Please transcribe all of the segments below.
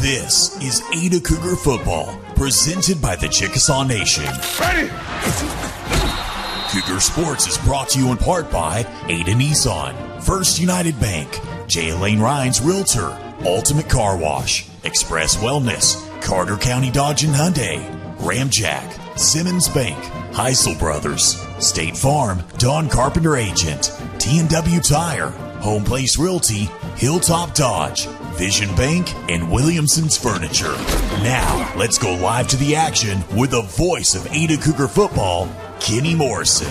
This is Ada Cougar Football, presented by the Chickasaw Nation. Ready! Cougar Sports is brought to you in part by Ada Nissan, First United Bank, J. Lane Ryan's Realtor, Ultimate Car Wash, Express Wellness, Carter County Dodge and Hyundai, Ramjack, Simmons Bank, Heisel Brothers, State Farm, Don Carpenter Agent, T&W Tire, Home Place Realty, Hilltop Dodge, Vision Bank, and Williamson's Furniture. Now, let's go live to the action with the voice of Ada Cougar Football, Kenny Morrison.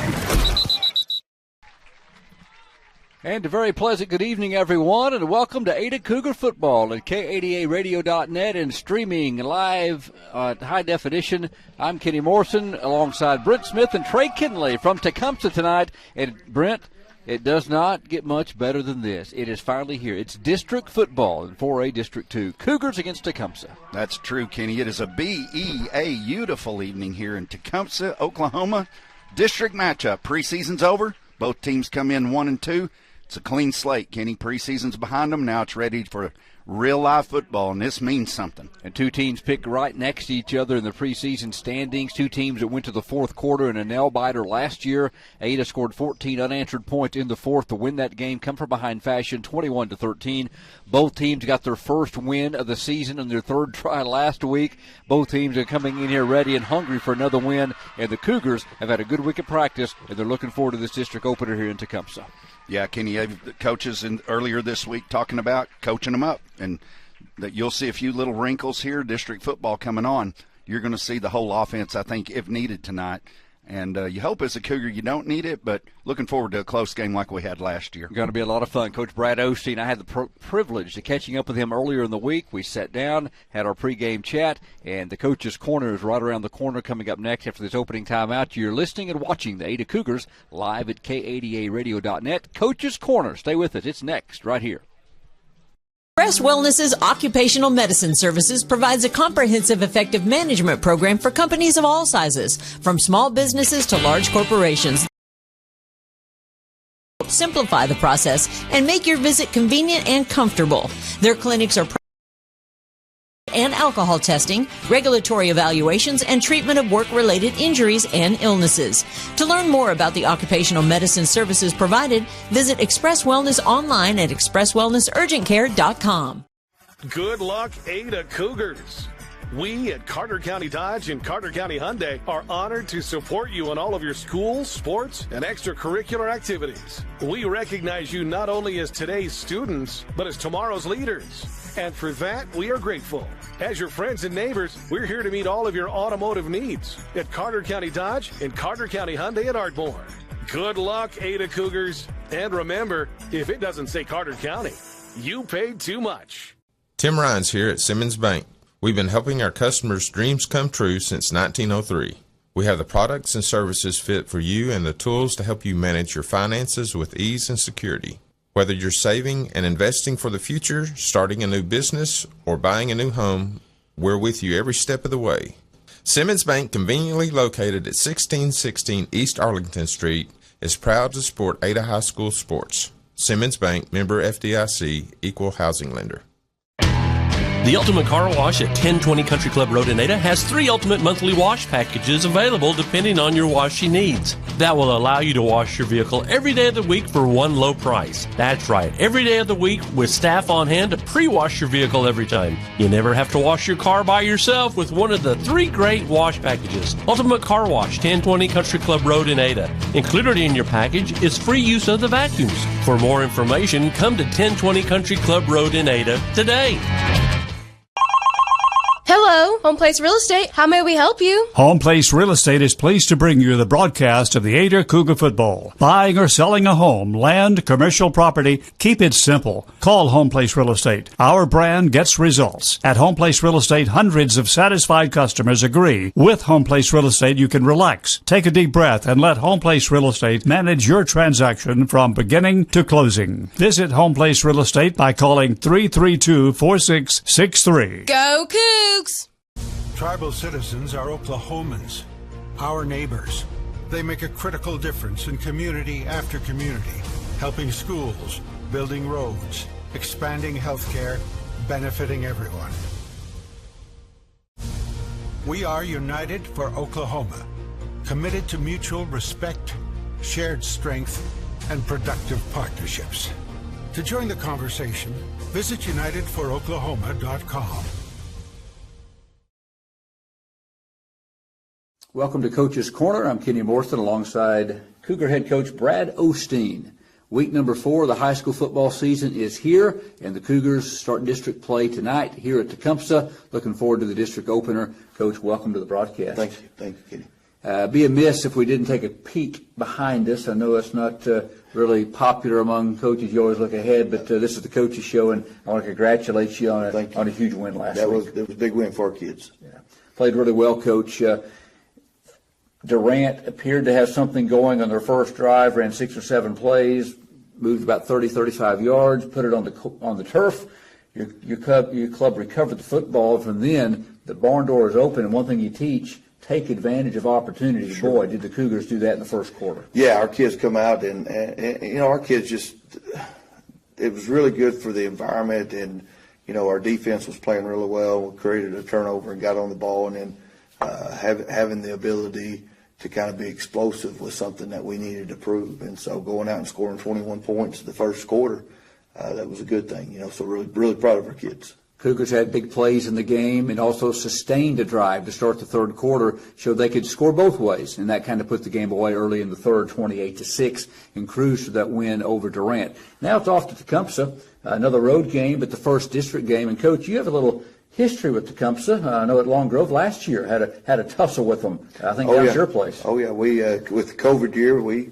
And a very pleasant good evening, everyone, and welcome to Ada Cougar Football at KADARadio.net and streaming live at high definition. I'm Kenny Morrison alongside Brent Smith and Trey Kinley from Tecumseh tonight. And Brent, it does not get much better than this. It is finally here. It's district football in 4A District 2. Cougars against Tecumseh. That's true, Kenny. It is a beautiful evening here in Tecumseh, Oklahoma. District matchup. Preseason's over. Both teams come in 1-2. It's a clean slate, Kenny. Preseason's behind them. Now it's ready for real live football, and this means something. And two teams picked right next to each other in the preseason standings. Two teams that went to the fourth quarter in a nail-biter last year. Ada scored 14 unanswered points in the fourth to win that game, come from behind fashion, 21-13. Both teams got their first win of the season in their third try last week. Both teams are coming in here ready and hungry for another win, and the Cougars have had a good week of practice, and they're looking forward to this district opener here in Tecumseh. Yeah, Kenny, the coaches earlier this week talking about coaching them up, and that you'll see a few little wrinkles here. District football coming on. You're going to see the whole offense, I think, if needed tonight. And you hope as a Cougar you don't need it, but looking forward to a close game like we had last year. Going to be a lot of fun. Coach Brad Osteen, I had the privilege of catching up with him earlier in the week. We sat down, had our pregame chat, and the Coach's Corner is right around the corner coming up next after this opening timeout. You're listening and watching the Ada Cougars live at KADARadio.net. Coach's Corner. Stay with us. It's next right here. Express Wellness's Occupational Medicine Services provides a comprehensive effective management program for companies of all sizes, from small businesses to large corporations. Simplify the process and make your visit convenient and comfortable. Their clinics are and alcohol testing, regulatory evaluations, and treatment of work-related injuries and illnesses. To learn more about the occupational medicine services provided, visit Express Wellness online at expresswellnessurgentcare.com. Good luck, Ada Cougars. We at Carter County Dodge and Carter County Hyundai are honored to support you in all of your school, sports, and extracurricular activities. We recognize you not only as today's students, but as tomorrow's leaders. And for that, we are grateful. As your friends and neighbors, we're here to meet all of your automotive needs at Carter County Dodge and Carter County Hyundai at Ardmore. Good luck, Ada Cougars. And remember, if it doesn't say Carter County, you paid too much. Tim Ryan's here at Simmons Bank. We've been helping our customers' dreams come true since 1903. We have the products and services fit for you and the tools to help you manage your finances with ease and security. Whether you're saving and investing for the future, starting a new business, or buying a new home, we're with you every step of the way. Simmons Bank, conveniently located at 1616 East Arlington Street, is proud to support Ada High School sports. Simmons Bank, member FDIC, equal housing lender. The Ultimate Car Wash at 1020 Country Club Road in Ada has 3 ultimate monthly wash packages available depending on your washing needs. That will allow you to wash your vehicle every day of the week for one low price. That's right, every day of the week with staff on hand to pre-wash your vehicle every time. You never have to wash your car by yourself with one of the 3 great wash packages. Ultimate Car Wash, 1020 Country Club Road in Ada. Included in your package is free use of the vacuums. For more information, come to 1020 Country Club Road in Ada today. Hello, Home Place Real Estate. How may we help you? Home Place Real Estate is pleased to bring you the broadcast of the Ada Cougar Football. Buying or selling a home, land, commercial property, keep it simple. Call Home Place Real Estate. Our brand gets results. At Home Place Real Estate, hundreds of satisfied customers agree. With Home Place Real Estate, you can relax, take a deep breath, and let Home Place Real Estate manage your transaction from beginning to closing. Visit Home Place Real Estate by calling 332-4663. Go Cougs! Tribal citizens are Oklahomans, our neighbors. They make a critical difference in community after community, helping schools, building roads, expanding healthcare, benefiting everyone. We are United for Oklahoma, committed to mutual respect, shared strength, and productive partnerships. To join the conversation, visit unitedforoklahoma.com. Welcome to Coach's Corner. I'm Kenny Morrison alongside Cougar head coach Brad Osteen. Week number 4 of the high school football season is here, and the Cougars start district play tonight here at Tecumseh. Looking forward to the district opener. Coach, welcome to the broadcast. Thank you, Kenny. Be amiss if we didn't take a peek behind us. I know it's not really popular among coaches. You always look ahead, but this is the coaches' show, and I want to congratulate you on a huge win last week. That was a big win for our kids. Yeah. Played really well, Coach. Durant appeared to have something going on their first drive, ran 6 or 7 plays, moved about 30, 35 yards, put it on the turf. Your club recovered the football. From then, the barn door is open, and one thing you teach, take advantage of opportunities. Sure. Boy, did the Cougars do that in the first quarter. Yeah, our kids come out, and our kids just – it was really good for the environment, and, our defense was playing really well. We created a turnover and got on the ball, and then having the ability to kind of be explosive was something that we needed to prove. And so going out and scoring 21 points in the first quarter, that was a good thing, so really, really proud of our kids. Cougars had big plays in the game and also sustained a drive to start the third quarter, showed they could score both ways, and that kind of put the game away early in the third, 28-6, and cruised to that win over Durant. Now it's off to Tecumseh, another road game, but the first district game. And, Coach, you have a little history with Tecumseh. I know at Long Grove last year had a tussle with them. I think that was your place. Oh yeah, we with the COVID year we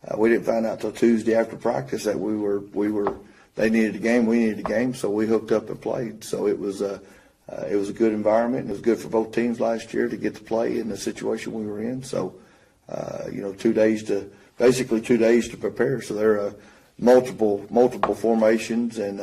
didn't find out till Tuesday after practice that we were they needed a game, we needed a game, so we hooked up and played. So it was a good environment, and it was good for both teams last year to get to play in the situation we were in. So 2 days to prepare. So there are multiple formations, and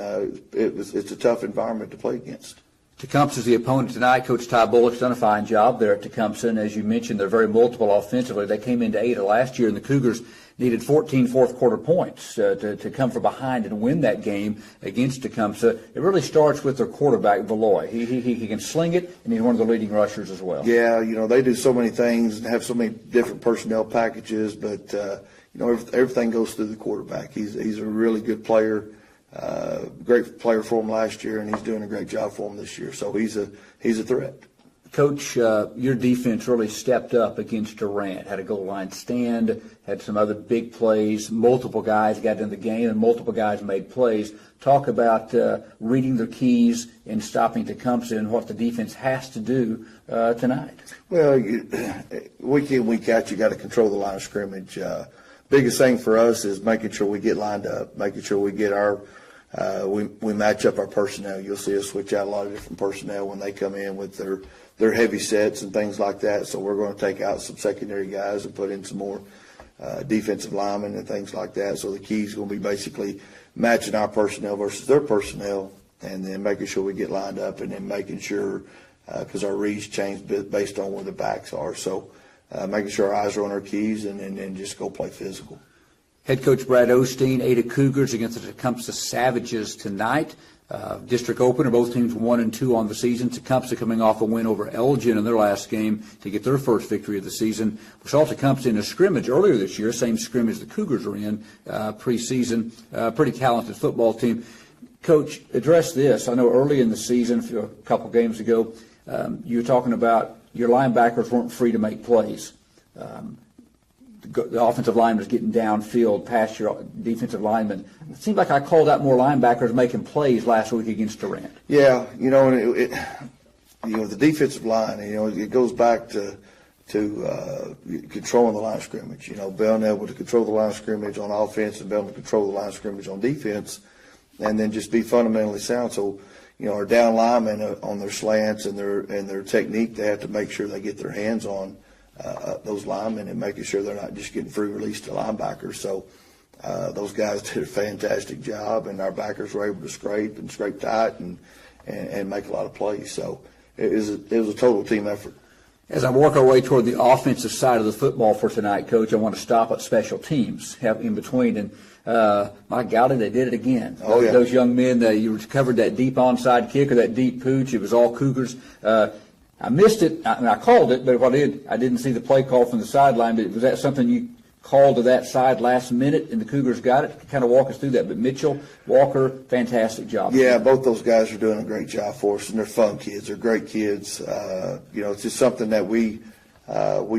it's a tough environment to play against. Tecumseh's the opponent tonight. Coach Ty Bullock's done a fine job there at Tecumseh, and as you mentioned, they're very multiple offensively. They came into 8 last year, and the Cougars needed 14 fourth-quarter points to come from behind and win that game against Tecumseh. It really starts with their quarterback, Valoy. He can sling it, and he's one of the leading rushers as well. Yeah, they do so many things and have so many different personnel packages, but everything goes through the quarterback. He's a really good player. Great player for him last year, and he's doing a great job for him this year. So he's a threat. Coach, your defense really stepped up against Durant. Had a goal line stand, had some other big plays. Multiple guys got in the game, and multiple guys made plays. Talk about reading the keys and stopping Tecumseh and what the defense has to do tonight. Well, week in, week out, you got to control the line of scrimmage. Biggest thing for us is making sure we get lined up, making sure we get our we match up our personnel. You'll see us switch out a lot of different personnel when they come in with their heavy sets and things like that. So we're going to take out some secondary guys and put in some more defensive linemen and things like that. So the key is going to be basically matching our personnel versus their personnel, and then making sure we get lined up, and then making sure because our reads change based on where the backs are. So making sure our eyes are on our keys, and then just go play physical. Head coach Brad Osteen, Ada Cougars against the Tecumseh Savages tonight. District opener, both teams 1-2 on the season. Tecumseh coming off a win over Elgin in their last game to get their first victory of the season. We saw Tecumseh in a scrimmage earlier this year, same scrimmage the Cougars are in preseason. Pretty talented football team. Coach, address this. I know early in the season, a couple games ago, you were talking about your linebackers weren't free to make plays. The offensive line was getting downfield past your defensive lineman. It seemed like I called out more linebackers making plays last week against Durant. Yeah, the defensive line, it goes back to controlling the line of scrimmage. Being able to control the line of scrimmage on offense and being able to control the line of scrimmage on defense, and then just be fundamentally sound. So, our down linemen on their slants and their technique, they have to make sure they get their hands on those linemen and making sure they're not just getting free release to linebackers. So those guys did a fantastic job, and our backers were able to scrape tight and make a lot of plays. So it was a total team effort. As I work our way toward the offensive side of the football for tonight, Coach, I want to stop at special teams, have in between, and my golly, they did it again. Oh, yeah. Those young men, you recovered that deep onside kick or that deep pooch. It was all Cougars. I missed it. I called it, but I didn't see the play call from the sideline. But was that something you called to that side last minute and the Cougars got it? Kind of walk us through that. But Mitchell, Walker, fantastic job. Yeah, both those guys are doing a great job for us, and they're fun kids. They're great kids. It's just something that we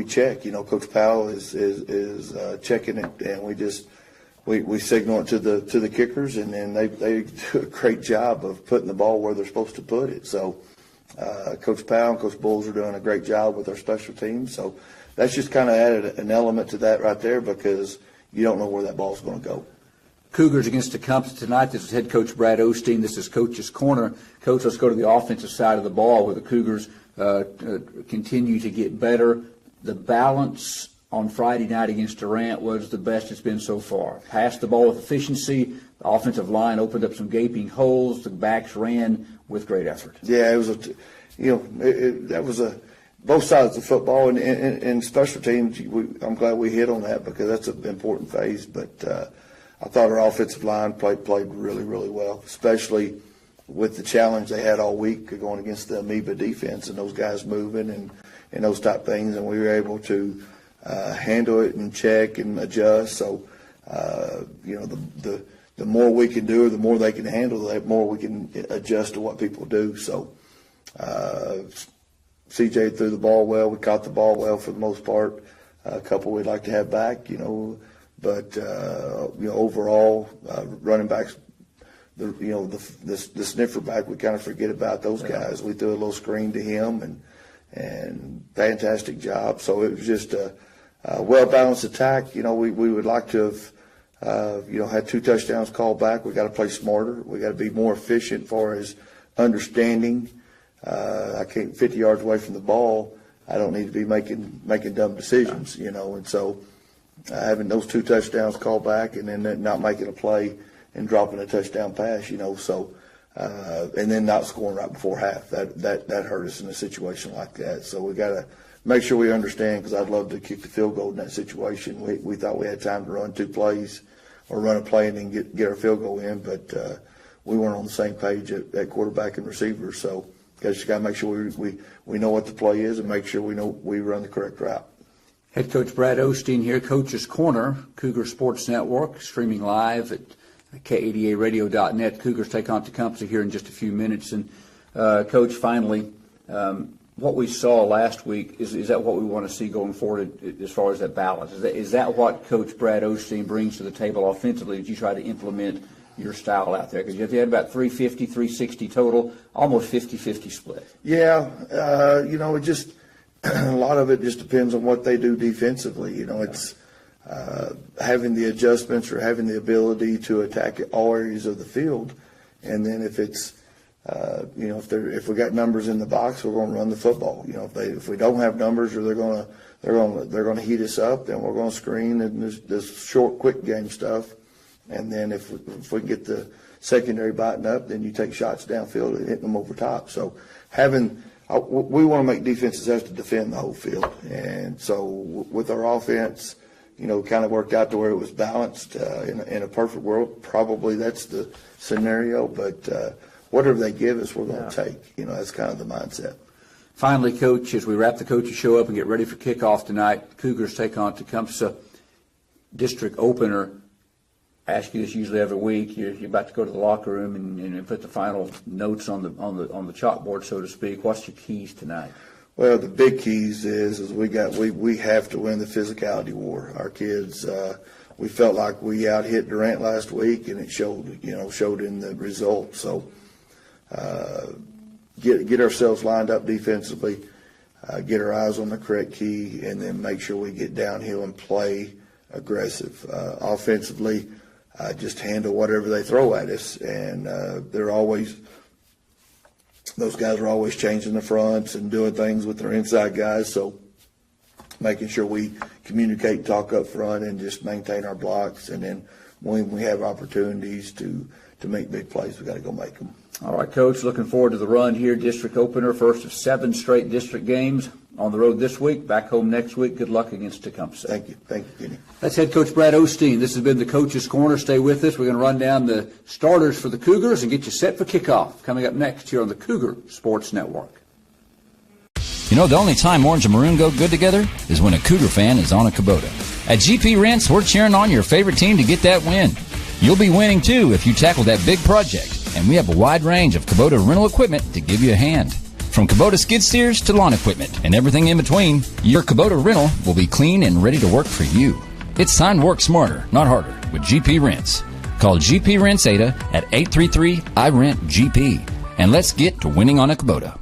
check. Coach Powell is checking it, and we signal it to the kickers, and then they do a great job of putting the ball where they're supposed to put it. So Coach Powell and Coach Bulls are doing a great job with our special teams. So that's just kind of added an element to that right there, because you don't know where that ball's going to go. Cougars against Tecumseh tonight. This is head coach Brad Osteen. This is Coach's Corner. Coach, let's go to the offensive side of the ball where the Cougars continue to get better. The balance on Friday night against Durant was the best it's been so far. Passed the ball with efficiency. The offensive line opened up some gaping holes. The backs ran with great effort. Yeah, it was that was both sides of football, and special teams. I'm glad we hit on that, because that's an important phase. But I thought our offensive line played really, really well, especially with the challenge they had all week going against the amoeba defense and those guys moving and those type things, and we were able to handle it and check and adjust. So the more we can do, the more they can handle, the more we can adjust to what people do. So CJ threw the ball well. We caught the ball well for the most part. A couple we'd like to have back, but overall, running backs, the sniffer back, we kind of forget about those guys. We threw a little screen to him, and fantastic job. So it was just a well-balanced attack. We would like to have, had 2 touchdowns called back. We got to play smarter. We got to be more efficient as far as understanding. I can't 50 yards away from the ball. I don't need to be making dumb decisions, and so having those 2 touchdowns called back and then not making a play and dropping a touchdown pass, so and then not scoring right before half, that hurt us in a situation like that. So we got to make sure we understand, because I'd love to kick the field goal in that situation. We thought we had time to run 2 plays or run a play and then get our field goal in, but we weren't on the same page at quarterback and receiver. So just got to make sure we know what the play is and make sure we run the correct route. Head coach Brad Osteen here, Coach's Corner, Cougar Sports Network, streaming live at K80ARadio.net. Cougars take on Tecumseh here in just a few minutes. And, Coach, finally, what we saw last week, is that what we want to see going forward as far as that balance? Is that what Coach Brad Osteen brings to the table offensively as you try to implement your style out there? Because you had about 350, 360 total, almost 50-50 split. Yeah, it just a lot of it just depends on what they do defensively. It's having the adjustments or having the ability to attack all areas of the field, and then if it's if we got numbers in the box, we're going to run the football. If we don't have numbers, or they're going to heat us up, then we're going to screen and this short, quick game stuff. And then if we can get the secondary biting up, then you take shots downfield and hit them over top. So we want to make defenses have to defend the whole field. And so with our offense, kind of worked out to where it was balanced. In a perfect world, probably that's the scenario. But whatever they give us, we're going to take. That's kind of the mindset. Finally, Coach, as we wrap the coaches show up and get ready for kickoff tonight, Cougars take on Tecumseh district opener. I ask you this usually every week. You're about to go to the locker room and put the final notes on the chalkboard, so to speak. What's your keys tonight? Well, the big keys is we have to win the physicality war. Our kids, we felt like we out-hit Durant last week, and it showed in the results. So get ourselves lined up defensively, get our eyes on the correct key, and then make sure we get downhill and play aggressive. Offensively, just handle whatever they throw at us, and those guys are always changing the fronts and doing things with their inside guys. So making sure we communicate, talk up front, and just maintain our blocks. And then when we have opportunities to make big plays, we got to go make them. All right, Coach, looking forward to the run here. District opener, first of 7 straight district games. On the road this week, back home next week. Good luck against Tecumseh. Thank you, Kenny. That's head coach Brad Osteen. This has been the Coach's Corner. Stay with us. We're going to run down the starters for the Cougars and get you set for kickoff. Coming up next here on the Cougar Sports Network. You know, the only time orange and maroon go good together is when a Cougar fan is on a Kubota. At GP Rents, we're cheering on your favorite team to get that win. You'll be winning, too, if you tackle that big project. And we have a wide range of Kubota rental equipment to give you a hand. From Kubota skid steers to lawn equipment and everything in between, your Kubota rental will be clean and ready to work for you. It's time to work smarter, not harder, with GP Rents. Call GP Rents Ada at 833-I-RENT-GP. And let's get to winning on a Kubota.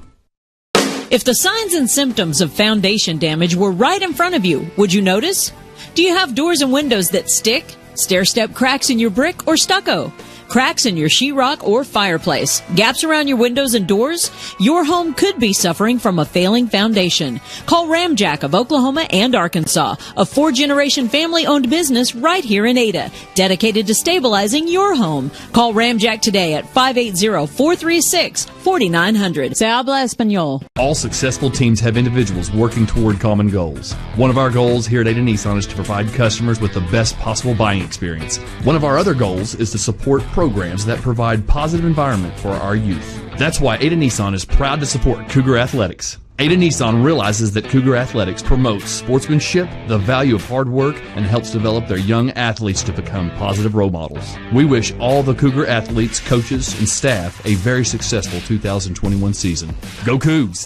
If the signs and symptoms of foundation damage were right in front of you, would you notice? Do you have doors and windows that stick? Stair-step cracks in your brick or stucco? Cracks in your sheetrock or fireplace? Gaps around your windows and doors? Your home could be suffering from a failing foundation. Call Ramjack of Oklahoma and Arkansas, a 4-generation family-owned business right here in Ada, dedicated to stabilizing your home. Call Ramjack today at 580-436-4900. Se habla español. All successful teams have individuals working toward common goals. One of our goals here at Ada Nissan is to provide customers with the best possible buying experience. One of our other goals is to support programs that provide positive environment for our youth. That's why Ada Nissan is proud to support Cougar Athletics. Ada Nissan realizes that Cougar Athletics promotes sportsmanship, the value of hard work, and helps develop their young athletes to become positive role models. We wish all the Cougar athletes, coaches, and staff a very successful 2021 season. Go Cougs!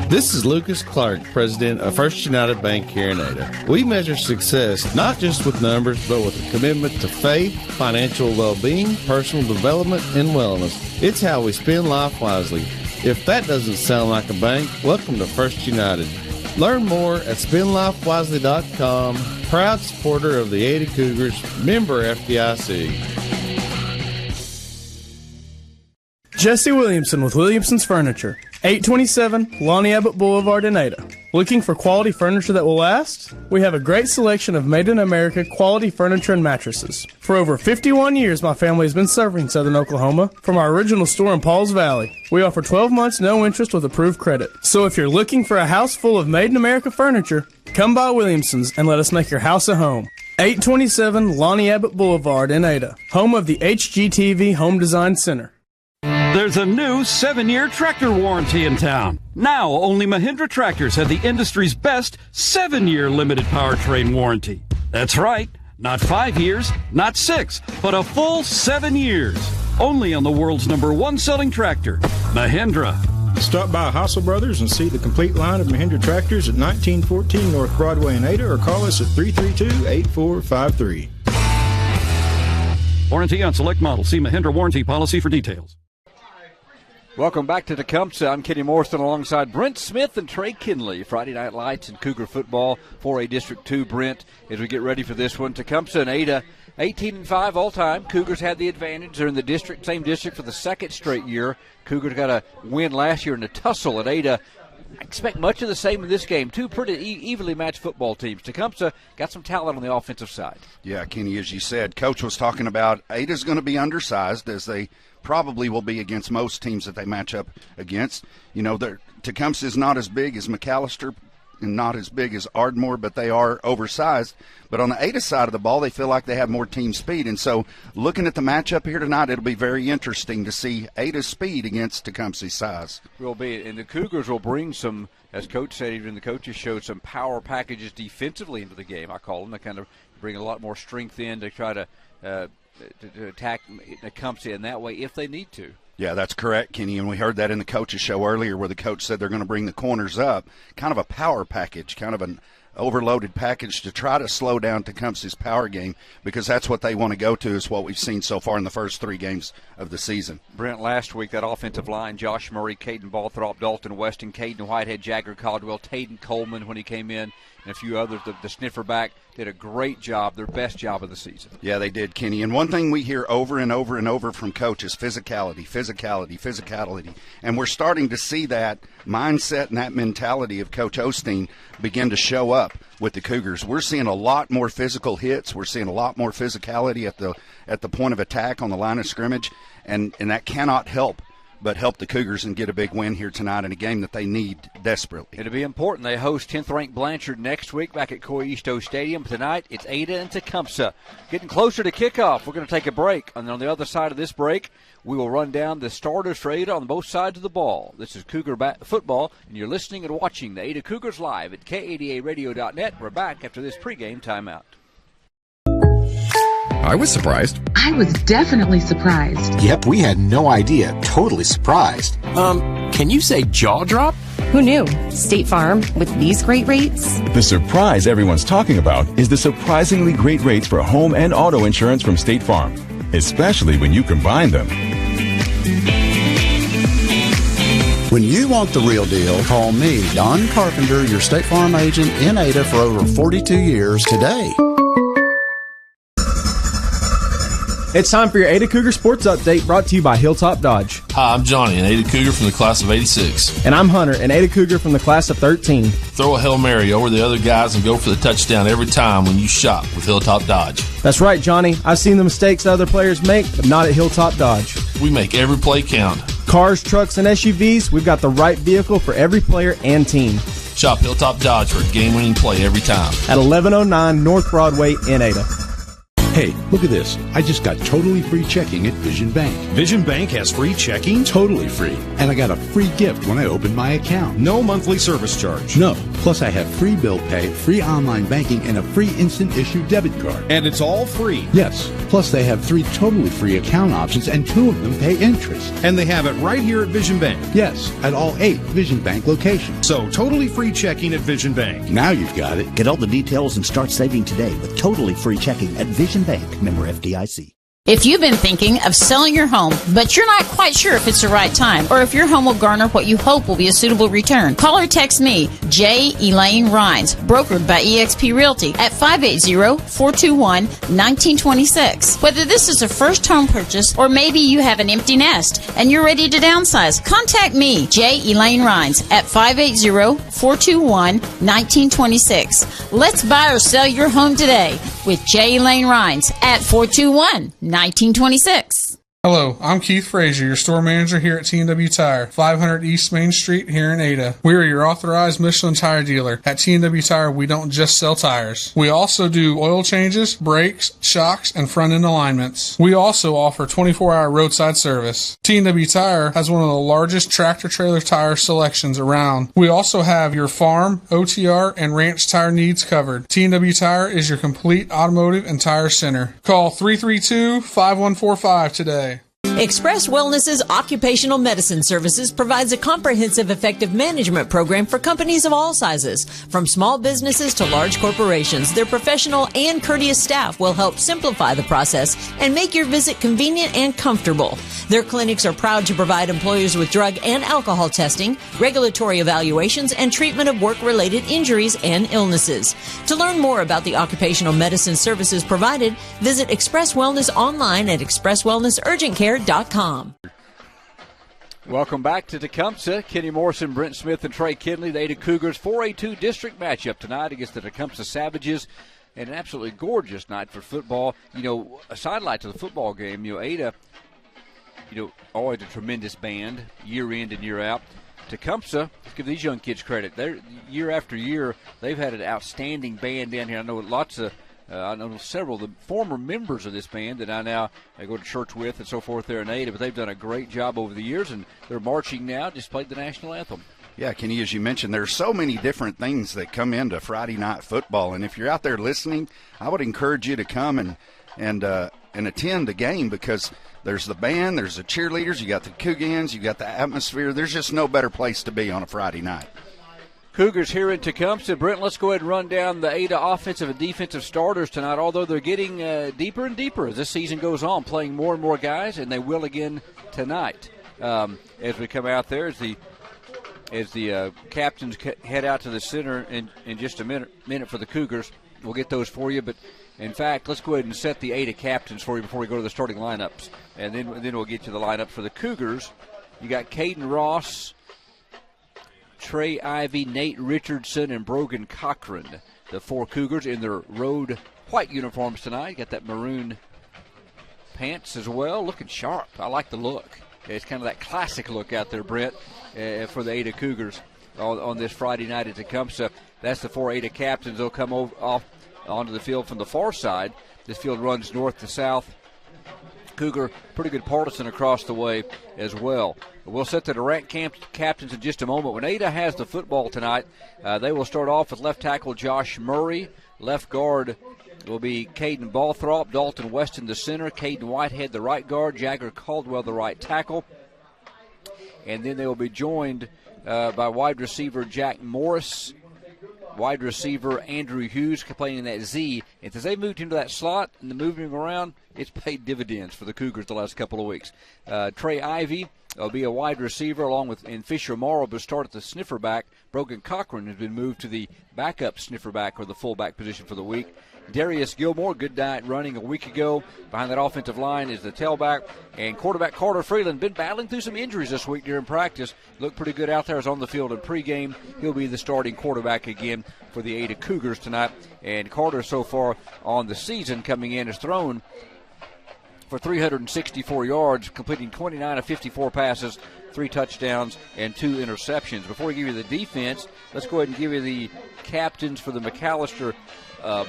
This is Lucas Clark, president of First United Bank here in Ada. We measure success not just with numbers, but with a commitment to faith, financial well-being, personal development, and wellness. It's how we spend life wisely. If that doesn't sound like a bank, welcome to First United. Learn more at spendlifewisely.com. Proud supporter of the Ada Cougars, member FDIC. Jesse Williamson with Williamson's Furniture, 827 Lonnie Abbott Boulevard in Ada. Looking for quality furniture that will last? We have a great selection of made-in-America quality furniture and mattresses. For over 51 years, my family has been serving Southern Oklahoma from our original store in Pauls Valley. We offer 12 months no interest with approved credit. So if you're looking for a house full of made-in-America furniture, come by Williamson's and let us make your house a home. 827 Lonnie Abbott Boulevard in Ada, home of the HGTV Home Design Center. There's a new 7-year tractor warranty in town. Now, only Mahindra tractors have the industry's best 7-year limited powertrain warranty. That's right, not 5 years, not 6, but a full 7 years. Only on the world's #1 selling tractor, Mahindra. Stop by Hassel Brothers and see the complete line of Mahindra tractors at 1914 North Broadway in Ada, or call us at 332-8453. Warranty on select models. See Mahindra warranty policy for details. Welcome back to Tecumseh. I'm Kenny Morrison alongside Brent Smith and Trey Kinley. Friday Night Lights and Cougar football, 4A District 2. Brent, as we get ready for this one, Tecumseh and Ada, 18-5 all time. Cougars had the advantage. They're in the same district for the second straight year. Cougars got a win last year in a tussle at Ada. I expect much of the same in this game. Two pretty evenly matched football teams. Tecumseh got some talent on the offensive side. Yeah, Kenny, as you said, Coach was talking about Ada's going to be undersized, as they probably will be against most teams that they match up against. You know, Tecumseh is not as big as McAllister and not as big as Ardmore, but they are oversized. But on the Ada side of the ball, they feel like they have more team speed. And so looking at the matchup here tonight, it'll be very interesting to see Ada's speed against Tecumseh's size. Will be. And the Cougars will bring some, as Coach said, even the coaches showed some power packages defensively into the game, I call them. They kind of bring a lot more strength in to try to attack Tecumseh in that way if they need to. Yeah, that's correct, Kenny, and we heard that in the coach's show earlier where the coach said they're going to bring the corners up, kind of a power package, kind of an overloaded package to try to slow down Tecumseh's power game, because that's what they want to go to, is what we've seen so far in the first 3 games of the season. Brent, last week that offensive line, Josh Murray, Caden Balthrop, Dalton Weston, Caden Whitehead, Jagger Caldwell, Taden Coleman when he came in, and a few others, the sniffer back, did a great job, their best job of the season. Yeah, they did, Kenny. And one thing we hear over and over and over from Coach is physicality. And we're starting to see that mindset and that mentality of Coach Osteen begin to show up with the Cougars. We're seeing a lot more physical hits. We're seeing a lot more physicality at the point of attack on the line of scrimmage, and that cannot help but help the Cougars and get a big win here tonight in a game that they need desperately. It'll be important. They host 10th-ranked Blanchard next week back at Coy Easto Stadium. Tonight, it's Ada and Tecumseh. Getting closer to kickoff. We're going to take a break. And on the other side of this break, we will run down the starters for Ada on both sides of the ball. This is Cougar football, and you're listening and watching the Ada Cougars live at KADARadio.net. We're back after this pregame timeout. I was surprised. I was definitely surprised. Yep, we had no idea. Totally surprised. Can you say jaw drop? Who knew? State Farm, with these great rates. The surprise everyone's talking about is the surprisingly great rates for home and auto insurance from State Farm, especially when you combine them. When you want the real deal, call me, Don Carpenter, your State Farm agent in Ada for over 42 years today. It's time for your Ada Cougar Sports Update, brought to you by Hilltop Dodge. Hi, I'm Johnny, an Ada Cougar from the class of 86. And I'm Hunter, an Ada Cougar from the class of 13. Throw a Hail Mary over the other guys and go for the touchdown every time when you shop with Hilltop Dodge. That's right, Johnny. I've seen the mistakes other players make, but not at Hilltop Dodge. We make every play count. Cars, trucks, and SUVs, we've got the right vehicle for every player and team. Shop Hilltop Dodge for a game-winning play every time. At 1109 North Broadway in Ada. Hey, look at this. I just got totally free checking at Vision Bank. Vision Bank has free checking? Totally free. And I got a free gift when I opened my account. No monthly service charge. No. Plus I have free bill pay, free online banking, and a free instant issue debit card. And it's all free? Yes. Plus they have 3 totally free account options, and 2 of them pay interest. And they have it right here at Vision Bank? Yes, at all 8 Vision Bank locations. So totally free checking at Vision Bank. Now you've got it. Get all the details and start saving today with totally free checking at Vision Bank, member FDIC. If you've been thinking of selling your home, but you're not quite sure if it's the right time, or if your home will garner what you hope will be a suitable return, call or text me, J. Elaine Rhines, brokered by eXp Realty, at 580-421-1926. Whether this is a first home purchase, or maybe you have an empty nest and you're ready to downsize, contact me, J. Elaine Rhines, at 580-421-1926. Let's buy or sell your home today with J. Elaine Rhines at 421-1926. Hello, I'm Keith Frazier, your store manager here at T&W Tire, 500 East Main Street here in Ada. We are your authorized Michelin tire dealer. At T&W Tire, we don't just sell tires. We also do oil changes, brakes, shocks, and front-end alignments. We also offer 24-hour roadside service. T&W Tire has one of the largest tractor-trailer tire selections around. We also have your farm, OTR, and ranch tire needs covered. T&W Tire is your complete automotive and tire center. Call 332-5145 today. Express Wellness's Occupational Medicine Services provides a comprehensive, effective management program for companies of all sizes. From small businesses to large corporations, their professional and courteous staff will help simplify the process and make your visit convenient and comfortable. Their clinics are proud to provide employers with drug and alcohol testing, regulatory evaluations, and treatment of work-related injuries and illnesses. To learn more about the occupational medicine services provided, visit Express Wellness online at expresswellnessurgentcare.com. Welcome back to Tecumseh. Kenny Morrison, Brent Smith, and Trey Kinley. The Ada Cougars 4A2 district matchup tonight against the Tecumseh Savages. And an absolutely gorgeous night for football. You know, a sidelight to the football game, Ada, always a tremendous band, year in and year out. Tecumseh, let's give these young kids credit. They're, year after year, they've had an outstanding band down here. I know I know several of the former members of this band that I go to church with and so forth there in Ada, but they've done a great job over the years, and they're marching now, just played the national anthem. Yeah, Kenny, as you mentioned, there's so many different things that come into Friday night football, and if you're out there listening, I would encourage you to come and attend the game, because there's the band, there's the cheerleaders, you got the Cougars, you got the atmosphere. There's just no better place to be on a Friday night. Cougars here in Tecumseh. Brent, let's go ahead and run down the Ada offensive and defensive starters tonight, although they're getting deeper and deeper as this season goes on, playing more and more guys, and they will again tonight. As we come out there, as the captains head out to the center in just a minute for the Cougars. We'll get those for you, but in fact, let's go ahead and set the Ada captains for you before we go to the starting lineups, and then we'll get you the lineup for the Cougars. You got Caden Ross, Trey Ivy, Nate Richardson, and Brogan Cochran, the 4 Cougars in their road white uniforms tonight. Got that maroon pants as well, looking sharp. I like the look. It's kind of that classic look out there, Brent, for the Ada Cougars on this Friday night at Tecumseh. That's the 4 Ada captains. They'll come off onto the field from the far side. This field runs north to south. Cougar, pretty good partisan across the way as well. We'll set the Durant captains in just a moment. When Ada has the football tonight, they will start off with left tackle Josh Murray. Left guard will be Caden Balthrop, Dalton Weston the center, Caden Whitehead the right guard, Jagger Caldwell the right tackle. And then they will be joined by wide receiver Jack Morris, wide receiver Andrew Hughes playing in that Z. And as they moved into that slot and the moving around, it's paid dividends for the Cougars the last couple of weeks. Trey Ivey will be a wide receiver, along with Fisher Morrow will start at the sniffer back. Brogan Cochran has been moved to the backup sniffer back or the fullback position for the week. Darius Gilmore, good night running a week ago. Behind that offensive line is the tailback. And quarterback Carter Freeland, been battling through some injuries this week during practice. Looked pretty good out there. Is on the field in pregame. He'll be the starting quarterback again for the Ada Cougars tonight. And Carter so far on the season coming in has thrown for 364 yards, completing 29 of 54 passes, 3 touchdowns, and 2 interceptions. Before we give you the defense, let's go ahead and give you the captains for the McAllister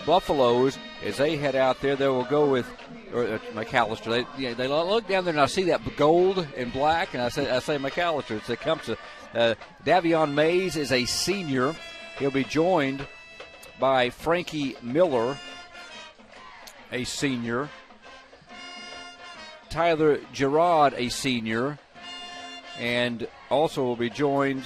Buffaloes as they head out there. They will go with McAllister. They look down there and I see that gold and black, and I say McAllister. It's Tecumseh. Davion Mays is a senior. He'll be joined by Frankie Miller, a senior. Tyler Gerard, a senior, and also will be joined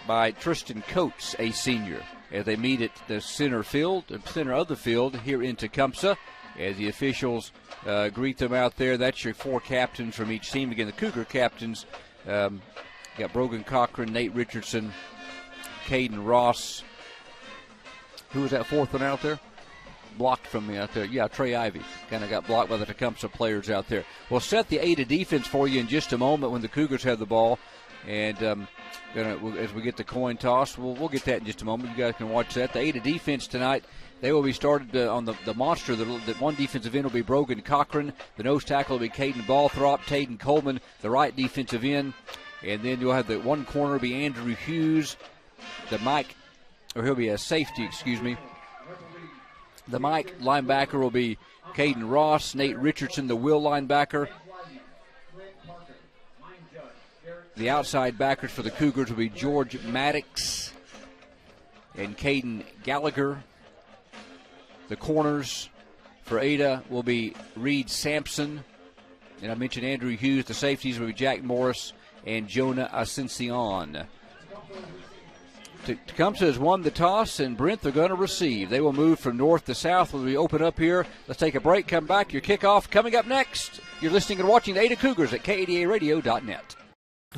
by Tristan Coates, a senior, as they meet at the center of the field here in Tecumseh. As the officials greet them out there, that's your 4 captains from each team. Again, the Cougar captains got Brogan Cochran, Nate Richardson, Caden Ross. Who was that 4th one out there? Blocked from me out there. Yeah, Trey Ivey kind of got blocked by the Tecumseh players out there. We'll set the Ada defense for you in just a moment when the Cougars have the ball. And as we get the coin toss, we'll get that in just a moment. You guys can watch that. The Ada defense tonight, they will be started on the monster. The one defensive end will be Brogan Cochran. The nose tackle will be Caden Balthrop, Taden Coleman, the right defensive end. And then you'll have the one corner will be Andrew Hughes. He'll be a safety, excuse me. The Mike linebacker will be Caden Ross, Nate Richardson, the will linebacker. The outside backers for the Cougars will be George Maddox and Caden Gallagher. The corners for Ada will be Reed Sampson. And I mentioned Andrew Hughes. The safeties will be Jack Morris and Jonah Ascension. Tecumseh has won the toss, and Brent, they're going to receive. They will move from north to south when we open up here. Let's take a break, come back. Your kickoff coming up next. You're listening and watching the Ada Cougars at KADARadio.net.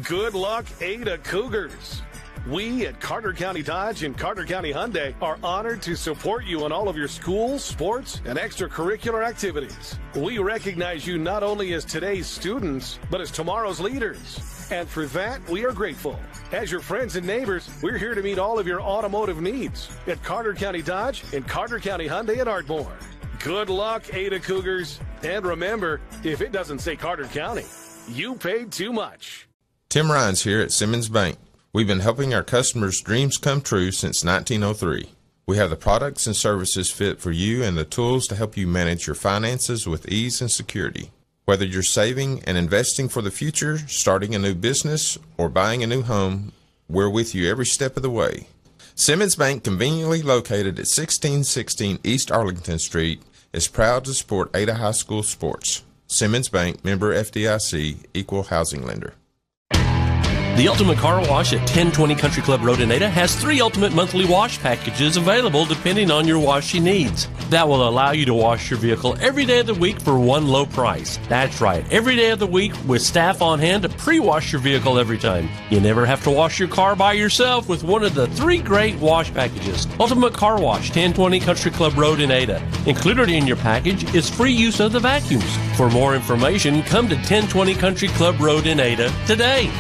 Good luck, Ada Cougars. We at Carter County Dodge and Carter County Hyundai are honored to support you in all of your school, sports, and extracurricular activities. We recognize you not only as today's students, but as tomorrow's leaders. And for that, we are grateful. As your friends and neighbors, we're here to meet all of your automotive needs at Carter County Dodge and Carter County Hyundai at Ardmore. Good luck, Ada Cougars. And remember, if it doesn't say Carter County, you paid too much. Tim Rhines here at Simmons Bank. We've been helping our customers' dreams come true since 1903. We have the products and services fit for you and the tools to help you manage your finances with ease and security. Whether you're saving and investing for the future, starting a new business, or buying a new home, we're with you every step of the way. Simmons Bank, conveniently located at 1616 East Arlington Street, is proud to support Ada High School sports. Simmons Bank, member FDIC, equal housing lender. The Ultimate Car Wash at 1020 Country Club Road in Ada has 3 ultimate monthly wash packages available depending on your washing needs. That will allow you to wash your vehicle every day of the week for one low price. That's right, every day of the week with staff on hand to pre-wash your vehicle every time. You never have to wash your car by yourself with one of the 3 great wash packages. Ultimate Car Wash, 1020 Country Club Road in Ada. Included in your package is free use of the vacuums. For more information, come to 1020 Country Club Road in Ada today.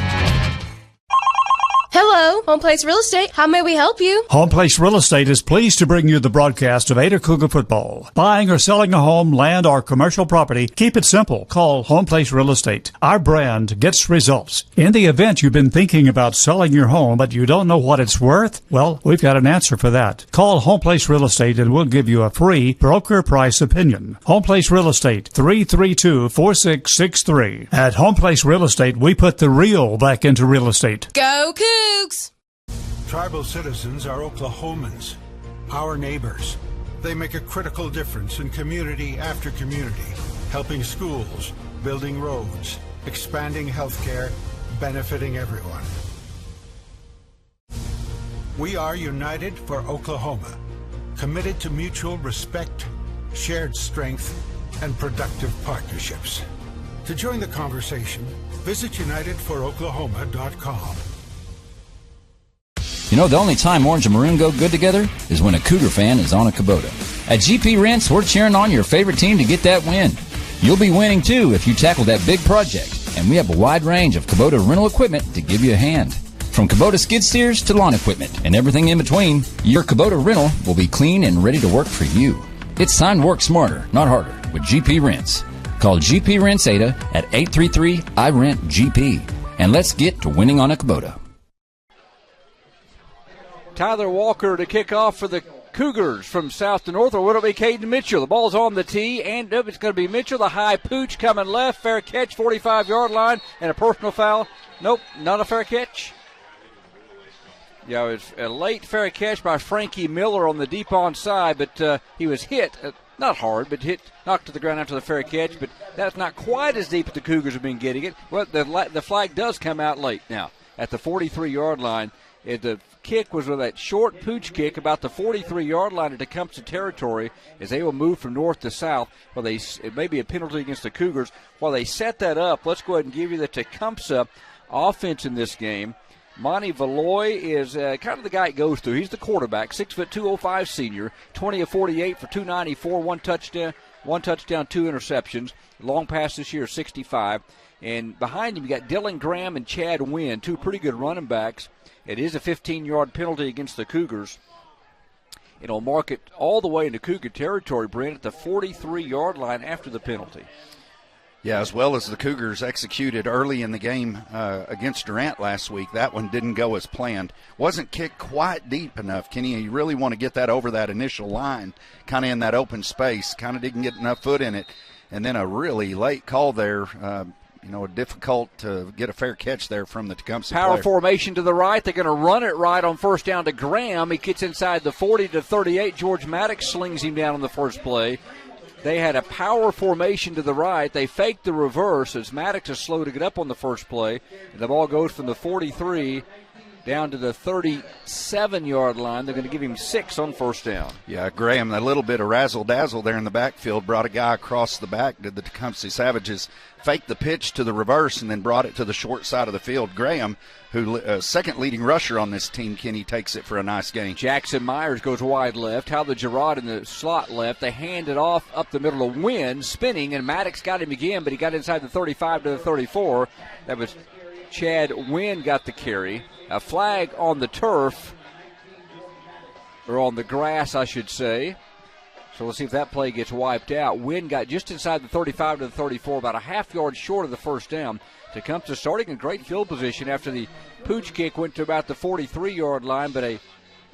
Hello, Hello, Home Place Real Estate. How may we help you? Home Place Real Estate is pleased to bring you the broadcast of Ada Cougar football. Buying or selling a home, land, or commercial property, keep it simple. Call Home Place Real Estate. Our brand gets results. In the event you've been thinking about selling your home, but you don't know what it's worth, well, we've got an answer for that. Call Home Place Real Estate and we'll give you a free broker price opinion. Home Place Real Estate, 332-4663. At Home Place Real Estate, we put the real back into real estate. Go Cougs! Tribal citizens are Oklahomans, our neighbors. They make a critical difference in community after community, helping schools, building roads, expanding healthcare, benefiting everyone. We are united for Oklahoma, committed to mutual respect, shared strength, and productive partnerships. To join the conversation, visit unitedforoklahoma.com. You know, the only time orange and maroon go good together is when a Cougar fan is on a Kubota. At GP Rents, we're cheering on your favorite team to get that win. You'll be winning, too, if you tackle that big project. And we have a wide range of Kubota rental equipment to give you a hand. From Kubota skid steers to lawn equipment and everything in between, your Kubota rental will be clean and ready to work for you. It's time to work smarter, not harder, with GP Rents. Call GP Rents Ada at 833-I-RENT-GP. And let's get to winning on a Kubota. Tyler Walker to kick off for the Cougars from south to north, or will it be Caden Mitchell? The ball's on the tee, and it's going to be Mitchell. The high pooch coming left, fair catch, 45-yard line, and a personal foul. Nope, not a fair catch. Yeah, it was a late fair catch by Frankie Miller on the deep onside, but he was hit, not hard, but knocked to the ground after the fair catch, but that's not quite as deep as the Cougars have been getting it. Well, the flag does come out late now at the 43-yard line. The kick was with that short pooch kick about the 43-yard line at Tecumseh territory as they will move from north to south. Well, it may be a penalty against the Cougars. While they set that up, let's go ahead and give you the Tecumseh offense in this game. Monty Valoy is kind of the guy it goes through. He's the quarterback, 6'2", 205 senior, 20 of 48 for 294, one touchdown, 2 interceptions. Long pass this year, 65. And behind him, you got Dylan Graham and Chad Wynn, two pretty good running backs. It is a 15-yard penalty against the Cougars. It'll mark it all the way into Cougar territory, Brent, at the 43-yard line after the penalty. Yeah, as well as the Cougars executed early in the game against Durant last week. That one didn't go as planned. Wasn't kicked quite deep enough, Kenny. You really want to get that over that initial line, kind of in that open space. Kind of didn't get enough foot in it. And then a really late call there. Difficult to get a fair catch there from the Tecumseh Power player. Formation to the right. They're going to run it right on first down to Graham. He gets inside the 40 to 38. George Maddox slings him down on the first play. They had a power formation to the right. They faked the reverse as Maddox is slow to get up on the first play. And the ball goes from the 43 down to the 37-yard line. They're going to give him 6 on first down. Yeah, Graham, a little bit of razzle-dazzle there in the backfield, brought a guy across the back. Did the Tecumseh Savages faked the pitch to the reverse and then brought it to the short side of the field. Graham, who second leading rusher on this team, Kenny, takes it for a nice gain. Jackson Myers goes wide left. Tyler Gerard in the slot left. They hand it off up the middle of Wynn, spinning, and Maddox got him again, but he got inside the 35 to the 34. That was Chad Wynn got the carry. A flag on the turf, or on the grass, I should say. So let's see if that play gets wiped out. Wynn got just inside the 35 to the 34, about a half yard short of the first down. Tecumseh starting in great field position after the pooch kick went to about the 43-yard line, but a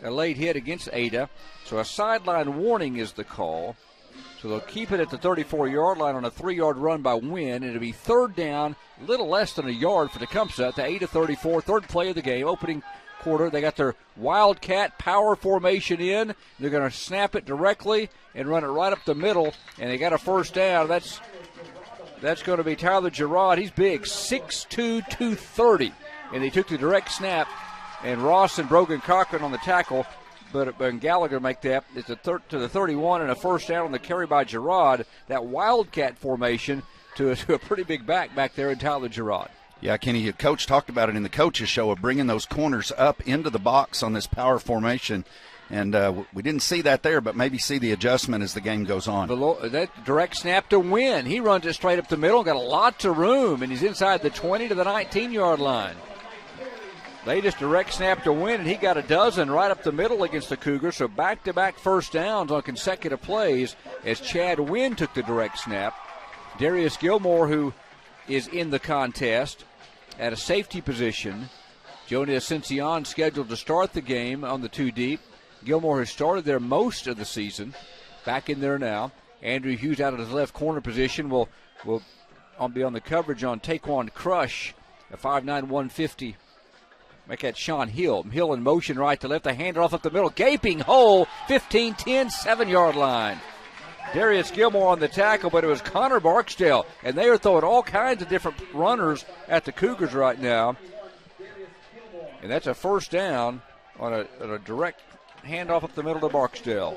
late hit against Ada. So a sideline warning is the call. So they'll keep it at the 34-yard line on a 3-yard run by Wynn. It'll be third down, a little less than a yard for Tecumseh at the 8-34, third play of the game, opening quarter. They got their Wildcat power formation in. They're going to snap it directly and run it right up the middle, and they got a first down. That's going to be Tyler Gerard. He's big, 6'2", 230, and they took the direct snap, and Ross and Brogan Cochran on the tackle. But Gallagher make that. It's to the 31 and a first down on the carry by Gerard. That Wildcat formation to a pretty big back there in Tyler Gerard. Yeah, Kenny, Coach talked about it in the coaches show of bringing those corners up into the box on this power formation. And we didn't see that there, but maybe see the adjustment as the game goes on. That direct snap to Wynn. He runs it straight up the middle, got a lot of room, and he's inside the 20 to the 19-yard line. They just direct snap to win, and he got a dozen right up the middle against the Cougars. So back-to-back first downs on consecutive plays as Chad Wynn took the direct snap. Darius Gilmore, who is in the contest at a safety position. Jonah Ascension scheduled to start the game on the 2 deep. Gilmore has started there most of the season. Back in there now. Andrew Hughes out of his left corner position will be on the coverage on Taquan Crush at 5'9", 150. Make that Sean Hill. Hill in motion right to left. They hand it off up the middle. Gaping hole. 15-10, 7-yard line. Darius Gilmore on the tackle, but it was Connor Barksdale. And they are throwing all kinds of different runners at the Cougars right now. And that's a first down on a direct handoff up the middle to Barksdale.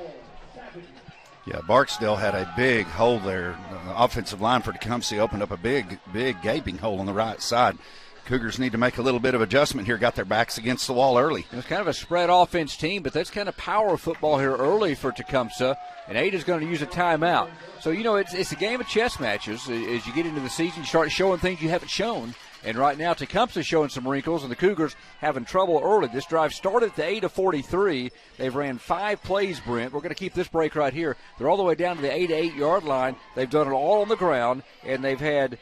Yeah, Barksdale had a big hole there. The offensive line for Tecumseh opened up a big gaping hole on the right side. Cougars need to make a little bit of adjustment here. Got their backs against the wall early. It's kind of a spread offense team, but that's kind of power football here early for Tecumseh. And Ada's going to use a timeout. So, it's a game of chess matches. As you get into the season, you start showing things you haven't shown. And right now, Tecumseh showing some wrinkles, and the Cougars having trouble early. This drive started at the 8 of 43. They've ran 5 plays, Brent. We're going to keep this break right here. They're all the way down to the 8-8-yard line. They've done it all on the ground, and they've had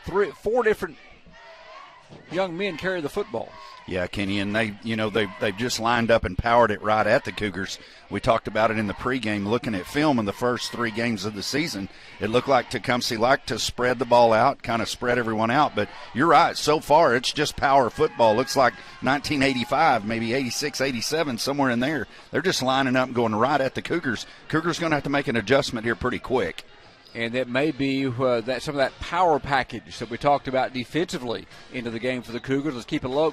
4 different young men carry the football. Yeah, Kenny, and they've just lined up and powered it right at the Cougars. We talked about it in the pregame, looking at film in the first 3 games of the season. It looked like Tecumseh liked to spread the ball out, kind of spread everyone out. But you're right, so far it's just power football. Looks like 1985, maybe 86, 87, somewhere in there. They're just lining up and going right at the Cougars. Cougars going to have to make an adjustment here pretty quick. And that may be some of that power package that we talked about defensively into the game for the Cougars. Let's keep a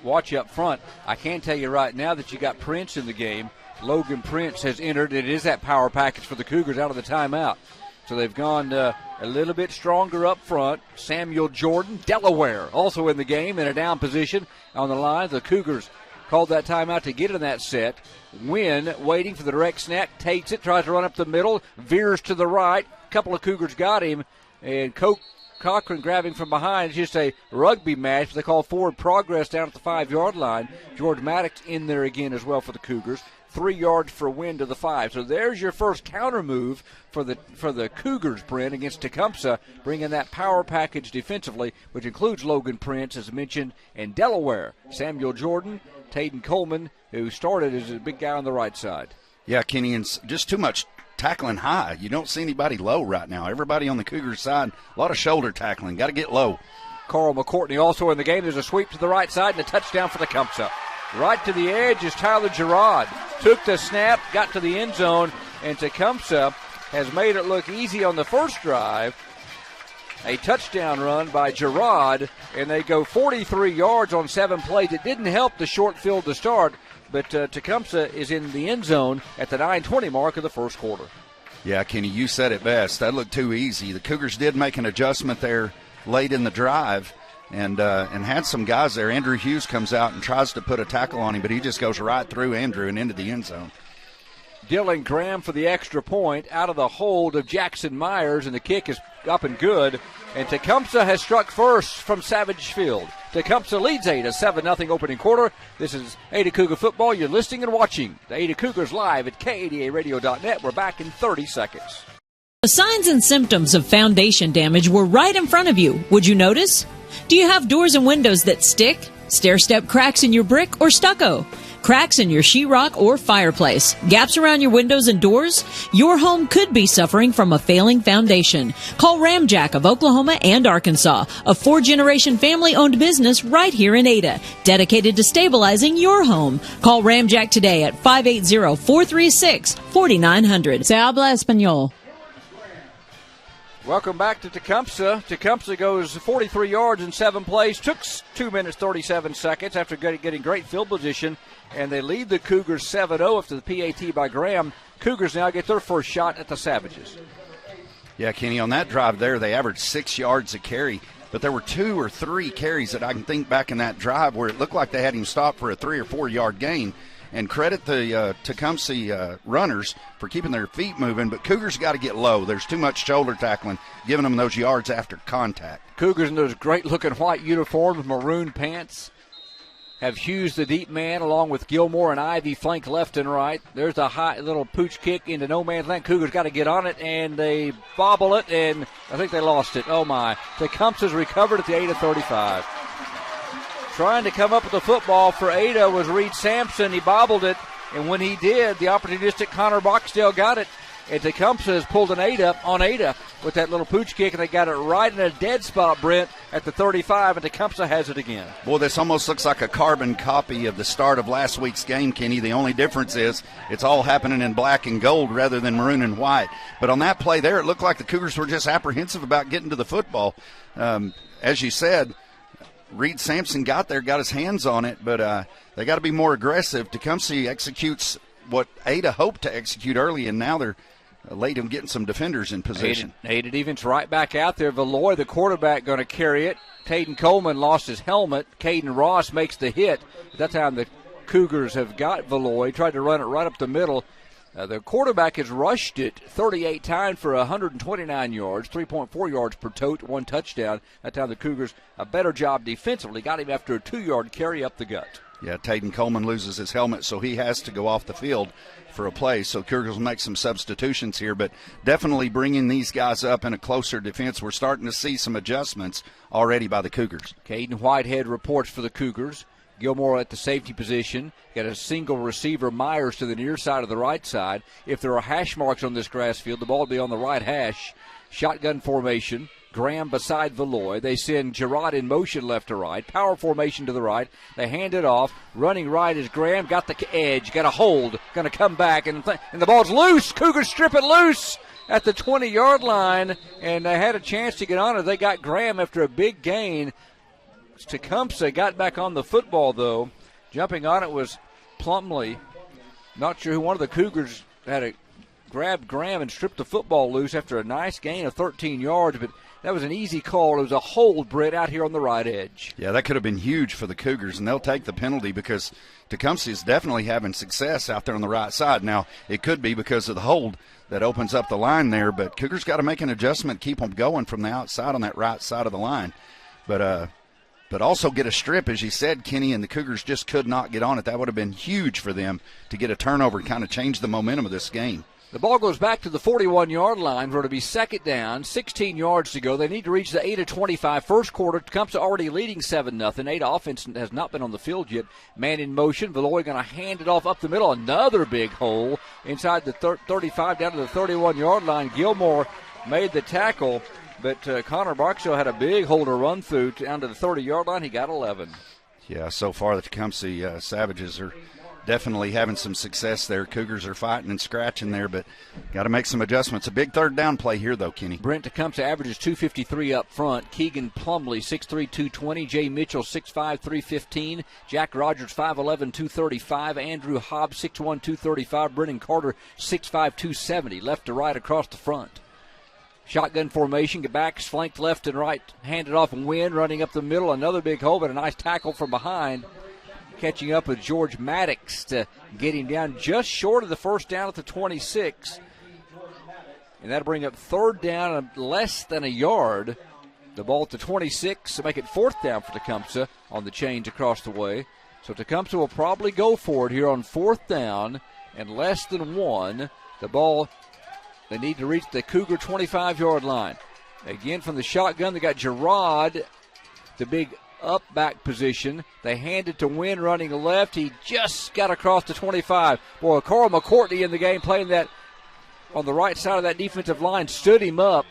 watch up front. I can tell you right now that you got Prince in the game. Logan Prince has entered. It is that power package for the Cougars out of the timeout. So they've gone a little bit stronger up front. Samuel Jordan, Delaware, also in the game in a down position on the line. The Cougars called that timeout to get in that set. Wynn waiting for the direct snap, takes it, tries to run up the middle, veers to the right. A couple of Cougars got him, and Cochran grabbing from behind. It's just a rugby match. They call forward progress down at the 5-yard line. George Maddox in there again as well for the Cougars. 3 yards for Wynn to the 5. So there's your first counter move for the Cougars, Brent, against Tecumseh, bringing that power package defensively, which includes Logan Prince, as mentioned, and Delaware. Samuel Jordan, Tayden Coleman, who started as a big guy on the right side. Yeah, Kenny, and just too much tackling high. You don't see anybody low right now. Everybody on the Cougars side, a lot of shoulder tackling. Got to get low. Carl McCourtney also in the game. There's a sweep to the right side and a touchdown for Tecumseh. Right to the edge is Tyler Gerard. Took the snap, got to the end zone, and Tecumseh has made it look easy on the first drive. A touchdown run by Gerard, and they go 43 yards on 7 plays. It didn't help the short field to start, but Tecumseh is in the end zone at the 9:20 mark of the first quarter. Yeah, Kenny, you said it best. That looked too easy. The Cougars did make an adjustment there late in the drive and had some guys there. Andrew Hughes comes out and tries to put a tackle on him, but he just goes right through Andrew and into the end zone. Dylan Graham for the extra point out of the hold of Jackson Myers, and the kick is up and good. And Tecumseh has struck first from Savage Field. Tecumseh leads Ada 7-0 opening quarter. This is Ada Cougar football. You're listening and watching the Ada Cougars live at KADARadio.net. We're back in 30 seconds. The signs and symptoms of foundation damage were right in front of you. Would you notice? Do you have doors and windows that stick? Stair-step cracks in your brick or stucco? Cracks in your sheetrock or fireplace? Gaps around your windows and doors? Your home could be suffering from a failing foundation. Call Ramjack of Oklahoma and Arkansas, a 4-generation family-owned business right here in Ada, dedicated to stabilizing your home. Call Ramjack today at 580-436-4900. Se habla español. Welcome back to Tecumseh. Tecumseh goes 43 yards in 7 plays. Took 2 minutes, 37 seconds after getting great field position. And they lead the Cougars 7-0 after the PAT by Graham. Cougars now get their first shot at the Savages. Yeah, Kenny, on that drive there, they averaged 6 yards a carry. But there were 2 or 3 carries that I can think back in that drive where it looked like they had him stopped for a 3 or 4 yard gain. And credit the Tecumseh runners for keeping their feet moving, but Cougars got to get low. There's too much shoulder tackling, giving them those yards after contact. Cougars in those great-looking white uniforms, maroon pants, have Hughes, the deep man, along with Gilmore and Ivy flank left and right. There's a high little pooch kick into no man's land. Cougars got to get on it, and they bobble it, and I think they lost it. Oh, my. Tecumseh's recovered at the Ada 35. Trying to come up with the football for Ada was Reed Sampson. He bobbled it, and when he did, the opportunistic Connor Boxdale got it. And Tecumseh has pulled an Ada on Ada with that little pooch kick, and they got it right in a dead spot, Brent, at the 35, and Tecumseh has it again. Boy, this almost looks like a carbon copy of the start of last week's game, Kenny. The only difference is it's all happening in black and gold rather than maroon and white. But on that play there, it looked like the Cougars were just apprehensive about getting to the football. As you said, Reed Sampson got there, got his hands on it, but they got to be more aggressive. Tecumseh executes what Ada hoped to execute early, and now they're late in getting some defenders in position. Ada evens right back out there. Valoy, the quarterback, going to carry it. Caden Coleman lost his helmet. Caden Ross makes the hit. At that time, the Cougars have got Valoy. Tried to run it right up the middle. The quarterback has rushed it 38 times for 129 yards, 3.4 yards per tote, 1 touchdown. That time the Cougars a better job defensively. Got him after a 2-yard carry up the gut. Yeah, Caden Coleman loses his helmet, so he has to go off the field for a play. So Cougars will make some substitutions here, but definitely bringing these guys up in a closer defense. We're starting to see some adjustments already by the Cougars. Caden Whitehead reports for the Cougars. Gilmore at the safety position. Got a single receiver, Myers, to the near side of the right side. If there are hash marks on this grass field, the ball will be on the right hash. Shotgun formation. Graham beside Valoy. They send Gerard in motion left to right. Power formation to the right. They hand it off. Running right is Graham. Got the edge. Got a hold. Going to come back. And the ball's loose. Cougars strip it loose at the 20-yard line. And they had a chance to get on it. They got Graham after a big gain. Tecumseh got back on the football, though. Jumping on it was Plumley. Not sure who one of the Cougars had to grab Graham and strip the football loose after a nice gain of 13 yards, but that was an easy call. It was a hold, Brett, out here on the right edge. Yeah, that could have been huge for the Cougars, and they'll take the penalty because Tecumseh is definitely having success out there on the right side. Now, it could be because of the hold that opens up the line there, but Cougars got to make an adjustment, keep them going from the outside on that right side of the line. But also get a strip, as you said, Kenny, and the Cougars just could not get on it. That would have been huge for them to get a turnover and kind of change the momentum of this game. The ball goes back to the 41-yard line for it to be second down, 16 yards to go. They need to reach the Ada 25. First quarter, Tecumseh already leading 7-0. Ada offense has not been on the field yet. Man in motion. Valoy going to hand it off up the middle. Another big hole inside the 35 down to the 31-yard line. Gilmore made the tackle, but Connor Barksdale had a big hole to run through down to the 30-yard line. He got 11. Yeah, so far the Tecumseh Savages are definitely having some success there. Cougars are fighting and scratching there, but got to make some adjustments. A big third down play here, though, Kenny. Brent Tecumseh averages 253 up front. Keegan Plumley, 6'3", 220. Jay Mitchell, 6'5", 315. Jack Rogers, 5'11", 235. Andrew Hobbs, 6'1", 235. Brennan Carter, 6'5", 270. Left to right across the front. Shotgun formation, get back, flanked left and right, handed off and Wynn running up the middle. Another big hole, but a nice tackle from behind. Catching up with George Maddox to get him down just short of the first down at the 26. And that'll bring up third down and less than a yard. The ball at the 26 to make it fourth down for Tecumseh on the change across the way. So Tecumseh will probably go for it here on fourth down and less than one. The ball, they need to reach the Cougar 25-yard line. Again from the shotgun, they got Gerard, the big up back position. They hand it to Wynn running left. He just got across the 25. Boy, Carl McCourtney in the game playing that on the right side of that defensive line stood him up.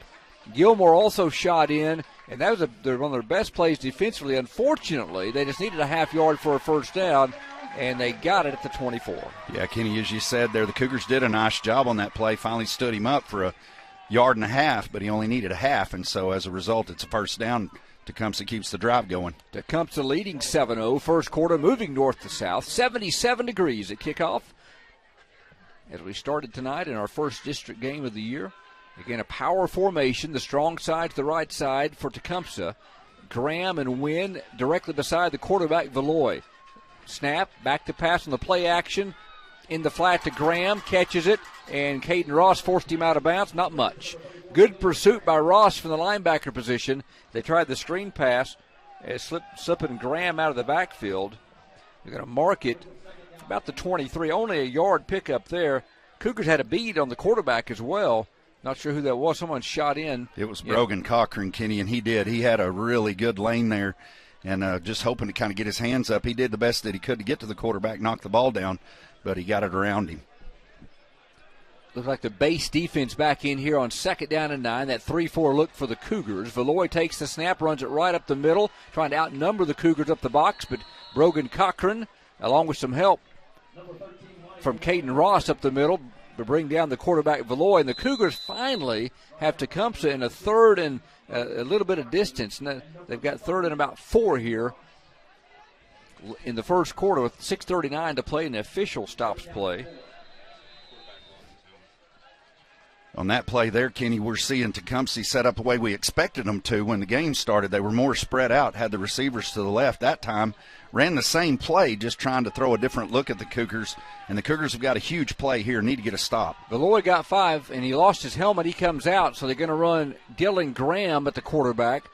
Gilmore also shot in, and that was one of their best plays defensively. Unfortunately, they just needed a half yard for a first down, and they got it at the 24. Yeah, Kenny, as you said there, the Cougars did a nice job on that play, finally stood him up for a yard and a half, but he only needed a half, and so as a result, it's a first down. Tecumseh keeps the drive going. Tecumseh leading 7-0. First quarter moving north to south. 77 degrees at kickoff as we started tonight in our first district game of the year. Again, a power formation. The strong side to the right side for Tecumseh. Graham and Wynn directly beside the quarterback, Valoy. Snap, back to pass on the play action. In the flat to Graham, catches it, and Caden Ross forced him out of bounds. Not much. Good pursuit by Ross from the linebacker position. They tried the screen pass, slipping Graham out of the backfield. They're going to mark it about the 23. Only a yard pickup there. Cougars had a bead on the quarterback as well. Not sure who that was. Someone shot in. It was Brogan Cochran, Kenny, and he did. He had a really good lane there, and just hoping to kind of get his hands up. He did the best that he could to get to the quarterback, knock the ball down, but he got it around him. Looks like the base defense back in here on 2nd down and 9. That 3-4 look for the Cougars. Valois takes the snap, runs it right up the middle, trying to outnumber the Cougars up the box, but Brogan Cochran, along with some help from Caden Ross up the middle, to bring down the quarterback Valois. And the Cougars finally have Tecumseh in a 3rd and a little bit of distance. Now, they've got 3rd and about 4 here in the first quarter with 6:39 to play, and the official stops play. On that play there, Kenny, we're seeing Tecumseh set up the way we expected them to when the game started. They were more spread out, had the receivers to the left that time, ran the same play, just trying to throw a different look at the Cougars. And the Cougars have got a huge play here, need to get a stop. Valois got 5, and he lost his helmet. He comes out, so they're going to run Dylan Graham at the quarterback.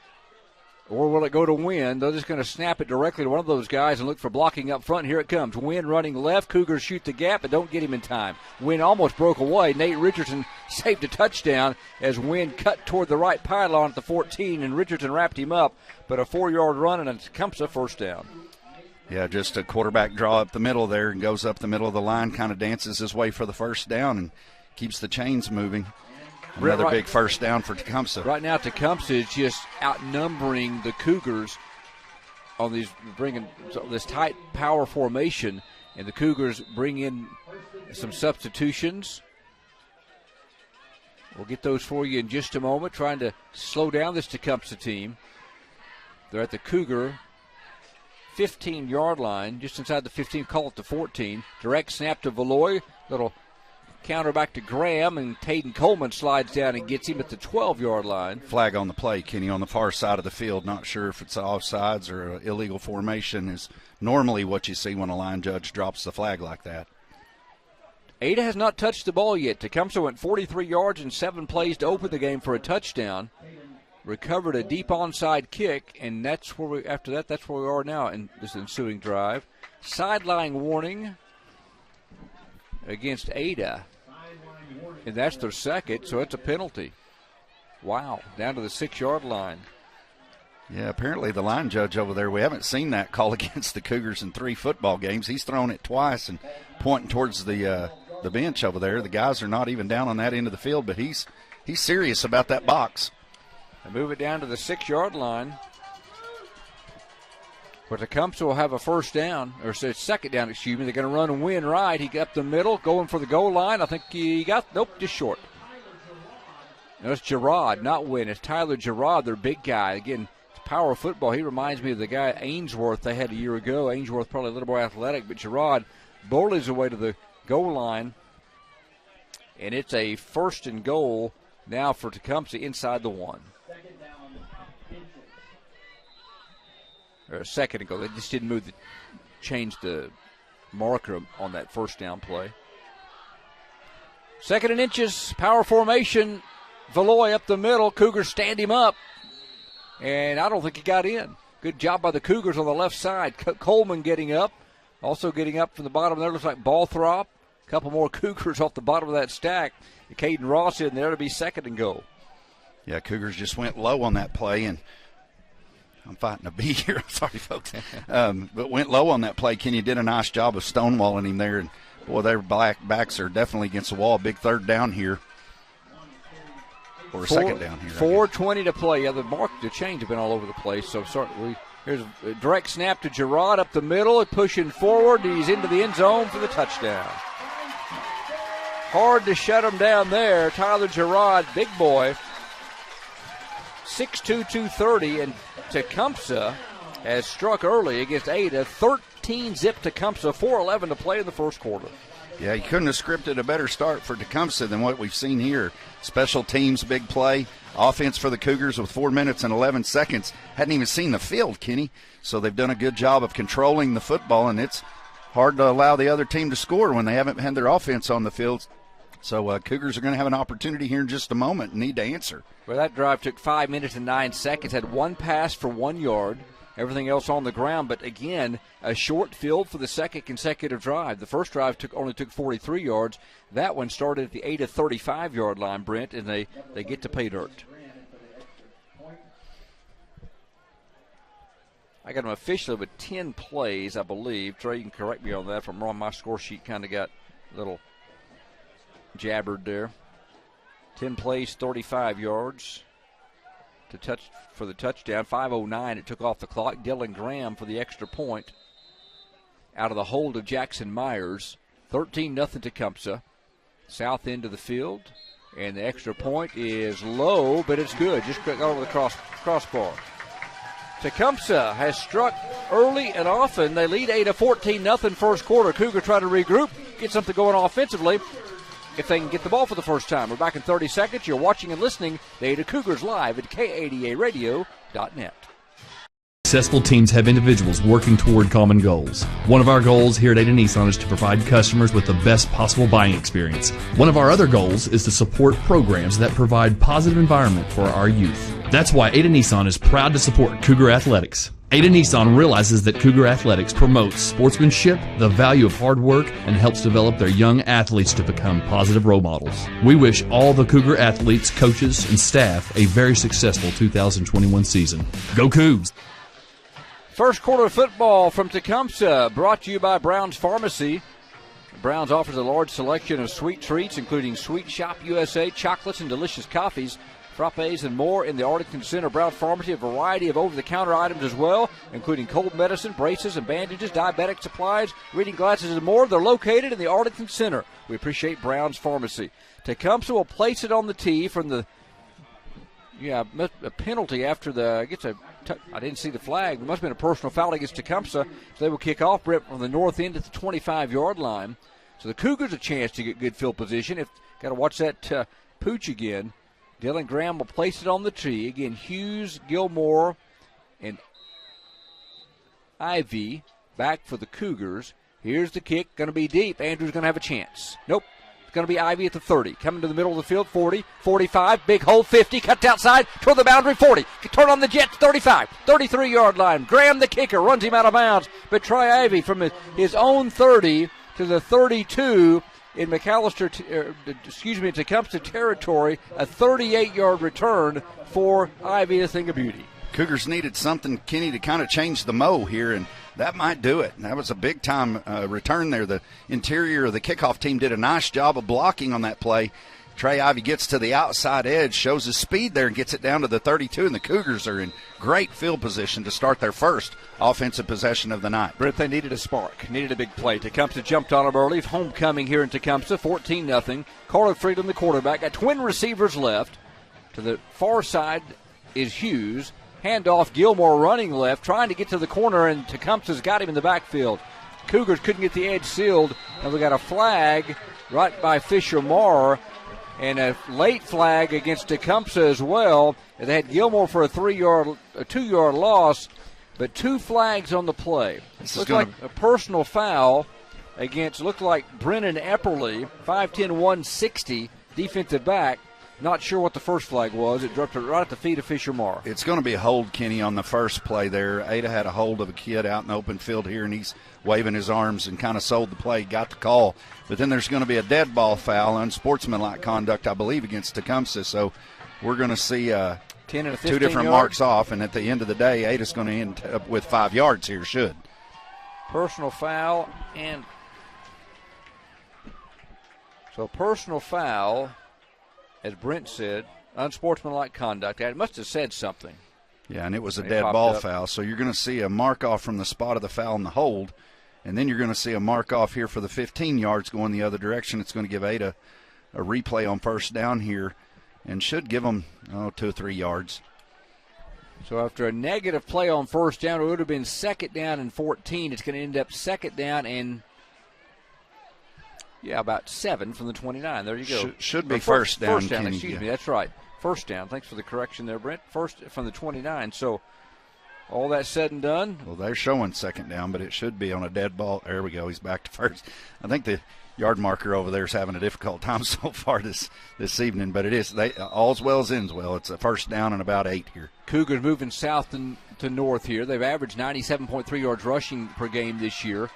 Or will it go to Wynn? They're just going to snap it directly to one of those guys and look for blocking up front. Here it comes. Wynn running left. Cougars shoot the gap, but don't get him in time. Wynn almost broke away. Nate Richardson saved a touchdown as Wynn cut toward the right pylon at the 14, and Richardson wrapped him up. But a 4-yard run and a Tecumseh first down. Yeah, just a quarterback draw up the middle there and goes up the middle of the line, kind of dances his way for the first down and keeps the chains moving. Another big first down for Tecumseh. Right now, Tecumseh is just outnumbering the Cougars on these, bringing this tight power formation, and the Cougars bring in some substitutions. We'll get those for you in just a moment, trying to slow down this Tecumseh team. They're at the Cougar 15-yard line, just inside the 15, call it the 14. Direct snap to Valois, little counter back to Graham, and Taden Coleman slides down and gets him at the 12-yard line. Flag on the play, Kenny, on the far side of the field. Not sure if it's offsides or an illegal formation is normally what you see when a line judge drops the flag like that. Ada has not touched the ball yet. Tecumseh went 43 yards and 7 plays to open the game for a touchdown. Recovered a deep onside kick, and that's where we, after that, that's where we are now in this ensuing drive. Sideline warning against Ada, and that's their second, so it's a penalty. Wow, down to the 6-yard line. Yeah, apparently the line judge over there, we haven't seen that call against the Cougars in 3 football games. He's thrown it twice and pointing towards the bench over there. The guys are not even down on that end of the field, but he's serious about that box. They move it down to the 6-yard line, where Tecumseh will have a first down, or second down, excuse me. They're going to run and win right. He got up the middle, going for the goal line. I think he got, nope, just short. No, it's Gerard, not Wynn. It's Tyler Gerard, their big guy. Again, it's power football. He reminds me of the guy Ainsworth they had a year ago. Ainsworth probably a little more athletic, but Gerard bullies away to the goal line. And it's a 1st and goal now for Tecumseh inside the 1. Or a 2nd and goal. They just didn't change the marker on that first down play. 2nd and inches, power formation. Valois up the middle. Cougars stand him up. And I don't think he got in. Good job by the Cougars on the left side. Coleman getting up. Also getting up from the bottom there. Looks like Balthrop. A couple more Cougars off the bottom of that stack. Caden Ross in there to be 2nd and goal. Yeah, Cougars just went low on that play, and I'm fighting a bee here. Sorry, folks. But went low on that play. Kenny did a nice job of stonewalling him there. And, boy, their backs are definitely against the wall. Big 3rd down here. Or a 2nd down here. 4:20 to play. Yeah, the chains have been all over the place. So here's a direct snap to Gerard up the middle. Pushing forward. He's into the end zone for the touchdown. Hard to shut him down there. Tyler Gerard, big boy. 6'2", 230, and Tecumseh has struck early against Ada. 13-zip Tecumseh, 4:11 to play in the first quarter. Yeah, you couldn't have scripted a better start for Tecumseh than what we've seen here. Special teams, big play. Offense for the Cougars with 4 minutes and 11 seconds. Hadn't even seen the field, Kenny. So they've done a good job of controlling the football, and it's hard to allow the other team to score when they haven't had their offense on the field. So Cougars are going to have an opportunity here in just a moment and need to answer. Well, that drive took 5 minutes and 9 seconds. Had one pass for 1 yard. Everything else on the ground, but again, a short field for the second consecutive drive. The first drive only took 43 yards. That one started at the Ada 35-yard line, Brent, and they get to pay dirt. I got them officially with 10 plays, I believe. Trey, you can correct me on that if I'm wrong. My score sheet kind of got a little jabbered there. 10 plays, 35 yards. For the touchdown, 5:09 it took off the clock. Dylan Graham for the extra point out of the hold of Jackson Myers. 13-0 Tecumseh. South end of the field, and the extra point is low, but it's good. Just got over the crossbar. Tecumseh has struck early and often. They lead Ada 14-0 first quarter. Cougar try to regroup, get something going offensively if they can get the ball for the first time. We're back in 30 seconds. You're watching and listening to Ada Cougars live at KADAradio.net. Successful teams have individuals working toward common goals. One of our goals here at Ada Nissan is to provide customers with the best possible buying experience. One of our other goals is to support programs that provide positive environment for our youth. That's why Ada Nissan is proud to support Cougar Athletics. Ada Nissan realizes that Cougar Athletics promotes sportsmanship, the value of hard work, and helps develop their young athletes to become positive role models. We wish all the Cougar athletes, coaches, and staff a very successful 2021 season. Go Cougs! First quarter of football from Tecumseh, brought to you by Brown's Pharmacy. Brown's offers a large selection of sweet treats, including Sweet Shop USA, chocolates, and delicious coffees, frappes, and more in the Arlington Center. Brown's Pharmacy, a variety of over-the-counter items as well, including cold medicine, braces, and bandages, diabetic supplies, reading glasses, and more. They're located in the Arlington Center. We appreciate Brown's Pharmacy. Tecumseh will place it on the tee from the a penalty after I didn't see the flag. There must have been a personal foul against Tecumseh. So they will kick off, Brett, from the north end at the 25-yard line. So the Cougars a chance to get good field position. Got to watch that pooch again. Dylan Graham will place it on the tee. Again, Hughes, Gilmore, and Ivy back for the Cougars. Here's the kick. Going to be deep. Andrew's going to have a chance. Nope. It's going to be Ivy at the 30. Coming to the middle of the field, 40, 45, big hole, 50, cuts outside, toward the boundary, 40. Turn on the Jets, 35, 33-yard line. Graham, the kicker, runs him out of bounds. But Trey Ivy from his own 30 to the 32 in Tecumseh territory, a 38-yard return for Ivy, a thing of beauty. Cougars needed something, Kenny, to kind of change the mo here, and that might do it. That was a big-time return there. The interior of the kickoff team did a nice job of blocking on that play. Trey Ivy gets to the outside edge, shows his speed there, and gets it down to the 32, and the Cougars are in great field position to start their first offensive possession of the night. Brett, they needed a spark, needed a big play. Tecumseh jumped on them early. Homecoming here in Tecumseh, 14-0. Carter Freedom, the quarterback. Got twin receivers left. To the far side is Hughes. Handoff, Gilmore running left, trying to get to the corner, and Tecumseh's got him in the backfield. Cougars couldn't get the edge sealed, and we got a flag right by Fisher-Marr, and a late flag against Tecumseh as well. They had Gilmore for a 2-yard loss, but two flags on the play. Looked like a personal foul against, looked like Brennan Epperly, 5'10", 160, defensive back. Not sure what the first flag was. It dropped it right at the feet of Fisher-Marr. It's going to be a hold, Kenny, on the first play there. Ada had a hold of a kid out in the open field here, and he's waving his arms and kind of sold the play, got the call. But then there's going to be a dead ball foul, unsportsmanlike conduct, I believe, against Tecumseh. So we're going to see 10 and 2 different marks off, and at the end of the day, Ada's going to end up with 5 yards here, should. Personal foul, and so personal foul, as Brent said, unsportsmanlike conduct. It must have said something. Yeah, and it was a dead ball foul. So you're going to see a mark off from the spot of the foul and the hold, and then you're going to see a mark off here for the 15 yards going the other direction. It's going to give Ada a replay on first down here and should give them 2 or 3 yards. So after a negative play on first down, it would have been second down and 14. It's going to end up second down and about 7 from the 29. There you go. Should be first down. First down, excuse me. That's right. First down. Thanks for the correction there, Brent. First from the 29. So all that said and done. Well, they're showing second down, but it should be on a dead ball. There we go. He's back to first. I think yard marker over there is having a difficult time so far this evening, but it is. All's well as ends well. It's a first down and about 8 here. Cougars moving south to north here. They've averaged 97.3 yards rushing per game this year,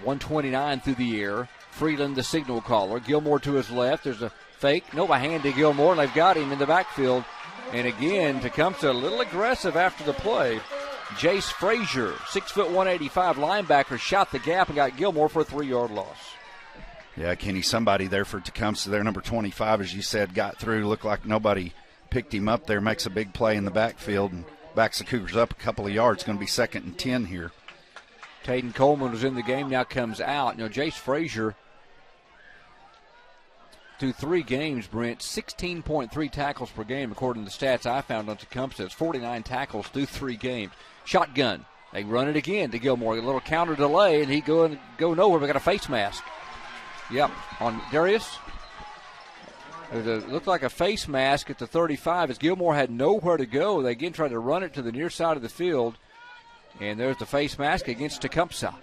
129 through the air. Freeland, the signal caller. Gilmore to his left. There's a fake. No, a hand to Gilmore, and they've got him in the backfield. And again, Tecumseh a little aggressive after the play. Jace Frazier, 6'1", 185 linebacker, shot the gap and got Gilmore for a 3-yard loss. Yeah, Kenny, somebody there for Tecumseh there, number 25, as you said, got through. Looked like nobody picked him up there, makes a big play in the backfield and backs the Cougars up a couple of yards. Going to be 2nd and 10 here. Taden Coleman was in the game, now comes out. Jace Frazier, through 3 games, Brent, 16.3 tackles per game, according to the stats I found on Tecumseh. It's 49 tackles through 3 games. Shotgun. They run it again to Gilmore. A little counter delay, and he go nowhere. We got a face mask. Yep, on Darius. Looked like a face mask at the 35 as Gilmore had nowhere to go. They again tried to run it to the near side of the field, and there's the face mask against Tecumseh.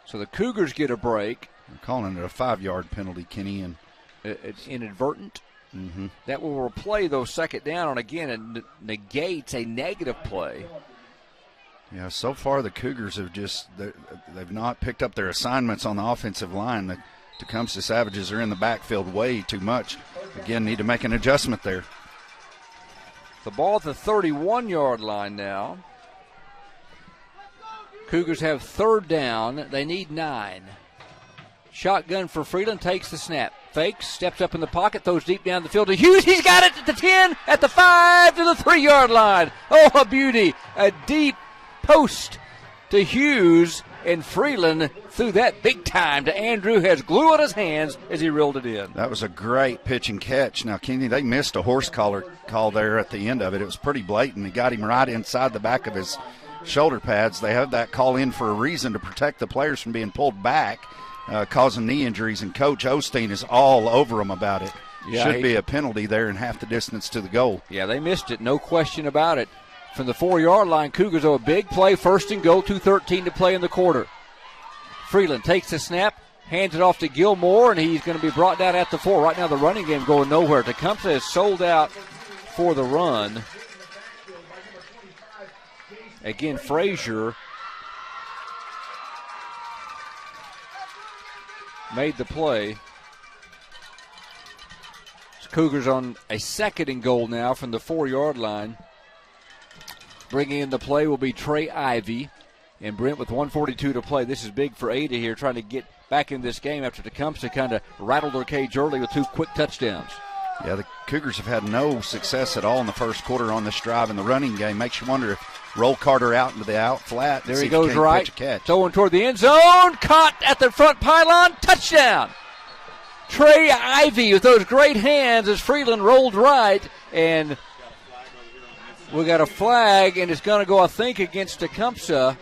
So the Cougars get a break. I'm calling it a 5-yard penalty, Kenny. And it's inadvertent. Mm-hmm. That will replay those 2nd down, and again, it negates a negative play. Yeah, so far the Cougars have they've not picked up their assignments on the offensive line. The Tecumseh Savages are in the backfield way too much. Again, need to make an adjustment there. The ball at the 31-yard line now. Cougars have 3rd down. They need 9. Shotgun for Freeland, takes the snap. Fakes, steps up in the pocket, throws deep down the field to Hughes. He's got it at the 10, at the 5, to the 3-yard line. Oh, a beauty. A deep post to Hughes, and Freeland threw that big time to Andrew, has glue on his hands as he reeled it in. That was a great pitch and catch. Now, Kenny, they missed a horse collar call there at the end of it. It was pretty blatant. It got him right inside the back of his shoulder pads. They had that call in for a reason, to protect the players from being pulled back, causing knee injuries, and Coach Osteen is all over them about it. Yeah, should be a penalty there and half the distance to the goal. Yeah, they missed it, no question about it. From the 4-yard line, Cougars owe a big play, 1st and goal, 2:13 to play in the quarter. Freeland takes the snap, hands it off to Gilmore, and he's going to be brought down at the 4. Right now the running game going nowhere. Tecumseh is sold out for the run. Again, Frazier made the play. Cougars on a 2nd and goal now from the 4-yard line. Bringing in the play will be Trey Ivy. And Brent with 1:42 to play. This is big for Ada here, trying to get back in this game after Tecumseh kind of rattled their cage early with 2 quick touchdowns. Yeah, the Cougars have had no success at all in the first quarter on this drive in the running game. Makes you wonder if roll Carter out into the out flat. There he goes right. Throwing toward the end zone. Caught at the front pylon. Touchdown. Trey Ivy with those great hands as Freeland rolled right. And we got a flag, and it's going to go, I think, against Tecumseh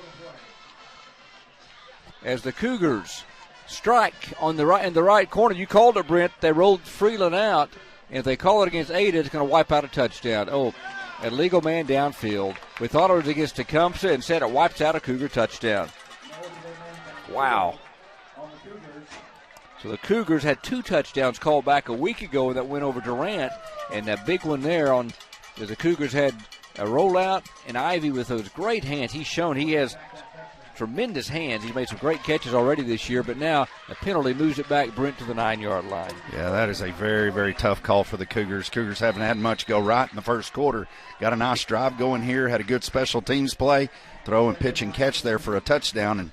as the Cougars strike on the right in the right corner. You called it, Brent. They rolled Freeland out. And if they call it against Ada, it's going to wipe out a touchdown. Oh, a legal man downfield. We thought it was against Tecumseh. Instead, it wipes out a Cougar touchdown. Wow. So the Cougars had 2 touchdowns called back a week ago that went over Durant. And that big one there on the Cougars had a rollout, and Ivy with those great hands. He's shown he has tremendous hands. He's made some great catches already this year, but now a penalty moves it back, Brent, to the 9-yard line. Yeah, that is a very, very tough call for the Cougars. Cougars haven't had much go right in the first quarter. Got a nice drive going here, had a good special teams play, throw and pitch and catch there for a touchdown.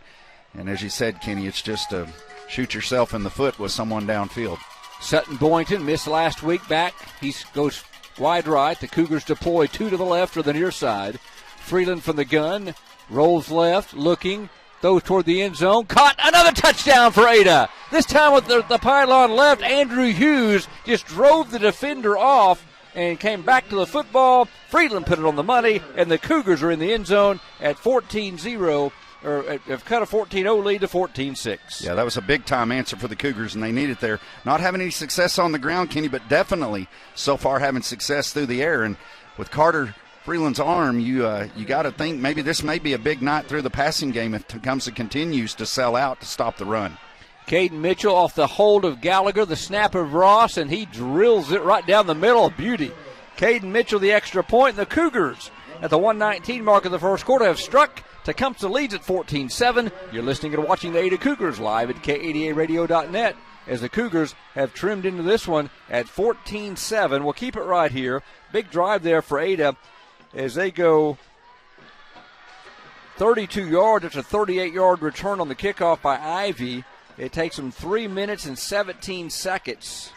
And as you said, Kenny, it's just to shoot yourself in the foot with someone downfield. Sutton Boynton missed last week back. He goes wide right. The Cougars deploy 2 to the left or the near side. Freeland from the gun. Rolls left, looking, throws toward the end zone. Caught, another touchdown for Ada. This time with the pylon left, Andrew Hughes just drove the defender off and came back to the football. Freeland put it on the money, and the Cougars are in the end zone at 14-0, or have cut a 14-0 lead to 14-6. Yeah, that was a big-time answer for the Cougars, and they need it there. Not having any success on the ground, Kenny, but definitely so far having success through the air. And with Carter Freeland's arm, you got to think maybe this may be a big night through the passing game if Tecumseh continues to sell out to stop the run. Caden Mitchell off the hold of Gallagher, the snap of Ross, and he drills it right down the middle. Beauty. Caden Mitchell the extra point, and the Cougars at the 1:19 mark of the first quarter have struck. Tecumseh leads at 14-7. You're listening and watching the Ada Cougars live at K88radio.net as the Cougars have trimmed into this one at 14-7. We'll keep it right here. Big drive there for Ada as they go 32 yards. It's a 38-yard return on the kickoff by Ivy. It takes them 3 minutes and 17 seconds.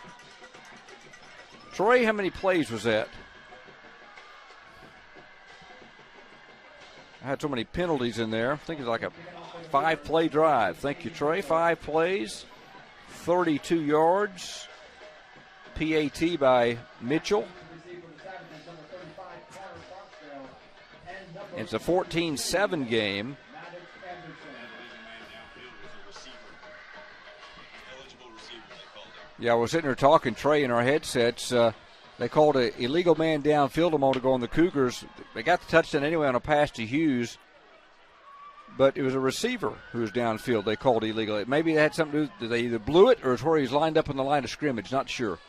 Troy, how many plays was that? I had so many penalties in there. I think it's like a 5-play drive. Thank you, Trey. 5 plays, 32 yards. PAT by Mitchell. It's a 14-7 game. Yeah, we're sitting here talking, Trey, in our headsets. They called an illegal man downfield a moment ago on the Cougars. They got the touchdown anyway on a pass to Hughes, but it was a receiver who was downfield they called illegal. Maybe it had something to do, they either blew it or it's where he's lined up in the line of scrimmage. Not sure.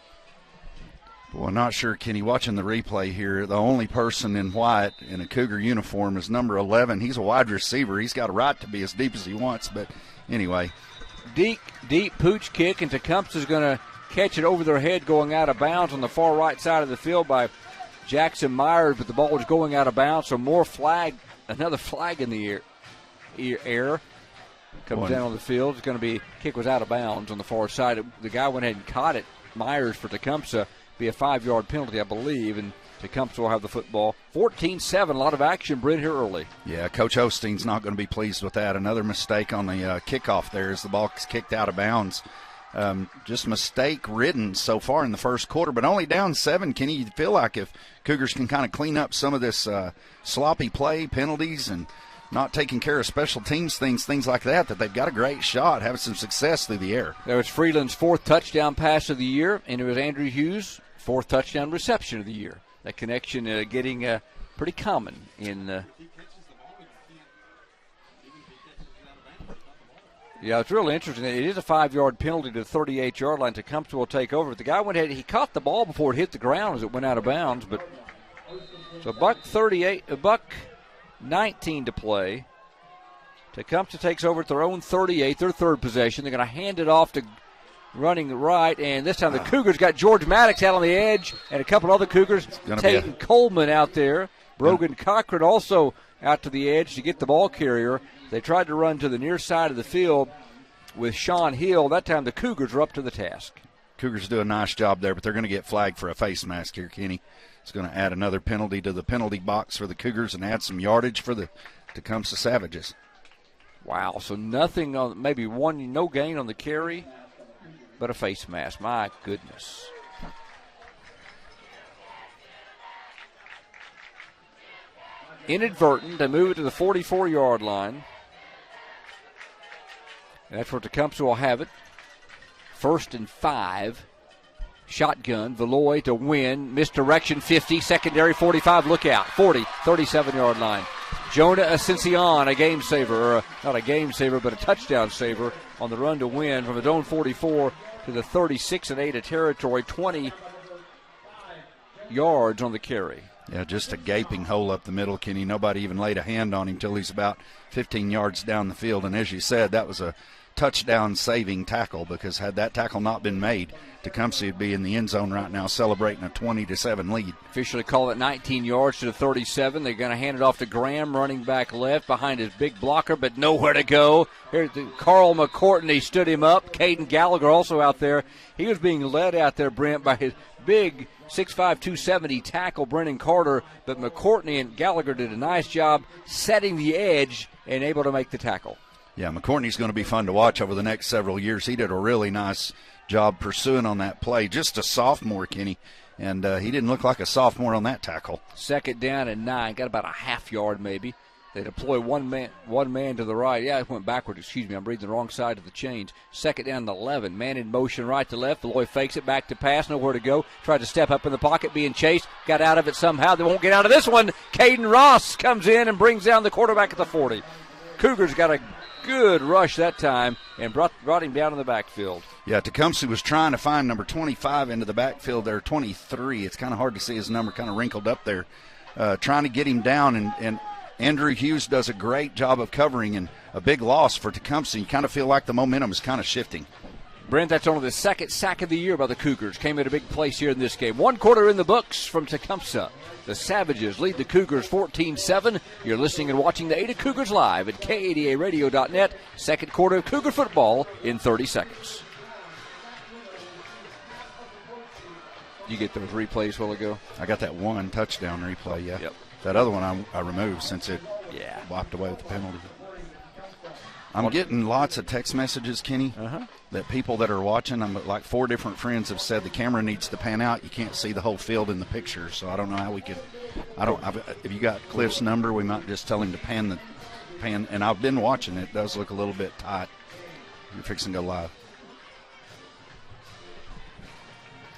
Well, not sure, Kenny. Watching the replay here, the only person in white in a Cougar uniform is number 11. He's a wide receiver. He's got a right to be as deep as he wants, but anyway. Deep pooch kick, and Tecumseh's going to catch it over their head going out of bounds on the far right side of the field by Jackson Myers, but the ball was going out of bounds, so another flag in the air. Comes down on the field. It's going to be, kick was out of bounds on the far side. The guy went ahead and caught it, Myers, for Tecumseh. Be a 5-yard penalty, I believe, and Tecumseh will have the football. 14-7, a lot of action, Brent, here early. Yeah, Coach Osteen's not going to be pleased with that. Another mistake on the kickoff there as the ball is kicked out of bounds. Just mistake-ridden so far in the first quarter, but only down 7. Kenny, you feel like if Cougars can kind of clean up some of this sloppy play, penalties, and not taking care of special teams things like that they've got a great shot, having some success through the air. That was Freeland's 4th touchdown pass of the year, and it was Andrew Hughes' 4th touchdown reception of the year. That connection getting pretty common in Yeah, it's really interesting. It is a 5-yard penalty to the 38-yard line. Tecumseh will take over. The guy went ahead, he caught the ball before it hit the ground as it went out of bounds. But so $1:19 to play. Tecumseh takes over at their own 38, their third possession. They're going to hand it off to running right, and this time the Cougars got George Maddox out on the edge and a couple other Cougars. Tatum Coleman out there. Brogan Cochran also out to the edge to get the ball carrier. They tried to run to the near side of the field with Sean Hill. That time the Cougars were up to the task. Cougars do a nice job there, but they're going to get flagged for a face mask here, Kenny. It's going to add another penalty to the penalty box for the Cougars and add some yardage for the Tecumseh Savages. Wow, so nothing on, maybe no gain on the carry, but a face mask. My goodness. Inadvertent, they move it to the 44-yard line. And that's where Tecumseh will have it. 1st and 5. Shotgun, Valoy to win. Misdirection, 50. Secondary, 45. Look out. 40, 37-yard line. Jonah Ascension, a game saver. Not a game saver, but a touchdown saver on the run to win from his own 44 to the 36-8 territory. 20 yards on the carry. Yeah, just a gaping hole up the middle, Kenny. Nobody even laid a hand on him until he's about 15 yards down the field. And as you said, that was a touchdown-saving tackle, because had that tackle not been made, Tecumseh would be in the end zone right now celebrating a 20-7 lead. Officially call it 19 yards to the 37. They're going to hand it off to Graham, running back left behind his big blocker, but nowhere to go. Here's Carl McCourtney stood him up. Caden Gallagher also out there. He was being led out there, Brent, by his big 6'5", 270 tackle, Brennan Carter, but McCourtney and Gallagher did a nice job setting the edge and able to make the tackle. Yeah, McCourtney's going to be fun to watch over the next several years. He did a really nice job pursuing on that play. Just a sophomore, Kenny, and he didn't look like a sophomore on that tackle. 2nd down and 9, got about a half yard maybe. They deploy one man to the right. Yeah, it went backward. Excuse me, I'm reading the wrong side of the change. 2nd down and 11. Man in motion right to left. Valoy fakes it back to pass. Nowhere to go. Tried to step up in the pocket, being chased. Got out of it somehow. They won't get out of this one. Caden Ross comes in and brings down the quarterback at the 40. Cougars got a good rush that time and brought him down in the backfield. Yeah, Tecumseh was trying to find number 25 into the backfield there, 23. It's kind of hard to see his number kind of wrinkled up there. Trying to get him down, and Andrew Hughes does a great job of covering, and a big loss for Tecumseh. You kind of feel like the momentum is kind of shifting. Brent, that's only the second sack of the year by the Cougars. Came at a big place here in this game. 1 quarter in the books from Tecumseh. The Savages lead the Cougars 14-7. You're listening and watching the Ada Cougars live at KADARadio.net. Second quarter of Cougar football in 30 seconds. You get those replays a while ago? I got that one touchdown replay, yeah. Yep. That other one I removed since it wiped away with the penalty. I'm getting lots of text messages, Kenny, that people that are watching, like 4 different friends have said the camera needs to pan out. You can't see the whole field in the picture, so I don't know how we could. If you got Cliff's number, we might just tell him to pan. And I've been watching it. It does look a little bit tight. You're fixing to go live.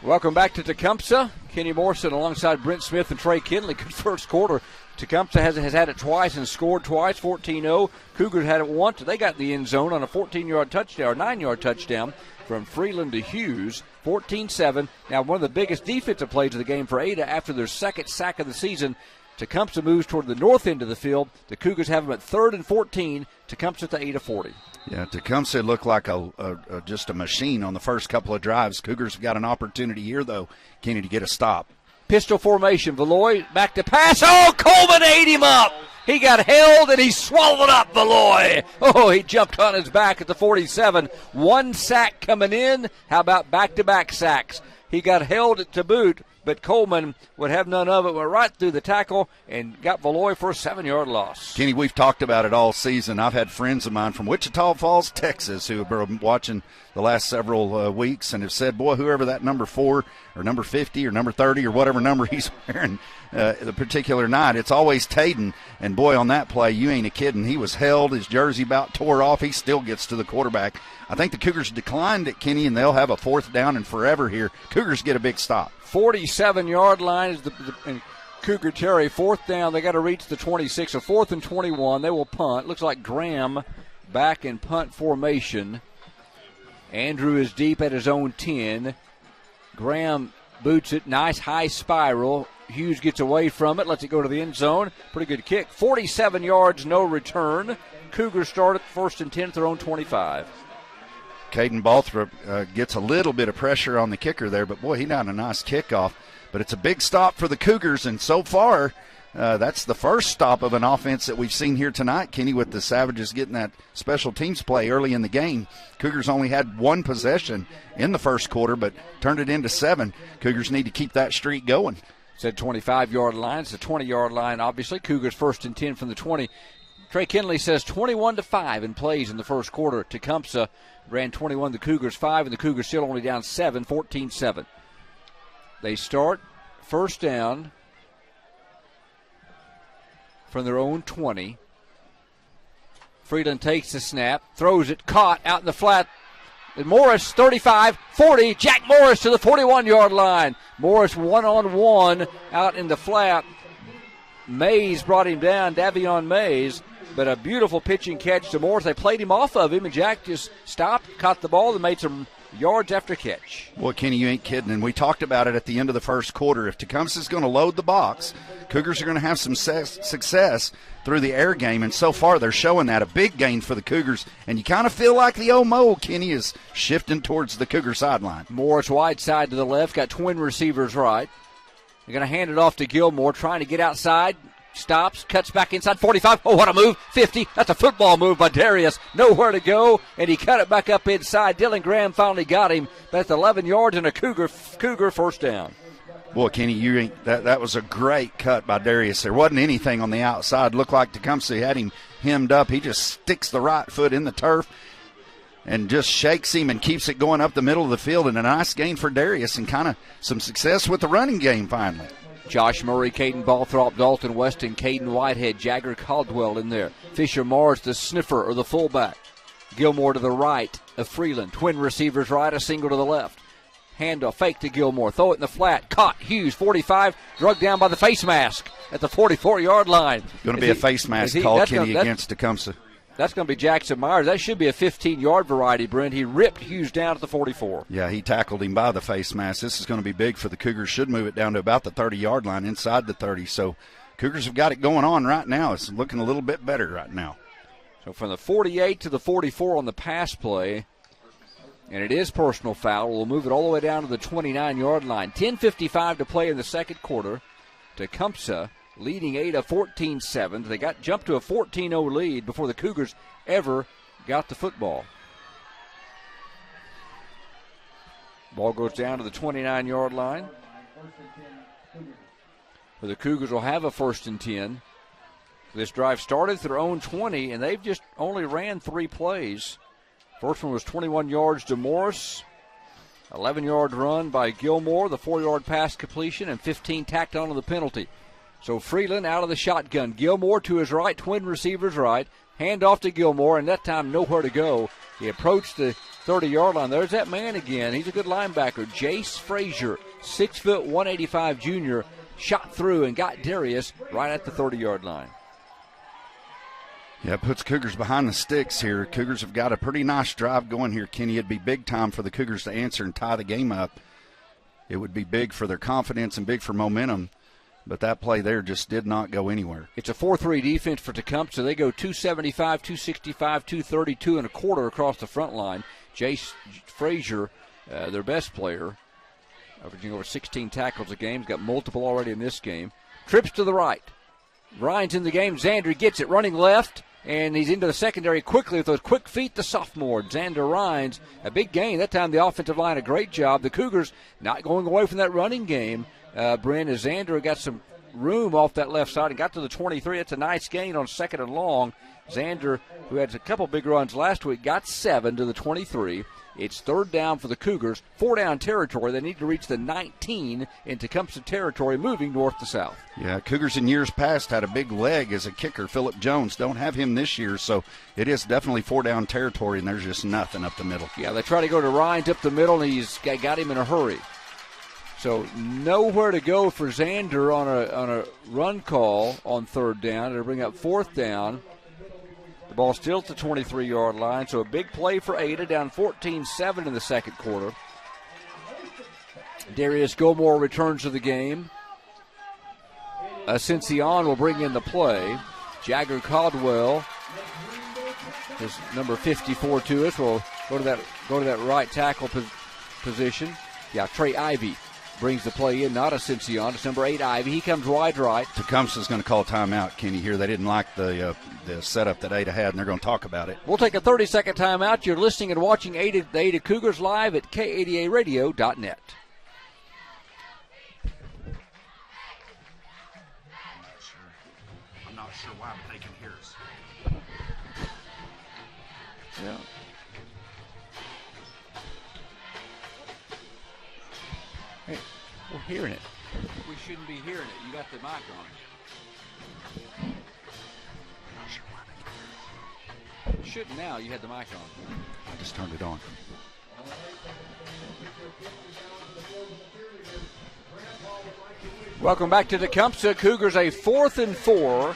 Welcome back to Tecumseh. Kenny Morrison alongside Brent Smith and Trey Kinley. Good first quarter. Tecumseh has had it twice and scored twice, 14-0. Cougars had it once. They got in the end zone on a 14-yard touchdown, or 9-yard touchdown from Freeland to Hughes, 14-7. Now, one of the biggest defensive plays of the game for Ada after their second sack of the season. Tecumseh moves toward the north end of the field. The Cougars have them at 3rd and 14. Tecumseh to Ada 40. Yeah, Tecumseh looked like just a machine on the first couple of drives. Cougars have got an opportunity here, though, Kenny, to get a stop. Pistol formation. Valois back to pass. Oh, Coleman ate him up. He got held and he swallowed up Valois. Oh, he jumped on his back at the 47. 1 sack coming in. How about back-to-back sacks? He got held to boot, but Coleman would have none of it. Went right through the tackle and got Valois for a 7-yard loss. Kenny, we've talked about it all season. I've had friends of mine from Wichita Falls, Texas, who have been watching the last several weeks and have said, boy, whoever that number 4 or number 50 or number 30 or whatever number he's wearing the particular night, it's always Taden. And, boy, on that play, you ain't a kidding. He was held. His jersey about tore off. He still gets to the quarterback. I think the Cougars declined it, Kenny, and they'll have a 4th down and forever here. Cougars get a big stop. 47-yard line is the Cougar Terry. 4th down. They got to reach the 26. A 4th and 21. They will punt. Looks like Graham back in punt formation. Andrew is deep at his own 10. Graham boots it. Nice high spiral. Hughes gets away from it. Lets it go to the end zone. Pretty good kick. 47 yards, no return. Cougars start at 1st and 10 at their own 25. Caden Balthrop gets a little bit of pressure on the kicker there, but, boy, he got a nice kickoff. But it's a big stop for the Cougars, and so far that's the first stop of an offense that we've seen here tonight, Kenny, with the Savages getting that special teams play early in the game. Cougars only had 1 possession in the first quarter, but turned it into 7. Cougars need to keep that streak going. Said 25-yard line. It's a 20-yard line, obviously. Cougars 1st and 10 from the 20. Trey Kinley says 21-5 in plays in the first quarter. Tecumseh ran 21, the Cougars 5, and the Cougars still only down 7, 14-7. They start 1st down from their own 20. Freeland takes the snap, throws it, caught out in the flat. And Morris, 35, 40. Jack Morris to the 41-yard line. Morris one-on-one out in the flat. Mays brought him down, Davion Mays. But a beautiful pitching catch to Morris. They played him off of him, and Jack just stopped, caught the ball, and made some yards after catch. Well, Kenny, you ain't kidding. And we talked about it at the end of the first quarter. If Tecumseh's going to load the box, Cougars are going to have some success through the air game. And so far, they're showing that. A big gain for the Cougars. And you kind of feel like the old Mo, Kenny, is shifting towards the Cougar sideline. Morris wide side to the left, got twin receivers right. They're going to hand it off to Gilmore, trying to get outside. Stops, cuts back inside 45. Oh, what a move. 50. That's a football move by Darius. Nowhere to go, and he cut it back up inside. Dylan Graham finally got him. That's 11 yards and a Cougar 1st down. Boy, Kenny, that was a great cut by Darius. There wasn't anything on the outside. Looked like Tecumseh had him hemmed up. He just sticks the right foot in the turf and just shakes him and keeps it going up the middle of the field. And a nice gain for Darius and kind of some success with the running game finally. Josh Murray, Caden Balthrop, Dalton Weston, Caden Whitehead, Jagger Caldwell in there. Fisher Mars, the sniffer or the fullback. Gilmore to the right of Freeland. Twin receivers right, a single to the left. Handoff, fake to Gilmore. Throw it in the flat. Caught. Hughes, 45, drugged down by the face mask at the 44-yard line. Going to be a face mask call, Kenny, against Tecumseh. That's going to be Jackson Myers. That should be a 15-yard variety, Brent. He ripped Hughes down at the 44. Yeah, he tackled him by the face mask. This is going to be big for the Cougars. Should move it down to about the 30-yard line, inside the 30. So Cougars have got it going on right now. It's looking a little bit better right now. So from the 48 to the 44 on the pass play, and it is personal foul. We'll move it all the way down to the 29-yard line. 10:55 to play in the second quarter. Tecumseh leading Ada 14-7. They jumped to a 14-0 lead before the Cougars ever got the football. Ball goes down to the 29-yard line. So the Cougars will have a 1st and 10. This drive started at their own 20, and they've just only ran 3 plays. First one was 21 yards to Morris. 11-yard run by Gilmore, the 4-yard pass completion, and 15 tacked onto the penalty. So Freeland out of the shotgun. Gilmore to his right, twin receivers right. Hand off to Gilmore, and that time nowhere to go. He approached the 30-yard line. There's that man again. He's a good linebacker. Jace Frazier, 6 foot, 185 junior, shot through and got Darius right at the 30-yard line. Yeah, it puts Cougars behind the sticks here. Cougars have got a pretty nice drive going here, Kenny. It'd be big time for the Cougars to answer and tie the game up. It would be big for their confidence and big for momentum. But that play there just did not go anywhere. It's a 4-3 defense for Tecumseh. They go 275, 265, 232 and a quarter across the front line. Jace Frazier, their best player, averaging over 16 tackles a game. He's got multiple already in this game. Trips to the right. Ryan's in the game. Xander gets it running left, and he's into the secondary quickly with those quick feet, the sophomore. Xander Rhines, a big gain. That time the offensive line, a great job. The Cougars not going away from that running game. Brent, as Xander got some room off that left side and got to the 23. It's a nice gain on 2nd and long. Xander, who had a couple big runs last week, got 7 to the 23. It's 3rd down for the Cougars. 4-down territory. They need to reach the 19 in Tecumseh territory, moving north to south. Yeah, Cougars in years past had a big leg as a kicker, Phillip Jones. Don't have him this year, so it is definitely 4-down territory, and there's just nothing up the middle. Yeah, they try to go to Rhines up the middle, and he's got him in a hurry. So nowhere to go for Xander on a run call on 3rd down. It'll bring up 4th down. The ball still at the 23-yard line, so a big play for Ada, down 14-7 in the second quarter. Darius Gilmore returns to the game. Ascension will bring in the play. Jagger Caldwell, his number 54 to us, will go to that right tackle position. Yeah, Trey Ivy brings the play in, not Ascension. It's number 8, Ivy. He comes wide right. Tecumseh's going to call timeout, Kenny, here. They didn't like the setup that Ada had, and they're going to talk about it. We'll take a 30-second timeout. You're listening and watching the Ada Cougars live at KADARadio.net. I'm not sure why, but they can hear us. Yeah. Hey, we're hearing it. We shouldn't be hearing it. You got the mic on. You shouldn't now. You had the mic on. I just turned it on. Welcome back to Tecumseh. Cougars a 4th and 4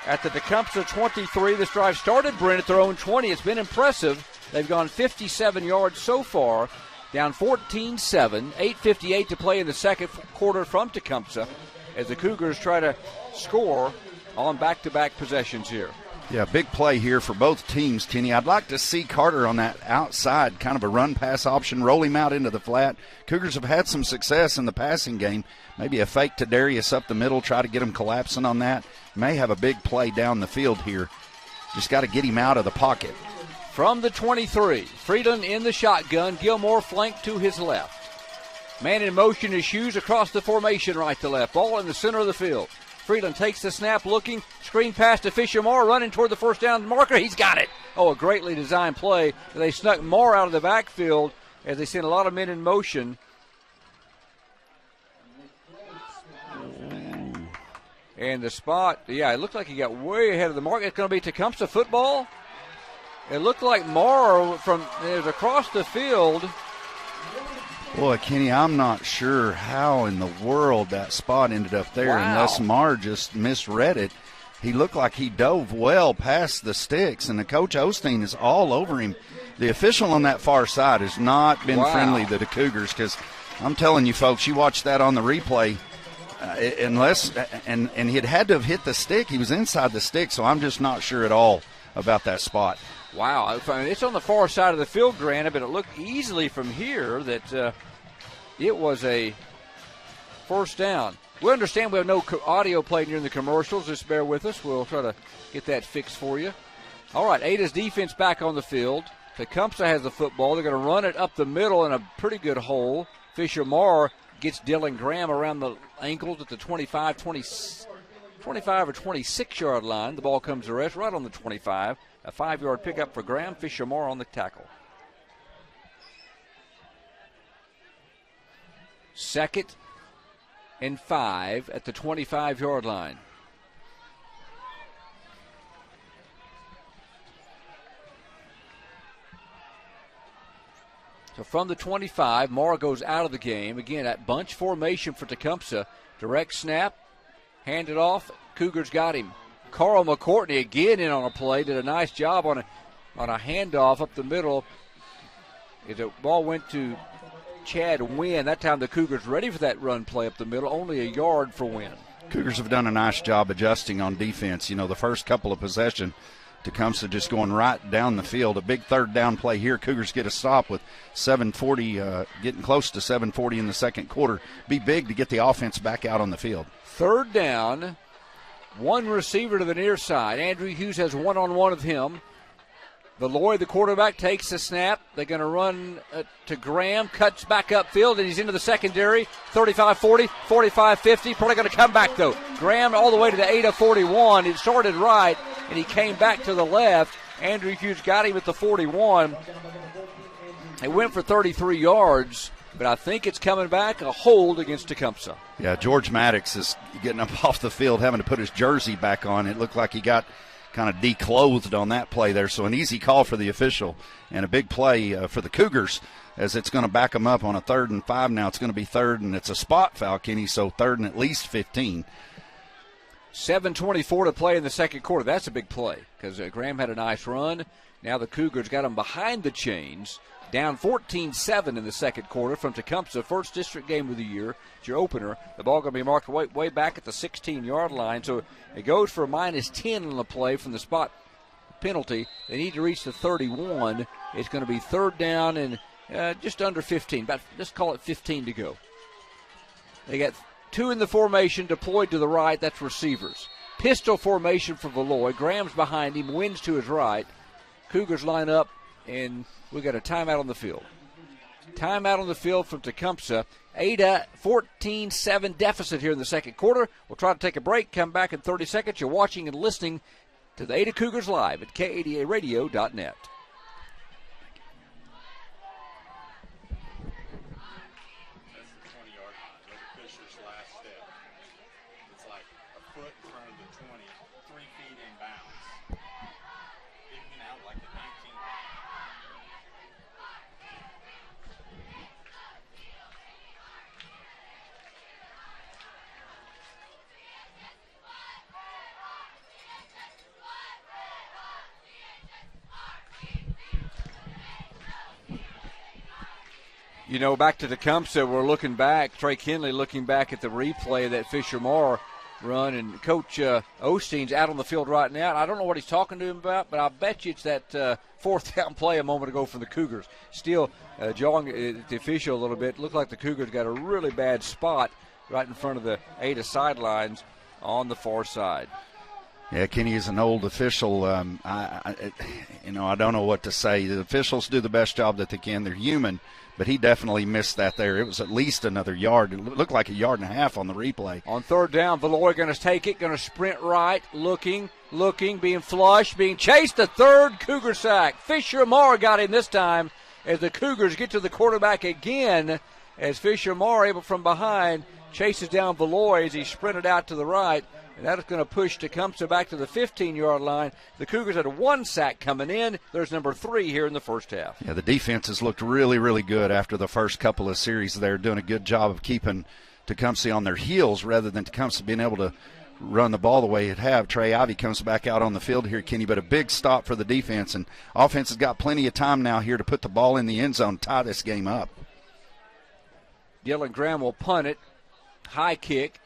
at the Tecumseh 23. This drive started, Brent, at their own 20. It's been impressive. They've gone 57 yards so far. Down 14-7, 8:58 to play in the second quarter from Tecumseh as the Cougars try to score on back-to-back possessions here. Yeah, big play here for both teams, Kenny. I'd like to see Carter on that outside, kind of a run-pass option, roll him out into the flat. Cougars have had some success in the passing game. Maybe a fake to Darius up the middle, try to get him collapsing on that. May have a big play down the field here. Just got to get him out of the pocket. From the 23, Freeland in the shotgun. Gilmore flanked to his left. Man in motion is Hughes across the formation right to left. Ball in the center of the field. Freeland takes the snap, looking. Screen pass to Fisher Moore, running toward the 1st down marker. He's got it. Oh, a greatly designed play. They snuck Moore out of the backfield as they sent a lot of men in motion. And the spot, yeah, it looked like he got way ahead of the mark. It's going to be Tecumseh football. It looked like Moore it was across the field. Boy, Kenny, I'm not sure how in the world that spot ended up there unless Marr just misread it. he looked like he dove well past the sticks, and the Coach Osteen is all over him. The official on that far side has not been friendly to the Cougars, because I'm telling you, folks, you watch that on the replay, and he had to have hit the stick. He was inside the stick, so I'm just not sure at all about that spot. Wow, it's on the far side of the field, granted, but it looked easily from here that it was a first down. We understand we have no audio playing during the commercials. Just bear with us. We'll try to get that fixed for you. All right, Ada's defense back on the field. Tecumseh has the football. They're going to run it up the middle in a pretty good hole. Fisher Marr gets Dylan Graham around the ankles at the 25 or 26-yard line. The ball comes to rest right on the 25. A 5-yard pickup for Graham. Fisher Marr on the tackle. 2nd and 5 at the 25-yard line. So from the 25, Marr goes out of the game. Again, that bunch formation for Tecumseh. Direct snap, hand it off. Cougars got him. Carl McCourtney again in on a play. Did a nice job on a handoff up the middle. The ball went to Chad Wynn. That time the Cougars ready for that run play up the middle. Only a yard for Wynn. Cougars have done a nice job adjusting on defense. You know, the first couple of possession, Tecumseh just going right down the field. A big third down play here. Cougars get a stop with 7:40, getting close to 7:40 in the second quarter. Be big to get the offense back out on the field. Third down, one receiver to the near side. Andrew Hughes has one-on-one of him. Valoy, the quarterback, takes the snap. They're going to run to Graham, cuts back upfield, and he's into the secondary. 35-40, 45-50. Probably going to come back, though. Graham all the way to the 8-41. It started right, and he came back to the left. Andrew Hughes got him at the 41. It went for 33 yards, but I think it's coming back, a hold against Tecumseh. Yeah, George Maddox is getting up off the field, having to put his jersey back on. It looked like he got kind of declothed on that play there. So an easy call for the official and a big play for the Cougars, as it's going to back them up on a 3rd and 5 now. It's going to be 3rd, and it's a spot foul, Kenny, so 3rd and at least 15. 7:24 to play in the second quarter. That's a big play because Graham had a nice run. Now the Cougars got them behind the chains. Down 14-7 in the second quarter from Tecumseh. First district game of the year. It's your opener. The ball going to be marked way back at the 16-yard line. So it goes for -10 on the play from the spot penalty. They need to reach the 31. It's going to be 3rd down and just under 15. About, let's call it 15 to go. They got 2 in the formation deployed to the right. That's receivers. Pistol formation for Valoy. Graham's behind him. Wynn's to his right. Cougars line up, and we got a timeout on the field. Timeout on the field from Tecumseh. Ada 14-7 deficit here in the second quarter. We'll try to take a break, come back in 30 seconds. You're watching and listening to the Ada Cougars live at KADARadio.net. You know, back to Tecumseh, we're looking back, Trey Kinley looking back at the replay of that Fisher Marr run, and Coach Osteen's out on the field right now. I don't know what he's talking to him about, but I bet you it's that 4th down play a moment ago from the Cougars. Still jawing the official a little bit. Looked like the Cougars got a really bad spot right in front of the Ada sidelines on the far side. Yeah, Kenny is an old official. I don't know what to say. The officials do the best job that they can. They're human, but he definitely missed that there. It was at least another yard. It looked like a yard and a half on the replay. On 3rd down, Valoy going to take it, going to sprint right, looking, being flushed, being chased. The 3rd Cougar sack. Fisher Marr got him this time as the Cougars get to the quarterback again, as Fisher Marr, able from behind, chases down Valoy as he sprinted out to the right. And that is going to push Tecumseh back to the 15-yard line. The Cougars had a 1 sack coming in. There's number 3 here in the first half. Yeah, the defense has looked really, really good after the first couple of series. They're doing a good job of keeping Tecumseh on their heels rather than Tecumseh being able to run the ball the way it have. Trey Ivy comes back out on the field here, Kenny, but a big stop for the defense, and offense has got plenty of time now here to put the ball in the end zone, tie this game up. Dylan Graham will punt it. High kick.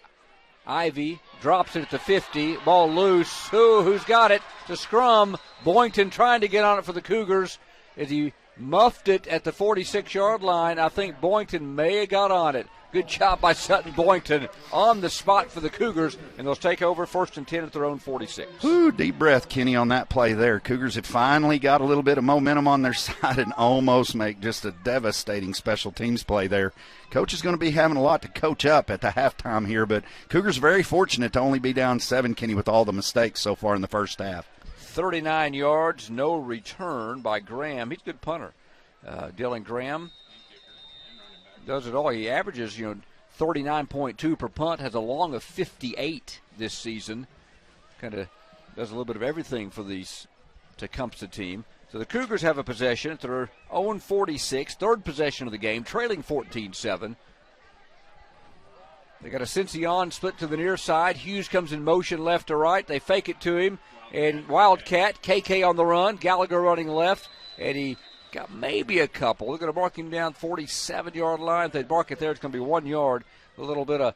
Ivy drops it at the 50. Ball loose. Who's got it? It's a scrum. Boynton trying to get on it for the Cougars as he muffed it at the 46-yard line. I think Boynton may have got on it. Good job by Sutton Boynton on the spot for the Cougars, and they'll take over 1st and 10 at their own 46. Ooh, deep breath, Kenny, on that play there. Cougars have finally got a little bit of momentum on their side and almost make just a devastating special teams play there. Coach is going to be having a lot to coach up at the halftime here, but Cougars very fortunate to only be down 7, Kenny, with all the mistakes so far in the first half. 39 yards, no return by Graham. He's a good punter. Dylan Graham does it all. He averages, 39.2 per punt, has a long of 58 this season. Kind of does a little bit of everything for these Tecumseh team. So the Cougars have a possession at their own 46, third possession of the game, trailing 14-7. They got a Cincion split to the near side. Hughes comes in motion left to right. They fake it to him. And Wildcat, KK on the run, Gallagher running left, and he got maybe a couple. They're going to mark him down 47-yard line. If they mark it there, it's going to be 1 yard. A little bit of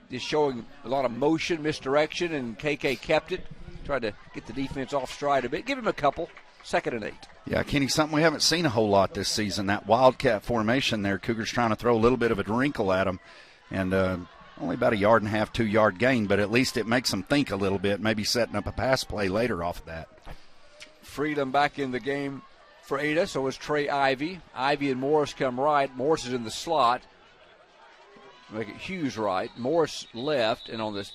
just showing a lot of motion, misdirection, and KK kept it. Tried to get the defense off stride a bit. Give him a couple. 2nd and 8. Yeah, Kenny, something we haven't seen a whole lot this season. That Wildcat formation there. Cougars trying to throw a little bit of a wrinkle at them. And only about 1.5 yard, 2 yard gain, but at least it makes them think a little bit, maybe setting up a pass play later off of that. Freedom back in the game for Ada, so is Trey Ivy. Ivy and Morris come right. Morris is in the slot. Make it Hughes right. Morris left, and on this,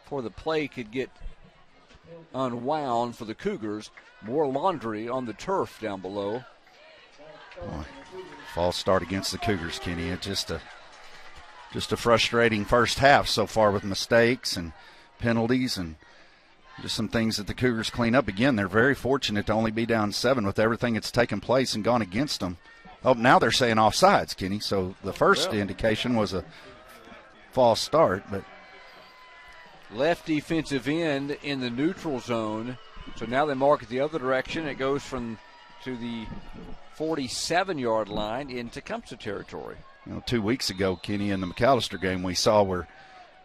before the play could get unwound for the Cougars, more laundry on the turf down below. Boy, false start against the Cougars, Kenny. It's just a frustrating first half so far with mistakes and penalties and just some things that the Cougars clean up. Again, they're very fortunate to only be down 7 with everything that's taken place and gone against them. Oh, now they're saying offsides, Kenny. So the first indication was a false start, but left defensive end in the neutral zone. So now they mark it the other direction. It goes to the 47-yard line in Tecumseh territory. 2 weeks ago, Kenny, in the McAllister game, we saw where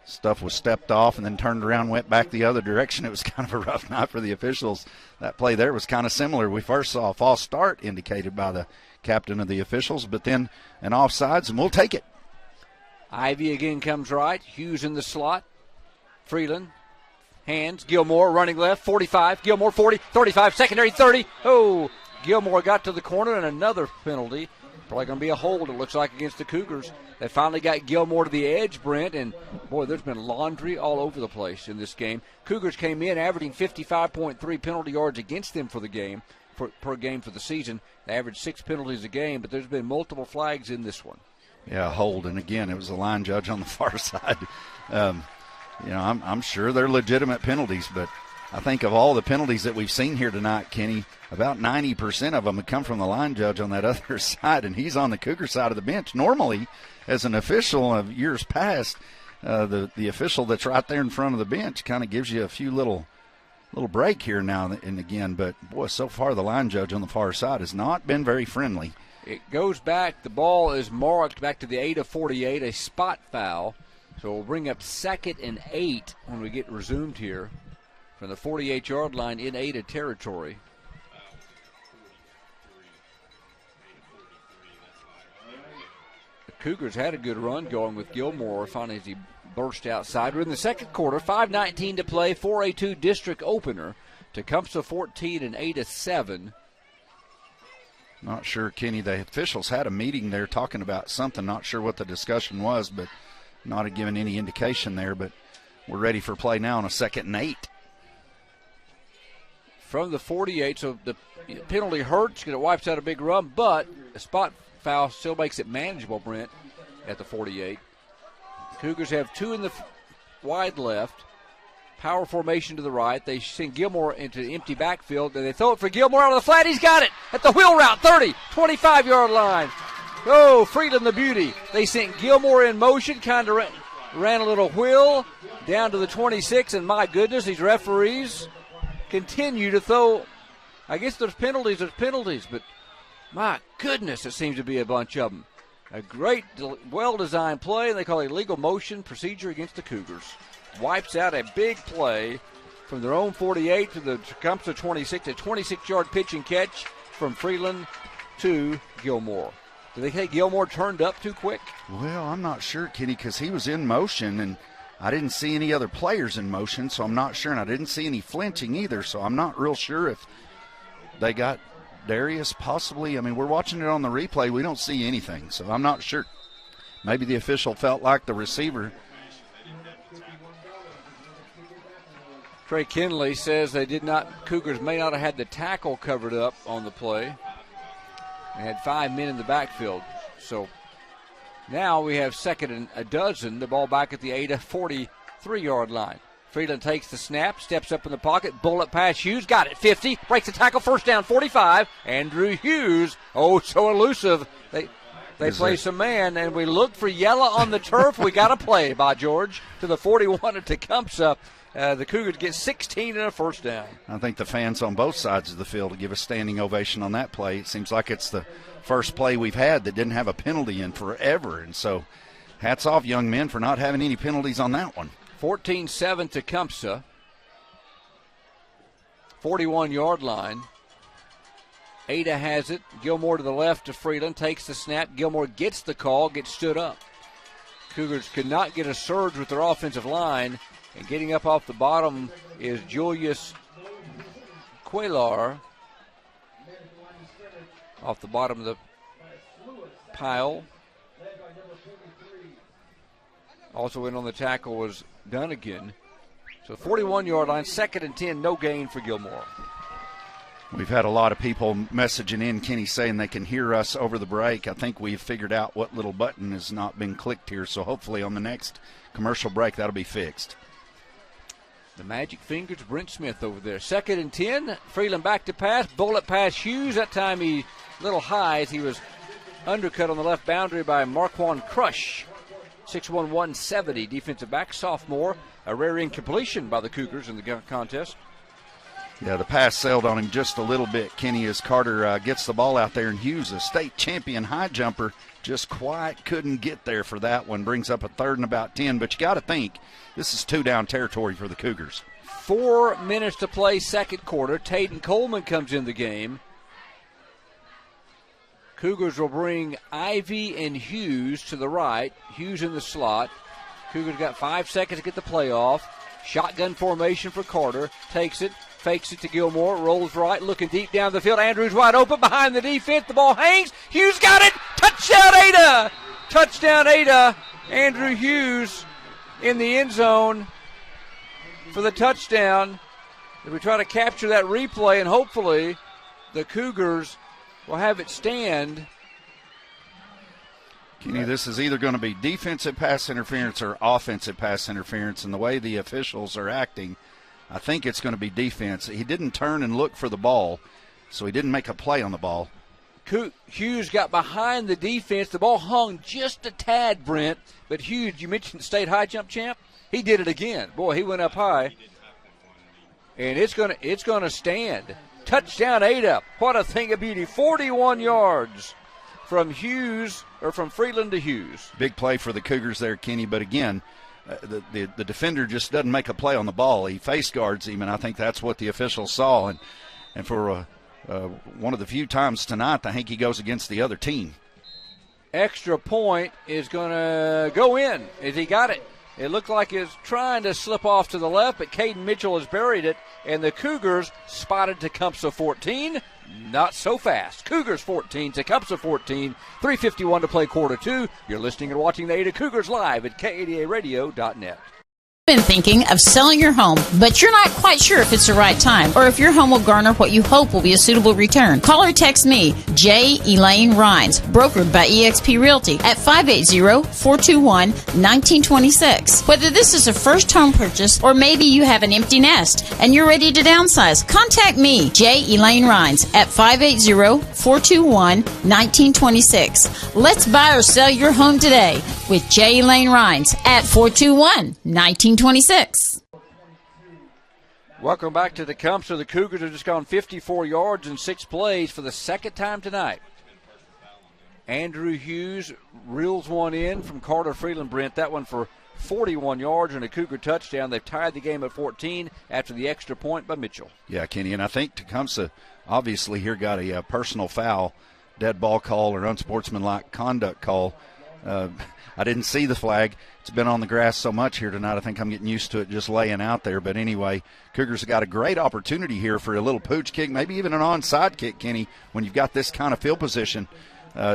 stuff was stepped off and then turned around, went back the other direction. It was kind of a rough night for the officials. That play there was kind of similar. We first saw a false start indicated by the captain of the officials, but then an offsides, and we'll take it. Ivy again comes right. Hughes in the slot. Freeland. Hands. Gilmore running left. 45. Gilmore 40. 35. Secondary 30. Oh, Gilmore got to the corner and another penalty. Probably going to be a hold, it looks like, against the Cougars. They finally got Gilmore to the edge, Brent, and, boy, there's been laundry all over the place in this game. Cougars came in averaging 55.3 penalty yards against them for the game, per game for the season. They averaged 6 penalties a game, but there's been multiple flags in this one. Yeah, hold, and again, it was a line judge on the far side. I'm sure they're legitimate penalties, but I think of all the penalties that we've seen here tonight, Kenny, about 90% of them have come from the line judge on that other side, and he's on the Cougar side of the bench. Normally, as an official of years past, the official that's right there in front of the bench kind of gives you a few little break here now and again. But, boy, so far the line judge on the far side has not been very friendly. It goes back. The ball is marked back to the 8-48, a spot foul. So we'll bring up 2nd and 8 when we get resumed here from the 48-yard line in Ada territory. The Cougars had a good run going with Gilmore finally as he burst outside. We're in the second quarter, 5:19 to play, 4A2 district opener. Tecumseh 14 and Ada 7. Not sure, Kenny, the officials had a meeting there talking about something. Not sure what the discussion was, but not given any indication there. But we're ready for play now on a 2nd and 8. From the 48, so the penalty hurts because it wipes out a big run, but a spot foul still makes it manageable, Brent, at the 48. Cougars have 2 in the wide left. Power formation to the right. They send Gilmore into the empty backfield, and they throw it for Gilmore out of the flat. He's got it at the wheel route, 30, 25-yard line. Oh, Freedom the beauty. They sent Gilmore in motion, kind of ran a little wheel down to the 26, and my goodness, these referees continue to throw. I guess there's penalties, but my goodness, it seems to be a bunch of them. A great, well-designed play, and they call it illegal motion procedure against the Cougars. Wipes out a big play from their own 48 to the Tecumseh 26, a 26-yard pitch and catch from Freeland to Gilmore. Do they think Gilmore turned up too quick? Well, I'm not sure, Kenny, because he was in motion, and I didn't see any other players in motion, so I'm not sure. And I didn't see any flinching either, so I'm not real sure if they got Darius possibly. I mean, we're watching it on the replay. We don't see anything, so I'm not sure. Maybe the official felt like the receiver. Trey Kinley says Cougars may not have had the tackle covered up on the play. They had 5 men in the backfield. So now we have second and a dozen, the ball back at the Ada 43-yard line. Freeland takes the snap, steps up in the pocket, bullet pass Hughes, got it, 50, breaks the tackle, first down, 45. Andrew Hughes, so elusive. They play some man, and we look for yellow on the turf. We got to play, by George, to the 41 at Tecumseh. The Cougars get 16 and a first down. I think the fans on both sides of the field give a standing ovation on that play. It seems like it's the first play we've had that didn't have a penalty in forever. And so hats off, young men, for not having any penalties on that one. 14-7 Tecumseh. 41-yard line. Ada has it. Gilmore to the left to Freeland. Takes the snap. Gilmore gets the call, gets stood up. Cougars could not get a surge with their offensive line. And getting up off the bottom is Julius Cuellar. Off the bottom of the pile. Also in on the tackle was Dunnigan. So 41-yard line, second and 10, no gain for Gilmore. We've had a lot of people messaging in, Kenny, saying they can hear us over the break. I think we've figured out what little button has not been clicked here, so hopefully on the next commercial break that'll be fixed. The magic fingers, Brent Smith over there. Second and 10, Freeland back to pass, bullet pass Hughes. That time he a little high as he was undercut on the left boundary by Marquand Crush. 6'1", 170, defensive back, sophomore. A rare incompletion by the Cougars in the contest. Yeah, the pass sailed on him just a little bit, Kenny, as Carter gets the ball out there, and Hughes, a state champion high jumper, just quite couldn't get there for that one. Brings up a third and about 10, but you got to think this is two-down territory for the Cougars. 4 minutes to play, second quarter. Taden Coleman comes in the game. Cougars will bring Ivy and Hughes to the right. Hughes in the slot. Cougars got 5 seconds to get the play off. Shotgun formation for Carter. Takes it. Fakes it to Gilmore, rolls right, looking deep down the field. Andrews wide open behind the defense. The ball hangs. Hughes got it. Touchdown, Ada. Touchdown, Ada. Andrew Hughes in the end zone for the touchdown. We try to capture that replay, and hopefully the Cougars will have it stand. Kenny, this is either going to be defensive pass interference or offensive pass interference, and the way the officials are acting, I think it's going to be defense. He didn't turn and look for the ball, so he didn't make a play on the ball. Hughes got behind the defense. The ball hung just a tad, Brent. But Hughes, you mentioned state high jump champ. He did it again. Boy, he went up high. And it's gonna stand. Touchdown, Ada. What a thing of beauty. 41 yards from Hughes, or from Freeland to Hughes. Big play for the Cougars there, Kenny. But again, the defender just doesn't make a play on the ball. He face guards him, and I think that's what the officials saw. And for one of the few times tonight, I think he goes against the other team. Extra point is going to go in as he got it. It looked like it's trying to slip off to the left, but Caden Mitchell has buried it, and the Cougars spotted Tecumseh 14. Not so fast. Cougars 14, Tecumseh 14, 3:51 to play quarter two. You're listening and watching the Ada Cougars live at KADARadio.net. Been thinking of selling your home, but you're not quite sure if it's the right time or if your home will garner what you hope will be a suitable return. Call or text me, J. Elaine Rhines, brokered by eXp Realty at 580-421-1926. Whether this is a first home purchase or maybe you have an empty nest and you're ready to downsize, contact me, J. Elaine Rhines, at 580-421-1926. Let's buy or sell your home today. with J. Elaine Rhines at 421-1926. Welcome back to Tecumseh. The Cougars have just gone 54 yards in 6 plays for the second time tonight. Andrew Hughes reels one in from Carter Freeland Brent. That one for 41 yards and a Cougar touchdown. They've tied the game at 14 after the extra point by Mitchell. Yeah, Kenny, and I think Tecumseh obviously here got a personal foul, dead ball call or unsportsmanlike conduct call. I didn't see the flag. It's been on the grass so much here tonight, I think I'm getting used to it just laying out there. But anyway, Cougars have got a great opportunity here for a little pooch kick, maybe even an onside kick, Kenny, when you've got this kind of field position.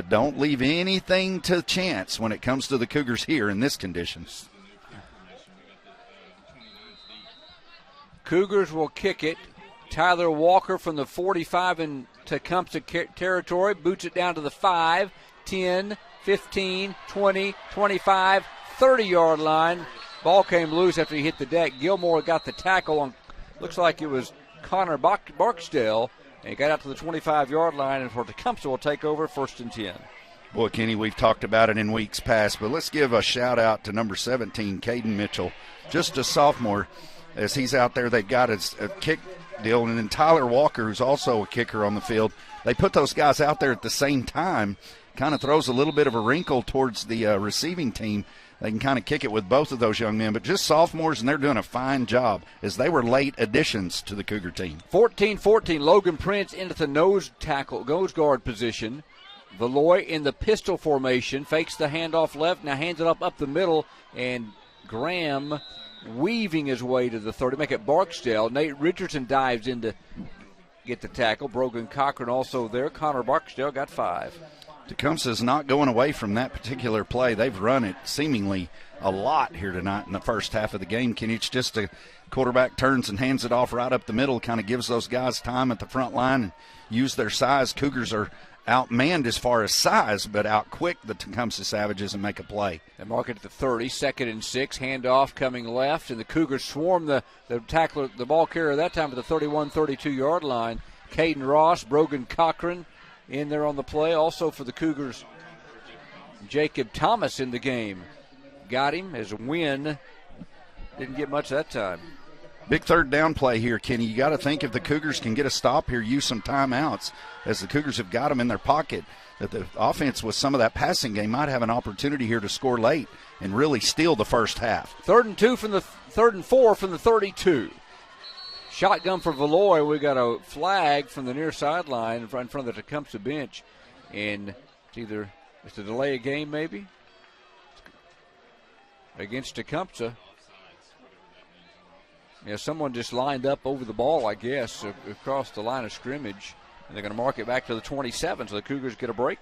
Don't leave anything to chance when it comes to the Cougars here in this conditions. Cougars will kick it. Tyler Walker from the 45 in Tecumseh territory boots it down to the 5, 10, 15, 20, 25, 30-yard line. Ball came loose after he hit the deck. Gilmore got the tackle on, looks like it was Connor Barksdale, and he got out to the 25-yard line, and for Tecumseh will take over 1st and 10. Boy, Kenny, we've talked about it in weeks past, but let's give a shout-out to number 17, Caden Mitchell, just a sophomore. As he's out there, they've got a kick deal, and then Tyler Walker, who's also a kicker on the field. They put those guys out there at the same time. Kind of throws a little bit of a wrinkle towards the receiving team. They can kind of kick it with both of those young men, but just sophomores, and they're doing a fine job as they were late additions to the Cougar team. 14-14, Logan Prince into the nose guard position. Valoy in the pistol formation, fakes the handoff left, now hands it up the middle, and Graham weaving his way to the 30, make it Barksdale. Nate Richardson dives in to get the tackle. Brogan Cochran also there. Connor Barksdale got 5. Tecumseh is not going away from that particular play. They've run it seemingly a lot here tonight in the first half of the game. Kenny, it's just a quarterback turns and hands it off right up the middle, kind of gives those guys time at the front line and use their size. Cougars are outmanned as far as size, but outquick the Tecumseh Savages and make a play. They mark it at the 30, 2nd and 6, handoff coming left, and the Cougars swarm the tackler, the ball carrier that time at the 31, 32-yard line. Caden Ross, Brogan Cochran in there on the play. Also for the Cougars, Jacob Thomas in the game. Got him as a win. Didn't get much that time. Big third down play here, Kenny. You got to think if the Cougars can get a stop here, use some timeouts, as the Cougars have got them in their pocket, that the offense with some of that passing game might have an opportunity here to score late and really steal the first half. 3rd and 4 from the 32. Shotgun for Valoy. We got a flag from the near sideline in front of the Tecumseh bench, and it's a delay of game maybe against Tecumseh. Yeah, someone just lined up over the ball, I guess, across the line of scrimmage. And they're going to mark it back to the 27, so the Cougars get a break.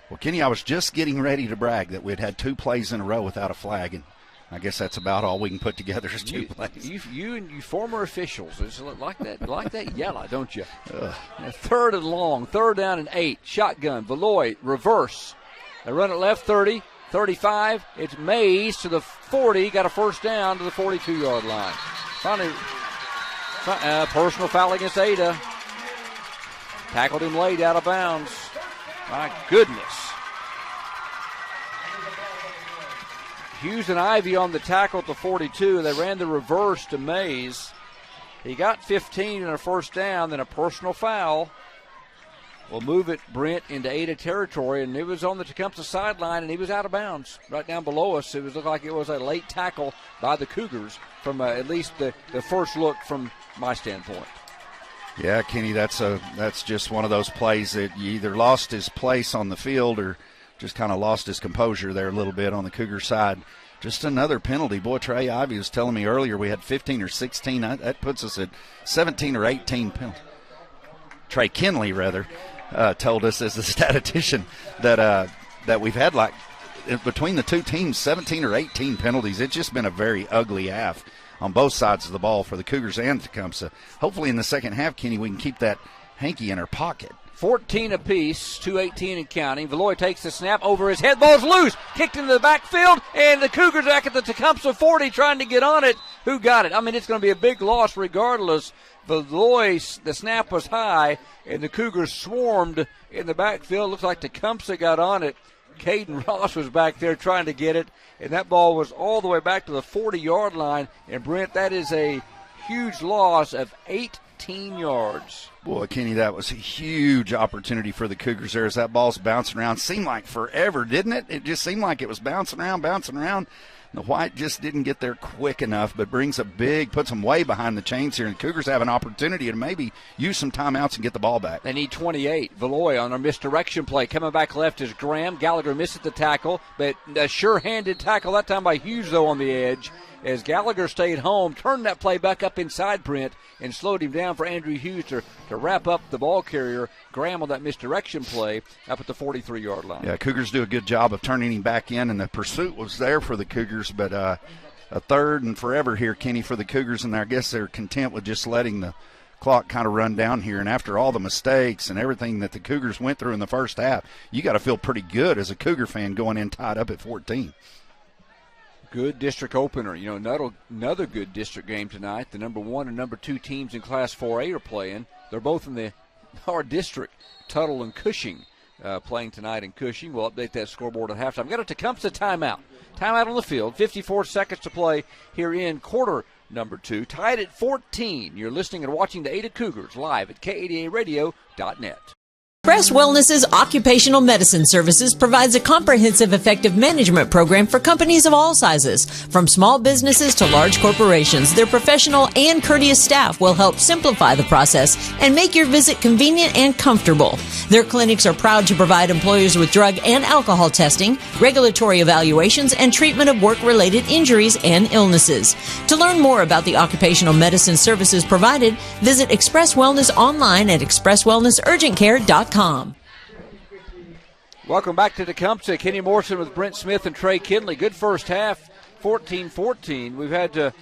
Well, Kenny, I was just getting ready to brag that we'd had 2 plays in a row without a flag, and I guess that's about all we can put together is 2 plays. You and you former officials, it's like that yellow, don't you? 3rd and long, 3rd down and 8. Shotgun, Valoy, reverse. They run it left 30, 35. It's Mays to the 40, got a first down to the 42-yard line. Finally, personal foul against Ada. Tackled him late out of bounds. My goodness. Hughes and Ivy on the tackle at the 42. They ran the reverse to Mays. He got 15 and a first down, then a personal foul. We'll move it, Brent, into Ada territory, and it was on the Tecumseh sideline, and he was out of bounds right down below us. It looked like it was a late tackle by the Cougars from at least the first look from my standpoint. Yeah, Kenny, that's just one of those plays that you either lost his place on the field or just kind of lost his composure there a little bit on the Cougar side. Just another penalty. Boy, Trey Ivy was telling me earlier we had 15 or 16. That puts us at 17 or 18 penalties. Trey Kinley, rather, told us as a statistician that we've had, like, between the two teams, 17 or 18 penalties. It's just been a very ugly half on both sides of the ball for the Cougars and Tecumseh. Hopefully in the second half, Kenny, we can keep that hanky in our pocket. 14 apiece, 2:18 and counting. Valoy takes the snap over his head. Ball's loose. Kicked into the backfield, and the Cougars back at the Tecumseh 40 trying to get on it. Who got it? I mean, it's going to be a big loss regardless. Valoy, the snap was high, and the Cougars swarmed in the backfield. Looks like Tecumseh got on it. Caden Ross was back there trying to get it, and that ball was all the way back to the 40-yard line. And, Brent, that is a huge loss of 18 yards. Boy, Kenny, that was a huge opportunity for the Cougars there as that ball's bouncing around. Seemed like forever, didn't it? It just seemed like it was bouncing around. The White just didn't get there quick enough, but puts them way behind the chains here. And the Cougars have an opportunity to maybe use some timeouts and get the ball back. They need 28. Valois on a misdirection play. Coming back left is Graham. Gallagher misses the tackle, but a sure-handed tackle that time by Hughes, though, on the edge. As Gallagher stayed home, turned that play back up inside Brent and slowed him down for Andrew Hughes to wrap up the ball carrier. Graham on that misdirection play up at the 43-yard line. Yeah, Cougars do a good job of turning him back in, and the pursuit was there for the Cougars, but a third and forever here, Kenny, for the Cougars, and I guess they're content with just letting the clock kind of run down here. And after all the mistakes and everything that the Cougars went through in the first half, you got to feel pretty good as a Cougar fan going in tied up at 14. Good district opener. Another good district game tonight. The number 1 and number 2 teams in Class 4A are playing. They're both in our district, Tuttle and Cushing, playing tonight in Cushing. We'll update that scoreboard at halftime. Got a Tecumseh timeout. Timeout on the field. 54 seconds to play here in quarter number 2. Tied at 14. You're listening and watching the Ada Cougars live at K80ARadio.net. Express Wellness's Occupational Medicine Services provides a comprehensive effective management program for companies of all sizes. From small businesses to large corporations, their professional and courteous staff will help simplify the process and make your visit convenient and comfortable. Their clinics are proud to provide employers with drug and alcohol testing, regulatory evaluations, and treatment of work-related injuries and illnesses. To learn more about the occupational medicine services provided, visit Express Wellness online at expresswellnessurgentcare.com. Welcome back to Tecumseh. Kenny Morrison with Brent Smith and Trey Kinley. Good first half, 14-14. We've had to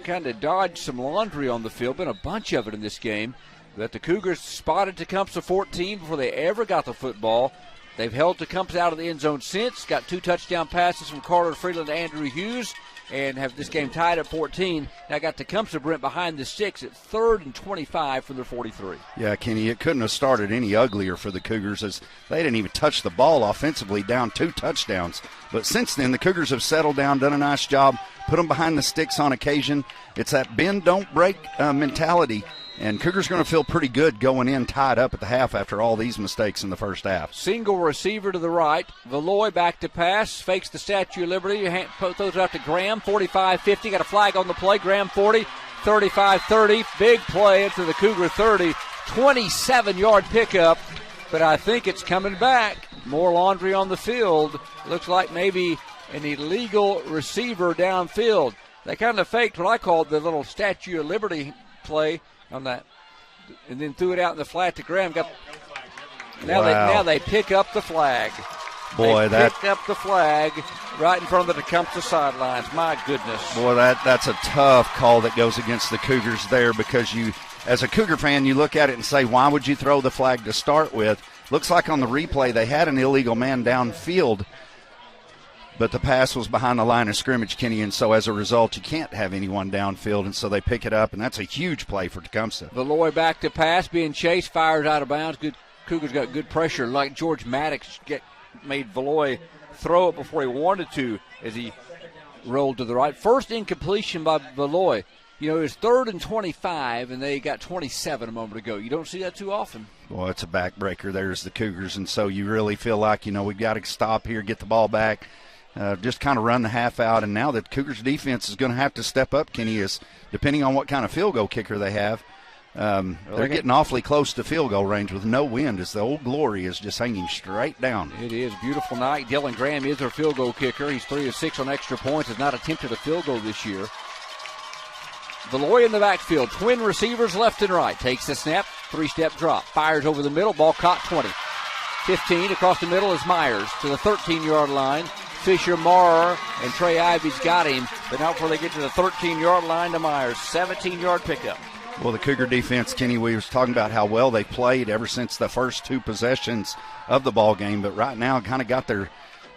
kind of dodge some laundry on the field. Been a bunch of it in this game. That the Cougars spotted Tecumseh 14 before they ever got the football. They've held Tecumseh out of the end zone since. Got 2 touchdown passes from Carter Freeland to Andrew Hughes, and have this game tied at 14. Now got Tecumseh, Brent, behind the sticks at 3rd and 25 from their 43. Yeah, Kenny, it couldn't have started any uglier for the Cougars as they didn't even touch the ball offensively, down 2 touchdowns. But since then, the Cougars have settled down, done a nice job, put them behind the sticks on occasion. It's that bend, don't break mentality. And Cougars going to feel pretty good going in tied up at the half after all these mistakes in the first half. Single receiver to the right. Valois back to pass. Fakes the Statue of Liberty. Throws it out to Graham. 45-50. Got a flag on the play. Graham 40. 35-30. Big play into the Cougar 30. 27-yard pickup. But I think it's coming back. More laundry on the field. Looks like maybe an illegal receiver downfield. They kind of faked what I called the little Statue of Liberty play on that, and then threw it out in the flat to Graham. Now they pick up the flag. Boy, they picked up the flag right in front of the Tecumseh sidelines. My goodness. Boy, that's a tough call that goes against the Cougars there, because you, as a Cougar fan, you look at it and say, why would you throw the flag to start with? Looks like on the replay they had an illegal man downfield, but the pass was behind the line of scrimmage, Kenny, and so as a result, you can't have anyone downfield, and so they pick it up, and that's a huge play for Tecumseh. Valois back to pass, being chased, fires out of bounds. Good Cougars got good pressure, like George Maddox made Valois throw it before he wanted to as he rolled to the right. First incompletion by Valois. It was 3rd and 25, and they got 27 a moment ago. You don't see that too often. Well, it's a backbreaker. There's the Cougars, and so you really feel like, we've got to stop here, get the ball back. Just kind of run the half out, and now the Cougars defense is going to have to step up, Kenny, is depending on what kind of field goal kicker they have. They're getting awfully close to field goal range with no wind as the Old Glory is just hanging straight down. It is a beautiful night. Dylan Graham is their field goal kicker. He's 3 of 6 on extra points, has not attempted a field goal this year. Valois in the backfield, twin receivers left and right. Takes the snap, 3-step drop, fires over the middle, ball caught 20. 15 across the middle is Myers to the 13-yard line. Fisher, Marr, and Trey Ivy's got him, but not before they get to the 13-yard line to Myers. 17-yard pickup. Well, the Cougar defense, Kenny, we was talking about how well they played ever since the first 2 possessions of the ball game, but right now kind of got their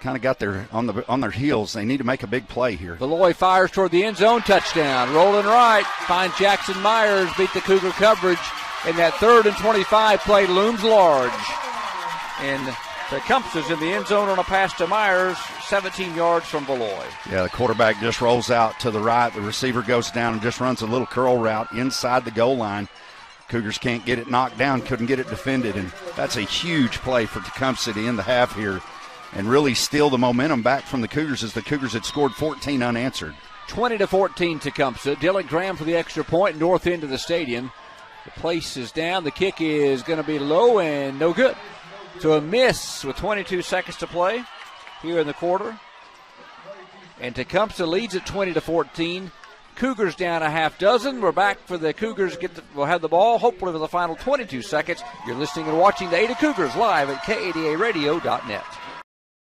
on their heels. They need to make a big play here. Valois fires toward the end zone, touchdown. Rolling right, finds Jackson Myers, beat the Cougar coverage, and that 3rd and 25 play looms large. And Tecumseh's in the end zone on a pass to Myers, 17 yards from Beloy. Yeah, the quarterback just rolls out to the right. The receiver goes down and just runs a little curl route inside the goal line. Cougars can't get it knocked down, couldn't get it defended, and that's a huge play for Tecumseh to end the half here and really steal the momentum back from the Cougars, as the Cougars had scored 14 unanswered. 20-14 Tecumseh. Dylan Graham for the extra point, north end of the stadium. The place is down. The kick is going to be low and no good. So a miss with 22 seconds to play here in the quarter. And Tecumseh leads at 20-14. Cougars down a half dozen. We're back for the Cougars. We'll have the ball, hopefully, for the final 22 seconds. You're listening and watching the Ada Cougars live at KADARadio.net.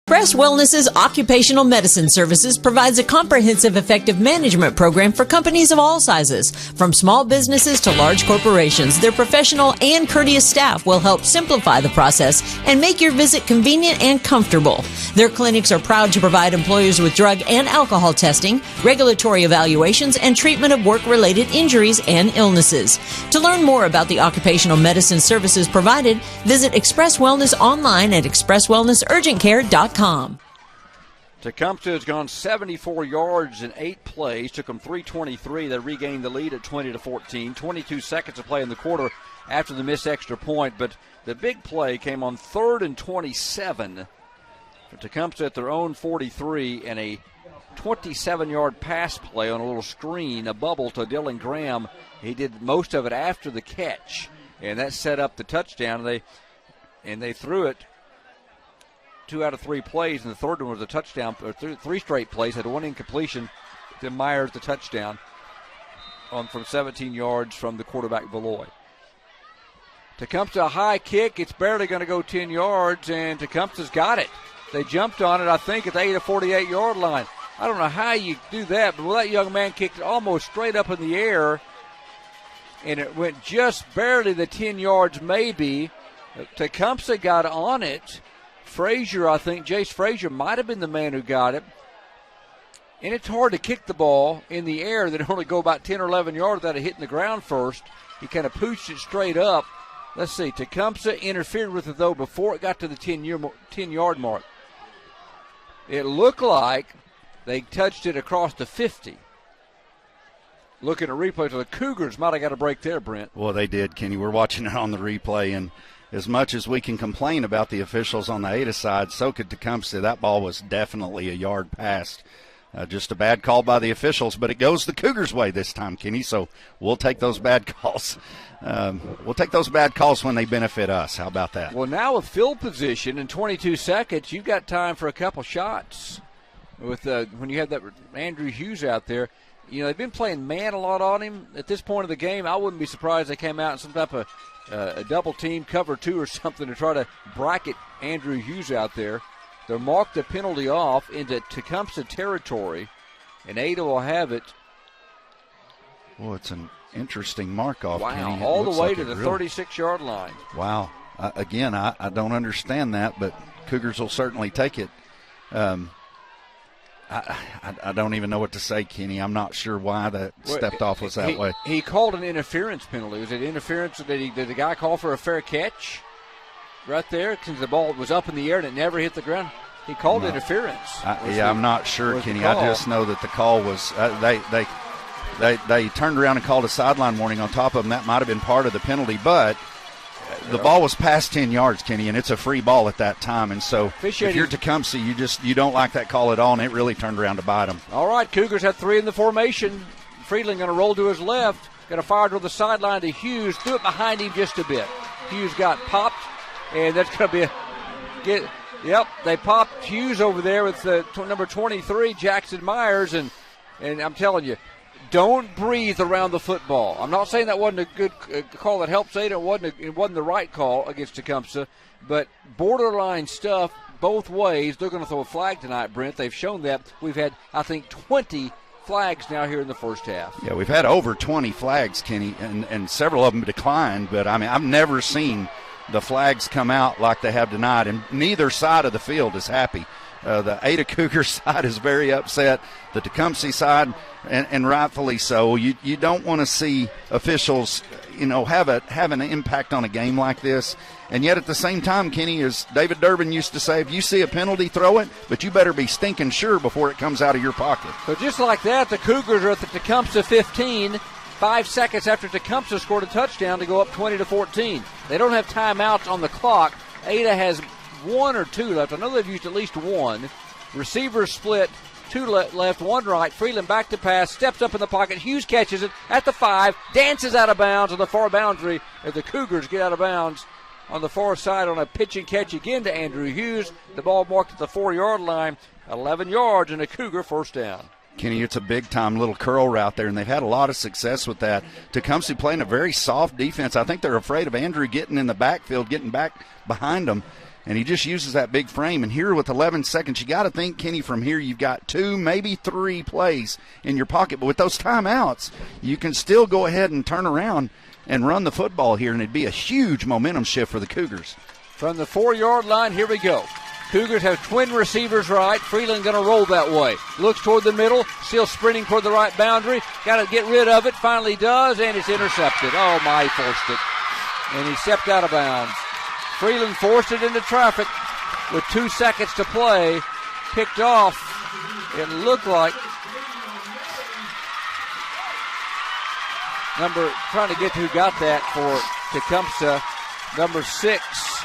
Express Wellness's Occupational Medicine Services provides a comprehensive effective management program for companies of all sizes. From small businesses to large corporations, their professional and courteous staff will help simplify the process and make your visit convenient and comfortable. Their clinics are proud to provide employers with drug and alcohol testing, regulatory evaluations, and treatment of work-related injuries and illnesses. To learn more about the occupational medicine services provided, visit Express Wellness online at expresswellnessurgentcare.com. Tecumseh has gone 74 yards in 8 plays. Took them 3:23. They regained the lead at 20-14. 22 seconds to play in the quarter after the missed extra point. But the big play came on 3rd and 27 for Tecumseh at their own 43, and a 27-yard pass play on a little screen, a bubble to Dylan Graham. He did most of it after the catch, and that set up the touchdown. They threw it 2 out of 3 plays, and the third one was a touchdown. Or 3 straight plays, had 1 incompletion. Then Myers the touchdown from 17 yards from the quarterback Beloy. Tecumseh a high kick. It's barely going to go 10 yards, and Tecumseh's got it. They jumped on it, I think, at the 48-yard line. I don't know how you do that, but that young man kicked it almost straight up in the air, and it went just barely the 10 yards maybe. Tecumseh got on it. Frazier, I think, Jace Frazier might have been the man who got it. And it's hard to kick the ball in the air that only go about 10 or 11 yards without it hitting the ground first. He kind of pooched it straight up. Let's see, Tecumseh interfered with it, though, before it got to the 10-yard mark. It looked like they touched it across the 50. Looking at replay, so the Cougars might have got a break there, Brent. Well, they did, Kenny. We're watching it on the replay, and as much as we can complain about the officials on the Ada side, so could Tecumseh. That ball was definitely a yard past. Just a bad call by the officials, but it goes the Cougars' way this time, Kenny, so we'll take those bad calls. We'll take those bad calls when they benefit us. How about that? Well, now with field position in 22 seconds, you've got time for a couple shots. With when you have that Andrew Hughes out there, you know, they've been playing man a lot on him. At this point of the game, I wouldn't be surprised they came out in some type of a double team, cover 2 or something to try to bracket Andrew Hughes out there. They'll mark the penalty off into Tecumseh territory, and Ada will have it. Well, it's an interesting mark off. Wow, Kenny. all the way to the 36-yard line. Wow. Again, I don't understand that, but Cougars will certainly take it. I don't even know what to say, Kenny. I'm not sure why that stepped off was that way. He called an interference penalty. Was it interference? Did the guy call for a fair catch right there? Because the ball was up in the air and it never hit the ground. He called interference. I'm not sure, Kenny. I just know that the call was they turned around and called a sideline warning on top of them. That might have been part of the penalty, but the ball was past 10 yards, Kenny, and it's a free ball at that time. And so if you're Tecumseh, you don't like that call at all, and it really turned around to bite them. All right, Cougars have 3 in the formation. Friedland going to roll to his left. Going to fire to the sideline to Hughes. Threw it behind him just a bit. Hughes got popped, and that's going to be Yep, they popped Hughes over there with number 23, Jackson Myers, and I'm telling you, don't breathe around the football. I'm not saying that wasn't a good call that helps Ada. It wasn't the right call against Tecumseh, but borderline stuff both ways. They're going to throw a flag tonight, Brent. They've shown that. We've had, I think, 20 flags now here in the first half. Yeah, we've had over 20 flags, Kenny, and several of them declined. But, I mean, I've never seen the flags come out like they have tonight, and neither side of the field is happy. The Ada Cougars side is very upset. The Tecumseh side, and rightfully so. You don't want to see officials, have an impact on a game like this. And yet at the same time, Kenny, as David Durbin used to say, if you see a penalty, throw it, but you better be stinking sure before it comes out of your pocket. So just like that, the Cougars are at the Tecumseh 15, 5 seconds after Tecumseh scored a touchdown to go up 20-14. They don't have timeouts on the clock. Ada has 1 or 2 left. I know they've used at least 1. Receivers split, 2 left, 1 right. Freeland back to pass, steps up in the pocket. Hughes catches it at the 5, dances out of bounds on the far boundary as the Cougars get out of bounds on the far side on a pitch and catch again to Andrew Hughes. The ball marked at the 4-yard line, 11 yards and a Cougar first down. Kenny, it's a big-time little curl route there, and they've had a lot of success with that. Tecumseh playing a very soft defense. I think they're afraid of Andrew getting in the backfield, getting back behind them, and he just uses that big frame. And here with 11 seconds, you got to think, Kenny, from here you've got 2, maybe 3 plays in your pocket. But with those timeouts, you can still go ahead and turn around and run the football here, and it'd be a huge momentum shift for the Cougars. From the 4-yard line, here we go. Cougars have twin receivers right. Freeland going to roll that way. Looks toward the middle, still sprinting toward the right boundary. Got to get rid of it. Finally does, and it's intercepted. Oh, my, he forced it. And he stepped out of bounds. Freeland forced it into traffic with 2 seconds to play. Picked off. It looked like trying to get who got that for Tecumseh. Number 6,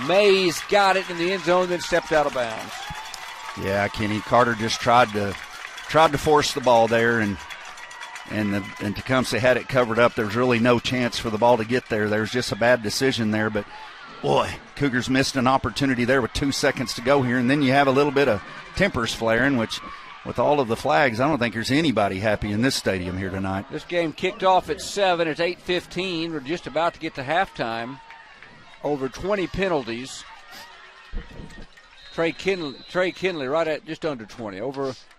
Mays got it in the end zone, then stepped out of bounds. Yeah, Kenny Carter just tried to force the ball there, and Tecumseh had it covered up. There's really no chance for the ball to get there. There's just a bad decision there, but boy, Cougars missed an opportunity there with 2 seconds to go here, and then you have a little bit of tempers flaring, which with all of the flags, I don't think there's anybody happy in this stadium here tonight. This game kicked off at 7. It's 8:15. We're just about to get to halftime. Over 20 penalties. Trey Kinley right at just under 20.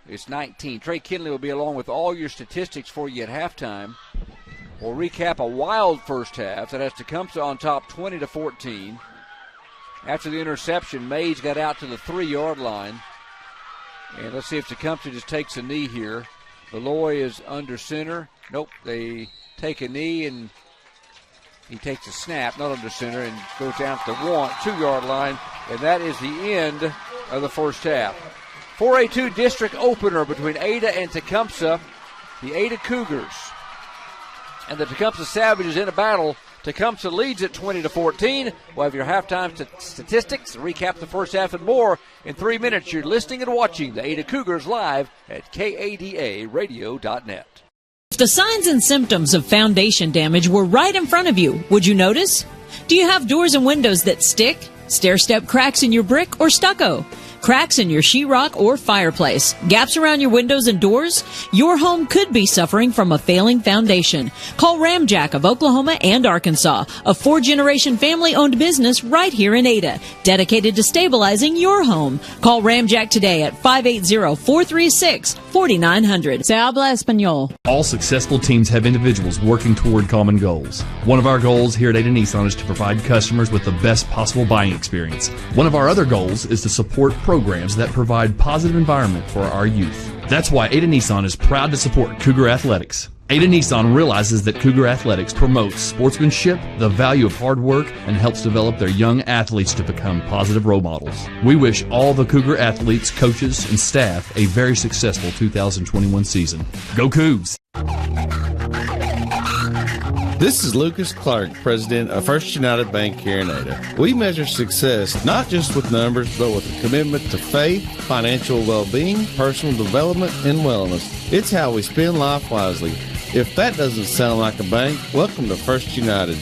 It's 19. Trey Kinley will be along with all your statistics for you at halftime. We'll recap a wild first half that has Tecumseh on top 20-14. After the interception, Mays got out to the 3-yard line. And let's see if Tecumseh just takes a knee here. Beloy is under center. Nope, they take a knee and he takes a snap, not under center, and goes down to the 2-yard line. And that is the end of the first half. 4A2 district opener between Ada and Tecumseh. The Ada Cougars and the Tecumseh Savages in a battle. Tecumseh leads at 20-14. We'll have your halftime statistics, recap the first half and more in 3 minutes. You're listening and watching the Ada Cougars live at KADARadio.net. If the signs and symptoms of foundation damage were right in front of you, would you notice? Do you have doors and windows that stick? Stair-step cracks in your brick or stucco? Cracks in your sheetrock or fireplace? Gaps around your windows and doors? Your home could be suffering from a failing foundation. Call Ramjack of Oklahoma and Arkansas, a 4-generation family-owned business right here in Ada, dedicated to stabilizing your home. Call Ramjack today at 580-436-4900. Se habla español. All successful teams have individuals working toward common goals. One of our goals here at Ada Nissan is to provide customers with the best possible buying experience. One of our other goals is to support programs that provide positive environment for our youth. That's why Ada Nissan is proud to support Cougar Athletics. Ada Nissan realizes that Cougar Athletics promotes sportsmanship, the value of hard work, and helps develop their young athletes to become positive role models. We wish all the Cougar athletes, coaches, and staff a very successful 2021 season. Go Cougs! This is Lucas Clark, president of First United Bank here in Ada. We measure success not just with numbers, but with a commitment to faith, financial well-being, personal development, and wellness. It's how we spend life wisely. If that doesn't sound like a bank, welcome to First United.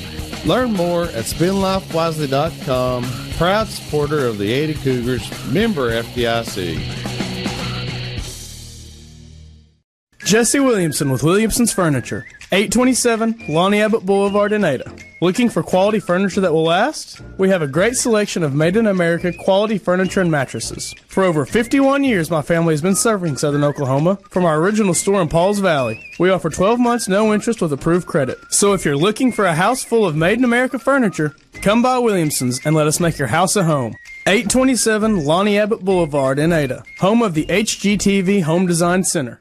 Learn more at spendlifewisely.com. Proud supporter of the Ada Cougars, member FDIC. Jesse Williamson with Williamson's Furniture, 827 Lonnie Abbott Boulevard in Ada. Looking for quality furniture that will last? We have a great selection of made-in-America quality furniture and mattresses. For over 51 years, my family has been serving Southern Oklahoma from our original store in Pauls Valley. We offer 12 months no interest with approved credit. So if you're looking for a house full of made-in-America furniture, come by Williamson's and let us make your house a home. 827 Lonnie Abbott Boulevard in Ada, home of the HGTV Home Design Center.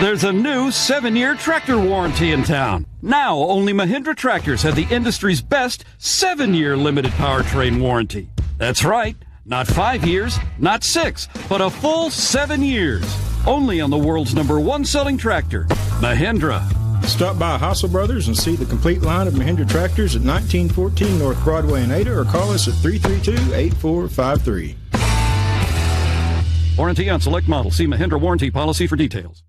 There's a new 7-year tractor warranty in town. Now, only Mahindra tractors have the industry's best 7-year limited powertrain warranty. That's right, not 5 years, not 6, but a full 7 years. Only on the world's #1 selling tractor, Mahindra. Stop by Hassel Brothers and see the complete line of Mahindra tractors at 1914 North Broadway in Ada, or call us at 332-8453. Warranty on select models. See Mahindra warranty policy for details.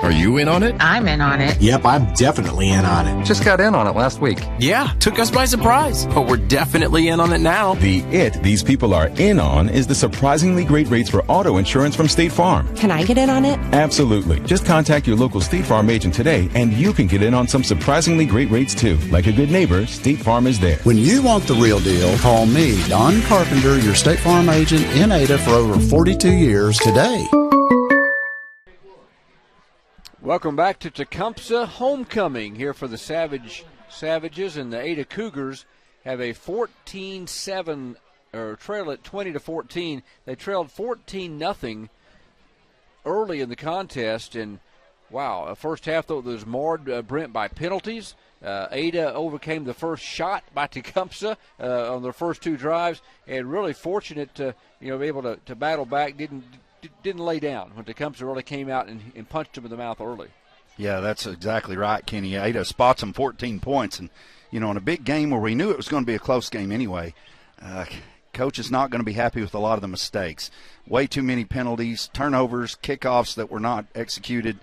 Are you in on it? I'm in on it. Yep, I'm definitely in on it. Just got in on it last week. Yeah, took us by surprise, but we're definitely in on it now. These people are in on is the surprisingly great rates for auto insurance from State Farm. Can I get in on it? Absolutely. Just contact your local State Farm agent today, and you can get in on some surprisingly great rates too. Like a good neighbor, State Farm is there. When you want the real deal, call me, Don Carpenter, your State Farm agent in Ada for over 42 years today. Welcome back to Tecumseh Homecoming here for the Savages, and the Ada Cougars have a 14-7 or trail at 20-14. They trailed 14-0 early in the contest, and wow, first half though was marred, Brent, by penalties. Ada overcame the first shot by Tecumseh on their first 2 drives, and really fortunate to be able to battle back. Didn't lay down when Tecumseh really came out and punched him in the mouth early. Yeah, that's exactly right, Kenny. Ada spots them 14 points. And, in a big game where we knew it was going to be a close game anyway, coach is not going to be happy with a lot of the mistakes. Way too many penalties, turnovers, kickoffs that were not executed.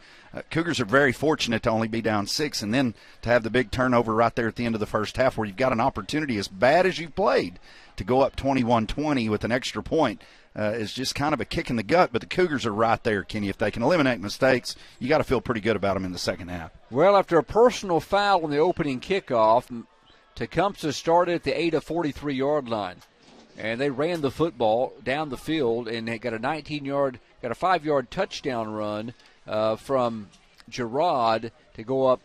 Cougars are very fortunate to only be down 6 and then to have the big turnover right there at the end of the first half where you've got an opportunity, as bad as you've played, to go up 21-20 with an extra point. Is just kind of a kick in the gut, but the Cougars are right there, Kenny. If they can eliminate mistakes, you got to feel pretty good about them in the second half. Well, after a personal foul on the opening kickoff, Tecumseh started at the Ada 43-yard line, and they ran the football down the field, and they got a 5-yard touchdown run from Gerard to go up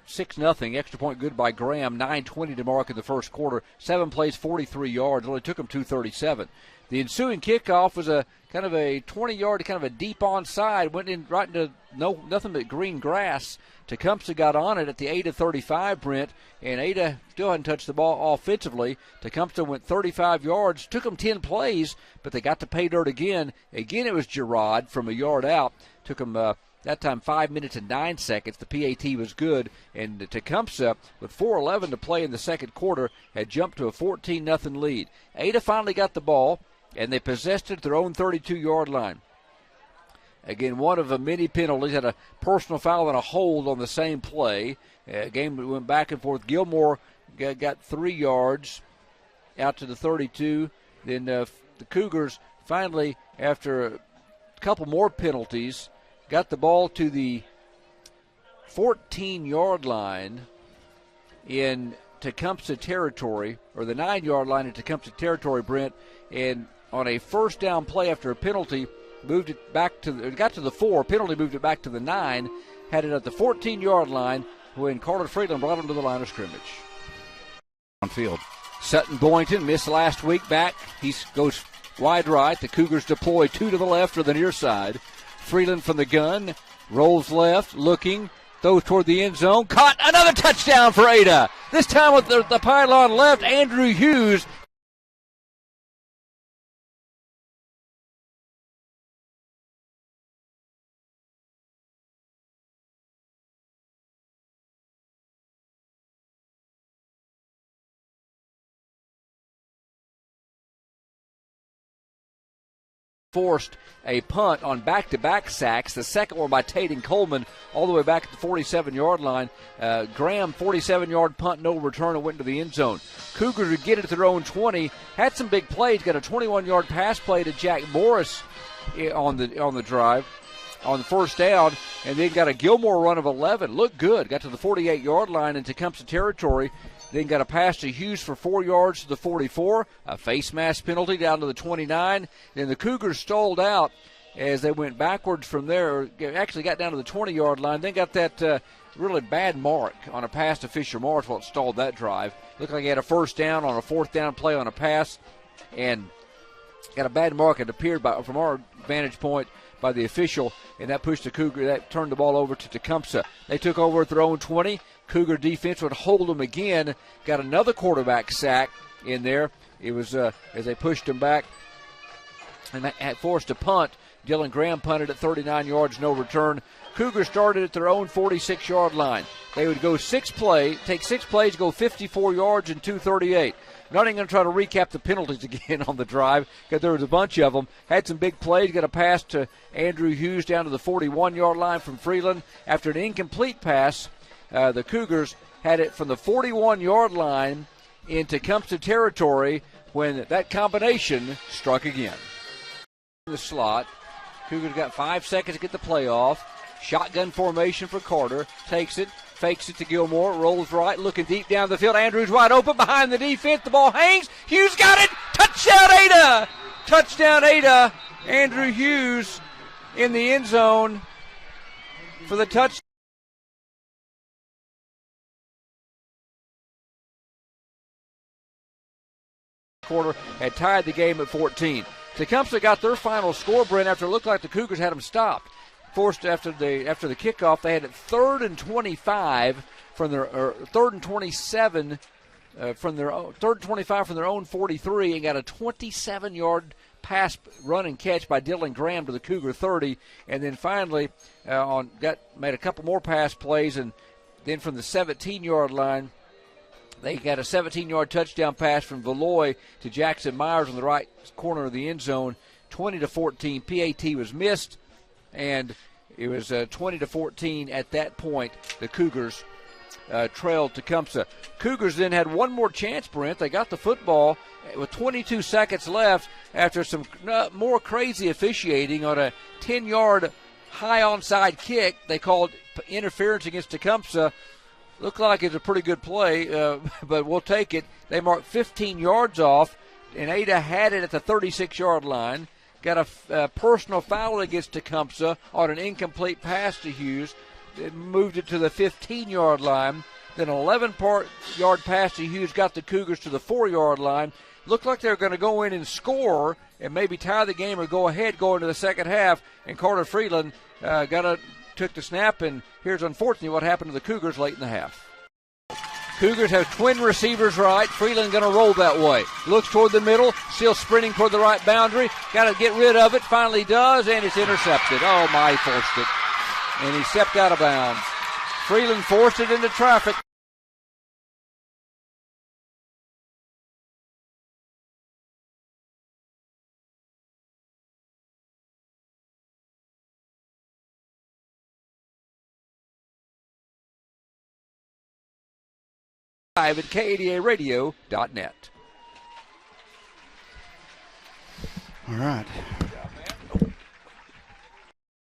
6-0. Extra point good by Graham. 9:20 to mark in the first quarter. 7 plays, 43 yards. Only took them 2:37. The ensuing kickoff was a kind of a 20-yard, kind of a deep onside. Went in right into nothing but green grass. Tecumseh got on it at the Ada 35, Brent, and Ada still hadn't touched the ball offensively. Tecumseh went 35 yards. Took them 10 plays, but they got to pay dirt again. Again, it was Gerard from a yard out. Took them that time 5 minutes and 9 seconds. The PAT was good, and Tecumseh, with 4:11 to play in the second quarter, had jumped to a 14-0 lead. Ada finally got the ball, and they possessed it at their own 32-yard line. Again, one of the many penalties, had a personal foul and a hold on the same play. Game went back and forth. Gilmore got 3 yards out to the 32. Then the Cougars finally, after a couple more penalties, got the ball to the 14-yard line in Tecumseh territory, or the 9-yard line in Tecumseh territory, Brent, and on a first down play after a penalty, moved it back got to the 4, penalty moved it back to the 9, had it at the 14-yard line when Carter Freeland brought him to the line of scrimmage. On field. Sutton Boynton missed last week back. He goes wide right. The Cougars deploy 2 to the left or the near side. Freeland from the gun, rolls left, looking, throws toward the end zone. Caught, another touchdown for Ada. This time with the pylon left, Andrew Hughes. Forced a punt on back-to-back sacks, the second one by Tate and Coleman all the way back at the 47-yard line. Graham, 47-yard punt, no return, and went into the end zone. Cougars would get it to their own 20, had some big plays, got a 21-yard pass play to Jack Morris on the drive on the first down, and then got a Gilmore run of 11. Looked good, got to the 48-yard line in Tecumseh territory. Then got a pass to Hughes for 4 yards to the 44, a face mask penalty down to the 29. Then the Cougars stalled out as they went backwards from there. Actually got down to the 20-yard line, then got that really bad mark on a pass to Fisher Morris while it stalled that drive. Looked like he had a first down on a fourth down play on a pass, and got a bad mark. It appeared from our vantage point by the official, and that pushed the Cougar. That turned the ball over to Tecumseh. They took over at their own 20. Cougar defense would hold them again. Got another quarterback sack in there. It was as they pushed him back and had forced a punt. Dylan Graham punted at 39 yards, no return. Cougars started at their own 46-yard line. They would go take 6 plays, go 54 yards and 238. Not even going to try to recap the penalties again on the drive because there was a bunch of them. Had some big plays, got a pass to Andrew Hughes down to the 41-yard line from Freeland. After an incomplete pass, the Cougars had it from the 41-yard line into Tecumseh territory when that combination struck again. In the slot, Cougars got 5 seconds to get the play off. Shotgun formation for Carter. Takes it, fakes it to Gilmore, rolls right, looking deep down the field. Andrews wide open behind the defense. The ball hangs. Hughes got it. Touchdown, Ada! Touchdown, Ada. Andrew Hughes in the end zone for the touchdown. Quarter had tied the game at 14. Tecumseh got their final score, Brent, after it looked like the Cougars had them stopped. Forced after the kickoff, they had it 3rd and 25 from their 3rd and 27 from their 3rd and 25 from their own 43, and got a 27-yard pass run and catch by Dylan Graham to the Cougar 30, and then finally made a couple more pass plays, and then from the 17-yard line. They got a 17-yard touchdown pass from Valois to Jackson Myers on the right corner of the end zone, 20-14. PAT was missed, and it was 20-14 at that point. The Cougars trailed Tecumseh. Cougars then had one more chance, Brent. They got the football with 22 seconds left after some more crazy officiating on a 10-yard high onside kick. They called interference against Tecumseh. Looked like it's a pretty good play, but we'll take it. They marked 15 yards off, and Ada had it at the 36-yard line. Got a personal foul against Tecumseh on an incomplete pass to Hughes. It moved it to the 15-yard line. Then an 11-yard pass to Hughes got the Cougars to the 4-yard line. Looked like they were going to go in and score and maybe tie the game or go ahead going to the second half, and Carter Freeland took the snap, and here's unfortunately what happened to the Cougars late in the half. Cougars have twin receivers right. Freeland going to roll that way. Looks toward the middle, still sprinting toward the right boundary. Got to get rid of it. Finally does, and it's intercepted. Oh, my, he forced it. And he stepped out of bounds. Freeland forced it into traffic. At KADARadio.net. All right.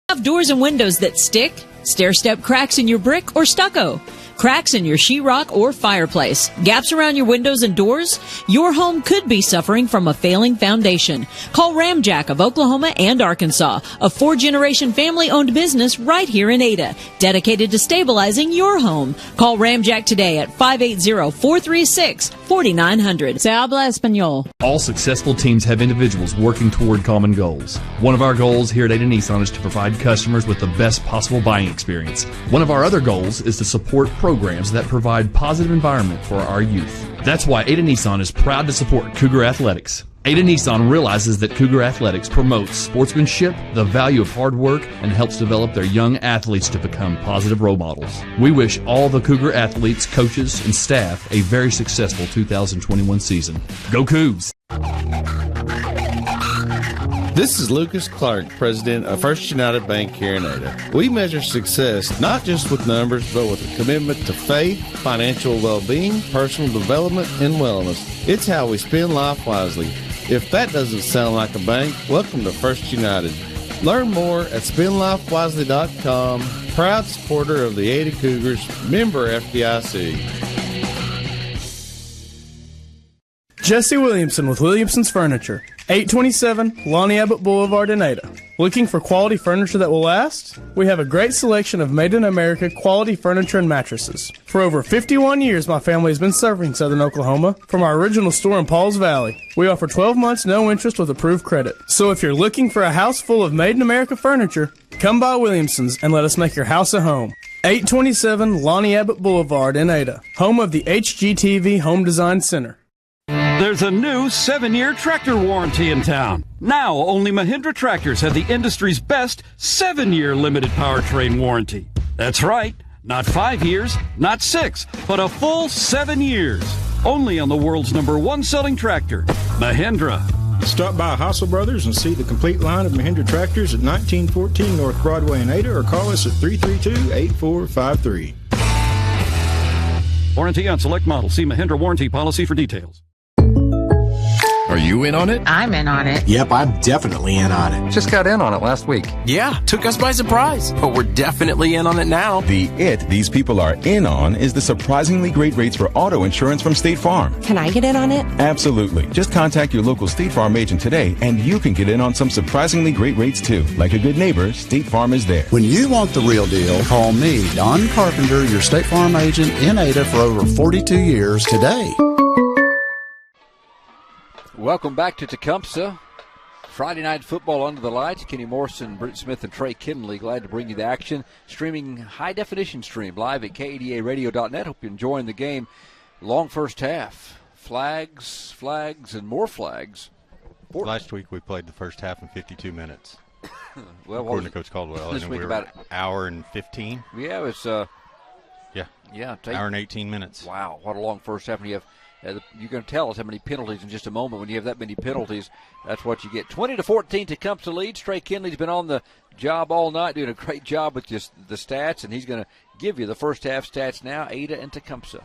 Have doors and windows that stick, stair-step cracks in your brick or stucco, cracks in your sheetrock or fireplace, gaps around your windows and doors? Your home could be suffering from a failing foundation. Call Ramjack of Oklahoma and Arkansas, a 4-generation family-owned business right here in Ada, dedicated to stabilizing your home. Call Ramjack today at 580-436-4900. Se habla español. All successful teams have individuals working toward common goals. One of our goals here at Ada Nissan is to provide customers with the best possible buying experience. One of our other goals is to support programs that provide positive environment for our youth. That's why Ada Nissan is proud to support Cougar Athletics. Ada Nissan realizes that Cougar Athletics promotes sportsmanship, the value of hard work, and helps develop their young athletes to become positive role models. We wish all the Cougar athletes, coaches, and staff a very successful 2021 season. Go Cougs! This is Lucas Clark, president of First United Bank here in Ada. We measure success not just with numbers, but with a commitment to faith, financial well-being, personal development, and wellness. It's how we spend life wisely. If that doesn't sound like a bank, welcome to First United. Learn more at spendlifewisely.com. Proud supporter of the Ada Cougars, member FDIC. Jesse Williamson with Williamson's Furniture, 827 Lonnie Abbott Boulevard in Ada. Looking for quality furniture that will last? We have a great selection of made-in-America quality furniture and mattresses. For over 51 years, my family has been serving Southern Oklahoma from our original store in Pauls Valley. We offer 12 months no interest with approved credit. So if you're looking for a house full of made-in-America furniture, come by Williamson's and let us make your house a home. 827 Lonnie Abbott Boulevard in Ada, home of the HGTV Home Design Center. There's a new 7-year tractor warranty in town. Now, only Mahindra tractors have the industry's best 7-year limited powertrain warranty. That's right, not 5 years, not 6, but a full 7 years. Only on the world's #1 selling tractor, Mahindra. Stop by Hassel Brothers and see the complete line of Mahindra tractors at 1914 North Broadway in Ada, or call us at 332-8453. Warranty on select models. See Mahindra warranty policy for details. Are you in on it? I'm in on it. Yep, I'm definitely in on it. Just got in on it last week. Yeah, took us by surprise. But we're definitely in on it now. These people are in on is the surprisingly great rates for auto insurance from State Farm. Can I get in on it? Absolutely. Just contact your local State Farm agent today, and you can get in on some surprisingly great rates too. Like a good neighbor, State Farm is there. When you want the real deal, call me, Don Carpenter, your State Farm agent in Ada for over 42 years today. Welcome back to Tecumseh. Friday night football under the lights. Kenny Morrison, Britt Smith, and Trey Kinley glad to bring you the action. Streaming high-definition stream live at KADARadio.net. Hope you're enjoying the game. Long first half. Flags, and more flags. Last week we played the first half in 52 minutes. Well, according to Coach Caldwell. This and week we were about an hour and 15. Yeah, it's Yeah, hour and 18 minutes. Wow, what a long first half. And you have you're going to tell us how many penalties in just a moment. When you have that many penalties, that's what you get. 20-14 Tecumseh leads. Trey Kinley's been on the job all night, doing a great job with just the stats, and he's going to give you the first half stats now. Ada and Tecumseh.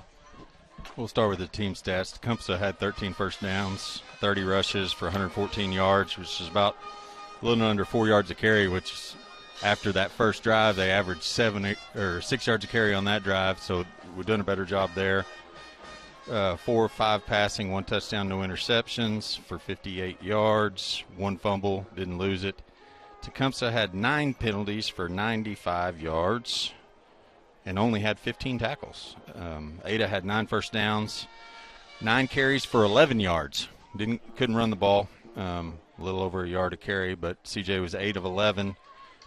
We'll start with the team stats. Tecumseh had 13 first downs, 30 rushes for 114 yards, which is about a little under 4 yards a carry, which is, after that first drive, they averaged 6 yards a carry on that drive, so we're doing a better job there. 4 or 5 passing, 1 touchdown, no interceptions for 58 yards, 1 fumble, didn't lose it. Tecumseh had 9 penalties for 95 yards and only had 15 tackles. Ada had 9 first downs, 9 carries for 11 yards. Couldn't run the ball, a little over a yard a carry, but CJ was 8 of 11,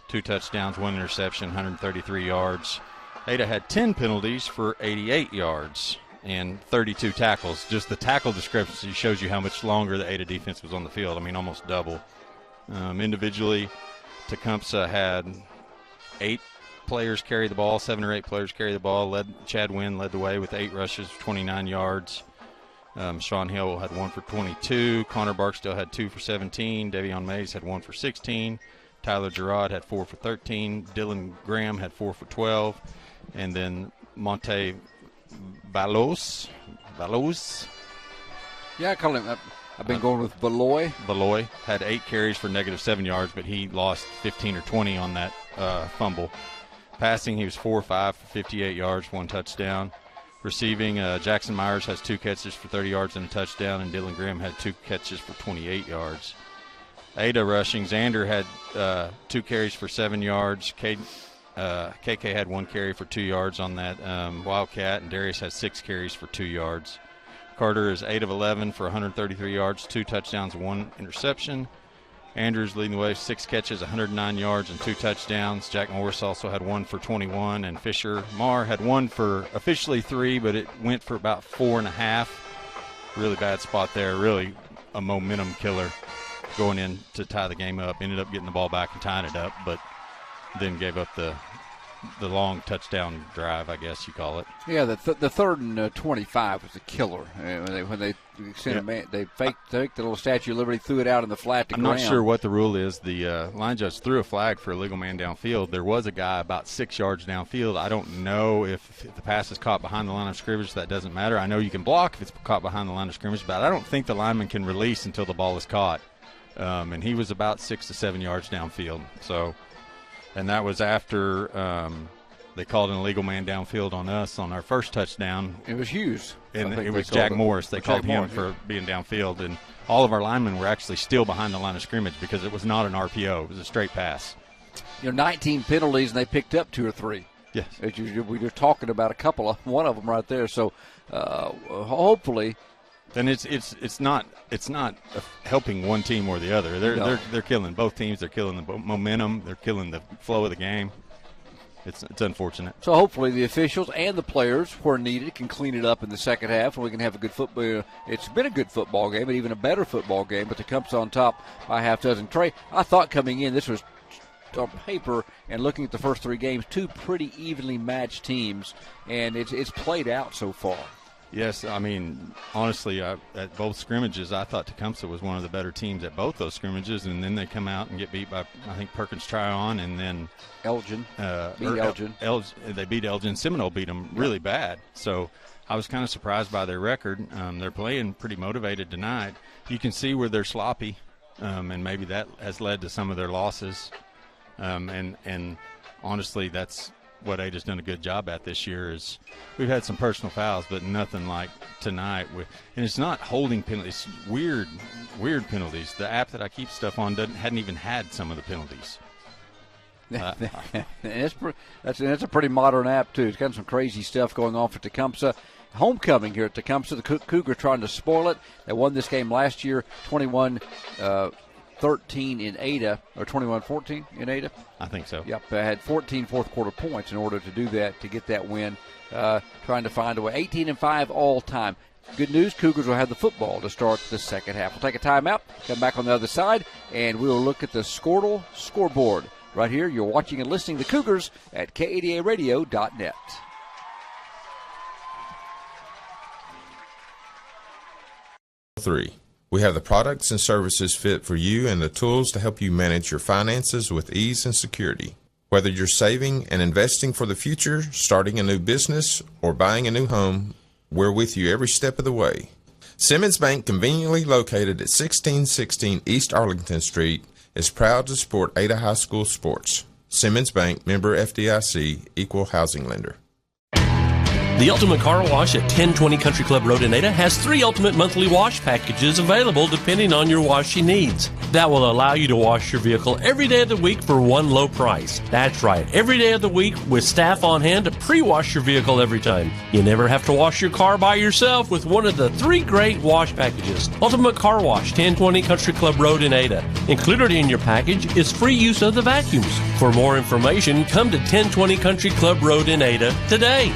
2 touchdowns, 1 interception, 133 yards. Ada had 10 penalties for 88 yards and 32 tackles. Just the tackle discrepancy shows you how much longer the Ada defense was on the field. I mean, almost double. Individually, Tecumseh had 8 players carry the ball, 7 or 8 players carry the ball. Chad Wynn led the way with 8 rushes, 29 yards. Sean Hill had 1 for 22. Connor Barksdale had 2 for 17. Devion Mays had 1 for 16. Tyler Gerard had 4 for 13. Dylan Graham had 4 for 12. And then Monte Balos. Yeah, I call him. I've been going with Beloy. Beloy had 8 carries for -7 yards, but he lost 15 or 20 on that fumble. Passing, he was 4 or 5 for 58 yards, 1 touchdown. Receiving, Jackson Myers has 2 catches for 30 yards and a touchdown, and Dylan Graham had 2 catches for 28 yards. Ada rushing, Xander had 2 carries for 7 yards. KK had 1 carry for 2 yards on that Wildcat, and Darius has 6 carries for 2 yards. Carter is 8 of 11 for 133 yards, 2 touchdowns, 1 interception. Andrews leading the way, 6 catches, 109 yards, and 2 touchdowns. Jack Morris also had 1 for 21, and Fisher Marr had 1 for officially 3, but it went for about 4.5. Really bad spot there, really a momentum killer going in to tie the game up. Ended up getting the ball back and tying it up, but then gave up the long touchdown drive, I guess you call it. Yeah, the 3rd and 25 was a killer. When they sent a man, they faked the little Statue of Liberty, threw it out in the flat to I'm ground. not sure what the rule is. The line judge threw a flag for a illegal man downfield. There was a guy about 6 yards downfield. I don't know if the pass is caught behind the line of scrimmage. That doesn't matter. I know you can block if it's caught behind the line of scrimmage, but I don't think the lineman can release until the ball is caught. And he was about 6 to 7 yards downfield. So. And that was after they called an illegal man downfield on us on our first touchdown. It was Hughes. And it was Jack Morris. They called him for being downfield. And all of our linemen were actually still behind the line of scrimmage because it was not an RPO. It was a straight pass. 19 penalties, and they picked up 2 or 3. Yes. We were talking about one of them right there. So hopefully. Then it's not helping one team or the other. They're killing both teams. They're killing the momentum. They're killing the flow of the game. It's unfortunate. So hopefully the officials and the players, where needed, can clean it up in the second half, and we can have a good football. It's been a good football game, and even a better football game. But Tecumseh on top by half dozen. Trey, I thought coming in, this was on paper and looking at the first 3 games, 2 pretty evenly matched teams, and it's played out so far. Yes, I mean, honestly, at both scrimmages, I thought Tecumseh was one of the better teams at both those scrimmages, and then they come out and get beat by, I think, Perkins Tryon, and then Elgin. Elgin. They beat Elgin. Seminole beat them really bad. So I was kind of surprised by their record. They're playing pretty motivated tonight. You can see where they're sloppy, and maybe that has led to some of their losses. And honestly, that's what Ada's done a good job at this year. Is we've had some personal fouls, but nothing like tonight. And it's not holding penalties, weird penalties. The app that I keep stuff on hadn't even had some of the penalties. That's a pretty modern app too. It's got some crazy stuff going on for Tecumseh. Homecoming here at Tecumseh. The Cougars trying to spoil it. They won this game last year, 21-13 in Ada, or 21-14 in Ada. I think so. Yep, they had 14 fourth-quarter points in order to do that, to get that win. Trying to find a way. 18-5 all time. Good news, Cougars will have the football to start the second half. We'll take a timeout, come back on the other side, and we'll look at the Squirtle scoreboard. Right here, you're watching and listening to Cougars at KADARadio.net. We have the products and services fit for you and the tools to help you manage your finances with ease and security. Whether you're saving and investing for the future, starting a new business, or buying a new home, we're with you every step of the way. Simmons Bank, conveniently located at 1616 East Arlington Street, is proud to support Ada High School sports. Simmons Bank, member FDIC, equal housing lender. The Ultimate Car Wash at 1020 Country Club Road in Ada has 3 ultimate monthly wash packages available depending on your washing needs. That will allow you to wash your vehicle every day of the week for one low price. That's right, every day of the week with staff on hand to pre-wash your vehicle every time. You never have to wash your car by yourself with one of the 3 great wash packages. Ultimate Car Wash, 1020 Country Club Road in Ada. Included in your package is free use of the vacuums. For more information, come to 1020 Country Club Road in Ada today.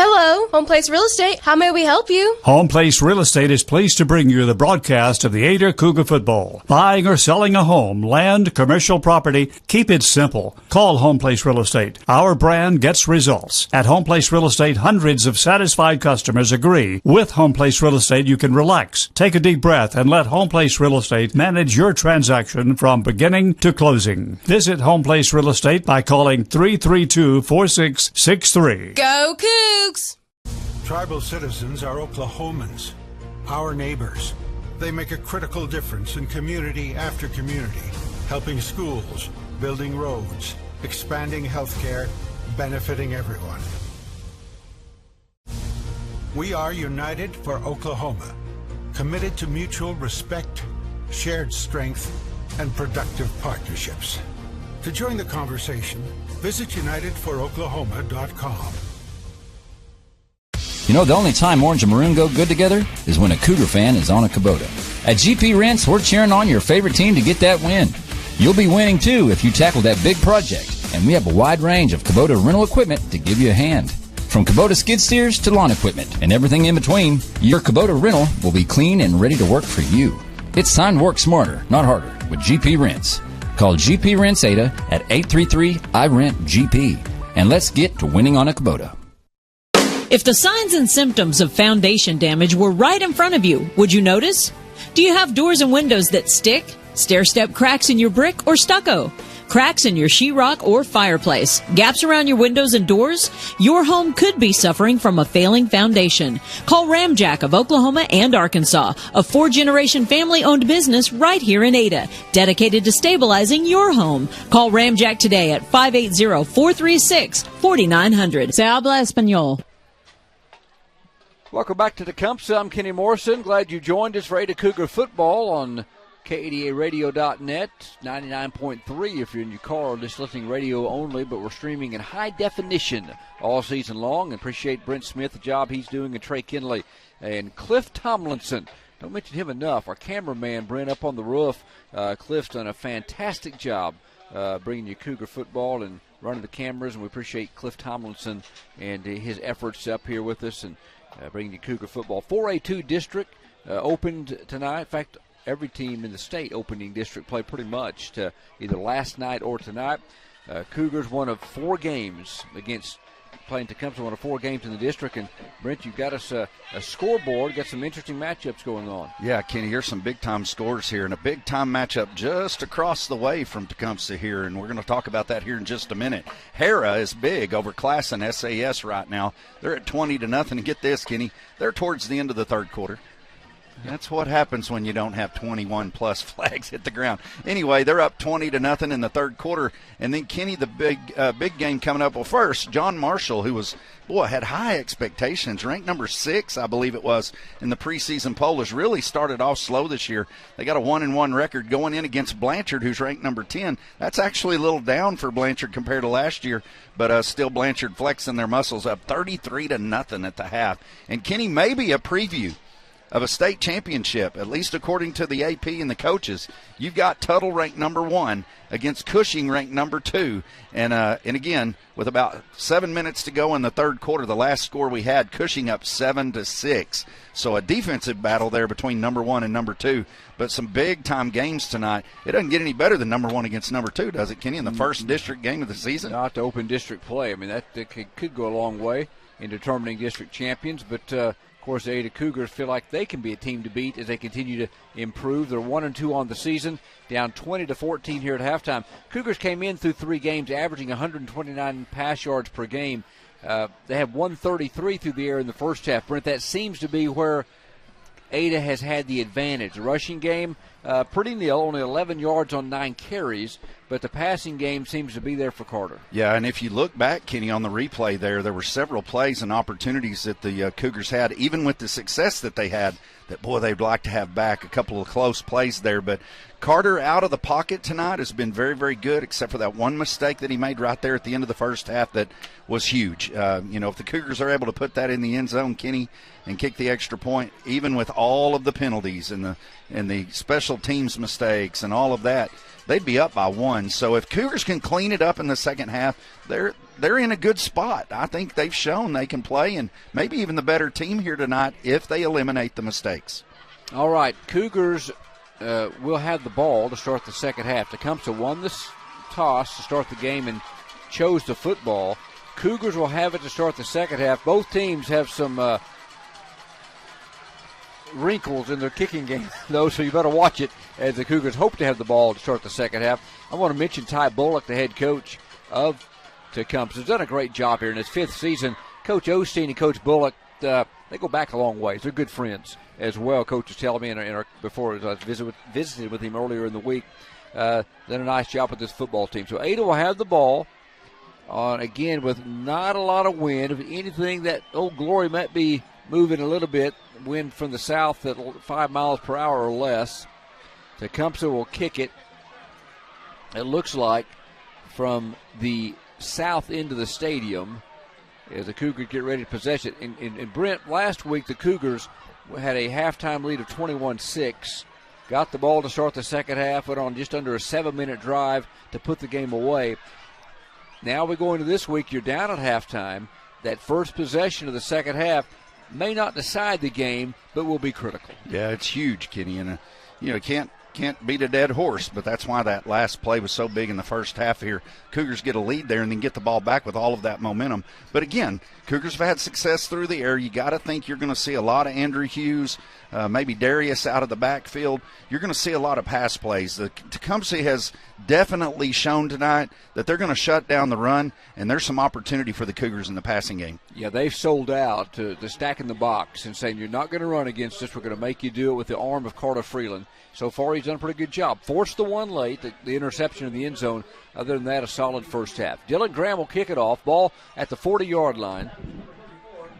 Hello, Home Place Real Estate. How may we help you? Home Place Real Estate is pleased to bring you the broadcast of the Ada Cougar football. Buying or selling a home, land, commercial property, keep it simple. Call Home Place Real Estate. Our brand gets results. At Home Place Real Estate, hundreds of satisfied customers agree. With Home Place Real Estate, you can relax, take a deep breath, and let Home Place Real Estate manage your transaction from beginning to closing. Visit Home Place Real Estate by calling 332-4663. Go Cougs! Tribal citizens are Oklahomans, our neighbors. They make a critical difference in community after community, helping schools, building roads, expanding healthcare, benefiting everyone. We are united for Oklahoma, committed to mutual respect, shared strength, and productive partnerships. To join the conversation, visit unitedforoklahoma.com. You know, the only time orange and maroon go good together is when a Cougar fan is on a Kubota. At GP Rents, we're cheering on your favorite team to get that win. You'll be winning, too, if you tackle that big project. And we have a wide range of Kubota rental equipment to give you a hand. From Kubota skid steers to lawn equipment and everything in between, your Kubota rental will be clean and ready to work for you. It's time to work smarter, not harder, with GP Rents. Call GP Rents Ada at 833-I-RENT-GP. And let's get to winning on a Kubota. If the signs and symptoms of foundation damage were right in front of you, would you notice? Do you have doors and windows that stick, stair-step cracks in your brick, or stucco? Cracks in your sheetrock or fireplace, gaps around your windows and doors? Your home could be suffering from a failing foundation. Call Ramjack of Oklahoma and Arkansas, a 4-generation family-owned business right here in Ada, dedicated to stabilizing your home. Call Ramjack today at 580-436-4900. Se habla español. Welcome back to Tecumseh. I'm Kenny Morrison. Glad you joined us for Ada Cougar football on KADARadio.net, 99.3 if you're in your car or just listening radio only, but we're streaming in high definition all season long. Appreciate Brent Smith, the job he's doing, and Trey Kinley and Cliff Tomlinson. Don't mention him enough. Our cameraman, Brent, up on the roof. Cliff's done a fantastic job bringing you Cougar football and running the cameras, and we appreciate Cliff Tomlinson and his efforts up here with us and bringing you Cougar football. 4A2 district opened tonight. In fact, every team in the state opening district played pretty much to either last night or tonight. Cougars one of 4 games against playing Tecumseh, one of 4 games in the district. And, Brent, you've got us a scoreboard, got some interesting matchups going on. Yeah, Kenny, here's some big-time scores here, and a big-time matchup just across the way from Tecumseh here, and we're going to talk about that here in just a minute. Hera is big over Class and SAS right now. They're at 20-0, and get this, Kenny, they're towards the end of the third quarter. That's what happens when you don't have 21-plus flags hit the ground. Anyway, they're up 20-0 in the third quarter. And then, Kenny, the big game coming up. Well, first, John Marshall, who had high expectations, ranked number 6, I believe it was, in the preseason poll, has really started off slow this year. They got a 1-1 record going in against Blanchard, who's ranked number 10. That's actually a little down for Blanchard compared to last year, but still Blanchard flexing their muscles, up 33-0 at the half. And, Kenny, maybe a preview of a state championship, at least according to the AP and the coaches. You've got Tuttle ranked number 1 against Cushing ranked number 2. And again, with about 7 minutes to go in the third quarter, the last score we had, Cushing up 7-6. So a defensive battle there between number 1 and number 2. But some big-time games tonight. It doesn't get any better than number 1 against number 2, does it, Kenny, in the first district game of the season? Not to open district play. I mean, that could go a long way in determining district champions. But, of course, the Ada Cougars feel like they can be a team to beat as they continue to improve. They're 1-2 on the season, down 20-14 here at halftime. Cougars came in through 3 games, averaging 129 pass yards per game. They have 133 through the air in the first half. Brent, that seems to be where Ada has had the advantage. The rushing game, pretty nil, only 11 yards on 9 carries, but the passing game seems to be there for Carter. Yeah, and if you look back, Kenny, on the replay there were several plays and opportunities that the Cougars had, even with the success that they had, that, boy, they'd like to have back. A couple of close plays there. But Carter out of the pocket tonight has been very, very good, except for that one mistake that he made right there at the end of the first half that was huge. If the Cougars are able to put that in the end zone, Kenny, and kick the extra point, even with all of the penalties and the special teams mistakes and all of that, they'd be up by 1. So if Cougars can clean it up in the second half, they're in a good spot. I think they've shown they can play, and maybe even the better team here tonight if they eliminate the mistakes. All right, Cougars will have the ball to start the second half. Tecumseh won this toss to start the game and chose the football. Cougars will have it to start the second half. Both teams have some wrinkles in their kicking game, though, so you better watch it as the Cougars hope to have the ball to start the second half. I want to mention Ty Bullock, the head coach of Tecumseh, has done a great job here in his 5th season. Coach Osteen and Coach Bullock, they go back a long ways. They're good friends as well. Coach was telling me before I visited with him earlier in the week. Done a nice job with this football team. So Ada will have the ball, again, with not a lot of wind. If anything, that Old Glory might be moving a little bit. Wind from the south at 5 miles per hour or less. Tecumseh will kick it, it looks like, from the south end of the stadium as the Cougars get ready to possess it. And Brent, last week the Cougars had a halftime lead of 21-6. Got the ball to start the second half, went on just under a 7-minute drive to put the game away. Now we go into this week, you're down at halftime. That first possession of the second half may not decide the game, but will be critical. Yeah, it's huge, Kenny. And, you can't can't beat a dead horse, but that's why that last play was so big in the first half here. Cougars get a lead there and then get the ball back with all of that momentum. But again, Cougars have had success through the air. You got to think you're going to see a lot of Andrew Hughes, maybe Darius out of the backfield. You're going to see a lot of pass plays. The Tecumseh has definitely shown tonight that they're going to shut down the run, and there's some opportunity for the Cougars in the passing game. Yeah, they've sold out to the stack in the box and saying, you're not going to run against us. We're going to make you do it with the arm of Carter Freeland. So far, he's done a pretty good job. Forced the one late, the interception in the end zone. Other than that, a solid first half. Dylan Graham will kick it off. Ball at the 40-yard line.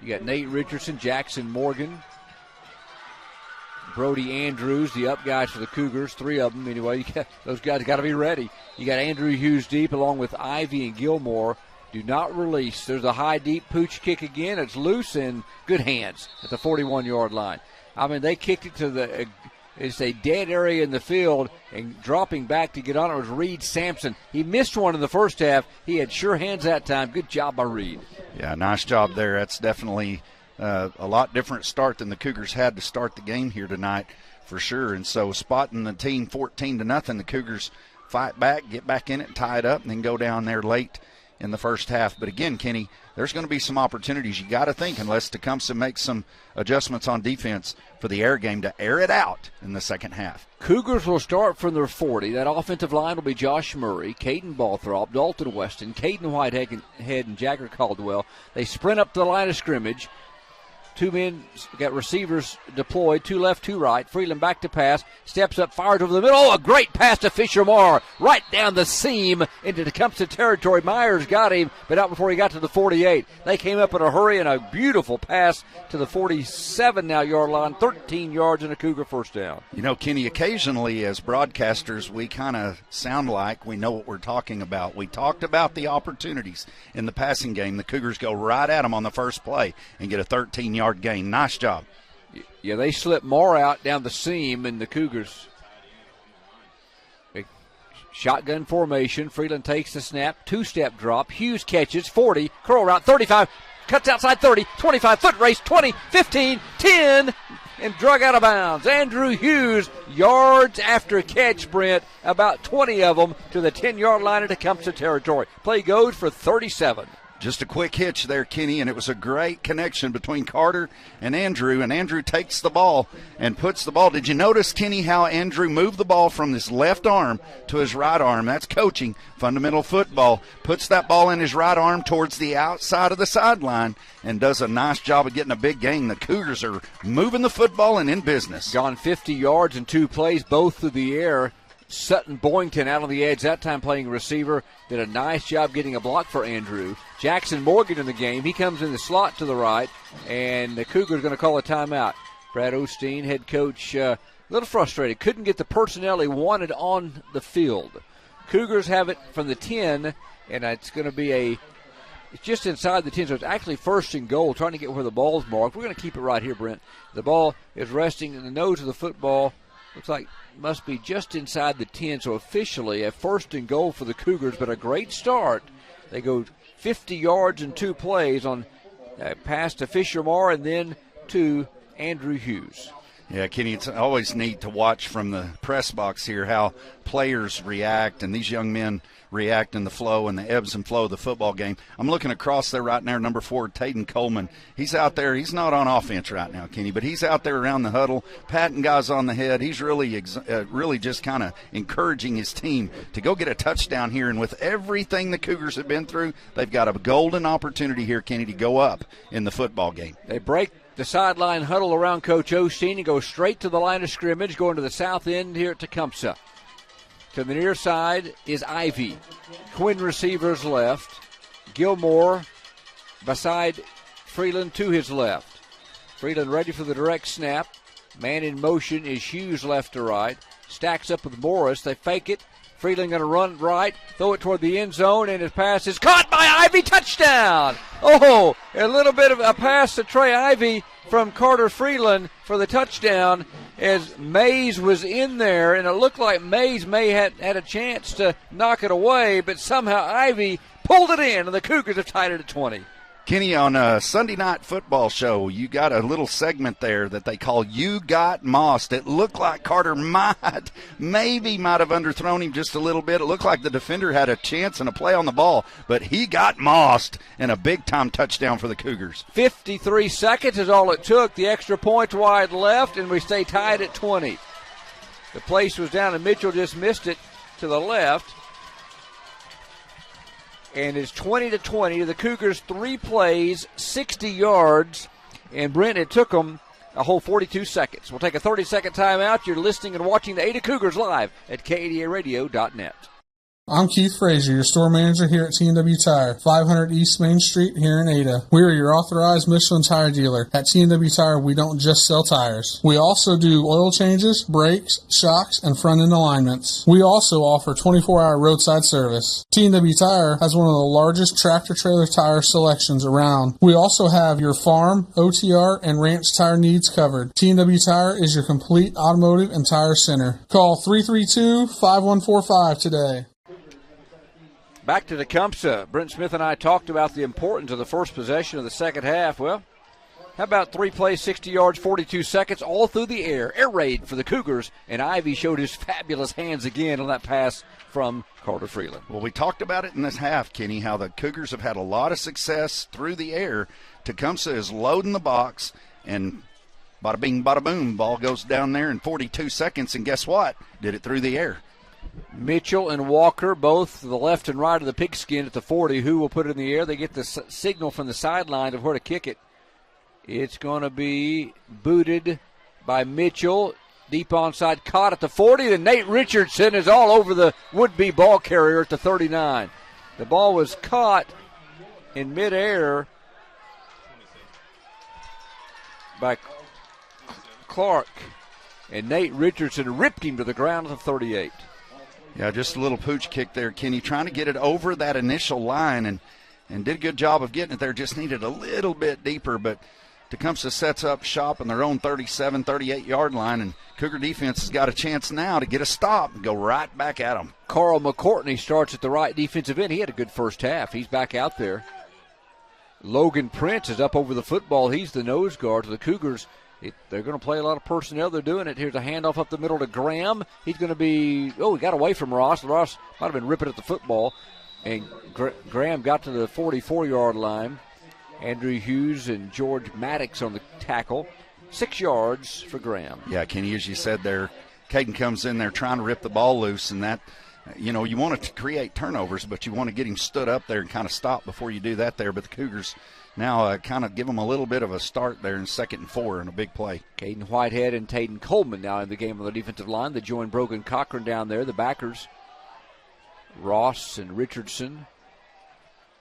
You got Nate Richardson, Jackson Morgan, Brody Andrews, the up guys for the Cougars, 3 of them anyway. Those guys got to be ready. You got Andrew Hughes deep along with Ivy and Gilmore. Do not release. There's a high, deep pooch kick again. It's loose in good hands at the 41-yard line. I mean, they kicked it to the it's a dead area in the field, and dropping back to get on it was Reed Sampson. He missed one in the first half. He had sure hands that time. Good job by Reed. Yeah, nice job there. That's definitely a lot different start than the Cougars had to start the game here tonight, for sure. And so spotting the team 14-0, the Cougars fight back, get back in it, and tie it up, and then go down there late in the first half. But again, Kenny, there's going to be some opportunities. You got to think, unless Tecumseh makes some adjustments on defense for the air game, to air it out in the second half. Cougars will start from their 40. That offensive line will be Josh Murray, Caden Balthrop, Dalton Weston, Caden Whitehead, and Jagger Caldwell. They sprint up to the line of scrimmage. 2 men got receivers deployed, 2 left, 2 right. Freeland back to pass, steps up, fires over the middle. Oh, a great pass to Fisher Moore, right down the seam into Tecumseh territory. Myers got him, but not before he got to the 48. They came up in a hurry, and a beautiful pass to the 47-now-yard line, 13 yards and a Cougar first down. You know, Kenny, occasionally as broadcasters, we kind of sound like we know what we're talking about. We talked about the opportunities in the passing game. The Cougars go right at them on the first play and get a 13-yard gain. Nice job. Yeah, they slip Moore out down the seam, and the Cougars shotgun formation. Freeland takes the snap, 2-step drop. Hughes catches, 40, curl route, 35, cuts outside 30, 25, foot race, 20, 15, 10, and drug out of bounds. Andrew Hughes, yards after catch, Brent, about 20 of them to the 10-yard line of Tecumseh territory. Play goes for 37. Just a quick hitch there, Kenny, and it was a great connection between Carter and Andrew takes the ball and puts the ball. Did you notice, Kenny, how Andrew moved the ball from his left arm to his right arm? That's coaching, fundamental football. Puts that ball in his right arm towards the outside of the sideline and does a nice job of getting a big gain. The Cougars are moving the football and in business. Gone 50 yards in 2 plays, both through the air. Sutton Boynton out on the edge, that time playing receiver, did a nice job getting a block for Andrew. Jackson Morgan in the game. He comes in the slot to the right, and the Cougars going to call a timeout. Brad Osteen, head coach, a little frustrated. Couldn't get the personnel he wanted on the field. Cougars have it from the 10, and it's going to be it's just inside the 10, so it's actually first and goal, trying to get where the ball's marked. We're going to keep it right here, Brent. The ball is resting in the nose of the football. Looks like must be just inside the 10, so officially a first and goal for the Cougars, but a great start. They go 50 yards in 2 plays on pass to Fisher Moore and then to Andrew Hughes. Yeah, Kenny, it's always neat to watch from the press box here how players react and these young men react in the flow and the ebbs and flow of the football game. I'm looking across there right now, number 4, Taden Coleman. He's out there. He's not on offense right now, Kenny, but he's out there around the huddle, patting guys on the head. He's really just kind of encouraging his team to go get a touchdown here. And with everything the Cougars have been through, they've got a golden opportunity here, Kenny, to go up in the football game. They break the sideline huddle around Coach Osteen and go straight to the line of scrimmage, going to the south end here at Tecumseh. To the near side is Ivy. Twin receivers left. Gilmore beside Freeland to his left. Freeland ready for the direct snap. Man in motion is Hughes left to right. Stacks up with Morris. They fake it. Freeland going to run right, throw it toward the end zone, and his pass is caught by Ivy. Touchdown! Oh, a little bit of a pass to Trey Ivy from Carter Freeland for the touchdown as Mays was in there, and it looked like Mays may have had a chance to knock it away, but somehow Ivy pulled it in, and the Cougars have tied it at 20. Kenny, on a Sunday night football show, you got a little segment there that they call You Got Mossed. It looked like Carter might have underthrown him just a little bit. It looked like the defender had a chance and a play on the ball, but he got mossed, and a big-time touchdown for the Cougars. 53 seconds is all it took. The extra point wide left, and we stay tied at 20. The place was down, and Mitchell just missed it to the left. And it's 20-20. The Cougars 3 plays, 60 yards. And, Brent, it took them a whole 42 seconds. We'll take a 30-second timeout. You're listening and watching the Ada Cougars live at KADARadio.net. I'm Keith Frazier, your store manager here at T&W Tire, 500 East Main Street here in Ada. We are your authorized Michelin tire dealer. At T&W Tire, we don't just sell tires. We also do oil changes, brakes, shocks, and front-end alignments. We also offer 24-hour roadside service. T&W Tire has one of the largest tractor-trailer tire selections around. We also have your farm, OTR, and ranch tire needs covered. T&W Tire is your complete automotive and tire center. Call 332-5145 today. Back to Tecumseh. Brent Smith and I talked about the importance of the first possession of the second half. Well, how about 3 plays, 60 yards, 42 seconds, all through the air. Air raid for the Cougars, and Ivy showed his fabulous hands again on that pass from Carter Freeland. Well, we talked about it in this half, Kenny, how the Cougars have had a lot of success through the air. Tecumseh is loading the box, and bada bing, bada boom, ball goes down there in 42 seconds, and guess what? Did it through the air. Mitchell and Walker, both to the left and right of the pigskin at the 40. Who will put it in the air? They get the signal from the sideline of where to kick it. It's going to be booted by Mitchell. Deep onside, caught at the 40. Then Nate Richardson is all over the would-be ball carrier at the 39. The ball was caught in midair by Clark, and Nate Richardson ripped him to the ground at the 38. Yeah, just a little pooch kick there, Kenny, trying to get it over that initial line and did a good job of getting it there. Just needed a little bit deeper, but Tecumseh sets up shop on their own 37, 38-yard line, and Cougar defense has got a chance now to get a stop and go right back at them. Carl McCourtney starts at the right defensive end. He had a good first half. He's back out there. Logan Prince is up over the football. He's the nose guard to the Cougars. They're going to play a lot of personnel. They're doing it. Here's a handoff up the middle to Graham. He's going to be, he got away from Ross. Ross might have been ripping at the football. And Graham got to the 44-yard line. Andrew Hughes and George Maddox on the tackle. 6 yards for Graham. Yeah, Kenny, as you said there, Caden comes in there trying to rip the ball loose, and that, you want to create turnovers, but you want to get him stood up there and kind of stop before you do that there. But the Cougars now kind of give them a little bit of a start there in 2nd and 4 in a big play. Caden Whitehead and Taden Coleman now in the game on the defensive line. They join Brogan Cochran down there, the backers. Ross and Richardson.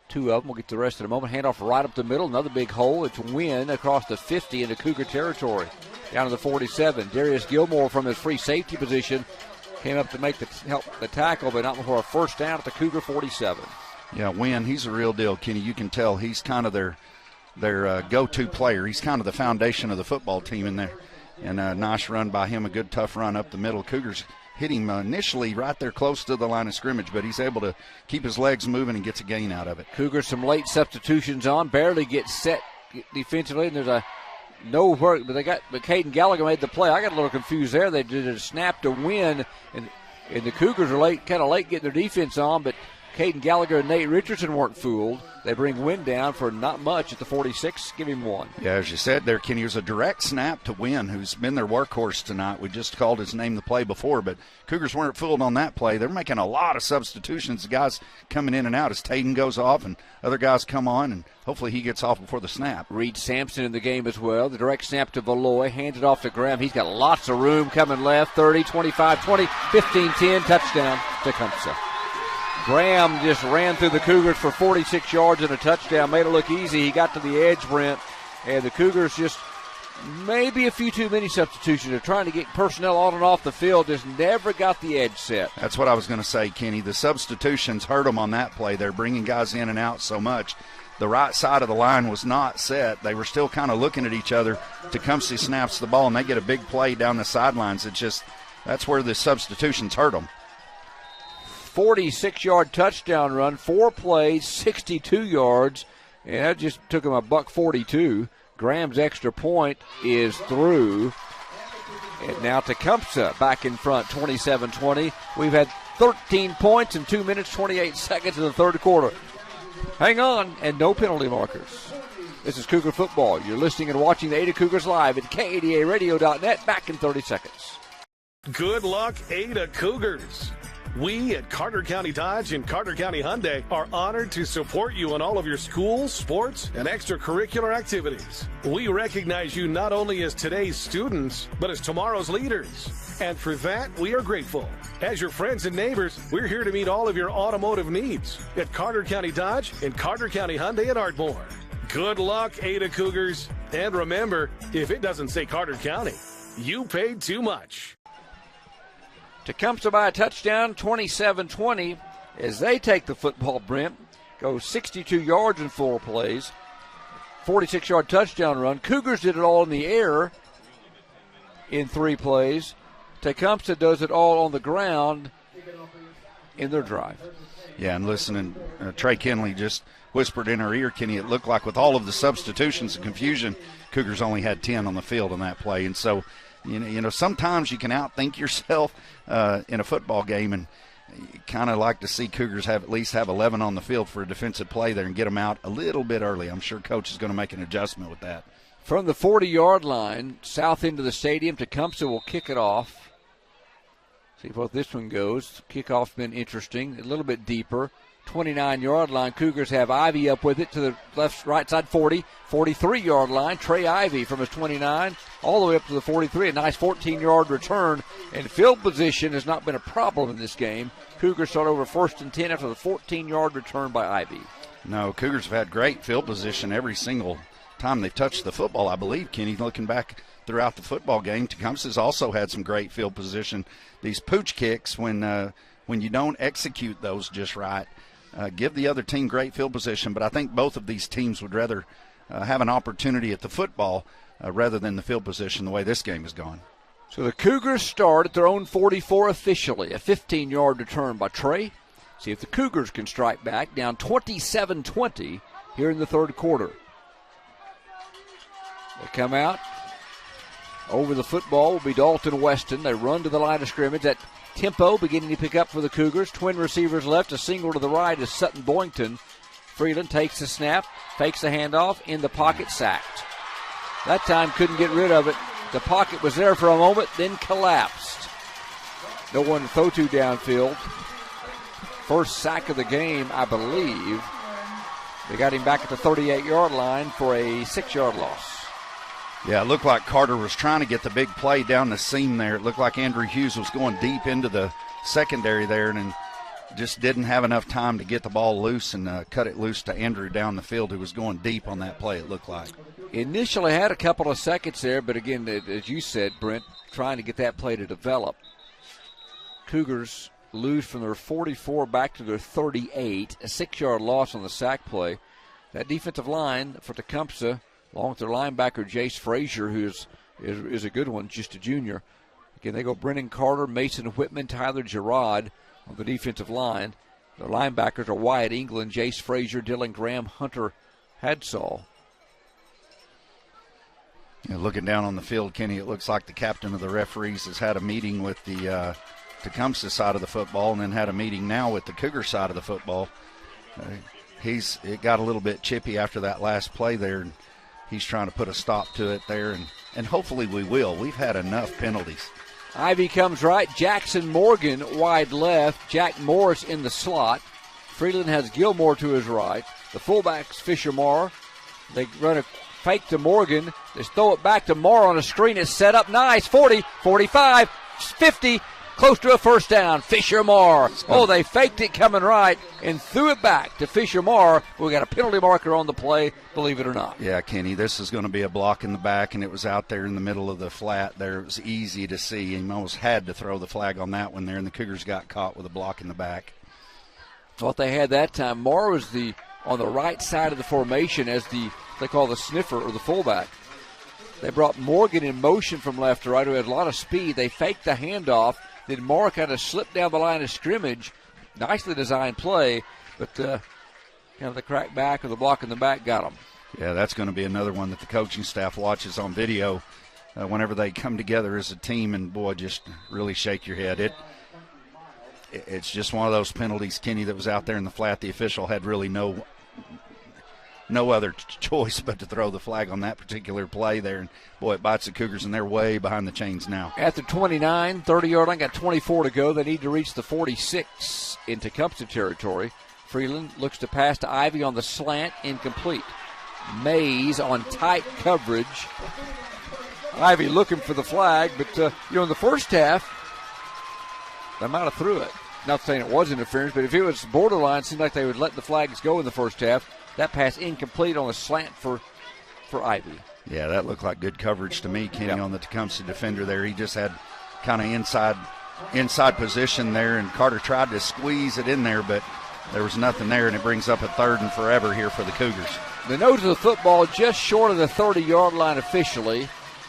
2 of them. We'll get to the rest in a moment. Handoff right up the middle. Another big hole. It's Wynn across the 50 into Cougar territory. Down to the 47. Darius Gilmore from his free safety position came up to help the tackle, but not before a first down at the Cougar 47. Yeah, Wynn, he's a real deal, Kenny. You can tell he's kind of their go-to player. He's kind of the foundation of the football team in there. And a nice run by him, a good tough run up the middle. Cougars hit him initially right there close to the line of scrimmage, but he's able to keep his legs moving and gets a gain out of it. Cougars some late substitutions on, barely get set defensively, and there's a no work, but Caden Gallagher made the play. I got a little confused there. They did a snap to Win, and the Cougars are kind of late getting their defense on, but Caden Gallagher and Nate Richardson weren't fooled. They bring Wynn down for not much at the 46. Give him 1. Yeah, as you said there, Kenny, it was a direct snap to Wynn, who's been their workhorse tonight. We just called his name the play before, but Cougars weren't fooled on that play. They're making a lot of substitutions. The guys coming in and out as Taden goes off and other guys come on, and hopefully he gets off before the snap. Reed Sampson in the game as well. The direct snap to Valois, hands it off to Graham. He's got lots of room coming left. 30, 25, 20, 15, 10, touchdown to Tecumseh. Graham just ran through the Cougars for 46 yards and a touchdown. Made it look easy. He got to the edge, Brent, and the Cougars just maybe a few too many substitutions. They're trying to get personnel on and off the field, just never got the edge set. That's what I was going to say, Kenny. The substitutions hurt them on that play. They're bringing guys in and out so much. The right side of the line was not set. They were still kind of looking at each other. Tecumseh snaps the ball, and they get a big play down the sidelines. That's where the substitutions hurt them. 46-yard touchdown run, 4 plays, 62 yards, And that just took him $1.42. Graham's extra point is through. And now Tecumseh back in front, 27-20. We've had 13 points in 2 minutes, 28 seconds in the third quarter. Hang on, and no penalty markers. This is Cougar football. You're listening and watching the Ada Cougars live at KADARadio.net. Back in 30 seconds. Good luck, Ada Cougars. We at Carter County Dodge and Carter County Hyundai are honored to support you in all of your school, sports, and extracurricular activities. We recognize you not only as today's students, but as tomorrow's leaders. And for that, we are grateful. As your friends and neighbors, we're here to meet all of your automotive needs at Carter County Dodge and Carter County Hyundai at Ardmore. Good luck, Ada Cougars. And remember, if it doesn't say Carter County, you paid too much. Tecumseh by a touchdown, 27-20, as they take the football, Brent. Go 62 yards in 4 plays, 46-yard touchdown run. Cougars did it all in the air in 3 plays. Tecumseh does it all on the ground in their drive. Yeah, and listening, Trey Kinley just whispered in her ear, Kenny, it looked like with all of the substitutions and confusion, Cougars only had 10 on the field on that play. And so, you know, sometimes you can outthink yourself in a football game, and you kind of like to see Cougars at least have 11 on the field for a defensive play there and get them out a little bit early. I'm sure Coach is going to make an adjustment with that. From the 40-yard line, south end of the stadium, Tecumseh will kick it off. See what this one goes. Kickoff's been interesting, a little bit deeper. 29-yard line. Cougars have Ivy up with it to the right side 40, 43-yard line. Trey Ivy from his 29 all the way up to the 43. A nice 14-yard return. And field position has not been a problem in this game. Cougars start over 1st and 10 after the 14-yard return by Ivy. No, Cougars have had great field position every single time they've touched the football, I believe, Kenny. Looking back throughout the football game, Tecumseh's also had some great field position. These pooch kicks, when you don't execute those just right, give the other team great field position, but I think both of these teams would rather have an opportunity at the football rather than the field position the way this game has gone. So the Cougars start at their own 44 officially. A 15-yard return by Trey. See if the Cougars can strike back, down 27-20 here in the third quarter. They come out. Over the football will be Dalton Weston. They run to the line of scrimmage. That tempo beginning to pick up for the Cougars. Twin receivers left. A single to the right is Sutton Boynton. Freeland takes the snap, fakes the handoff, in the pocket, sacked. That time couldn't get rid of it. The pocket was there for a moment, then collapsed. No one to throw to downfield. First sack of the game, I believe. They got him back at the 38-yard line for a 6-yard loss. Yeah, it looked like Carter was trying to get the big play down the seam there. It looked like Andrew Hughes was going deep into the secondary there and just didn't have enough time to get the ball loose and cut it loose to Andrew down the field, who was going deep on that play, it looked like. Initially had a couple of seconds there, but again, as you said, Brent, trying to get that play to develop. Cougars lose from their 44 back to their 38, a 6-yard loss on the sack play. That defensive line for Tecumseh, along with their linebacker, Jace Frazier, who is a good one, just a junior. Again, they go Brennan Carter, Mason Whitman, Tyler Gerard on the defensive line. Their linebackers are Wyatt England, Jace Frazier, Dylan Graham, Hunter Hadsall. Yeah, looking down on the field, Kenny, it looks like the captain of the referees has had a meeting with the Tecumseh side of the football and then had a meeting now with the Cougar side of the football. It got a little bit chippy after that last play there, and he's trying to put a stop to it there, and hopefully we will. We've had enough penalties. Ivy comes right. Jackson Morgan wide left. Jack Morris in the slot. Freeland has Gilmore to his right. The fullback's Fisher Marr. They run a fake to Morgan. They throw it back to Marr on a screen. It's set up nice. 40, 45, 50. Close to a first down. Fisher Marr. Oh, they faked it coming right and threw it back to Fisher Marr. We got a penalty marker on the play, believe it or not. Yeah, Kenny, this is going to be a block in the back, and it was out there in the middle of the flat there. It was easy to see, and almost had to throw the flag on that one there, and the Cougars got caught with a block in the back. What they had that time, Marr was on the right side of the formation as they call the sniffer or the fullback. They brought Morgan in motion from left to right, who had a lot of speed. They faked the handoff. Then Marr kind of slipped down the line of scrimmage. Nicely designed play, but Kind of the crack back or the block in the back got them. Yeah, that's going to be another one that the coaching staff watches on video whenever they come together as a team, and, boy, just really shake your head. It's just one of those penalties, Kenny, that was out there in the flat. The official had really no other choice but to throw the flag on that particular play there. And, boy, it bites the Cougars, and they're way behind the chains now. At the 29, 30-yard line, got 24 to go. They need to reach the 46 in Tecumseh territory. Freeland looks to pass to Ivy on the slant, incomplete. Mays on tight coverage. Ivy looking for the flag, but, in the first half, they might have threw it. Not saying it was interference, but if it was borderline, it seemed like they would let the flags go in the first half. That pass incomplete on a slant for Ivy. Yeah, that looked like good coverage to me, Kenny, on the Tecumseh defender there. He just had kind of inside position there, and Carter tried to squeeze it in there, but there was nothing there, and it brings up a 3rd and forever here for the Cougars. The nose of the football just short of the 30-yard line officially.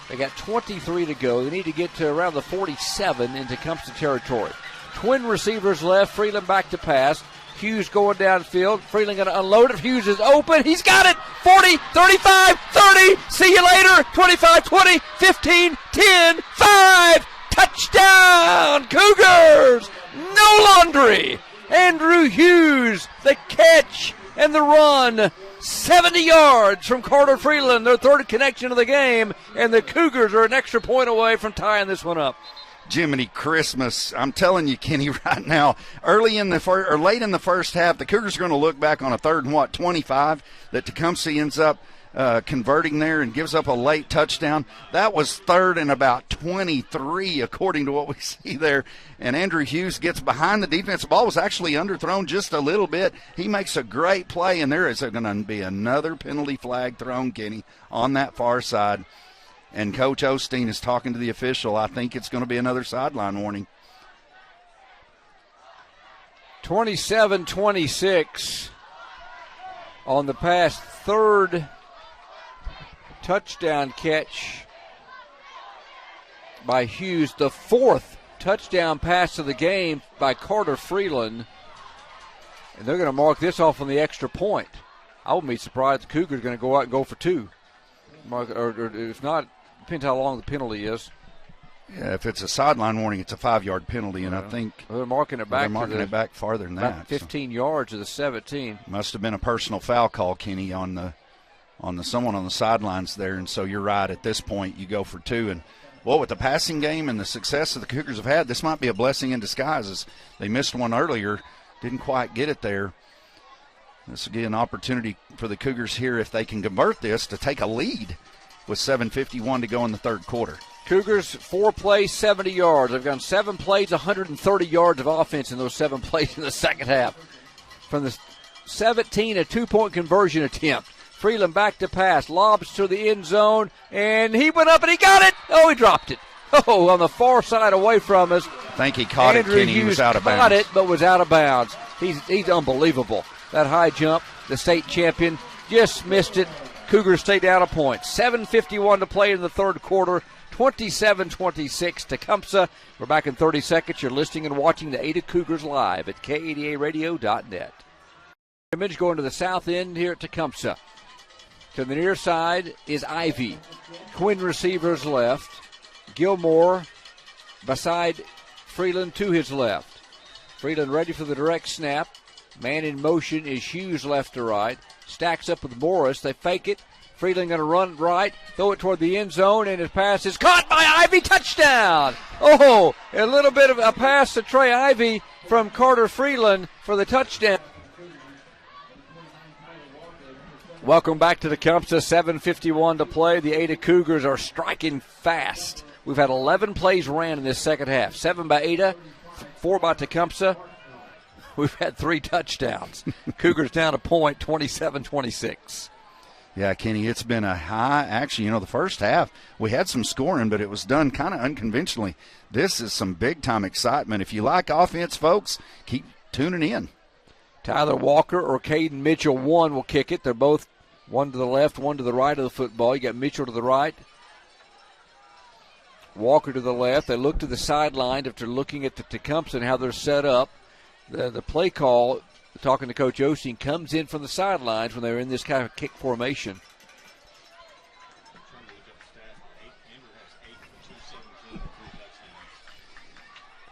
They got 23 to go. They need to get to around the 47 in Tecumseh territory. Twin receivers left, Freeland back to pass. Hughes going downfield. Freeland going to unload it. Hughes is open. He's got it. 40, 35, 30. See you later. 25, 20, 15, 10, 5. Touchdown, Cougars. No laundry. Andrew Hughes, the catch and the run. 70 yards from Carter Freeland, their 3rd connection of the game, and the Cougars are an extra point away from tying this one up. Jiminy Christmas. I'm telling you, Kenny, right now, late in the first half, the Cougars are going to look back on a 3rd and 25 that Tecumseh ends up converting there and gives up a late touchdown. That was 3rd and about 23, according to what we see there. And Andrew Hughes gets behind the defense. The ball was actually underthrown just a little bit. He makes a great play, and there is going to be another penalty flag thrown, Kenny, on that far side. And Coach Osteen is talking to the official. I think it's going to be another sideline warning. 27-26 on the pass, 3rd touchdown catch by Hughes, the 4th touchdown pass of the game by Carter Freeland. And they're going to mark this off on the extra point. I wouldn't be surprised if the Cougars are going to go out and go for 2. Or if not, depends how long the penalty is. Yeah, if it's a sideline warning, it's a 5-yard penalty, and I think they're marking it back. They're marking it back farther than that. 15 yards to the 17. Must have been a personal foul call, Kenny, on someone on the sidelines there. And so you're right. At this point, you go for 2. And with the passing game and the success that the Cougars have had, this might be a blessing in disguise. As they missed one earlier, didn't quite get it there. This will be an opportunity for the Cougars here, if they can convert this, to take a lead with 7:51 to go in the 3rd quarter. Cougars, 4 plays, 70 yards. They've gone 7 plays, 130 yards of offense in those 7 plays in the second half. From the 17, a 2-point conversion attempt. Freeland back to pass, lobs to the end zone, and he went up and he got it. Oh, he dropped it. Oh, on the far side away from us. I think he caught Andrew it, Kenny. Hughes He was out of bounds. Caught it, but was out of bounds. He's unbelievable. That high jump, the state champion, just missed it. Cougars stay down a point. 7:51 to play in the 3rd quarter. 27-26 Tecumseh. We're back in 30 seconds. You're listening and watching the Ada Cougars live at KADARadio.net. Image going to the south end here at Tecumseh. To the near side is Ivy. Twin receivers left. Gilmore beside Freeland to his left. Freeland ready for the direct snap. Man in motion is Hughes left to right. Stacks up with Morris. They fake it. Freeland going to run right, throw it toward the end zone, and his pass is caught by Ivy. Touchdown! Oh, a little bit of a pass to Trey Ivy from Carter Freeland for the touchdown. Welcome back to Tecumseh. 7:51 to play. The Ada Cougars are striking fast. We've had 11 plays ran in this second half. 7 by Ada, 4 by Tecumseh. We've had 3 touchdowns. Cougars down a point, 27-26. Yeah, Kenny, it's been a high. Actually, the first half, we had some scoring, but it was done kind of unconventionally. This is some big-time excitement. If you like offense, folks, keep tuning in. Tyler Walker or Caden Mitchell, one will kick it. They're both one to the left, one to the right of the football. You got Mitchell to the right, Walker to the left. They look to the sideline after looking at the Tecumseh and how they're set up. The play call, talking to Coach Osteen, comes in from the sidelines when they were in this kind of kick formation.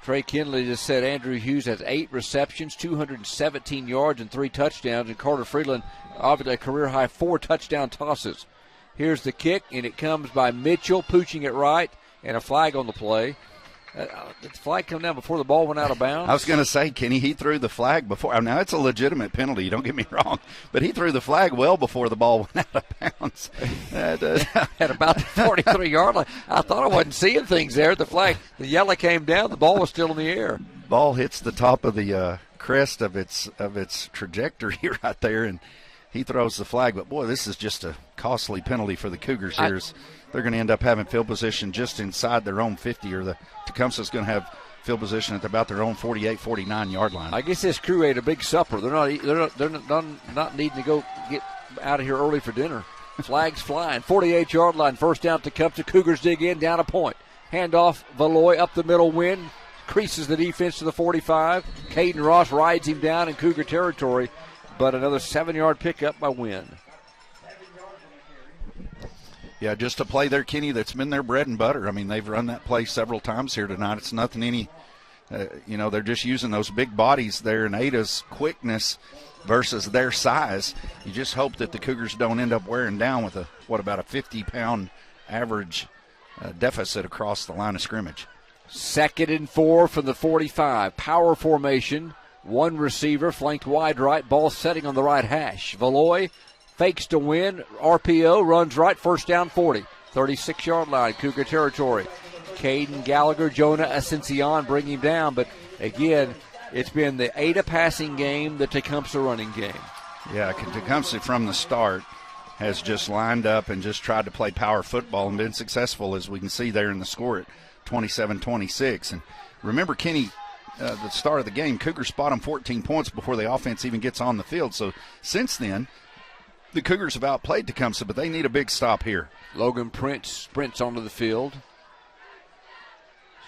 Trey Kinley just said Andrew Hughes has 8 receptions, 217 yards, and 3 touchdowns. And Carter Freeland, obviously a career-high 4 touchdown tosses. Here's the kick, and it comes by Mitchell, pooching it right, and a flag on the play. Did the flag come down before the ball went out of bounds? I was going to say, Kenny, he threw the flag before. Now, it's a legitimate penalty, don't get me wrong, but he threw the flag well before the ball went out of bounds. At about the 43-yard line. I thought I wasn't seeing things there. The flag, the yellow came down. The ball was still in the air. Ball hits the top of the crest of its trajectory right there, and he throws the flag. But, boy, this is just a costly penalty for the Cougars here. They're going to end up having field position just inside their own 50, or the Tecumseh's going to have field position at about their own 48, 49-yard line. I guess this crew ate a big supper. They're not needing to go get out of here early for dinner. Flags flying. 48-yard line. First down, Tecumseh. Cougars dig in, down a point. Handoff, Valoy up the middle, win. Creases the defense to the 45. Caden Ross rides him down in Cougar territory, but another 7-yard pickup by Wynn. Yeah, just a play there, Kenny, that's been their bread and butter. I mean, they've run that play several times here tonight. It's nothing they're just using those big bodies there and Ada's quickness versus their size. You just hope that the Cougars don't end up wearing down with about a 50-pound average deficit across the line of scrimmage. 2nd and 4 from the 45. Power formation. 1 receiver flanked wide right. Ball setting on the right hash. Valoy fakes to win. RPO runs right. First down 40. 36-yard line. Cougar territory. Caden Gallagher, Jonah Ascension bring him down. But again, it's been the Ada passing game, the Tecumseh running game. Yeah, Tecumseh from the start has just lined up and just tried to play power football and been successful, as we can see there in the score at 27-26. And remember, Kenny, the start of the game, Cougars spot them 14 points before the offense even gets on the field. So since then, the Cougars have outplayed Tecumseh, but they need a big stop here. Logan Prince sprints onto the field.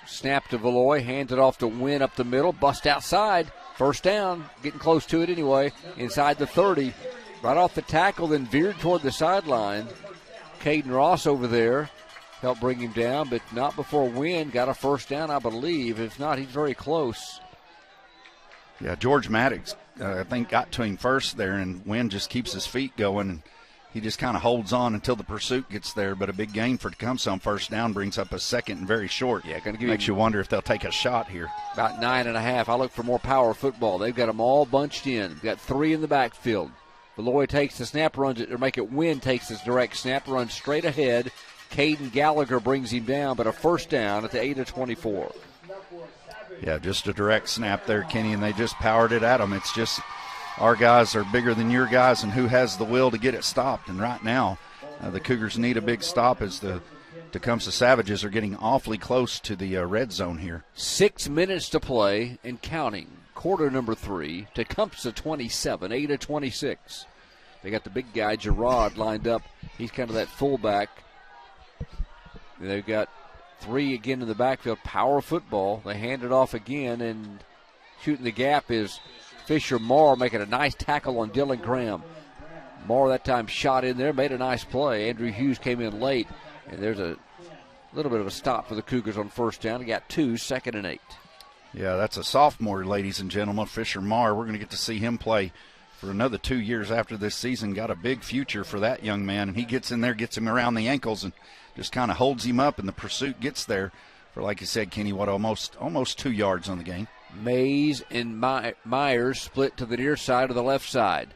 Snap to Valoy, hands it off to Wynn up the middle, bust outside. First down, getting close to it anyway, inside the 30. Right off the tackle, then veered toward the sideline. Caden Ross over there helped bring him down, but not before Wynn got a first down, I believe. If not, he's very close. Yeah, George Maddox, I think, got to him first there, and Wynn just keeps his feet going, and he just kind of holds on until the pursuit gets there. But a big gain for Tecumseh on first down brings up a second and very short. Yeah, going to makes you wonder if they'll take a shot here. About 9.5. I look for more power football. They've got them all bunched in. Got 3 in the backfield. Valoy takes the snap, runs it, or make it Wynn takes his direct snap, runs straight ahead. Caden Gallagher brings him down, but a first down at the 8-24. Yeah, just a direct snap there, Kenny, and they just powered it at him. It's just our guys are bigger than your guys, and who has the will to get it stopped. And right now, the Cougars need a big stop as the Tecumseh Savages are getting awfully close to the red zone here. 6 minutes to play and counting. Quarter number 3. Tecumseh 27, 8-26. They got the big guy, Gerard, lined up. He's kind of that fullback. They've got 3 again in the backfield. Power football. They hand it off again, and shooting the gap is Fisher Marr, making a nice tackle on Dylan Graham. Marr that time shot in there, made a nice play. Andrew Hughes came in late, and there's a little bit of a stop for the Cougars on first down. He got 2, 2nd and 8. Yeah, that's a sophomore, ladies and gentlemen, Fisher Marr. We're going to get to see him play for another 2 years after this season. Got a big future for that young man, and he gets in there, gets him around the ankles, and just kind of holds him up, and the pursuit gets there for, like you said, Kenny, almost 2 yards on the game. Mays and Myers split to the near side of the left side.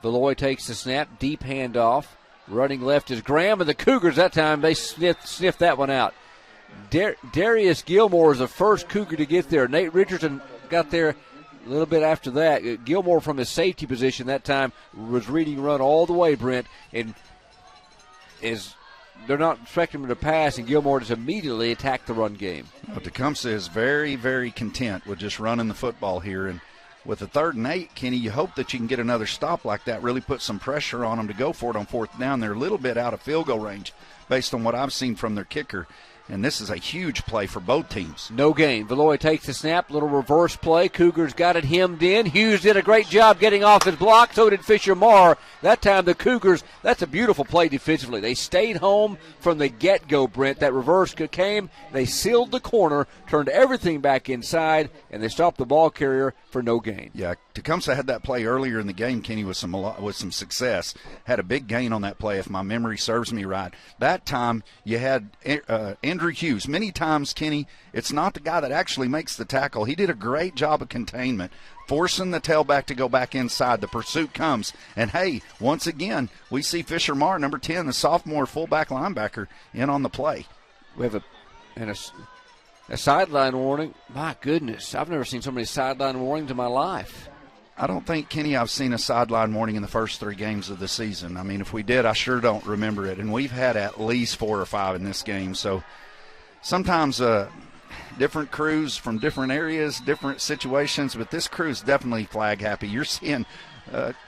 Valoy takes the snap, deep handoff. Running left is Graham, and the Cougars that time, they sniffed that one out. Darius Gilmore is the first Cougar to get there. Nate Richardson got there a little bit after that. Gilmore from his safety position that time was reading run all the way, Brent, and they're not expecting him to pass, and Gilmore just immediately attacked the run game. Well, Tecumseh is very, very content with just running the football here, and with a 3rd and 8, Kenny, you hope that you can get another stop like that, really put some pressure on them to go for it on 4th down. They're a little bit out of field goal range based on what I've seen from their kicker. And this is a huge play for both teams. No gain. Valois takes the snap. Little reverse play. Cougars got it hemmed in. Hughes did a great job getting off his block. So did Fisher-Marr. That time the Cougars, that's a beautiful play defensively. They stayed home from the get-go, Brent. That reverse came. They sealed the corner, turned everything back inside, and they stopped the ball carrier for no gain. Yeah, Tecumseh had that play earlier in the game, Kenny, with some success. Had a big gain on that play, if my memory serves me right. That time you had Andrew Hughes. Many times, Kenny, it's not the guy that actually makes the tackle. He did a great job of containment, forcing the tailback to go back inside. The pursuit comes. And, hey, once again, we see Fisher-Marr, number 10, the sophomore fullback linebacker, in on the play. We have a sideline warning. My goodness, I've never seen so many sideline warnings in my life. I don't think, Kenny, I've seen a sideline warning in the first 3 games of the season. I mean, if we did, I sure don't remember it. And we've had at least 4 or 5 in this game. So sometimes different crews from different areas, different situations, but this crew is definitely flag happy. You're seeing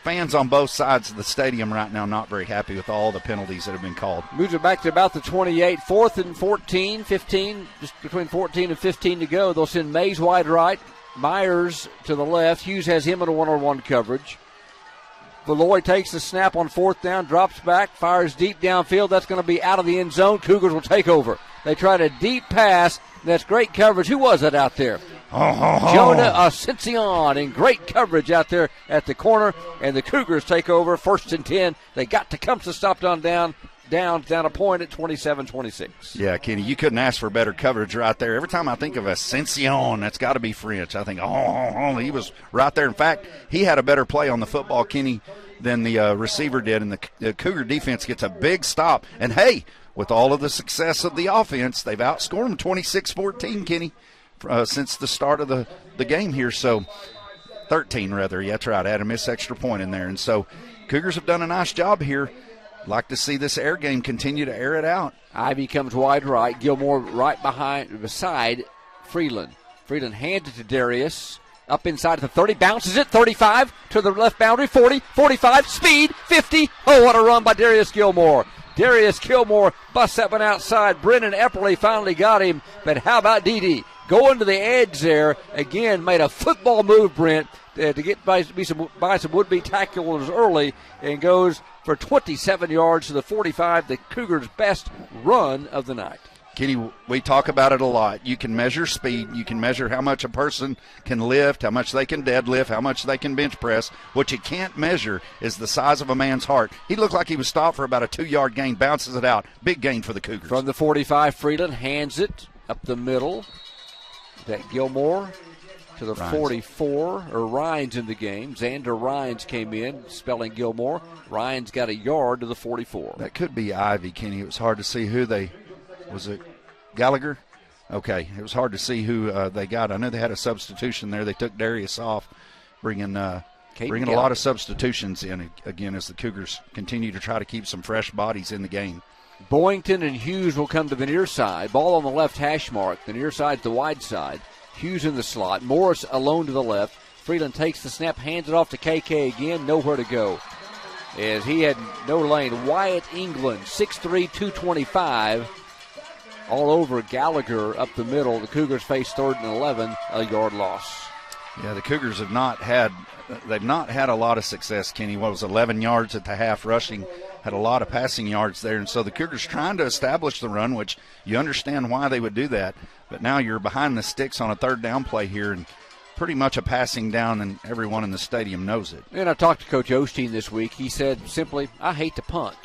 fans on both sides of the stadium right now not very happy with all the penalties that have been called. Moves it back to about the 28, 4th and 14, 15, just between 14 and 15 to go. They'll send Mays wide right, Myers to the left. Hughes has him in a one-on-one coverage. Valois takes the snap on 4th down, drops back, fires deep downfield. That's going to be out of the end zone. Cougars will take over. They tried a deep pass. That's great coverage. Who was it out there? Jonah Ascension in great coverage out there at the corner, and the Cougars take over 1st and 10. They got Tecumseh stopped on down a point at 27-26. Yeah, Kenny, you couldn't ask for better coverage right there. Every time I think of Ascension, that's got to be French. I think, he was right there. In fact, he had a better play on the football, Kenny, than the receiver did, and the Cougar defense gets a big stop. And, hey, with all of the success of the offense, they've outscored them 26-14, Kenny, since the start of the game here. So 13, rather. Yeah, that's right. I had a missed extra point in there. And so Cougars have done a nice job here. Like to see this air game continue to air it out. Ivy comes wide right. Gilmore right beside Freeland. Freeland hands it to Darius. Up inside the 30, bounces it, 35 to the left boundary, 40, 45, speed, 50. Oh, what a run by Darius Gilmore. Darius Gilmore busts that one outside. Brennan Epperly finally got him, but how about Dede? Going to the edge there, again, made a football move, Brent, to get by some would-be tacklers early, and goes for 27 yards to the 45, the Cougars' best run of the night. Kenny, we talk about it a lot. You can measure speed. You can measure how much a person can lift, how much they can deadlift, how much they can bench press. What you can't measure is the size of a man's heart. He looked like he was stopped for about a 2-yard gain, bounces it out. Big gain for the Cougars. From the 45, Freeland hands it up the middle. That Gilmore to the 44, or Rhines in the game. Xander Rhines came in, spelling Gilmore. Rhines got a yard to the 44. That could be Ivy, Kenny. It was hard to see who they – was it Gallagher? Okay, it was hard to see who they got. I know they had a substitution there. They took Darius off, bringing a lot of substitutions in, again, as the Cougars continue to try to keep some fresh bodies in the game. Boynton and Hughes will come to the near side. Ball on the left hash mark. The near side's the wide side. Hughes in the slot. Morris alone to the left. Freeland takes the snap, hands it off to KK again. Nowhere to go, as he had no lane. Wyatt England, 6'3", 225. All over Gallagher up the middle. The Cougars face 3rd and 11, a yard loss. Yeah, the Cougars have not had a lot of success, Kenny. What was 11 yards at the half rushing, had a lot of passing yards there. And so the Cougars trying to establish the run, which you understand why they would do that. But now you're behind the sticks on a 3rd down play here, and pretty much a passing down, and everyone in the stadium knows it. And I talked to Coach Osteen this week. He said simply, I hate to punt.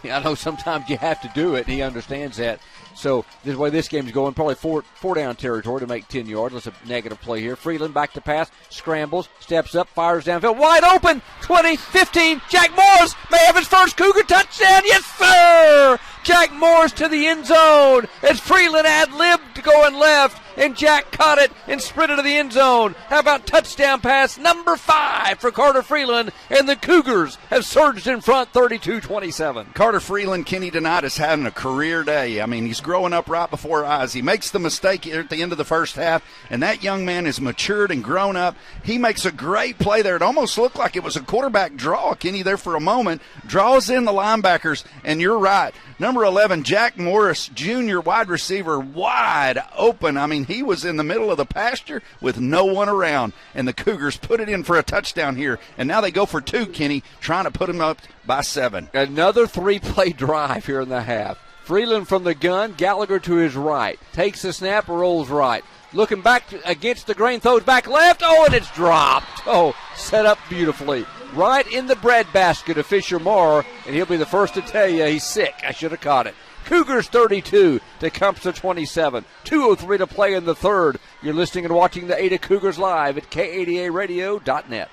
I know sometimes you have to do it. He understands that. So the way this game's going, probably four down territory to make 10 yards. That's a negative play here. Freeland back to pass, scrambles, steps up, fires downfield. Wide open, 20, 15. Jack Morris may have his first Cougar touchdown. Yes, sir! Jack Morris to the end zone. It's Freeland ad-libbed going left. and Jack caught it and sprinted to the end zone. How about touchdown pass number 5 for Carter Freeland, and the Cougars have surged in front 32-27. Carter Freeland, Kenny, tonight is having a career day. I mean, he's growing up right before our eyes. He makes the mistake here at the end of the first half, and that young man is matured and grown up. He makes a great play there. It almost looked like it was a quarterback draw, Kenny, there for a moment. Draws in the linebackers, and you're right. Number 11, Jack Morris, junior wide receiver, wide open. I mean, he was in the middle of the pasture with no one around, and the Cougars put it in for a touchdown here. And now they go for 2, Kenny, trying to put them up by 7. Another 3-play drive here in the half. Freeland from the gun, Gallagher to his right. Takes the snap, rolls right. Looking back against the grain, throws back left. Oh, and it's dropped. Oh, set up beautifully. Right in the breadbasket of Fisher Moore, and he'll be the first to tell you he's sick. I should have caught it. Cougars 32, Tecumseh 27. 2:03 to play in the third. You're listening and watching the Ada Cougars live at KADARadio.net.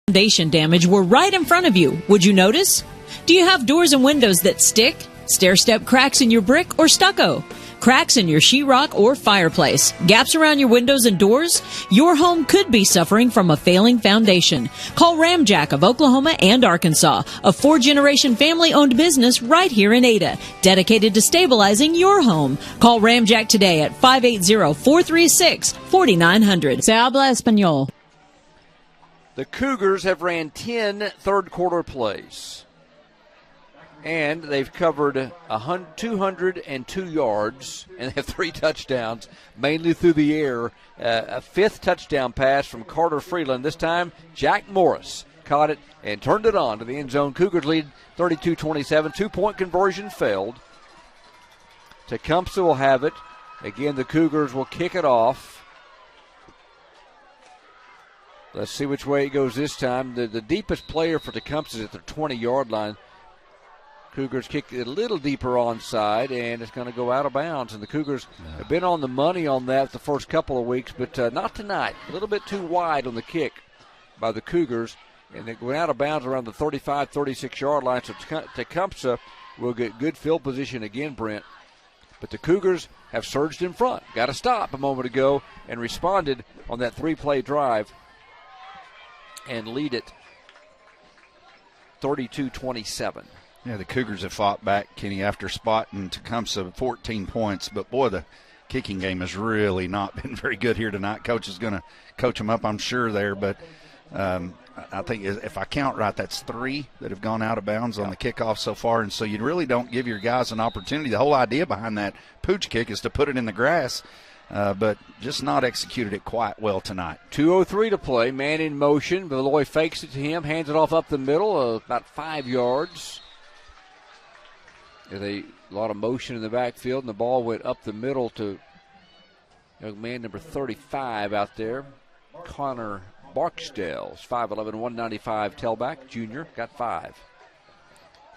Foundation damage were right in front of you. Would you notice? Do you have doors and windows that stick? Stair-step cracks in your brick or stucco? Cracks in your sheetrock or fireplace? Gaps around your windows and doors? Your home could be suffering from a failing foundation. Call Ramjack of Oklahoma and Arkansas, a 4-generation family-owned business right here in Ada, dedicated to stabilizing your home. Call Ramjack today at 580-436-4900. Se habla español. The Cougars have ran 10 third-quarter plays, and they've covered 202 yards, and they have 3 touchdowns, mainly through the air. A 5th touchdown pass from Carter Freeland. This time, Jack Morris caught it and turned it on to the end zone. Cougars lead 32-27. 2-point conversion failed. Tecumseh will have it. Again, the Cougars will kick it off. Let's see which way it goes this time. The deepest player for Tecumseh is at the 20-yard line. Cougars kick it a little deeper onside, and it's going to go out of bounds. And the Cougars have been on the money on that the first couple of weeks, but not tonight. A little bit too wide on the kick by the Cougars, and it went out of bounds around the 35, 36-yard line. So Tecumseh will get good field position again, Brent. But the Cougars have surged in front. Got a stop a moment ago and responded on that 3-play drive and lead it 32-27. Yeah, the Cougars have fought back, Kenny, after spotting Tecumseh 14 points. But, boy, the kicking game has really not been very good here tonight. Coach is going to coach them up, I'm sure, there. But I think if I count right, that's 3 that have gone out of bounds on the kickoff so far. And so you really don't give your guys an opportunity. The whole idea behind that pooch kick is to put it in the grass. But just not executed it quite well tonight. 2:03 to play. Man in motion. Valois fakes it to him, hands it off up the middle, about 5 yards. There's a lot of motion in the backfield, and the ball went up the middle to young man number 35 out there, Connor Barksdale. 5'11", 195 tailback, junior, got 5.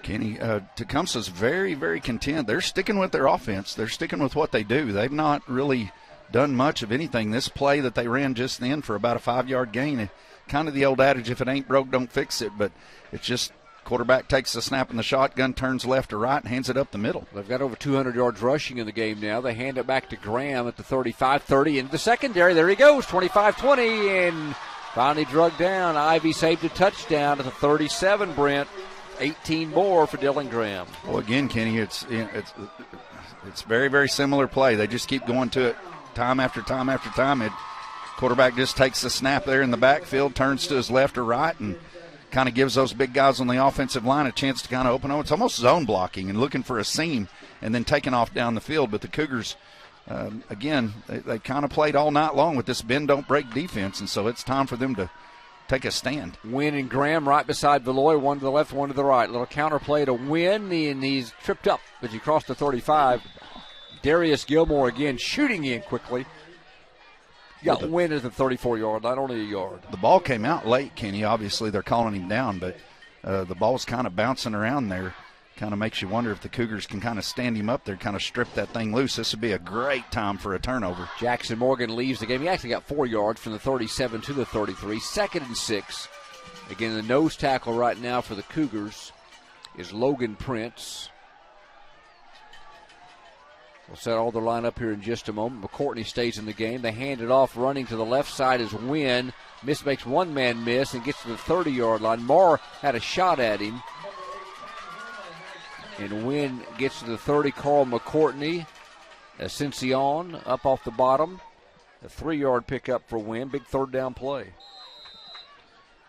Kenny, Tecumseh's very, very content. They're sticking with their offense. They're sticking with what they do. They've not really done much of anything. This play that they ran just then for about a 5-yard gain, kind of the old adage, if it ain't broke, don't fix it. But it's just quarterback takes the snap in the shotgun, turns left to right, and hands it up the middle. They've got over 200 yards rushing in the game now. They hand it back to Graham at the 35-30 into the secondary. There he goes, 25-20, and finally drug down. Ivy saved a touchdown at the 37, Brent. 18 more for Dylan Graham. Well, again, Kenny, it's very, very similar play. They just keep going to it time after time after time. Quarterback just takes the snap there in the backfield, turns to his left or right, and kind of gives those big guys on the offensive line a chance to kind of open up. It's almost zone blocking and looking for a seam and then taking off down the field. But the Cougars, again, they kind of played all night long with this bend-don't-break defense, and so it's time for them to take a stand. Wynn and Graham right beside Valois, one to the left, one to the right. Little counter play to Wynn, and he's tripped up as he crossed the 35. Darius Gilmore again shooting in quickly. Got Wynn at the 34-yard line, only a yard. The ball came out late, Kenny. Obviously, they're calling him down, but the ball's kind of bouncing around there. Kind of makes you wonder if the Cougars can kind of stand him up there, kind of strip that thing loose. This would be a great time for a turnover. Jackson Morgan leaves the game. He actually got 4 yards from the 37 to the 33. 2nd and 6. Again, the nose tackle right now for the Cougars is Logan Prince. We'll set all the line up here in just a moment. McCourtney stays in the game. They hand it off. Running to the left side is Wynn. Makes one man miss and gets to the 30-yard line. Marr had a shot at him. And Wynn gets to the 30. Carl McCourtney. Ascension up off the bottom. A 3-yard pickup for Wynn. Big third down play.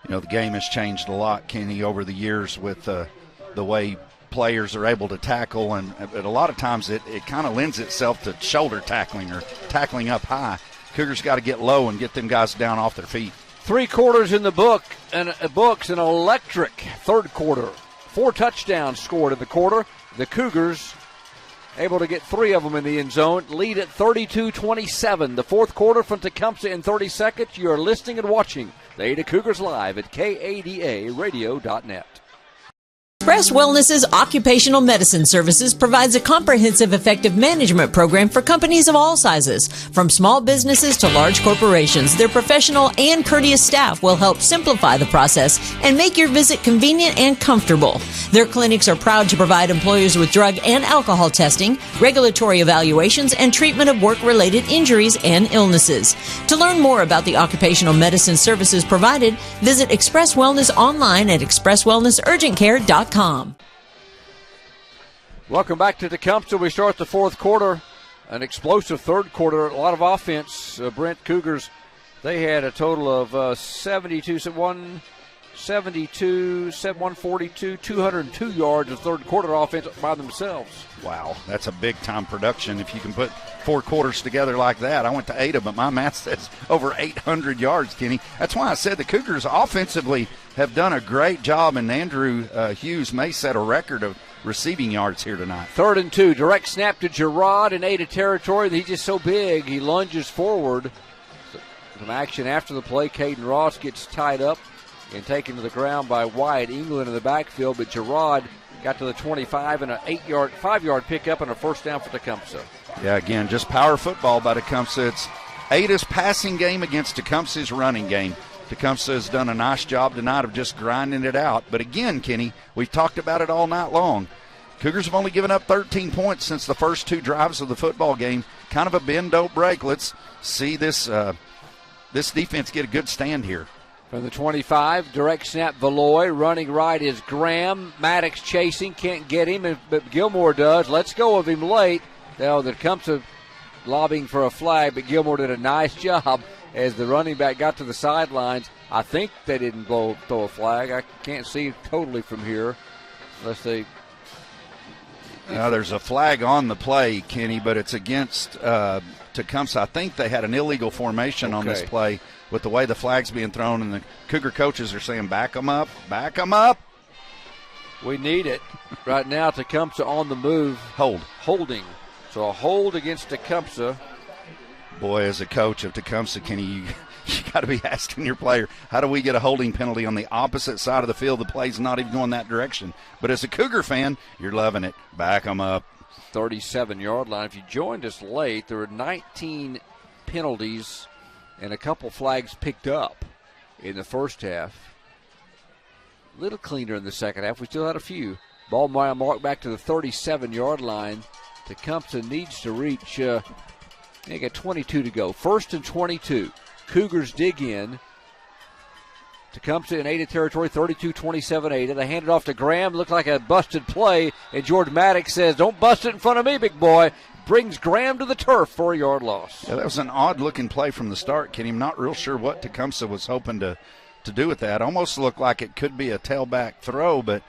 You know, the game has changed a lot, Kenny, over the years with the way players are able to tackle, and a lot of times it kind of lends itself to shoulder tackling or tackling up high. Cougars got to get low and get them guys down off their feet. 3 quarters in the books, an electric third quarter. 4 touchdowns scored in the quarter. The Cougars able to get 3 of them in the end zone. Lead at 32-27. The fourth quarter from Tecumseh in 30 seconds. You are listening and watching the Ada Cougars live at KADAradio.net. Express Wellness's Occupational Medicine Services provides a comprehensive effective management program for companies of all sizes. From small businesses to large corporations, their professional and courteous staff will help simplify the process and make your visit convenient and comfortable. Their clinics are proud to provide employers with drug and alcohol testing, regulatory evaluations, and treatment of work-related injuries and illnesses. To learn more about the occupational medicine services provided, visit Express Wellness online at expresswellnessurgentcare.com. Welcome back to Tecumseh. We start the fourth quarter. An explosive third quarter. A lot of offense. Brent Cougars, they had a total of 142, 202 yards of third quarter offense by themselves. Wow, that's a big-time production. If you can put 4 quarters together like that. I went to Ada, but my math says over 800 yards, Kenny. That's why I said the Cougars offensively have done a great job, and Andrew Hughes may set a record of receiving yards here tonight. 3rd and 2. Direct snap to Gerard in Ada territory. He's just so big. He lunges forward. Some action after the play. Caden Ross gets tied up and taken to the ground by Wyatt England in the backfield, but Gerard got to the 25 and a 5-yard pickup and a first down for Tecumseh. Yeah, again, just power football by Tecumseh. It's Ada's passing game against Tecumseh's running game. Tecumseh has done a nice job tonight of just grinding it out. But again, Kenny, we've talked about it all night long. Cougars have only given up 13 points since the first 2 drives of the football game. Kind of a bend, don't break. Let's see this defense get a good stand here. From the 25, direct snap, Valois. Running right is Graham. Maddox chasing, can't get him, but Gilmore does. Let's go of him late. Now the Tecumseh lobbying for a flag, but Gilmore did a nice job as the running back got to the sidelines. I think they didn't throw a flag. I can't see totally from here. Unless they... Now there's a flag on the play, Kenny, but it's against Tecumseh. I think they had an illegal formation on this play with the way the flag's being thrown, and the Cougar coaches are saying, back them up, back them up. We need it. Right now, Tecumseh on the move. Holding. So a hold against Tecumseh. Boy, as a coach of Tecumseh, Kenny, you got to be asking your player, how do we get a holding penalty on the opposite side of the field? The play's not even going that direction. But as a Cougar fan, you're loving it. Back them up. 37-yard line. If you joined us late, there were 19 penalties and a couple flags picked up in the first half. A little cleaner in the second half. We still had a few. Ball marked back to the 37-yard line. Tecumseh needs to reach, they got 22 to go. 1st and 22. Cougars dig in. Tecumseh in Ada territory, 32-27 Ada. They hand it off to Graham. Looked like a busted play, and George Maddox says, don't bust it in front of me, big boy. Brings Graham to the turf, 4-yard loss. Yeah, that was an odd-looking play from the start, Kenny. I'm not real sure what Tecumseh was hoping to do with that. Almost looked like it could be a tailback throw, but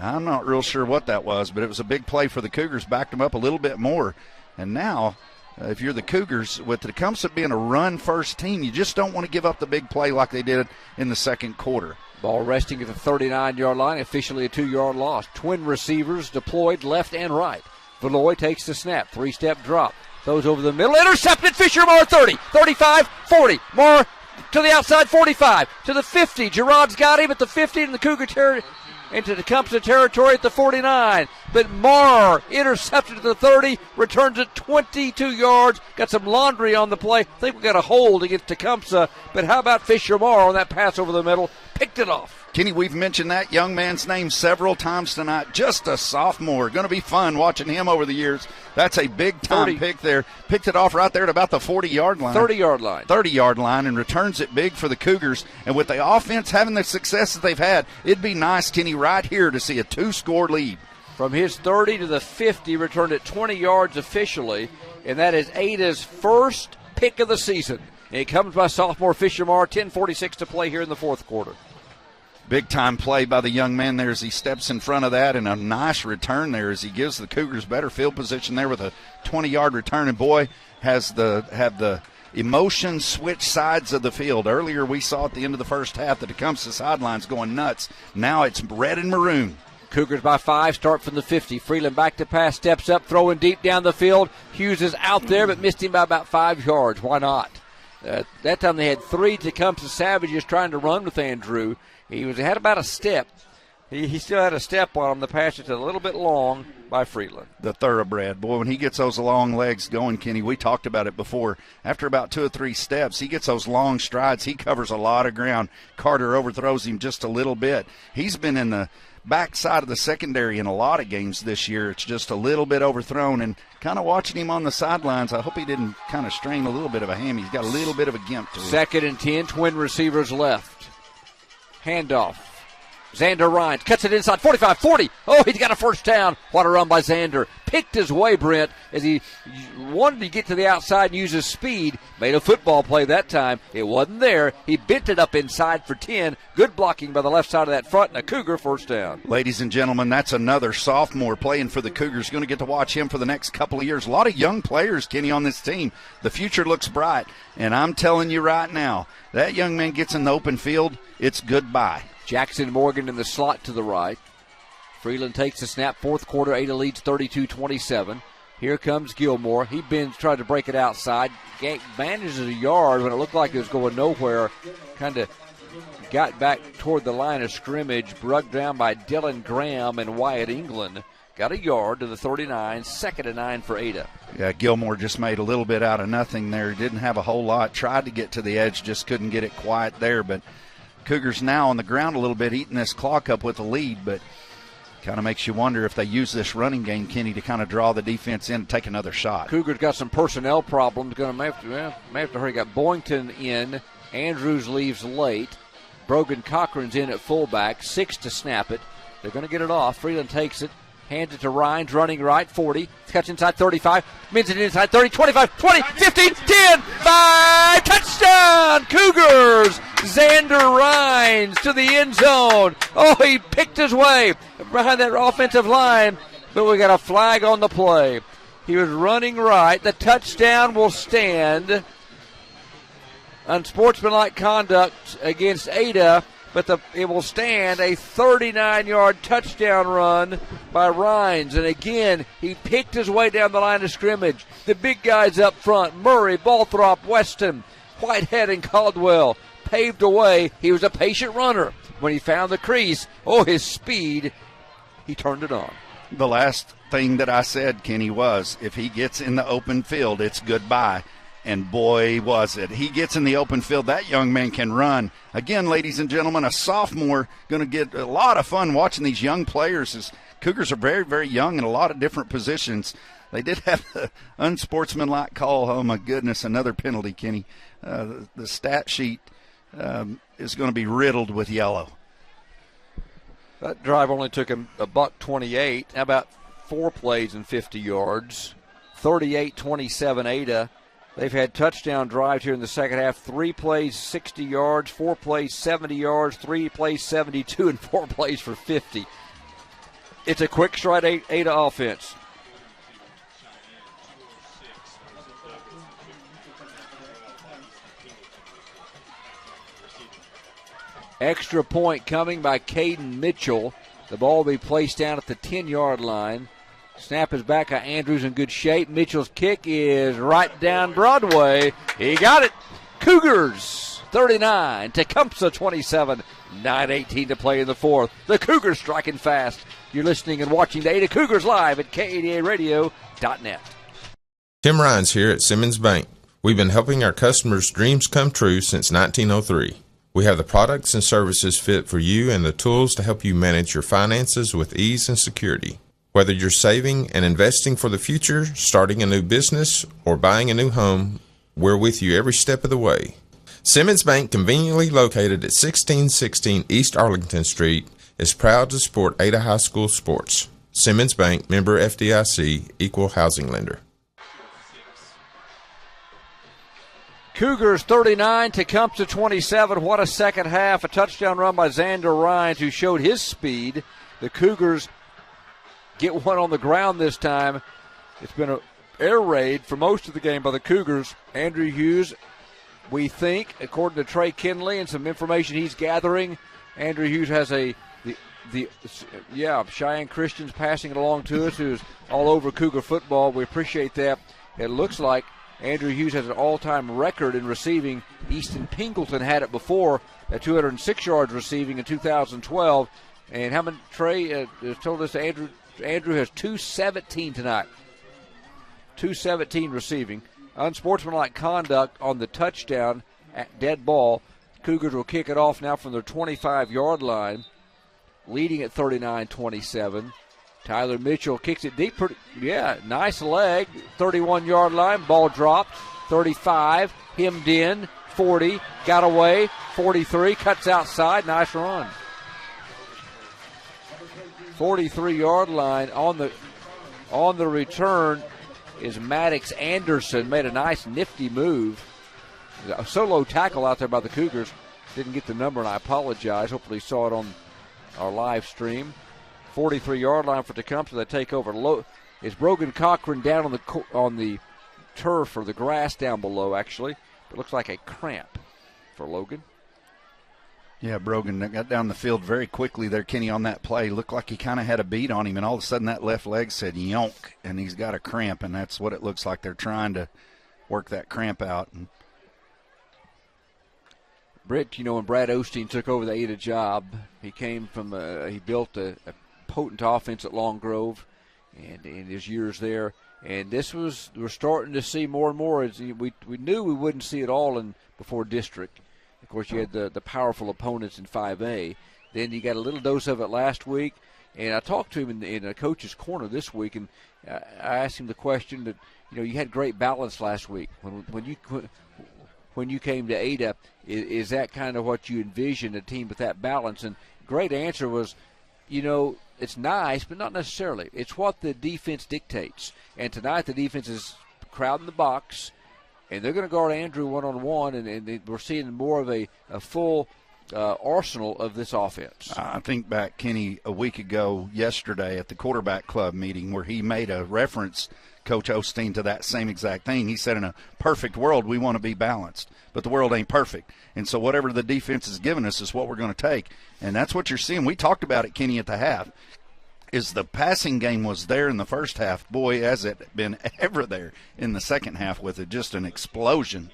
I'm not real sure what that was. But it was a big play for the Cougars, backed them up a little bit more. And now, if you're the Cougars, with Tecumseh being a run-first team, you just don't want to give up the big play like they did in the second quarter. Ball resting at the 39-yard line, officially a 2-yard loss. Twin receivers deployed left and right. Valois takes the snap, 3-step drop, throws over the middle, intercepted. Fisher Moore 30, 35, 40. Moore to the outside 45, to the 50. Gerard's got him at the 50 in the Cougar territory, into the Tecumseh territory at the 49. But Moore intercepted at the 30, returns it 22 yards. Got some laundry on the play. I think we got a hold against Tecumseh. But how about Fisher Moore on that pass over the middle? picked it off. Kenny, we've mentioned that young man's name several times tonight. Just a sophomore. Going to be fun watching him over the years. That's a big-time pick there. Picked it off right there at about the 40-yard line. 30-yard line. 30-yard line, and returns it big for the Cougars. And with the offense having the success that they've had, it'd be nice, Kenny, right here to see a 2-score lead. From his 30 to the 50, returned it 20 yards officially, and that is Ada's first pick of the season. And it comes by sophomore Fisher Marr, 10:46 to play here in the fourth quarter. Big-time play by the young man there as he steps in front of that, and a nice return there as he gives the Cougars better field position there with a 20-yard return. And boy, have the emotion switch sides of the field. Earlier we saw at the end of the first half the Tecumseh sidelines going nuts. Now it's red and maroon. Cougars by 5, start from the 50. Freeland back to pass, steps up, throwing deep down the field. Hughes is out there, but missed him by about 5 yards. Why not? That time they had 3 Tecumseh Savages trying to run with Andrew. He had about a step. He still had a step on him. The pass is a little bit long by Freeland. The thoroughbred. Boy, when he gets those long legs going, Kenny, we talked about it before. After about 2 or 3 steps, he gets those long strides. He covers a lot of ground. Carter overthrows him just a little bit. He's been in the backside of the secondary in a lot of games this year. It's just a little bit overthrown, and kind of watching him on the sidelines, I hope he didn't kind of strain a little bit of a hammy. He's got a little bit of a gimp to him. 2nd and 10, twin receivers left. Handoff. Xander Rhines cuts it inside, 45, 40. Oh, he's got a first down. What a run by Xander. Picked his way, Brent, as he wanted to get to the outside and use his speed. Made a football play that time. It wasn't there. He bent it up inside for 10. Good blocking by the left side of that front, and a Cougar first down. Ladies and gentlemen, that's another sophomore playing for the Cougars. Going to get to watch him for the next couple of years. A lot of young players, Kenny, on this team. The future looks bright, and I'm telling you right now, that young man gets in the open field, it's goodbye. Jackson Morgan in the slot to the right. Freeland takes the snap. Fourth quarter, Ada leads 32-27. Here comes Gilmore. He bends, tried to break it outside. Manages a yard when it looked like it was going nowhere. Kind of got back toward the line of scrimmage. Brugged down by Dylan Graham and Wyatt England. Got a yard to the 39. 2nd and 9 for Ada. Yeah, Gilmore just made a little bit out of nothing there. Didn't have a whole lot. Tried to get to the edge, just couldn't get it quiet there. But Cougars now on the ground a little bit, eating this clock up with a lead, but kind of makes you wonder if they use this running game, Kenny, to kind of draw the defense in and take another shot. Cougars got some personnel problems. Going to may have to hurry. Got Boynton in. Andrews leaves late. Brogan Cochran's in at fullback. 6 to snap it. They're going to get it off. Freeland takes it. Hands it to Rhines, running right, 40. Cuts inside 35. Mins it inside 30, 25, 20, 15, 10, 5. Touchdown, Cougars! Xander Rhines to the end zone. Oh, he picked his way behind that offensive line, but we got a flag on the play. He was running right. The touchdown will stand. Unsportsmanlike conduct against Ada, but it will stand a 39-yard touchdown run by Rhines. And again, he picked his way down the line of scrimmage. The big guys up front, Murray, Balthrop, Weston, Whitehead, and Caldwell, paved the way. He was a patient runner. When he found the crease, his speed, he turned it on. The last thing that I said, Kenny, was if he gets in the open field, it's goodbye. And boy, was it. He gets in the open field. That young man can run. Again, ladies and gentlemen, a sophomore, going to get a lot of fun watching these young players. As Cougars are very, very young in a lot of different positions. They did have an unsportsmanlike call. Oh, my goodness, another penalty, Kenny. The stat sheet is going to be riddled with yellow. That drive only took him $128. How about 4 plays and 50 yards? 38-27 Ada. They've had touchdown drives here in the second half. 3 plays, 60 yards, 4 plays, 70 yards, 3 plays, 72, and 4 plays for 50. It's a quick stride Ada offense. Extra point coming by Caden Mitchell. The ball will be placed down at the 10-yard line. Snap is back. Andrews in good shape. Mitchell's kick is right down Broadway. He got it. Cougars 39, Tecumseh 27, 9:18 to play in the fourth. The Cougars striking fast. You're listening and watching the Ada Cougars live at KADARadio.net. Tim Rhines here at Simmons Bank. We've been helping our customers' dreams come true since 1903. We have the products and services fit for you and the tools to help you manage your finances with ease and security. Whether you're saving and investing for the future, starting a new business, or buying a new home, we're with you every step of the way. Simmons Bank, conveniently located at 1616 East Arlington Street, is proud to support Ada High School sports. Simmons Bank, member FDIC, equal housing lender. Cougars 39, Tecumseh 27. What a second half. A touchdown run by Xander Rhines, who showed his speed. The Cougars get one on the ground this time. It's been an air raid for most of the game by the Cougars. Andrew Hughes, we think, according to Trey Kinley and some information he's gathering, Andrew Hughes has Cheyenne Christian's passing it along to us, who's all over Cougar football. We appreciate that. It looks like Andrew Hughes has an all-time record in receiving. Easton Pingleton had it before at 206 yards receiving in 2012. And how many, Trey has told us Andrew has 217 tonight. 217 receiving. Unsportsmanlike conduct on the touchdown at dead ball. Cougars will kick it off now from their 25-yard line, leading at 39-27. Tyler Mitchell kicks it deep. Nice leg. 31-yard line. Ball dropped. 35. Hemmed in. 40. Got away. 43. Cuts outside. Nice run. 43-yard line on the return is Maddox Anderson. Made a nice nifty move. A solo tackle out there by the Cougars. Didn't get the number, and I apologize. Hopefully you saw it on our live stream. 43-yard line for Tecumseh. They take over. It's Brogan Cochran down on the turf or the grass down below, actually. It looks like a cramp for Logan. Yeah, Brogan got down the field very quickly there, Kenny, on that play. Looked like he kind of had a beat on him, and all of a sudden that left leg said yonk, and he's got a cramp, and that's what it looks like. They're trying to work that cramp out. And Britt, when Brad Osteen took over the Ada job, he came from he built a potent offense at Long Grove, and in his years there, and we're starting to see more and more. As we knew we wouldn't see it all before district. Of course, you had the powerful opponents in 5A. Then you got a little dose of it last week, and I talked to him in a coach's corner this week, and I asked him the question that you had great balance last week when you came to Ada. Is that kind of what you envision, a team with that balance? And great answer was, it's nice, but not necessarily. It's what the defense dictates. And tonight the defense is crowding the box, and they're going to guard Andrew one-on-one, and we're seeing more of a full arsenal of this offense. I think back, Kenny, a week ago yesterday at the quarterback club meeting where he made a reference, Coach Osteen, to that same exact thing. He said in a perfect world we want to be balanced, but the world ain't perfect. And so whatever the defense is giving us is what we're going to take. And that's what you're seeing. We talked about it, Kenny, at the half. Is the passing game was there in the first half. Boy, has it been ever there in the second half with it. Just an explosion.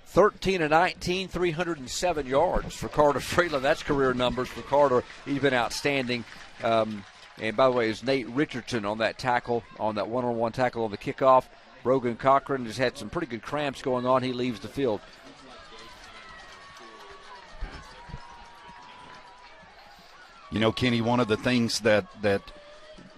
13 of 19, 307 yards for Carter Freeland. That's career numbers for Carter. He's been outstanding. And by the way, it's Nate Richardson on that tackle, on that one-on-one tackle on the kickoff. Brogan Cochran has had some pretty good cramps going on. He leaves the field. Kenny, one of the things that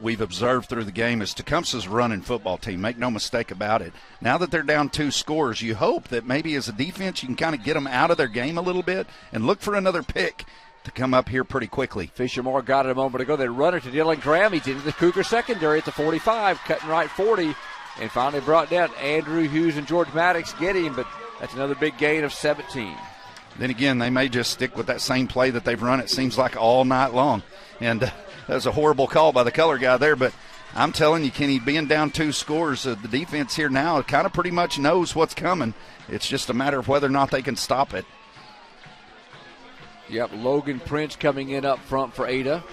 we've observed through the game is Tecumseh's running football team. Make no mistake about it. Now that they're down 2 scores, you hope that maybe as a defense you can kind of get them out of their game a little bit and look for another pick to come up here pretty quickly. Fisher Moore got it a moment ago. They run it to Dylan Graham. He's into the Cougar secondary at the 45, cutting right 40, and finally brought down. Andrew Hughes and George Maddox get him, but that's another big gain of 17. Then again, they may just stick with that same play that they've run, it seems like, all night long. And that was a horrible call by the color guy there. But I'm telling you, Kenny, being down 2 scores, the defense here now kind of pretty much knows what's coming. It's just a matter of whether or not they can stop it. Yep, Logan Prince coming in up front for Ada.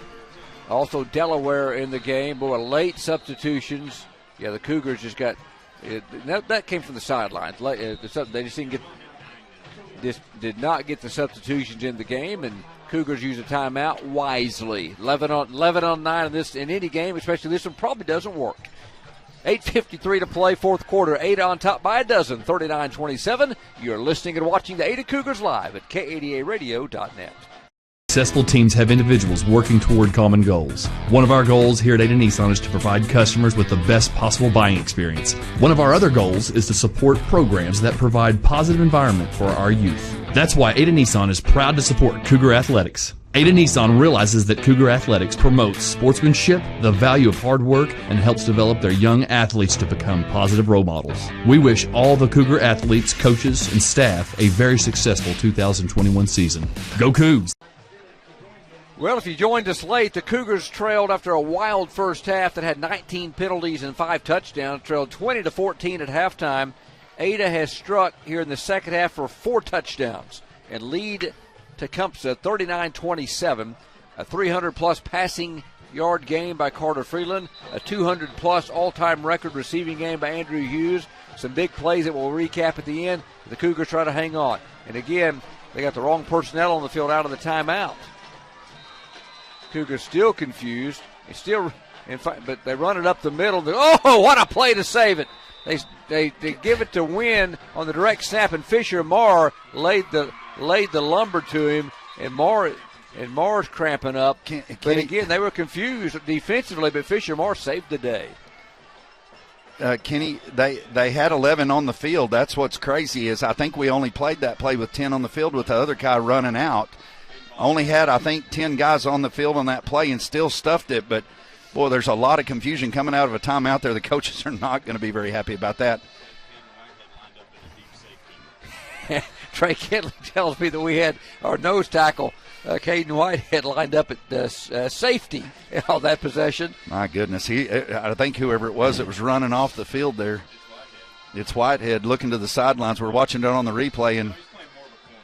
Also Delaware in the game. Boy, late substitutions. Yeah, the Cougars just got it. That came from the sidelines. They just did not get the substitutions in the game, and Cougars use a timeout wisely. 11 on 9 in any game, especially this one, probably doesn't work. 8:53 to play, fourth quarter. Ada on top by a dozen, 39-27. You're listening and watching the Ada Cougars live at KADARadio.net. Successful teams have individuals working toward common goals. One of our goals here at Ada Nissan is to provide customers with the best possible buying experience. One of our other goals is to support programs that provide positive environment for our youth. That's why Ada Nissan is proud to support Cougar Athletics. Ada Nissan realizes that Cougar Athletics promotes sportsmanship, the value of hard work, and helps develop their young athletes to become positive role models. We wish all the Cougar athletes, coaches, and staff a very successful 2021 season. Go Cougs! Well, if you joined us late, the Cougars trailed after a wild first half that had 19 penalties and 5 touchdowns, trailed 20-14 at halftime. Ada has struck here in the second half for 4 touchdowns and lead Tecumseh 39-27. A 300-plus passing yard game by Carter Freeland, a 200-plus all-time record receiving game by Andrew Hughes. Some big plays that we'll recap at the end. The Cougars try to hang on. And again, they got the wrong personnel on the field out of the timeout. Cougars still confused. But they run it up the middle. Oh, what a play to save it. They give it to Wynn on the direct snap, and Fisher Marr laid the lumber to him, and Marr's cramping up. But again, they were confused defensively, but Fisher Marr saved the day. Kenny, they had 11 on the field. That's what's crazy is I think we only played that play with 10 on the field with the other guy running out. Only had, I think, 10 guys on the field on that play and still stuffed it. But, boy, there's a lot of confusion coming out of a timeout there. The coaches are not going to be very happy about that. Trey Kinley tells me that we had our nose tackle, Caden Whitehead, lined up at safety on that possession. My goodness. I think whoever it was that was running off the field there, it's Whitehead looking to the sidelines. We're watching it on the replay, and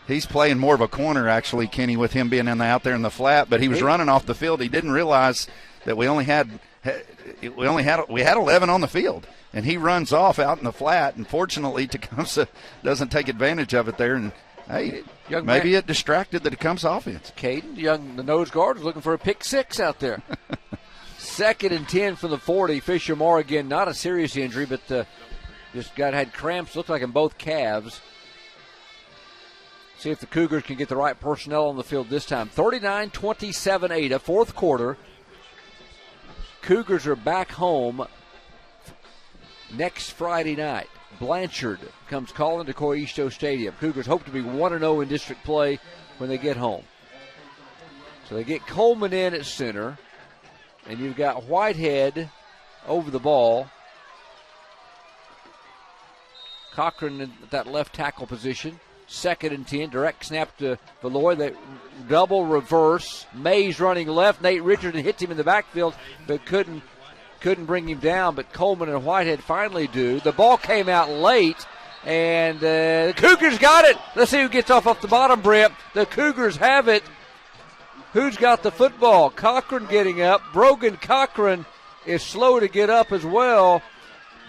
he's playing more of a corner, actually, Kenny, with him being out there in the flat. But he was running off the field. He didn't realize that we had 11 on the field, and he runs off out in the flat. And fortunately, Tecumseh doesn't take advantage of it there. And hey, maybe it distracted the Tecumseh offense. Caden, the nose guard, was looking for a pick 6 out there. 2nd and 10 from the 40. Fisher Marr again, not a serious injury, but just had cramps. Looked like in both calves. See if the Cougars can get the right personnel on the field this time. 39-27 Ada, fourth quarter. Cougars are back home next Friday night. Blanchard comes calling to Coisto Stadium. Cougars hope to be 1-0 in district play when they get home. So they get Coleman in at center, and you've got Whitehead over the ball. Cochran at that left tackle position. 2nd and 10, direct snap to Valoy. They double reverse. Mays running left. Nate Richardson hits him in the backfield, but couldn't bring him down. But Coleman and Whitehead finally do. The ball came out late, and the Cougars got it. Let's see who gets off the bottom, Brent. The Cougars have it. Who's got the football? Cochran getting up. Brogan Cochran is slow to get up as well,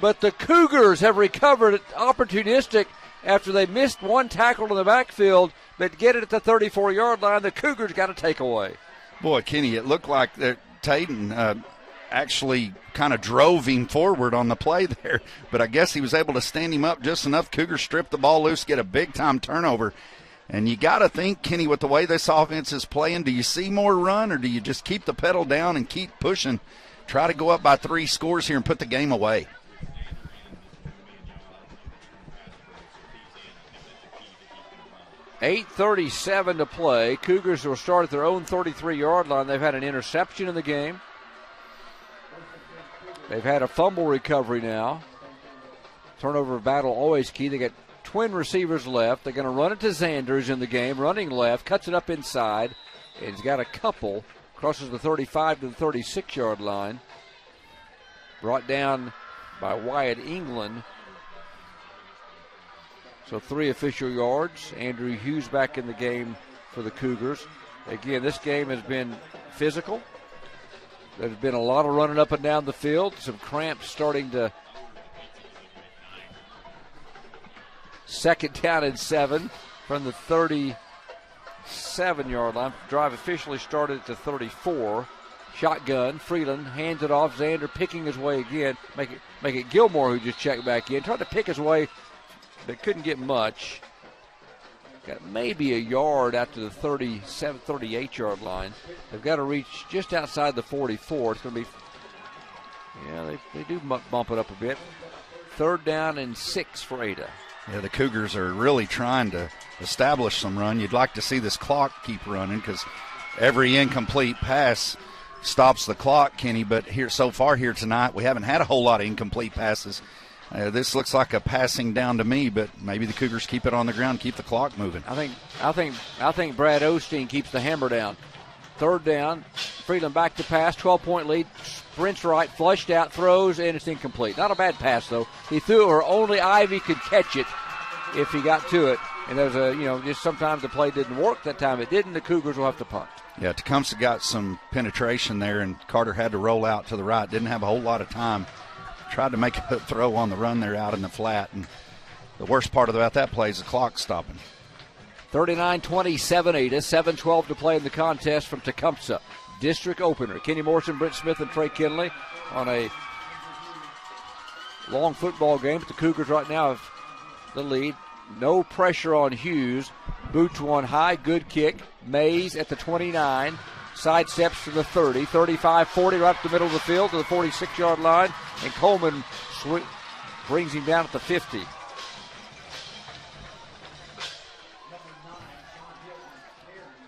but the Cougars have recovered it opportunistic after they missed one tackle in the backfield, but get it at the 34-yard line. The Cougars got a takeaway. Boy, Kenny, it looked like Taden actually kind of drove him forward on the play there, but I guess he was able to stand him up just enough. Cougars stripped the ball loose, get a big-time turnover. And you got to think, Kenny, with the way this offense is playing, do you see more run or do you just keep the pedal down and keep pushing, try to go up by 3 scores here and put the game away? $8:37 to play. Cougars will start at their own 33-yard line. They've had an interception in the game. They've had a fumble recovery now. Turnover battle always key. They got twin receivers left. They're going to run it to Zanders in the game, running left, cuts it up inside. And he's got a couple. Crosses the 35 to the 36-yard line. Brought down by Wyatt England. So 3 official yards. Andrew Hughes back in the game for the Cougars. Again, this game has been physical. There's been a lot of running up and down the field. Some cramps starting to. 2nd down and 7 from the 37-yard line. Drive officially started at the 34. Shotgun. Freeland hands it off. Xander picking his way again. Make it Gilmore who just checked back in. Tried to pick his way, but couldn't get much. Got maybe a yard out to the 37, 38-yard line. They've got to reach just outside the 44. It's going to be, they do bump it up a bit. 3rd down and 6 for Ada. Yeah, the Cougars are really trying to establish some run. You'd like to see this clock keep running because every incomplete pass stops the clock, Kenny. But so far here tonight, we haven't had a whole lot of incomplete passes. This looks like a passing down to me, but maybe the Cougars keep it on the ground, keep the clock moving. I think Brad Osteen keeps the hammer down. 3rd down, Freeland back to pass, 12-point lead, sprints right, flushed out, throws, and it's incomplete. Not a bad pass though. He threw it where only Ivy could catch it if he got to it. And there's just sometimes the play didn't work. That time it didn't. The Cougars will have to punt. Yeah, Tecumseh got some penetration there, and Carter had to roll out to the right. Didn't have a whole lot of time. Tried to make a throw on the run there out in the flat, and the worst part about that play is the clock stopping. 39-27 Ada, 7:12 to play in the contest from Tecumseh. District opener. Kenny Morrison, Brent Smith, and Trey Kinley on a long football game, but the Cougars right now have the lead. No pressure on Hughes. Boots one high, good kick. Mays at the 29. Sidesteps to the 30, 35, 40, right up the middle of the field to the 46-yard line. And Coleman brings him down at the 50.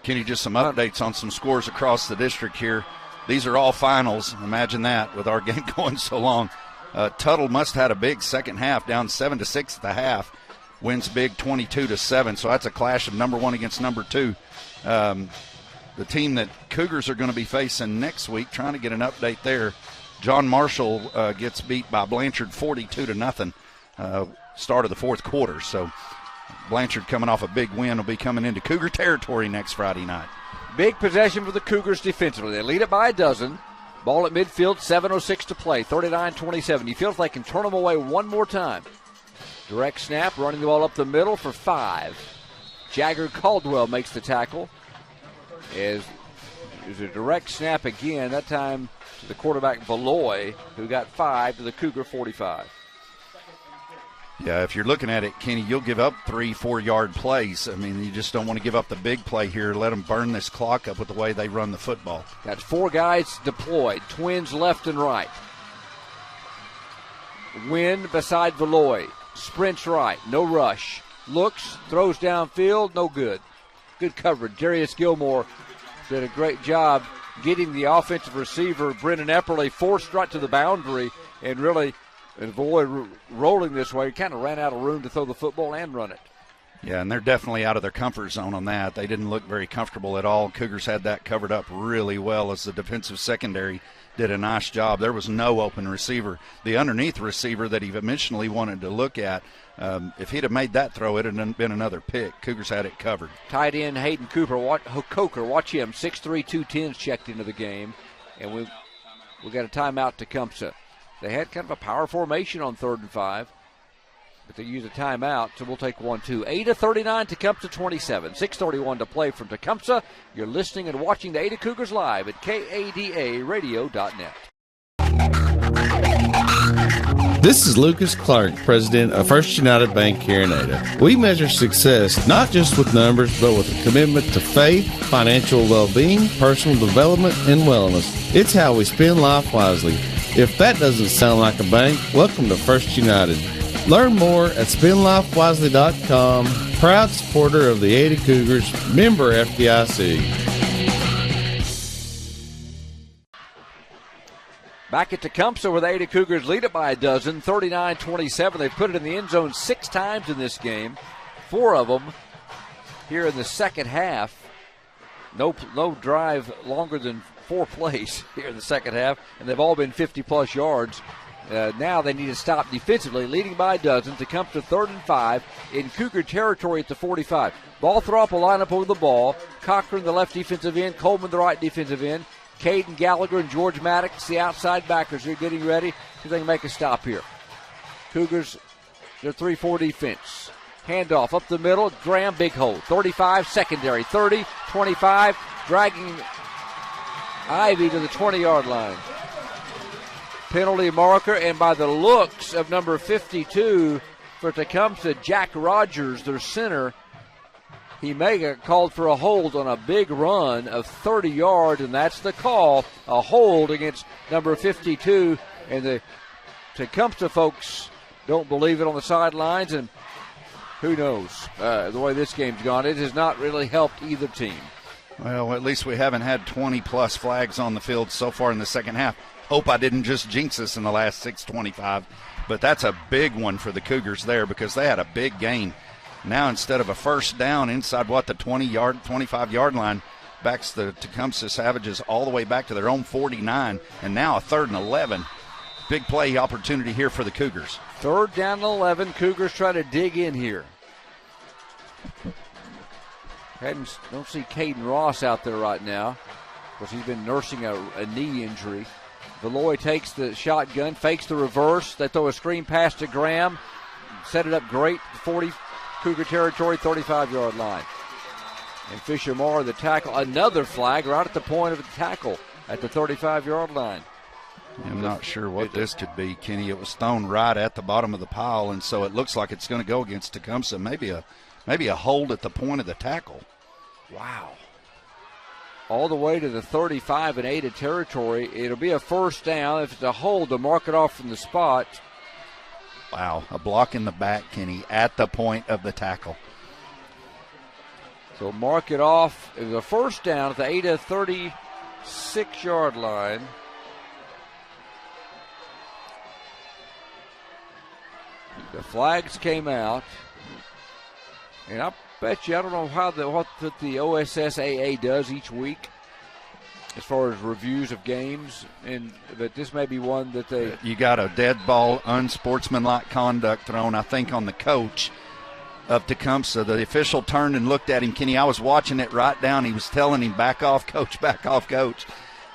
Kenny, just some updates on some scores across the district here. These are all finals. Imagine that with our game going so long. Tuttle must have had a big second half, down 7-6 at the half. Wins big 22-7. So that's a clash of number 1 against number 2. The team that Cougars are going to be facing next week, trying to get an update there. John Marshall gets beat by Blanchard 42-0 start of the 4th quarter. So Blanchard coming off a big win will be coming into Cougar territory next Friday night. Big possession for the Cougars defensively. They lead it by a dozen. Ball at midfield, 7:06 to play, 39-27. He feels like he can turn them away one more time. Direct snap, running the ball up the middle for 5. Jagger Caldwell makes the tackle. Is a direct snap again, that time to the quarterback Beloy, who got 5 to the Cougar 45. Yeah, if you're looking at it, Kenny, you'll give up 3-4 yard plays. I mean, you just don't want to give up the big play here. Let them burn this clock up with the way they run the football. Got 4 guys deployed, twins left and right. Wynn beside Beloy, sprints right, no rush. Looks, throws downfield, no good. Good coverage. Darius Gilmore did a great job getting the offensive receiver, Brennan Epperly, forced right to the boundary and really avoid rolling this way. He kind of ran out of room to throw the football and run it. Yeah, and they're definitely out of their comfort zone on that. They didn't look very comfortable at all. Cougars had that covered up really well as the defensive secondary did a nice job. There was no open receiver. The underneath receiver that he initially wanted to look at, if he'd have made that throw, it would have been another pick. Cougars had it covered. Tight end Hayden Coker, watch him, 6'3", 210s checked into the game. And we got a timeout to Tecumseh. They had kind of a power formation on 3rd and 5, but they used a timeout, so we'll take 1-2. 8-39, Tecumseh 27. 6:31 to play from Tecumseh. You're listening and watching the Ada Cougars live at KADARadio.net. This is Lucas Clark, president of First United Bank here in Ada. We measure success not just with numbers, but with a commitment to faith, financial well-being, personal development, and wellness. It's how we spend life wisely. If that doesn't sound like a bank, welcome to First United. Learn more at spendlifewisely.com. Proud supporter of the Ada Cougars, member FDIC. Back at Tecumseh where the Ada Cougars lead it by a dozen, 39-27. They've put it in the end zone 6 times in this game. 4 of them here in the second half. No drive longer than 4 plays here in the second half, and they've all been 50-plus yards. Now they need to stop defensively, leading by a dozen. Tecumseh 3rd and 5 in Cougar territory at the 45. Balthrop will line up over the ball. Cochran, the left defensive end. Coleman, the right defensive end. Caden Gallagher and George Maddox, the outside backers, are getting ready. See if they can make a stop here. Cougars, their 3-4 defense. Handoff up the middle. Graham, big hole. 35, secondary. 30, 25, dragging Ivy to the 20-yard line. Penalty marker, and by the looks of number 52 for Tecumseh, Jack Rogers, their center, he may have called for a hold on a big run of 30 yards, and that's the call, a hold against number 52. And the Tecumseh folks don't believe it on the sidelines, and who knows the way this game's gone. It has not really helped either team. Well, at least we haven't had 20-plus flags on the field so far in the second half. Hope I didn't just jinx us in the last 6:25. But that's a big one for the Cougars there because they had a big gain. Now instead of a first down inside, the 25-yard line, backs the Tecumseh Savages all the way back to their own 49, and now a 3rd and 11. Big play opportunity here for the Cougars. 3rd down and 11. Cougars try to dig in here. Don't see Caden Ross out there right now because he's been nursing a knee injury. Valois takes the shotgun, fakes the reverse. They throw a screen pass to Graham. Set it up great. 40 Cougar territory, 35-yard line. And Fisher-Moore, the tackle. Another flag right at the point of the tackle at the 35-yard line. I'm not sure what this could be, Kenny. It was thrown right at the bottom of the pile, and so it looks like it's going to go against Tecumseh. Maybe a hold at the point of the tackle. Wow. All the way to the 35 and Ada territory. It'll be a first down. If it's a hold, to mark it off from the spot. Wow, a block in the back, Kenny, at the point of the tackle. So mark it off. It was a first down at the Ada 36-yard line. The flags came out. And I bet you, I don't know what the OSSAA does each week as far as reviews of games, but this may be one that they... You got a dead ball, unsportsmanlike conduct thrown, I think, on the coach of Tecumseh. The official turned and looked at him. Kenny, I was watching it right down. He was telling him, back off, coach, back off, coach.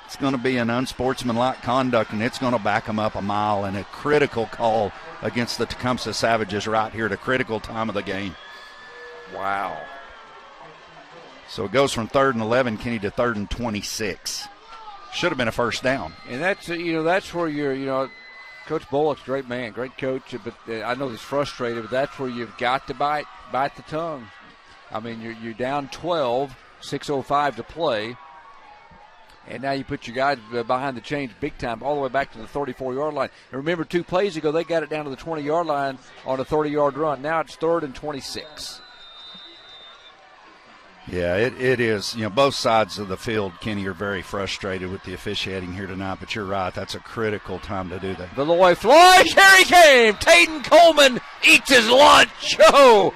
It's going to be an unsportsmanlike conduct, and it's going to back them up a mile, and a critical call against the Tecumseh Savages right here at a critical time of the game. Wow. So it goes from 3rd and 11, Kenny, to 3rd and 26. Should have been a first down. And that's where Coach Bullock's a great man, great coach, but I know he's frustrated, but that's where you've got to bite the tongue. I mean, you're down 12, 6:05 to play, and now you put your guys behind the chains big time all the way back to the 34-yard line. And remember, 2 plays ago, they got it down to the 20-yard line on a 30-yard run. Now it's 3rd and 26. Yeah, it is. Both sides of the field, Kenny, are very frustrated with the officiating here tonight, but you're right. That's a critical time to do that. Valois flies. Here he came. Taden Coleman eats his lunch. Oh,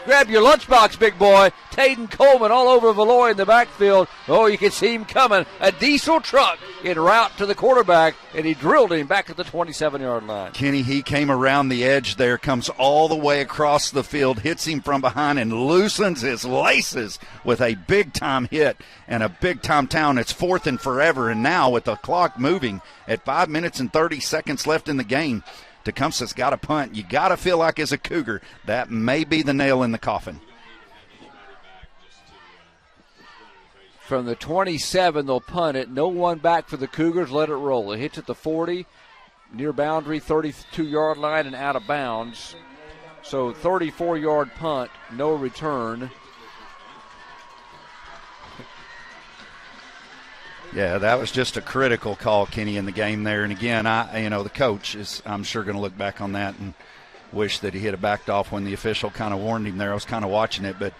grab your lunchbox, big boy. Taden Coleman all over Valois in the backfield. Oh, you can see him coming. A diesel truck en route to the quarterback, and he drilled him back at the 27-yard line. Kenny, he came around the edge there, comes all the way across the field, hits him from behind, and loosens his laces with a big-time hit and a big-time down. It's 4th and forever, and now with the clock moving at 5 minutes and 30 seconds left in the game, Tecumseh's got to punt. You got to feel like as a Cougar that may be the nail in the coffin. From the 27, they'll punt it. No one back for the Cougars. Let it roll. It hits at the 40, near boundary, 32-yard line, and out of bounds. So 34-yard punt, no return. Yeah, that was just a critical call, Kenny, in the game there. And again, the coach is, I'm sure, going to look back on that and wish that he had backed off when the official kind of warned him there. I was kind of watching it, but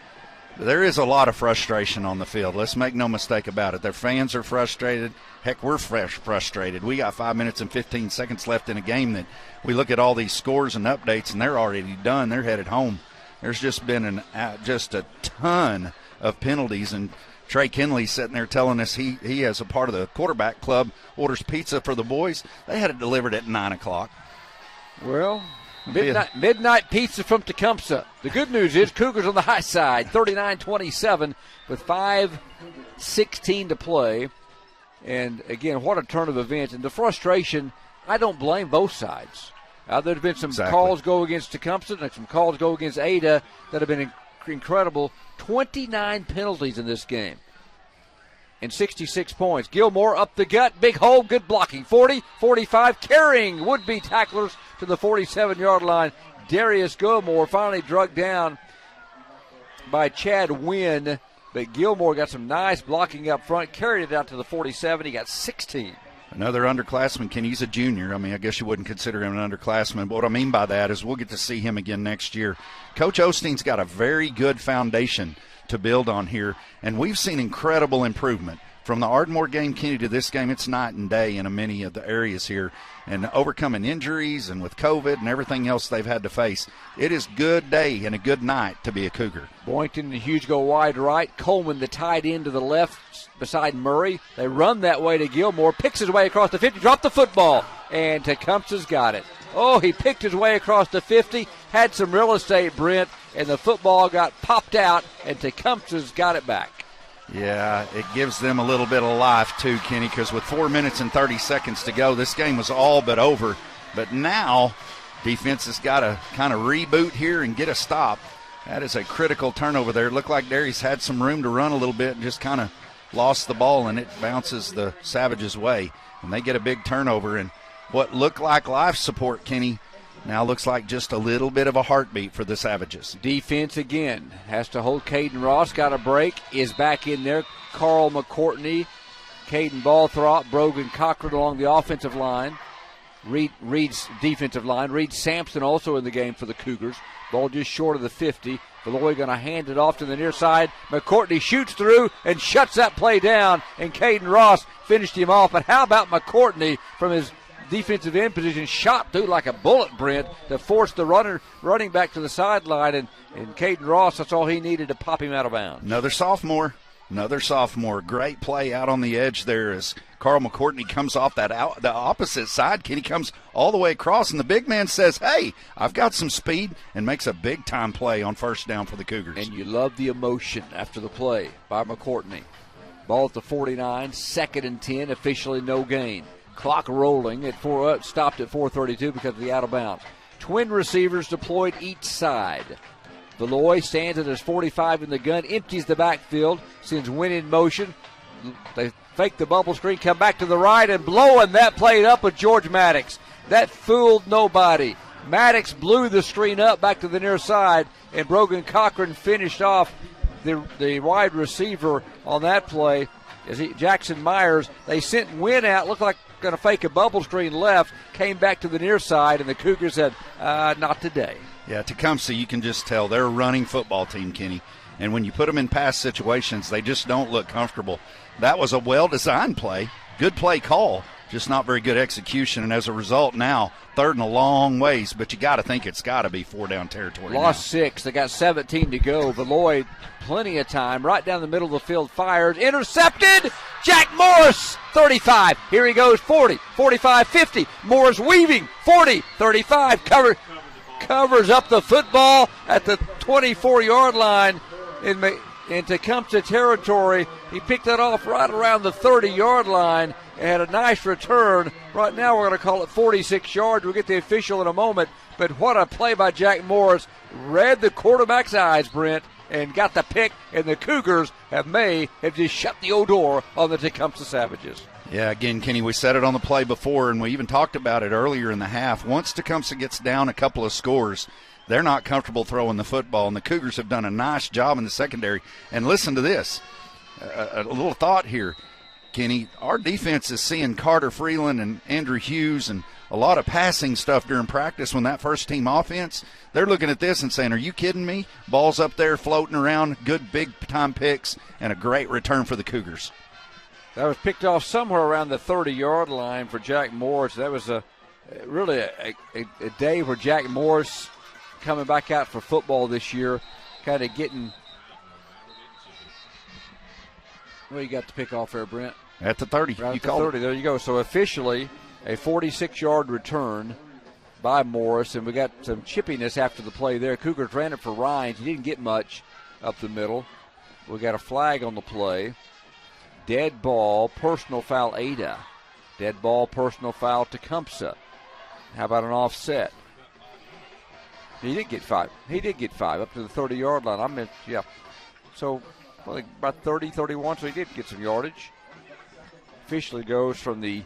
there is a lot of frustration on the field. Let's make no mistake about it. Their fans are frustrated. Heck, we're frustrated. We got 5 minutes and 15 seconds left in a game that we look at all these scores and updates, and they're already done. They're headed home. There's just been just a ton of penalties, and Trey Kinley's sitting there telling us he as a part of the quarterback club, orders pizza for the boys. They had it delivered at 9 o'clock. Well, midnight pizza from Tecumseh. The good news is Cougars on the high side, 39-27 with 5:16 to play. And, again, what a turn of events. And the frustration, I don't blame both sides. There's been some calls go against Tecumseh and some calls go against Ada that have been incredible. 29 penalties in this game. and 66 points. Gilmore up the gut, big hole, good blocking. 40, 45, carrying would-be tacklers to the 47-yard line. Darius Gilmore finally drugged down by Chad Wynn, but Gilmore got some nice blocking up front, carried it out to the 47. He got 16. Another underclassman, Kenny. He's a junior. I mean, I guess you wouldn't consider him an underclassman, but what I mean by that is we'll get to see him again next year. Coach Osteen's got a very good foundation to build on here, and we've seen incredible improvement. From the Ardmore game, Kenny, to this game, it's night and day in many of the areas here. And overcoming injuries and with COVID and everything else they've had to face, it is good day and a good night to be a Cougar. Boynton and Hughes go wide right. Coleman, the tight end, to the left beside Murray. They run that way to Gilmore. Picks his way across the 50. Dropped the football. And Tecumseh's got it. Oh, he picked his way across the 50. Had some real estate, Brent. And the football got popped out. And Tecumseh's got it back. Yeah, it gives them a little bit of life too, Kenny, because with 4 minutes and 30 seconds to go, this game was all but over. But now defense has got to kind of reboot here and get a stop. That is a critical turnover there. It looked like Darius had some room to run a little bit and just kind of lost the ball, and it bounces the Savages' way. And they get a big turnover. And what looked like life support, Kenny, now looks like just a little bit of a heartbeat for the Savages. Defense again has to hold Caden Ross. Got a break. Is back in there. Carl McCourtney, Caden Balthrop, Brogan Cochran along the offensive line. Reed's defensive line. Reed Sampson also in the game for the Cougars. Ball just short of the 50. Beloy going to hand it off to the near side. McCourtney shoots through and shuts that play down. And Caden Ross finished him off. But how about McCourtney from his defensive end position, shot through like a bullet, Brent, to force the running back to the sideline, and Caden Ross, that's all he needed to pop him out of bounds. Another sophomore. Great play out on the edge there as Carl McCourtney comes off the opposite side. Kenny comes all the way across, and the big man says, hey, I've got some speed, and makes a big-time play on first down for the Cougars. And you love the emotion after the play by McCourtney. Ball at the 49, 2nd and 10, officially no gain. Clock rolling at stopped at 4:32 because of the out of bounds. Twin receivers deployed each side. Beloy stands at his 45 in the gun, empties the backfield, sends Wynn in motion. They fake the bubble screen, come back to the right, and blowing that play up with George Maddox. That fooled nobody. Maddox blew the screen up back to the near side, and Brogan Cochran finished off the wide receiver on that play. Jackson Myers, they sent Wynn out, looked like going to fake a bubble screen left, came back to the near side, and the Cougars said, not today. Yeah, Tecumseh, you can just tell they're a running football team, Kenny. And when you put them in pass situations, they just don't look comfortable. That was a well-designed play, good play call, just not very good execution. And as a result now, 3rd and a long ways, but you got to think it's got to be 4-down territory. Lost 6. They got 17 to go. Beloy, plenty of time. Right down the middle of the field, fires. Intercepted. Jack Morris, 35. Here he goes, 40, 45, 50. Morris weaving, 40, 35. Covers up the football at the 24-yard line in Tecumseh territory. He picked that off right around the 30-yard line and had a nice return. Right now we're going to call it 46 yards. We'll get the official in a moment. But what a play by Jack Morris. Read the quarterback's eyes, Brent, and got the pick. And the Cougars have just shut the old door on the Tecumseh Savages. Yeah, again, Kenny, we said it on the play before, and we even talked about it earlier in the half. Once Tecumseh gets down a couple of scores, they're not comfortable throwing the football, and the Cougars have done a nice job in the secondary. And listen to this, a little thought here, Kenny. Our defense is seeing Carter Freeland and Andrew Hughes and a lot of passing stuff during practice when that first-team offense, they're looking at this and saying, are you kidding me? Ball's up there floating around, good big-time picks, and a great return for the Cougars. That was picked off somewhere around the 30-yard line for Jack Morris. That was really a day where Jack Morris coming back out for football this year, kind of getting – well, you got to pick off there, Brent. At the 30. Right at the 30. There you go. So officially a 46-yard return by Morris, and we got some chippiness after the play there. Cougars ran it for Rhines. He didn't get much up the middle. We got a flag on the play. Dead ball, personal foul Ada. Dead ball, personal foul Tecumseh. How about an offset? He did get 5. Up to the 30-yard line. So well, about 30, 31, so he did get some yardage. Officially goes from the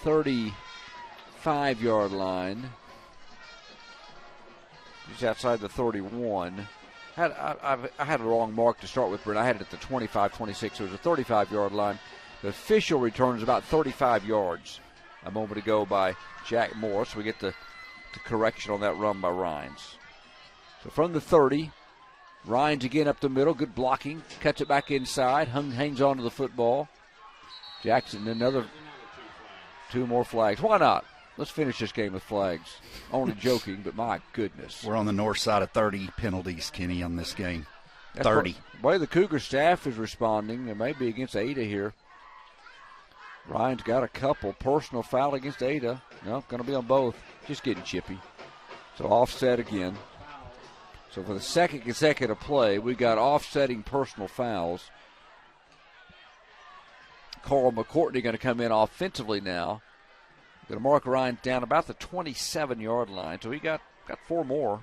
35-yard line. He's outside the 31. I had a wrong mark to start with, Brent. I had it at the 25-26, so it was a 35-yard line. The official return is about 35 yards a moment ago by Jack Morris. We get the correction on that run by Rhines. So from the 30, Rhines again up the middle, good blocking, cuts it back inside, hangs on to the football. Jackson, another 2 more flags. Why not? Let's finish this game with flags. Only joking, but my goodness. We're on the north side of 30 penalties, Kenny, on this game. 30. The way the Cougar staff is responding, it may be against Ada here. Ryan's got a couple. Personal foul against Ada. No, going to be on both. Just getting chippy. So offset again. So for the second consecutive play, we got offsetting personal fouls. Carl McCourtney going to come in offensively now. Going to mark Ryan down about the 27-yard line. So he got 4 more.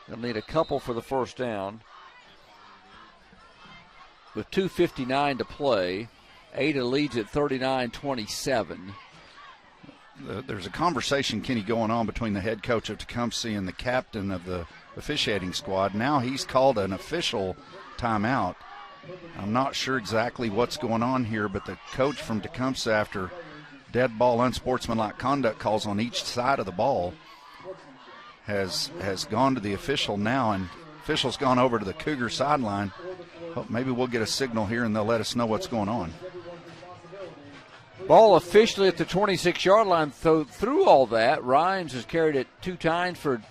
They'll need a couple for the first down. With 2:59 to play, Ada leads at 39-27. There's a conversation, Kenny, going on between the head coach of Tecumseh and the captain of the officiating squad. Now he's called an official timeout. I'm not sure exactly what's going on here, but the coach from Tecumseh, after dead ball, unsportsmanlike conduct calls on each side of the ball, has gone to the official now, and official's gone over to the Cougar sideline. Well, maybe we'll get a signal here and they'll let us know what's going on. Ball officially at the 26-yard line. Through all that, Rhines has carried it 2 times for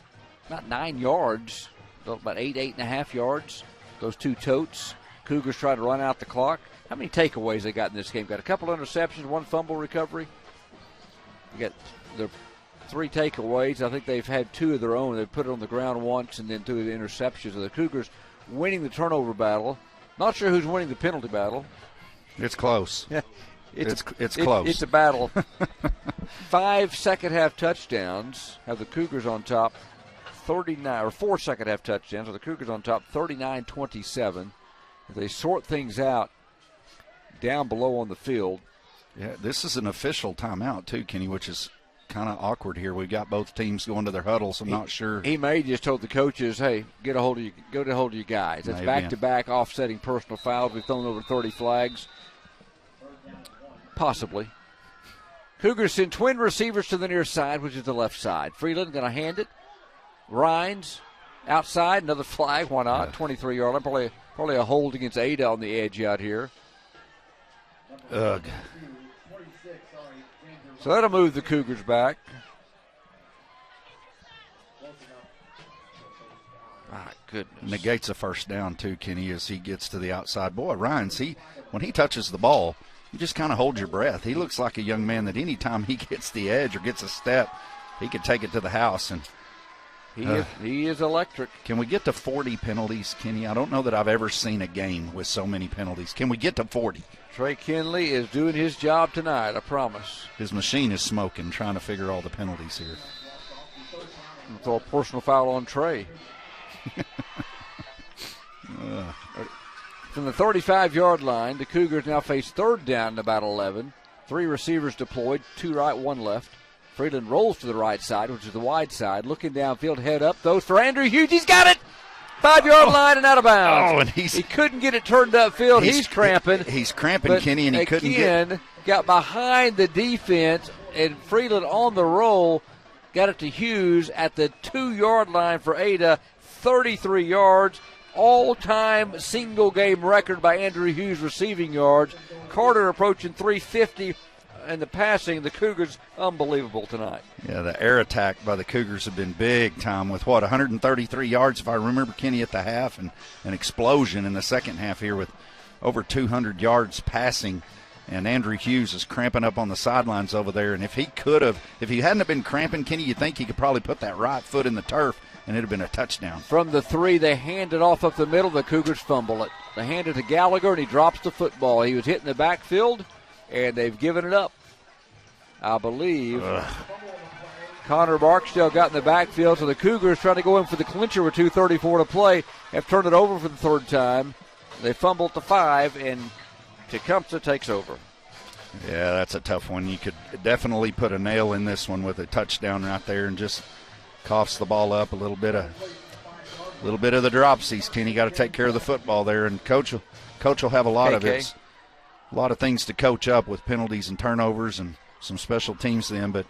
about 9 yards, about 8.5 yards. Those 2 totes. Cougars try to run out the clock. How many takeaways they got in this game? Got a couple interceptions, 1 fumble recovery. You got the 3 takeaways. I think they've had 2 of their own. They've put it on the ground once and then 2 of the interceptions. The Cougars winning the turnover battle. Not sure who's winning the penalty battle. It's close. Yeah. It's close. It's a battle. 5 second-half touchdowns have the Cougars on top, 39, or 4 second-half touchdowns have the Cougars on top, 39-27. If they sort things out down below on the field. Yeah, this is an official timeout too, Kenny, which is kind of awkward here. We've got both teams going to their huddles. I'm not sure. He may just told the coaches, hey, go to hold of you guys. That's back-to-back offsetting personal fouls. We've thrown over 30 flags. Possibly. Cougars send twin receivers to the near side, which is the left side. Freeland going to hand it. Rhines outside, another flag. Why not? 23-yard line. Probably a hold against Ada on the edge out here. Ugh. So that'll move the Cougars back. My goodness. Negates a first down too, Kenny, as he gets to the outside. Boy, Rhines, when he touches the ball, you just kind of hold your breath. He looks like a young man that any time he gets the edge or gets a step, he could take it to the house. And he is electric. Can we get to 40 penalties, Kenny? I don't know that I've ever seen a game with so many penalties. Can we get to 40? Trey Kinley is doing his job tonight, I promise. His machine is smoking, trying to figure all the penalties here. We'll throw a personal foul on Trey. From the 35-yard line, the Cougars now face third down at about 11. 3 receivers deployed, 2 right, 1 left. Freeland rolls to the right side, which is the wide side. Looking downfield, head up, throws for Andrew Hughes. He's got it! 5-yard line and out of bounds. Oh, and he couldn't get it turned upfield. He's cramping. He's cramping, Kenny, and he couldn't get. Got behind the defense, and Freeland on the roll got it to Hughes at the 2-yard line for Ada. 33 yards. All-time single-game record by Andrew Hughes receiving yards. Carter approaching 350. And the passing, the Cougars, unbelievable tonight. Yeah, the air attack by the Cougars have been big time with, 133 yards, if I remember, Kenny, at the half, and an explosion in the second half here with over 200 yards passing. And Andrew Hughes is cramping up on the sidelines over there. And if he hadn't have been cramping, Kenny, you'd think he could probably put that right foot in the turf, and it would have been a touchdown. From the 3, they hand it off up the middle. The Cougars fumble it. They hand it to Gallagher, and he drops the football. He was hitting the backfield, and they've given it up. I believe Connor Barksdale got in the backfield, so the Cougars trying to go in for the clincher with 2:34 to play. Have turned it over for the third time. They fumbled to 5, and Tecumseh takes over. Yeah, that's a tough one. You could definitely put a nail in this one with a touchdown right there, and just coughs the ball up a little bit of the dropsies. Kenny got to take care of the football there, and coach will have a lot of it. A lot of things to coach up with penalties and turnovers and some special teams then, but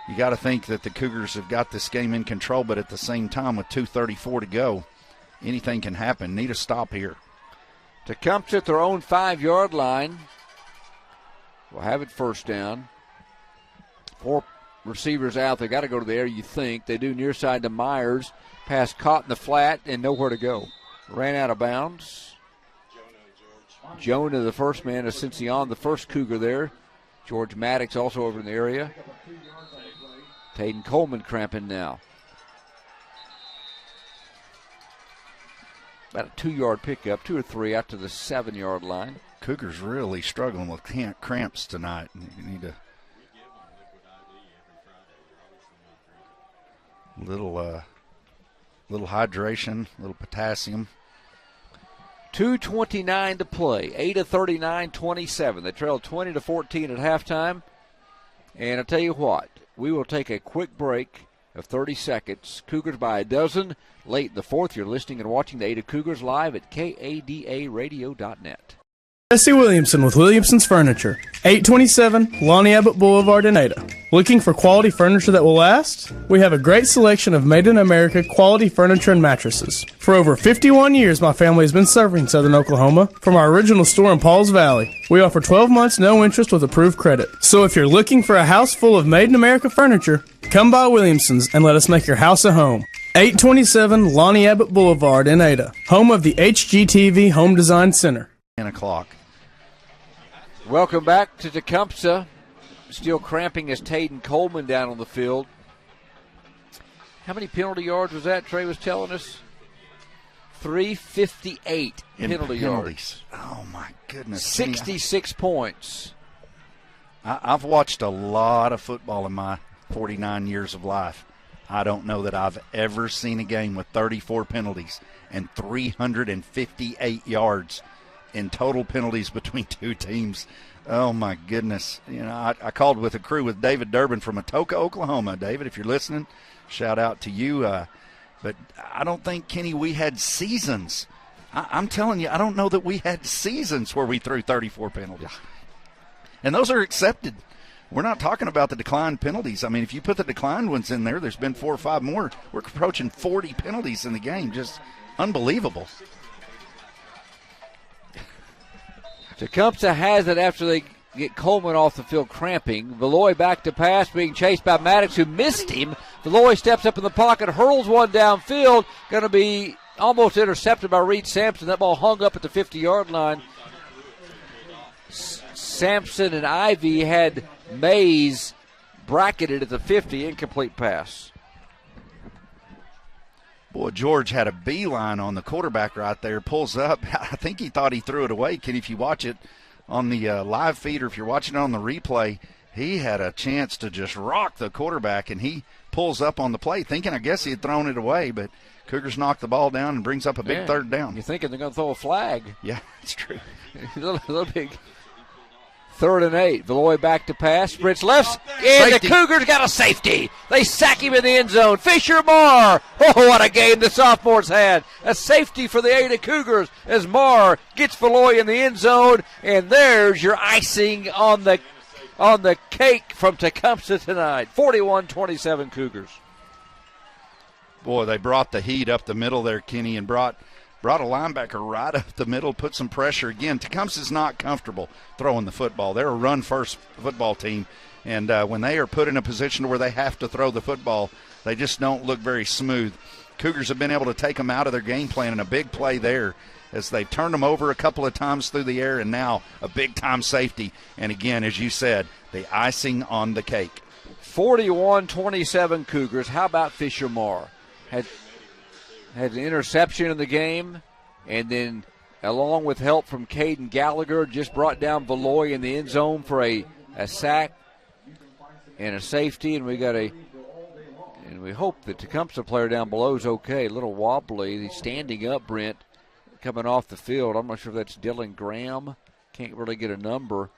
you got to think that the Cougars have got this game in control, but at the same time with 2:34 to go, anything can happen. Need a stop here. Tecumseh at their own 5-yard line. We'll have it first down. 4 receivers out. They got to go to the air, you think. They do near side to Myers. Pass caught in the flat and nowhere to go. Ran out of bounds. Jonah, the first man, is Cincion, the first Cougar there. George Maddox also over in the area. Tayden Coleman cramping now. About a 2-yard pickup, 2 or 3 out to the 7-yard line. Cougars really struggling with cramps tonight. You need a little hydration, a little potassium. 2:29 to play. 8:39-27. They trailed 20-14 at halftime. And I'll tell you what, we will take a quick break of 30 seconds. Cougars by a dozen. Late in the fourth, you're listening and watching the Ada Cougars live at kadaradio.net. Jesse Williamson with Williamson's Furniture, 827 Lonnie Abbott Boulevard in Ada. Looking for quality furniture that will last? We have a great selection of made-in-America quality furniture and mattresses. For over 51 years, my family has been serving Southern Oklahoma from our original store in Pauls Valley. We offer 12 months no interest with approved credit. So if you're looking for a house full of made-in-America furniture, come by Williamson's and let us make your house a home. 827 Lonnie Abbott Boulevard in Ada, home of the HGTV Home Design Center. 10 o'clock. Welcome back to Tecumseh. Still cramping as Tayden Coleman down on the field. How many penalty yards was that, Trey was telling us? 358 penalty yards. Oh, my goodness. 66 points. I've watched a lot of football in my 49 years of life. I don't know that I've ever seen a game with 34 penalties and 358 yards in total penalties between two teams. Oh, my goodness. You know, I called with a crew with David Durbin from Atoka, Oklahoma. David, if you're listening, shout out to you. But I don't think, Kenny, we had seasons. I'm telling you, I don't know that we had seasons where we threw 34 penalties. And those are accepted. We're not talking about the declined penalties. I mean, if you put the declined ones in there, there's been 4 or 5 more. We're approaching 40 penalties in the game. Just unbelievable. Tecumseh has it after they get Coleman off the field cramping. Valoy back to pass, being chased by Maddox, who missed him. Valoy steps up in the pocket, hurls one downfield. Going to be almost intercepted by Reed Sampson. That ball hung up at the 50-yard line. Sampson and Ivy had Mays bracketed at the 50, incomplete pass. Boy, George had a beeline on the quarterback right there, pulls up. I think he thought he threw it away. Kenny, if you watch it on the live feed or if you're watching it on the replay, he had a chance to just rock the quarterback, and he pulls up on the play thinking, I guess he had thrown it away, but Cougars knock the ball down and brings up a big third down. You're thinking they're going to throw a flag. Yeah, it's true. a little big. 3rd and 8. Valoy back to pass. Sprints left. And safety. The Cougars got a safety. They sack him in the end zone. Fisher Marr. Oh, what a game the sophomores had. A safety for the Ada Cougars as Marr gets Valoy in the end zone. And there's your icing on the cake from Tecumseh tonight. 41-27 Cougars. Boy, they brought the heat up the middle there, Kenny, and brought a linebacker right up the middle, put some pressure. Again, Tecumseh's not comfortable throwing the football. They're a run-first football team, and when they are put in a position where they have to throw the football, they just don't look very smooth. Cougars have been able to take them out of their game plan, and a big play there as they've turned them over a couple of times through the air, and now a big-time safety. And again, as you said, the icing on the cake. 41-27 Cougars. How about Fisher Marr? Had an interception in the game, and then along with help from Caden Gallagher, just brought down Valoy in the end zone for a sack and a safety, and we got a And we hope the Tecumseh player down below is okay. A little wobbly. He's standing up, Brent, coming off the field. I'm not sure if that's Dylan Graham. Can't really get a number.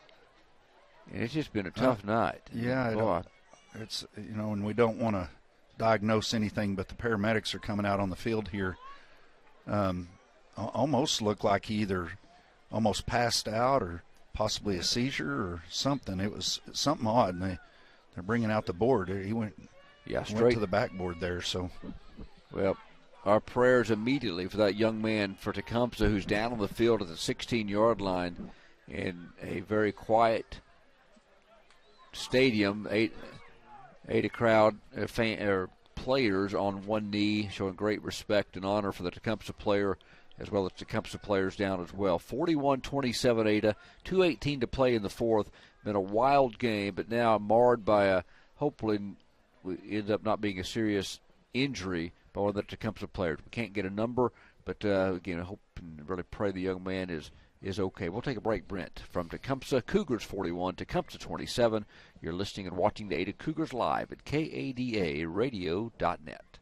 And it's just been a tough night. Yeah, it's, and we don't want to diagnose anything, but the paramedics are coming out on the field here. Almost looked like he either almost passed out or possibly a seizure or something. It was something odd, and they're bringing out the board. He went straight to the backboard there. So, well, our prayers immediately for that young man for Tecumseh, who's down on the field at the 16-yard line in a very quiet stadium. Eight crowd players on one knee, showing great respect and honor for the Tecumseh player, as well as Tecumseh players down as well. 41-27 Ada, 2:18 to play in the fourth. Been a wild game, but now marred by hopefully we end up not being a serious injury by one of the Tecumseh players. We can't get a number, but again, I hope and really pray the young man is okay. We'll take a break, Brent. From Tecumseh, Cougars 41, Tecumseh 27. You're listening and watching the Ada Cougars live at kadaradio.net.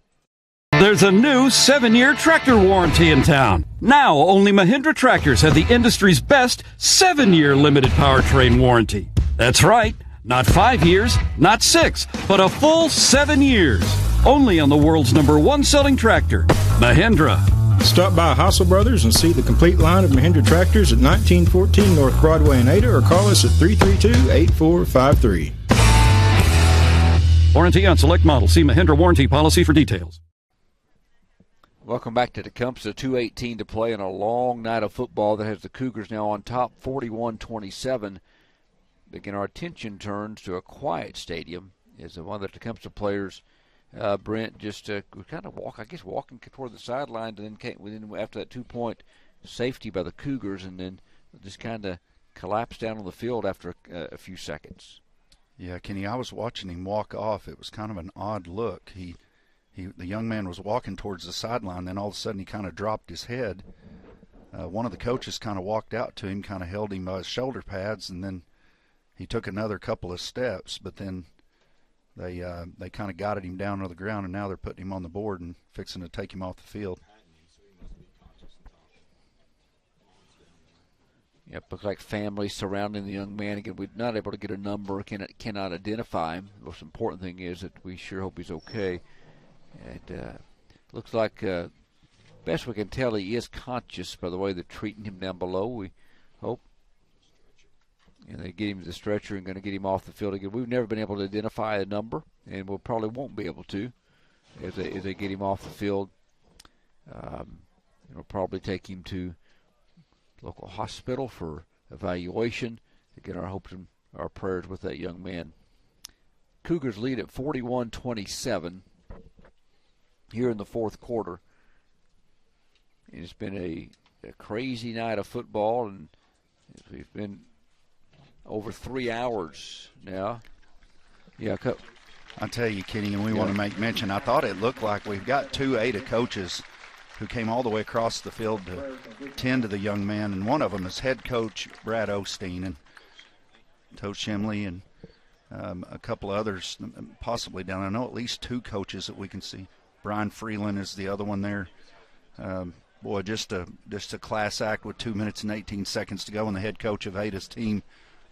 There's a new 7-year tractor warranty in town. Now, only Mahindra tractors have the industry's best 7-year limited powertrain warranty. That's right, not 5 years, not 6, but a full 7 years. Only on the world's #1 selling tractor, Mahindra. Stop by Hassel Brothers and see the complete line of Mahindra tractors at 1914 North Broadway in Ada, or call us at 332-8453. Warranty on select models. See Mahindra warranty policy for details. Welcome back to Tecumseh. 2:18 to play in a long night of football that has the Cougars now on top 41-27. Again, our attention turns to a quiet stadium as one of the Tecumseh players, Brent, just kind of walking toward the sideline, and then after that 2-point safety by the Cougars, and then just kind of collapsed down on the field after a few seconds. Yeah, Kenny, I was watching him walk off. It was kind of an odd look. The young man was walking towards the sideline, then all of a sudden he kind of dropped his head. One of the coaches kind of walked out to him, kind of held him by his shoulder pads, and then he took another couple of steps, but then they kind of guided him down to the ground, and now they're putting him on the board and fixing to take him off the field. Yep, looks like family surrounding the young man. Again, we're not able to get a number, cannot identify him. The most important thing is that we sure hope he's okay. And looks like, best we can tell, he is conscious by the way they're treating him down below. We hope. And they get him to the stretcher and going to get him off the field again. We've never been able to identify a number, and we probably won't be able to as they get him off the field. We'll probably take him to local hospital for evaluation. Again, our hopes and our prayers with that young man. Cougars lead at 41-27 here in the fourth quarter. It's been a crazy night of football, and we've been over 3 hours now. Yeah, I tell you, Kenny, and we want to make mention, I thought it looked like we've got 2 Ada coaches who came all the way across the field to tend to the young man, and one of them is head coach Brad Osteen and Coach Shemley and a couple others possibly down. I know at least 2 coaches that we can see. Brian Freeland is the other one there. Boy, just a class act with 2 minutes and 18 seconds to go, and the head coach of Ada's team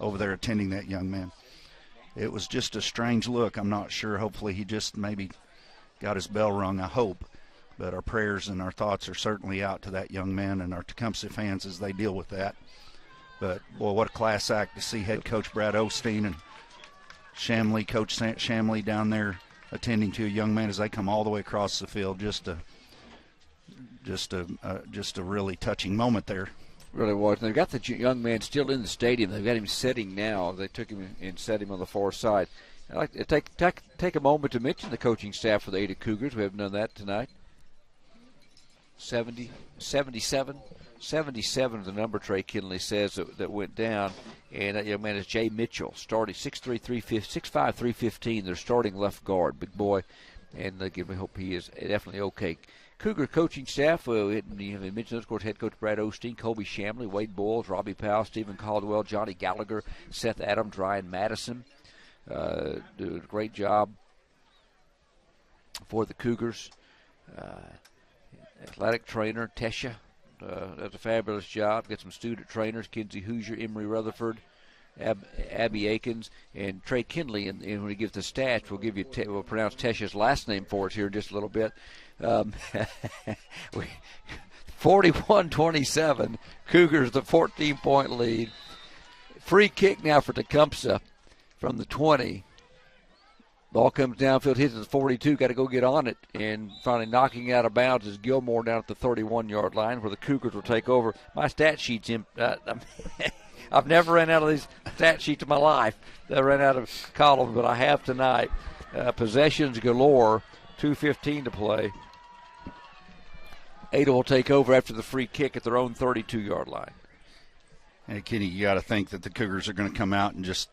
over there attending that young man. It was just a strange look. I'm not sure. Hopefully he just maybe got his bell rung, I hope. But our prayers and our thoughts are certainly out to that young man and our Tecumseh fans as they deal with that. But, boy, what a class act to see head coach Brad Osteen and Shamley, Coach Shamley down there attending to a young man as they come all the way across the field. Just a really touching moment there. Really was. And they've got the young man still in the stadium. They've got him sitting now. They took him and set him on the far side. I'd like to take a moment to mention the coaching staff for the Ada Cougars. We haven't done that tonight. 77 is the number Trey Kinley says that went down. And that young man is Jay Mitchell, starting 6'5", 315. They're starting left guard, big boy. And again, we hope he is definitely okay. Cougar coaching staff, we mentioned those, of course, head coach Brad Osteen, Colby Shamley, Wade Boyles, Robbie Powell, Stephen Caldwell, Johnny Gallagher, Seth Adams, Ryan Madison. Do a great job for the Cougars. Athletic trainer Tesha does a fabulous job. Got some student trainers, Kinsey Hoosier, Emery Rutherford, Abby Akins, and Trey Kinley. And when he gives the stats, we'll pronounce Tesha's last name for us here in just a little bit. 41-27, Cougars the 14-point lead. Free kick now for Tecumseh from the 20. Ball comes downfield, hits the 42, got to go get on it, and finally knocking out of bounds is Gilmore down at the 31-yard line where the Cougars will take over. My stat sheet's I've never ran out of these stat sheets in my life. I ran out of columns, but I have tonight. Possessions galore, 2:15 to play. Ada will take over after the free kick at their own 32-yard line. Hey, Kenny, you got to think that the Cougars are going to come out and just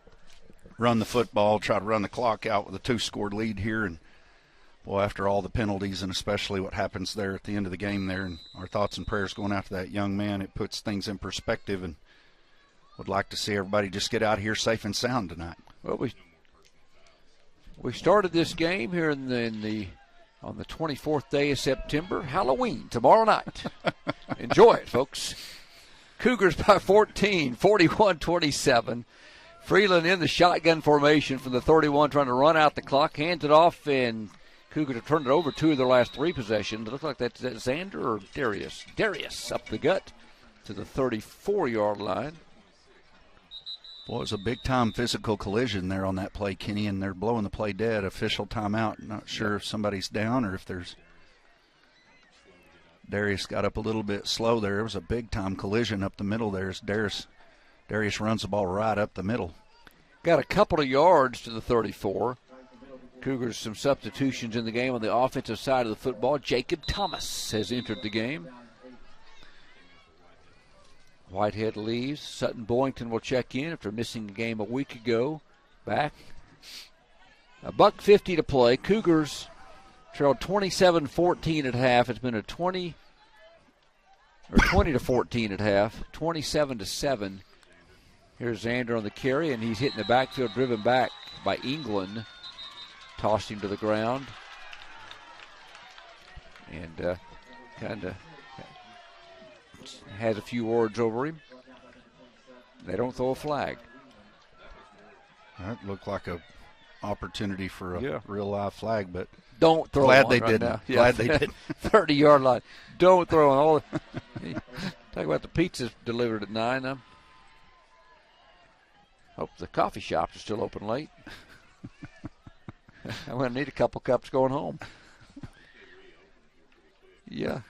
run the football, try to run the clock out with a 2-score lead here. And, boy, after all the penalties and especially what happens there at the end of the game there, and our thoughts and prayers going out to that young man, it puts things in perspective, and would like to see everybody just get out here safe and sound tonight. Well, we started this game here on the 24th day of September, Halloween, tomorrow night. Enjoy it, folks. Cougars by 14, 41-27. Freeland in the shotgun formation from the 31, trying to run out the clock, hands it off, and Cougars have turned it over 2 of their last 3 possessions. It looks like that's Xander or Darius. Darius up the gut to the 34-yard line. Boy, it was a big-time physical collision there on that play, Kenny, and they're blowing the play dead. Official timeout. Not sure if somebody's down or if there's – Darius got up a little bit slow there. It was a big-time collision up the middle there as Darius runs the ball right up the middle. Got a couple of yards to the 34. Cougars some substitutions in the game on the offensive side of the football. Jacob Thomas has entered the game. Whitehead leaves. Sutton Boynton will check in after missing a game a week ago. Back. $1:50 to play. Cougars trailed 27-14 at half. It's been a 20 to 14 at half. 27-7. Here's Xander on the carry, and he's hitting the backfield, driven back by England. Tossed him to the ground. And kind of has a few words over him. They don't throw a flag. That looked like a opportunity for a real live flag, but don't throw glad one they right didn't. Now. Glad they didn't. 30-yard line. Don't throw on all. Talk about the pizza's delivered at 9. Hope the coffee shops are still open late. I'm going to need a couple cups going home. Yeah.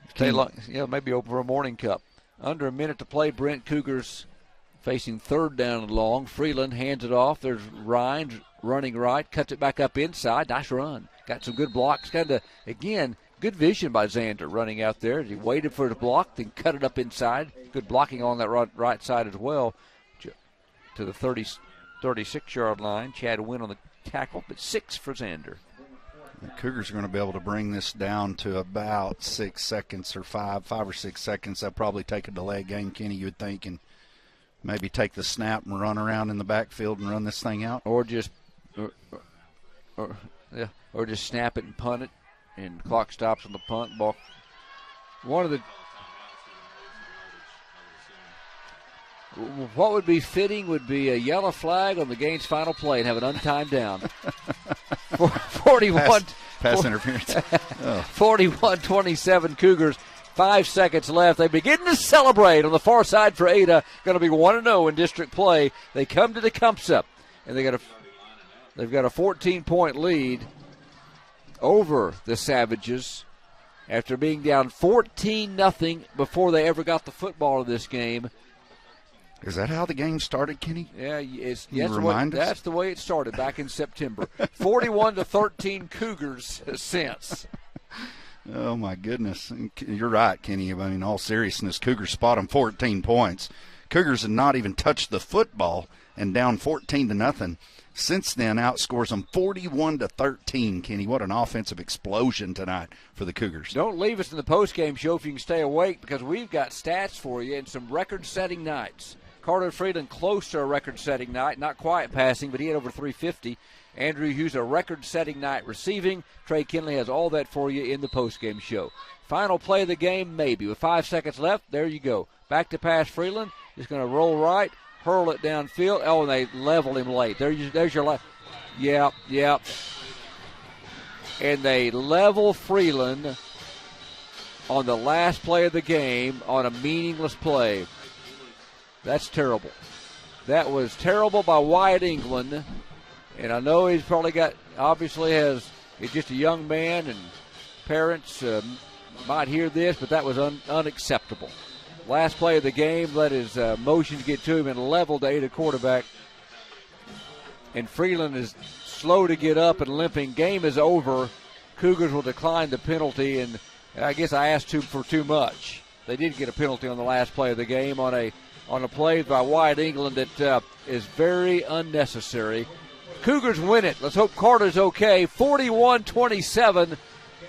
Stay long. Yeah, maybe open for a morning cup. Under a minute to play. Brent. Cougars facing 3rd down and long. Freeland hands it off. There's Rhines running right. Cuts it back up inside. Nice run. Got some good blocks. Kind of, again, good vision by Xander running out there. He waited for the block, then cut it up inside. Good blocking on that right side as well. To the 36-yard line. Chad Wynn on the tackle, but 6 for Xander. The Cougars are going to be able to bring this down to about 6 seconds or 5 or 6 seconds. They'll probably take a delay game, Kenny, you would think, and maybe take the snap and run around in the backfield and run this thing out. Or just snap it and punt it, and the clock stops on the punt ball. What would be fitting would be a yellow flag on the game's final play and have an untimed down. 41 pass interference. 41-27 Cougars. 5 seconds left. They begin to celebrate on the far side for Ada. Going to be 1-0 in district play. They come to Tecumseh, and they've got a 14-point lead over the Savages after being down 14-0 before they ever got the football in this game. Is that how the game started, Kenny? Yeah, that's the way it started back in September. 41-13 Cougars since. Oh, my goodness. You're right, Kenny. I mean, in all seriousness, Cougars spot them 14 points. Cougars have not even touched the football and down 14-0. Since then, outscores them 41-13, Kenny. What an offensive explosion tonight for the Cougars. Don't leave us in the postgame show if you can stay awake, because we've got stats for you and some record-setting nights. Carter Freeland close to a record-setting night, not quite passing, but he had over 350. Andrew Hughes, a record-setting night receiving. Trey Kinley has all that for you in the postgame show. Final play of the game, maybe. With 5 seconds left, there you go. Back to pass Freeland. He's going to roll right, hurl it downfield. Oh, and they leveled him late. There's your left. Yep. And they level Freeland on the last play of the game on a meaningless play. That's terrible. That was terrible by Wyatt England. And I know he's probably he's just a young man, and parents might hear this, but that was unacceptable. Last play of the game, let his motions get to him and leveled the Ada quarterback. And Freeland is slow to get up and limping. Game is over. Cougars will decline the penalty, and I guess I asked for too much. They did get a penalty on the last play of the game on a play by Wyatt England that is very unnecessary. Cougars win it. Let's hope Carter's okay. 41-27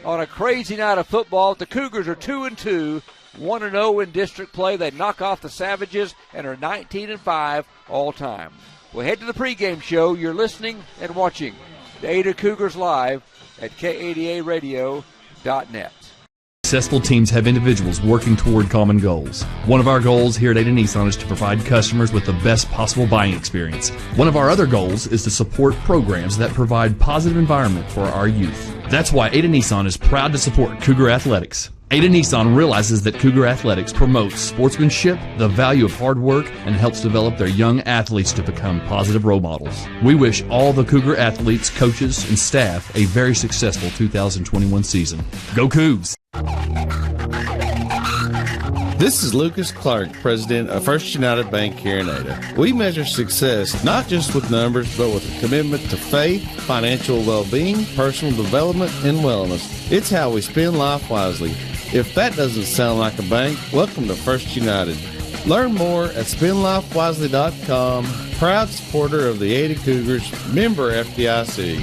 on a crazy night of football. The Cougars are 2-2, 1-0 in district play. They knock off the Savages and are 19-5 all time. We'll head to the pregame show. You're listening and watching the Ada Cougars live at K80ARadio.net. Successful teams have individuals working toward common goals. One of our goals here at Ada Nissan is to provide customers with the best possible buying experience. One of our other goals is to support programs that provide positive environment for our youth. That's why Ada Nissan is proud to support Cougar Athletics. Ada Nissan realizes that Cougar Athletics promotes sportsmanship, the value of hard work, and helps develop their young athletes to become positive role models. We wish all the Cougar athletes, coaches, and staff a very successful 2021 season. Go Cougs! This is Lucas Clark, president of First United Bank here in Ada. We measure success not just with numbers, but with a commitment to faith, financial well-being, personal development, and wellness. It's how we spend life wisely. If that doesn't sound like a bank, welcome to First United. Learn more at spendlifewisely.com. Proud supporter of the Ada Cougars, member FDIC.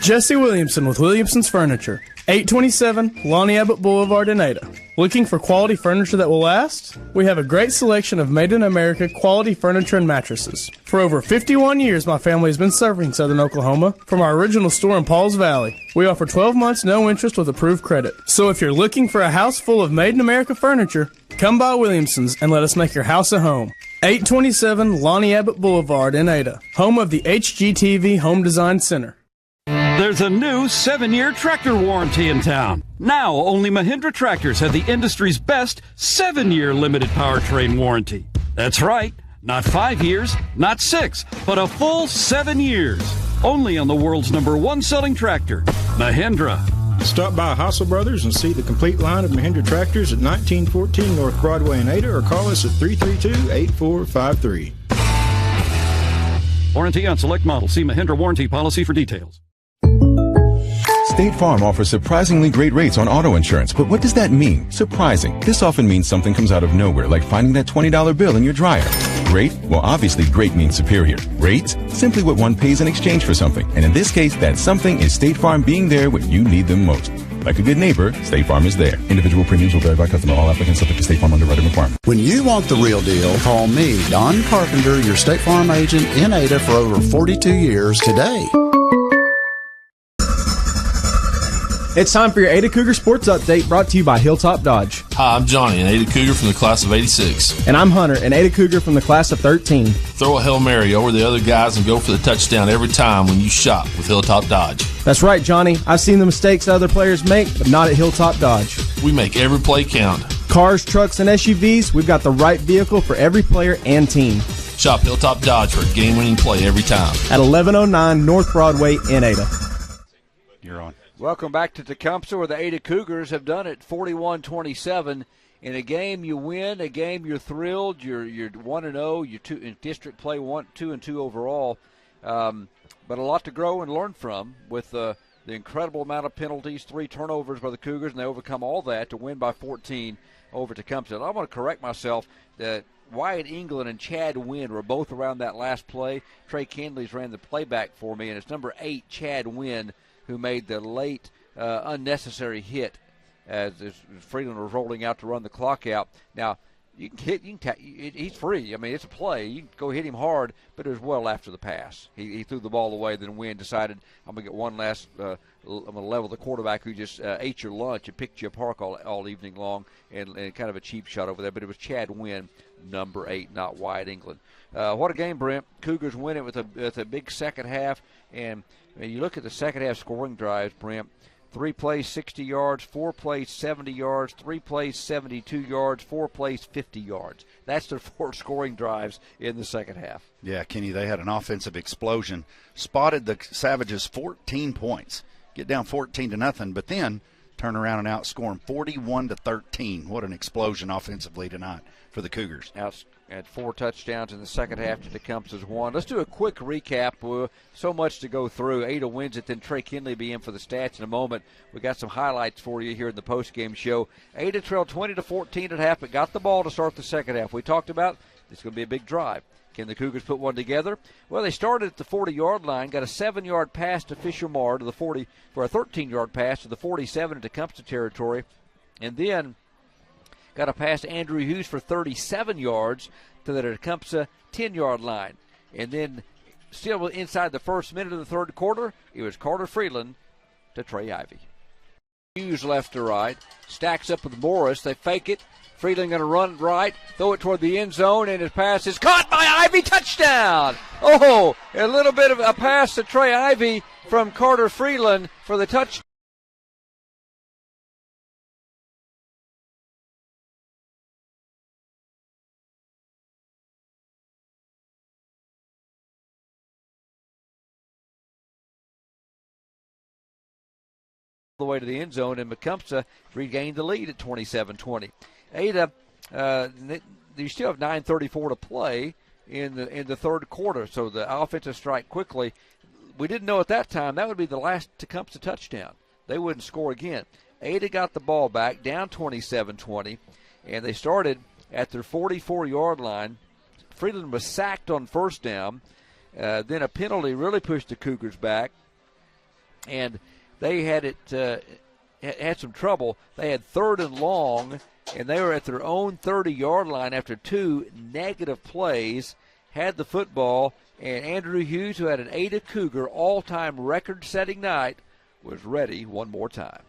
Jesse Williamson with Williamson's Furniture, 827 Lonnie Abbott Boulevard in Ada. Looking for quality furniture that will last? We have a great selection of made-in-America quality furniture and mattresses. For over 51 years, my family has been serving Southern Oklahoma from our original store in Pauls Valley. We offer 12 months no interest with approved credit. So if you're looking for a house full of made-in-America furniture, come by Williamson's and let us make your house a home. 827 Lonnie Abbott Boulevard in Ada, home of the HGTV Home Design Center. There's a new 7-year tractor warranty in town. Now, only Mahindra tractors have the industry's best 7-year limited powertrain warranty. That's right, not 5 years, not 6, but a full 7 years. Only on the world's #1 selling tractor, Mahindra. Stop by Hassel Brothers and see the complete line of Mahindra tractors at 1914 North Broadway in Ada, or call us at 332-8453. Warranty on select models. See Mahindra warranty policy for details. State Farm offers surprisingly great rates on auto insurance, but what does that mean? Surprising. This often means something comes out of nowhere, like finding that $20 bill in your dryer. Great? Well, obviously great means superior. Rates? Simply what one pays in exchange for something. And in this case, that something is State Farm being there when you need them most. Like a good neighbor, State Farm is there. Individual premiums will vary by customer. All applicants subject to State Farm underwriting requirements. When you want the real deal, call me, Don Carpenter, your State Farm agent in Ada for over 42 years today. It's time for your Ada Cougar Sports Update, brought to you by Hilltop Dodge. Hi, I'm Johnny, an Ada Cougar from the class of 86. And I'm Hunter, an Ada Cougar from the class of 13. Throw a Hail Mary over the other guys and go for the touchdown every time when you shop with Hilltop Dodge. That's right, Johnny. I've seen the mistakes other players make, but not at Hilltop Dodge. We make every play count. Cars, trucks, and SUVs, we've got the right vehicle for every player and team. Shop Hilltop Dodge for a game-winning play every time. At 1109 North Broadway in Ada. You're on. Welcome back to Tecumseh, where the Ada Cougars have done it 41-27. In a game you win, a game you're thrilled, you're 1-0, you're in district play 2-2 overall. But a lot to grow and learn from with the incredible amount of penalties, 3 turnovers by the Cougars, and they overcome all that to win by 14 over Tecumseh. And I want to correct myself that Wyatt England and Chad Wynn were both around that last play. Trey Kinley's ran the playback for me, and it's number 8, Chad Wynn, who made the late unnecessary hit as Freeland was rolling out to run the clock out. Now, he's free. I mean, it's a play. You can go hit him hard, but it was well after the pass. He threw the ball away, then Wynn decided, I'm going to get one last, I'm going to level the quarterback who just ate your lunch and picked you apart all evening long, and kind of a cheap shot over there. But it was Chad Wynn, number 8, not Wyatt England. What a game, Brent. Cougars win it with a big second half. And you look at the second half scoring drives, Brent. 3 plays, 60 yards, 4 plays, 70 yards, 3 plays, 72 yards, 4 plays, 50 yards. That's their 4 scoring drives in the second half. Yeah, Kenny, they had an offensive explosion. Spotted the Savages 14 points, get down 14-0, but then turn around and outscore them 41-13. What an explosion offensively tonight for the Cougars. Had 4 touchdowns in the second half to Tecumseh's 1. Let's do a quick recap. So much to go through. Ada wins it, then Trey Kinley be in for the stats in a moment. We got some highlights for you here in the postgame show. Ada trailed 20-14 at half, but got the ball to start the second half. We talked about it's going to be a big drive. Can the Cougars put one together? Well, they started at the 40-yard line, got a 7-yard pass to Fisher Marr to the 40 for a 13-yard pass to the 47 in Tecumseh territory, and then got a pass to Andrew Hughes for 37 yards to the Tecumseh 10-yard line. And then still inside the first minute of the third quarter, it was Carter Freeland to Trey Ivy. Hughes left to right, stacks up with Morris. They fake it. Freeland going to run right, throw it toward the end zone, and his pass is caught by Ivy. Touchdown! Oh, a little bit of a pass to Trey Ivy from Carter Freeland for the touchdown. The way to the end zone, and Tecumseh regained the lead at 27-20. Ada, you still have 9:34 to play in the third quarter, so the offensive strike quickly. We didn't know at that time that would be the last Tecumseh touchdown. They wouldn't score again. Ada got the ball back, down 27-20, and they started at their 44-yard line. Freeland was sacked on first down. Then a penalty really pushed the Cougars back, and they had had some trouble. They had 3rd and long, and they were at their own 30-yard line after 2 negative plays, had the football, and Andrew Hughes, who had an Ada Cougar all-time record-setting night, was ready one more time.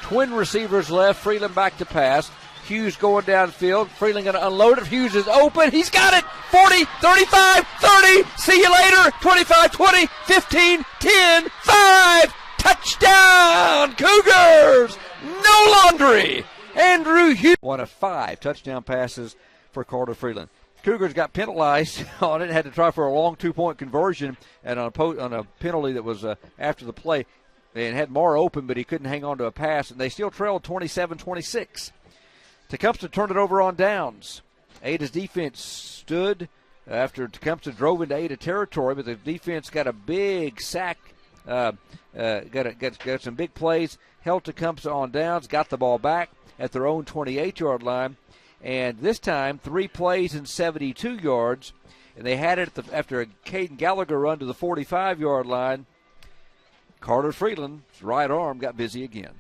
Twin receivers left, Freeland back to pass. Hughes going downfield. Freeland going to unload it. Hughes is open. He's got it. 40, 35, 30. See you later. 25, 20, 15, 10, 5. Touchdown, Cougars! No laundry! Andrew Hughes. 1 of 5 touchdown passes for Carter Freeland. Cougars got penalized on it, had to try for a long 2-point conversion, and on a penalty that was after the play, and had Marr open, but he couldn't hang on to a pass, and they still trailed 27-26. Tecumseh turned it over on downs. Ada's defense stood after Tecumseh drove into Ada territory, but the defense got a big sack. Got some big plays, held Tecumseh on downs, got the ball back at their own 28-yard line, and this time 3 plays and 72 yards, and they had it after a Caden Gallagher run to the 45-yard line. Carter Freeland's right arm got busy again.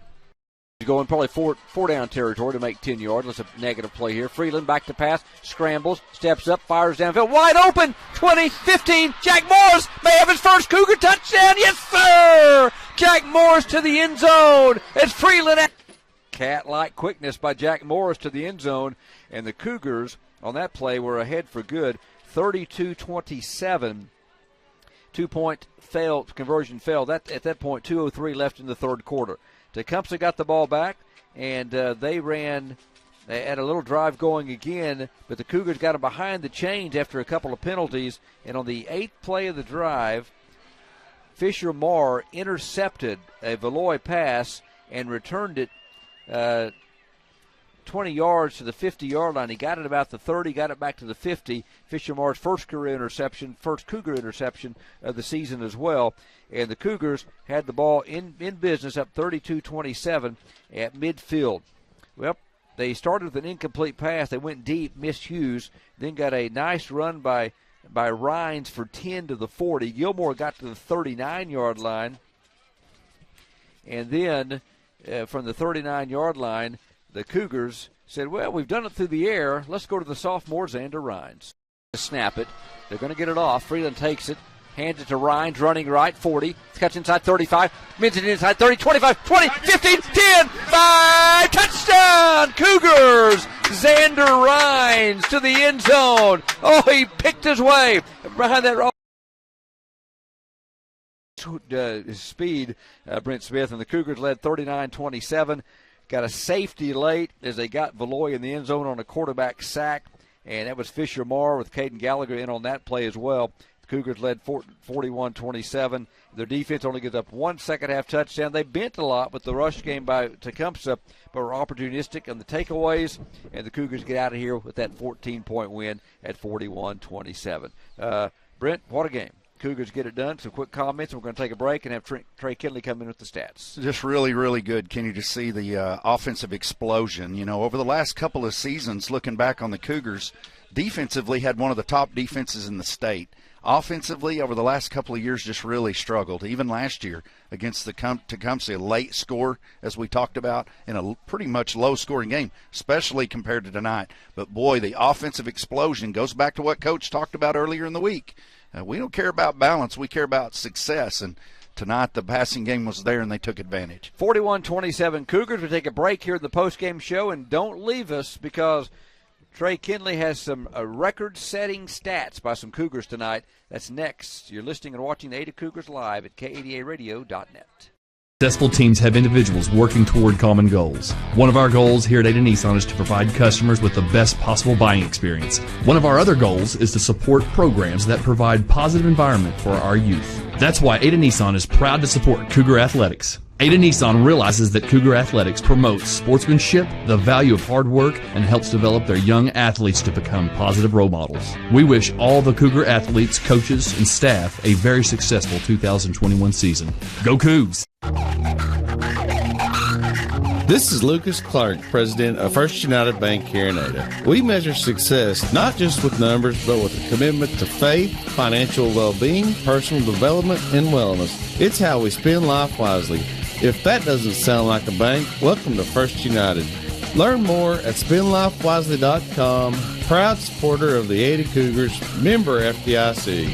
He's going probably four down territory to make 10 yards. That's a negative play here. Freeland back to pass, scrambles, steps up, fires downfield, wide open, 20, 15. Jack Morris may have his first Cougar touchdown. Yes, sir! Jack Morris to the end zone. It's Freeland. Cat-like quickness by Jack Morris to the end zone, and the Cougars on that play were ahead for good, 32-27. 2-point conversion failed. At that point, 2:03 left in the third quarter. Tecumseh got the ball back, and they had a little drive going again, but the Cougars got them behind the chains after a couple of penalties, and on the 8th play of the drive, Fisher Marr intercepted a Valois pass and returned it 20 yards to the 50-yard line. He got it about the 30, got it back to the 50. Fisher Marr's first career interception, first Cougar interception of the season as well. And the Cougars had the ball in business up 32-27 at midfield. Well, they started with an incomplete pass. They went deep, missed Hughes, then got a nice run by Rhines for 10 to the 40. Gilmore got to the 39-yard line. And then from the 39-yard line, the Cougars said, well, we've done it through the air. Let's go to the sophomore, Xander Rhines. Snap it. They're going to get it off. Freeland takes it. Hands it to Rhines, running right, 40. Cuts inside 35. Mints it inside 30, 25, 20, 15, 10, 5. Touchdown, Cougars! Xander Rhines to the end zone. Oh, he picked his way behind that his speed, Brent Smith, and the Cougars led 39-27. Got a safety late as they got Valoy in the end zone on a quarterback sack, and that was Fisher Marr with Caden Gallagher in on that play as well. The Cougars led 41-27. Their defense only gives up one second-half touchdown. They bent a lot with the rush game by Tecumseh, but were opportunistic on the takeaways, and the Cougars get out of here with that 14-point win at 41-27. Brent, what a game. Cougars get it done. Some quick comments, and we're going to take a break and have Trey Kinley come in with the stats. Just really, really good, Kenny, to see the offensive explosion. You know, over the last couple of seasons, looking back on the Cougars, defensively had one of the top defenses in the state. Offensively, over the last couple of years, just really struggled. Even last year against the Tecumseh, late score, as we talked about, in a pretty much low-scoring game, especially compared to tonight. But, boy, the offensive explosion goes back to what Coach talked about earlier in the week. We don't care about balance. We care about success. And tonight the passing game was there, and they took advantage. 41-27 Cougars. We'll take a break here in the postgame show, and don't leave us because Trey Kinley has some record-setting stats by some Cougars tonight. That's next. You're listening and watching the Ada Cougars live at KADARadio.net. Successful teams have individuals working toward common goals. One of our goals here at Ada Nissan is to provide customers with the best possible buying experience. One of our other goals is to support programs that provide positive environment for our youth. That's why Ada Nissan is proud to support Cougar Athletics. Ada Nissan realizes that Cougar Athletics promotes sportsmanship, the value of hard work, and helps develop their young athletes to become positive role models. We wish all the Cougar athletes, coaches, and staff a very successful 2021 season. Go Cougs! This is Lucas Clark, president of First United Bank here in Ada. We measure success not just with numbers, but with a commitment to faith, financial well-being, personal development, and wellness. It's how we spend life wisely. If that doesn't sound like a bank, welcome to First United. Learn more at spendlifewisely.com. Proud supporter of the Ada Cougars, member FDIC.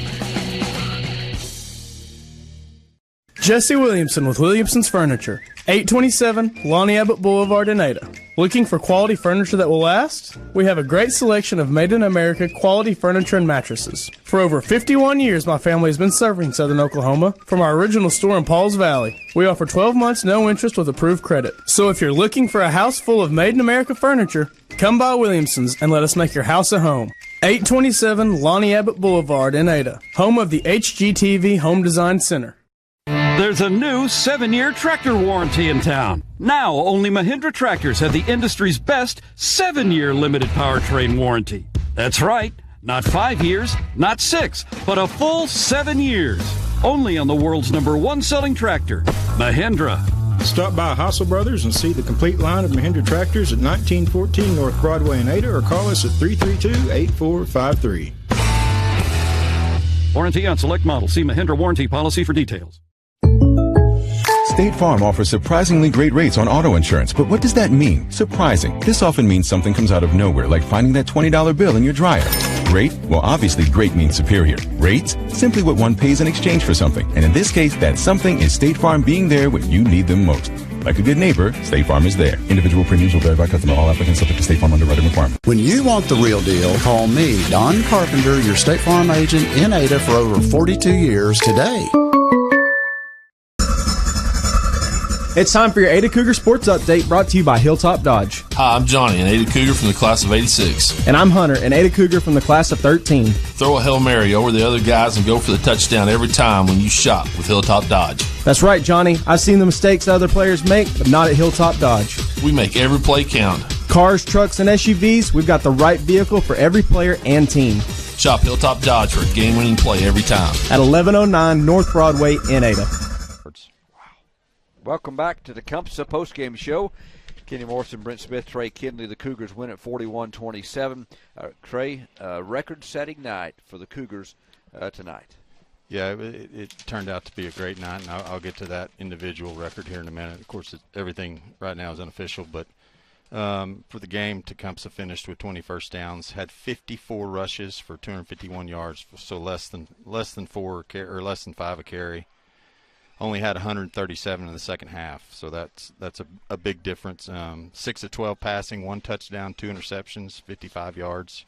Jesse Williamson with Williamson's Furniture, 827 Lonnie Abbott Boulevard in Ada. Looking for quality furniture that will last? We have a great selection of made-in-America quality furniture and mattresses. For over 51 years, my family has been serving Southern Oklahoma from our original store in Pauls Valley. We offer 12 months no interest with approved credit. So if you're looking for a house full of made-in-America furniture, come by Williamson's and let us make your house a home. 827 Lonnie Abbott Boulevard in Ada, home of the HGTV Home Design Center. There's a new 7-year tractor warranty in town. Now, only Mahindra tractors have the industry's best 7-year limited powertrain warranty. That's right, not 5 years, not 6, but a full 7 years. Only on the world's #1 selling tractor, Mahindra. Stop by Hassel Brothers and see the complete line of Mahindra tractors at 1914 North Broadway in Ada, or call us at 332-8453. Warranty on select models. See Mahindra warranty policy for details. State Farm offers surprisingly great rates on auto insurance, but what does that mean? Surprising. This often means something comes out of nowhere, like finding that $20 bill in your dryer. Great? Well, obviously great means superior. Rates? Simply what one pays in exchange for something. And in this case, that something is State Farm being there when you need them most. Like a good neighbor, State Farm is there. Individual premiums will vary by customer. All applicants subject to State Farm underwriting requirements. When you want the real deal, call me, Don Carpenter, your State Farm agent in Ada for over 42 years today. It's time for your Ada Cougar Sports Update, brought to you by Hilltop Dodge. Hi, I'm Johnny, an Ada Cougar from the class of 86. And I'm Hunter, an Ada Cougar from the class of 13. Throw a Hail Mary over the other guys and go for the touchdown every time when you shop with Hilltop Dodge. That's right, Johnny. I've seen the mistakes other players make, but not at Hilltop Dodge. We make every play count. Cars, trucks, and SUVs, we've got the right vehicle for every player and team. Shop Hilltop Dodge for a game-winning play every time. At 1109 North Broadway in Ada. Welcome back to the Tecumseh postgame show. Kenny Morrison, Brent Smith, Trey Kinley. The Cougars win at 41-27. Trey, record-setting night for the Cougars tonight. Yeah, it turned out to be a great night, and I'll get to that individual record here in a minute. Of course, everything right now is unofficial, but for the game, Tecumseh finished with 20 first downs, had 54 rushes for 251 yards, so less than 5 a carry. Only had 137 in the second half, so that's a big difference. 6 of 12 passing, 1 touchdown, 2 interceptions, 55 yards.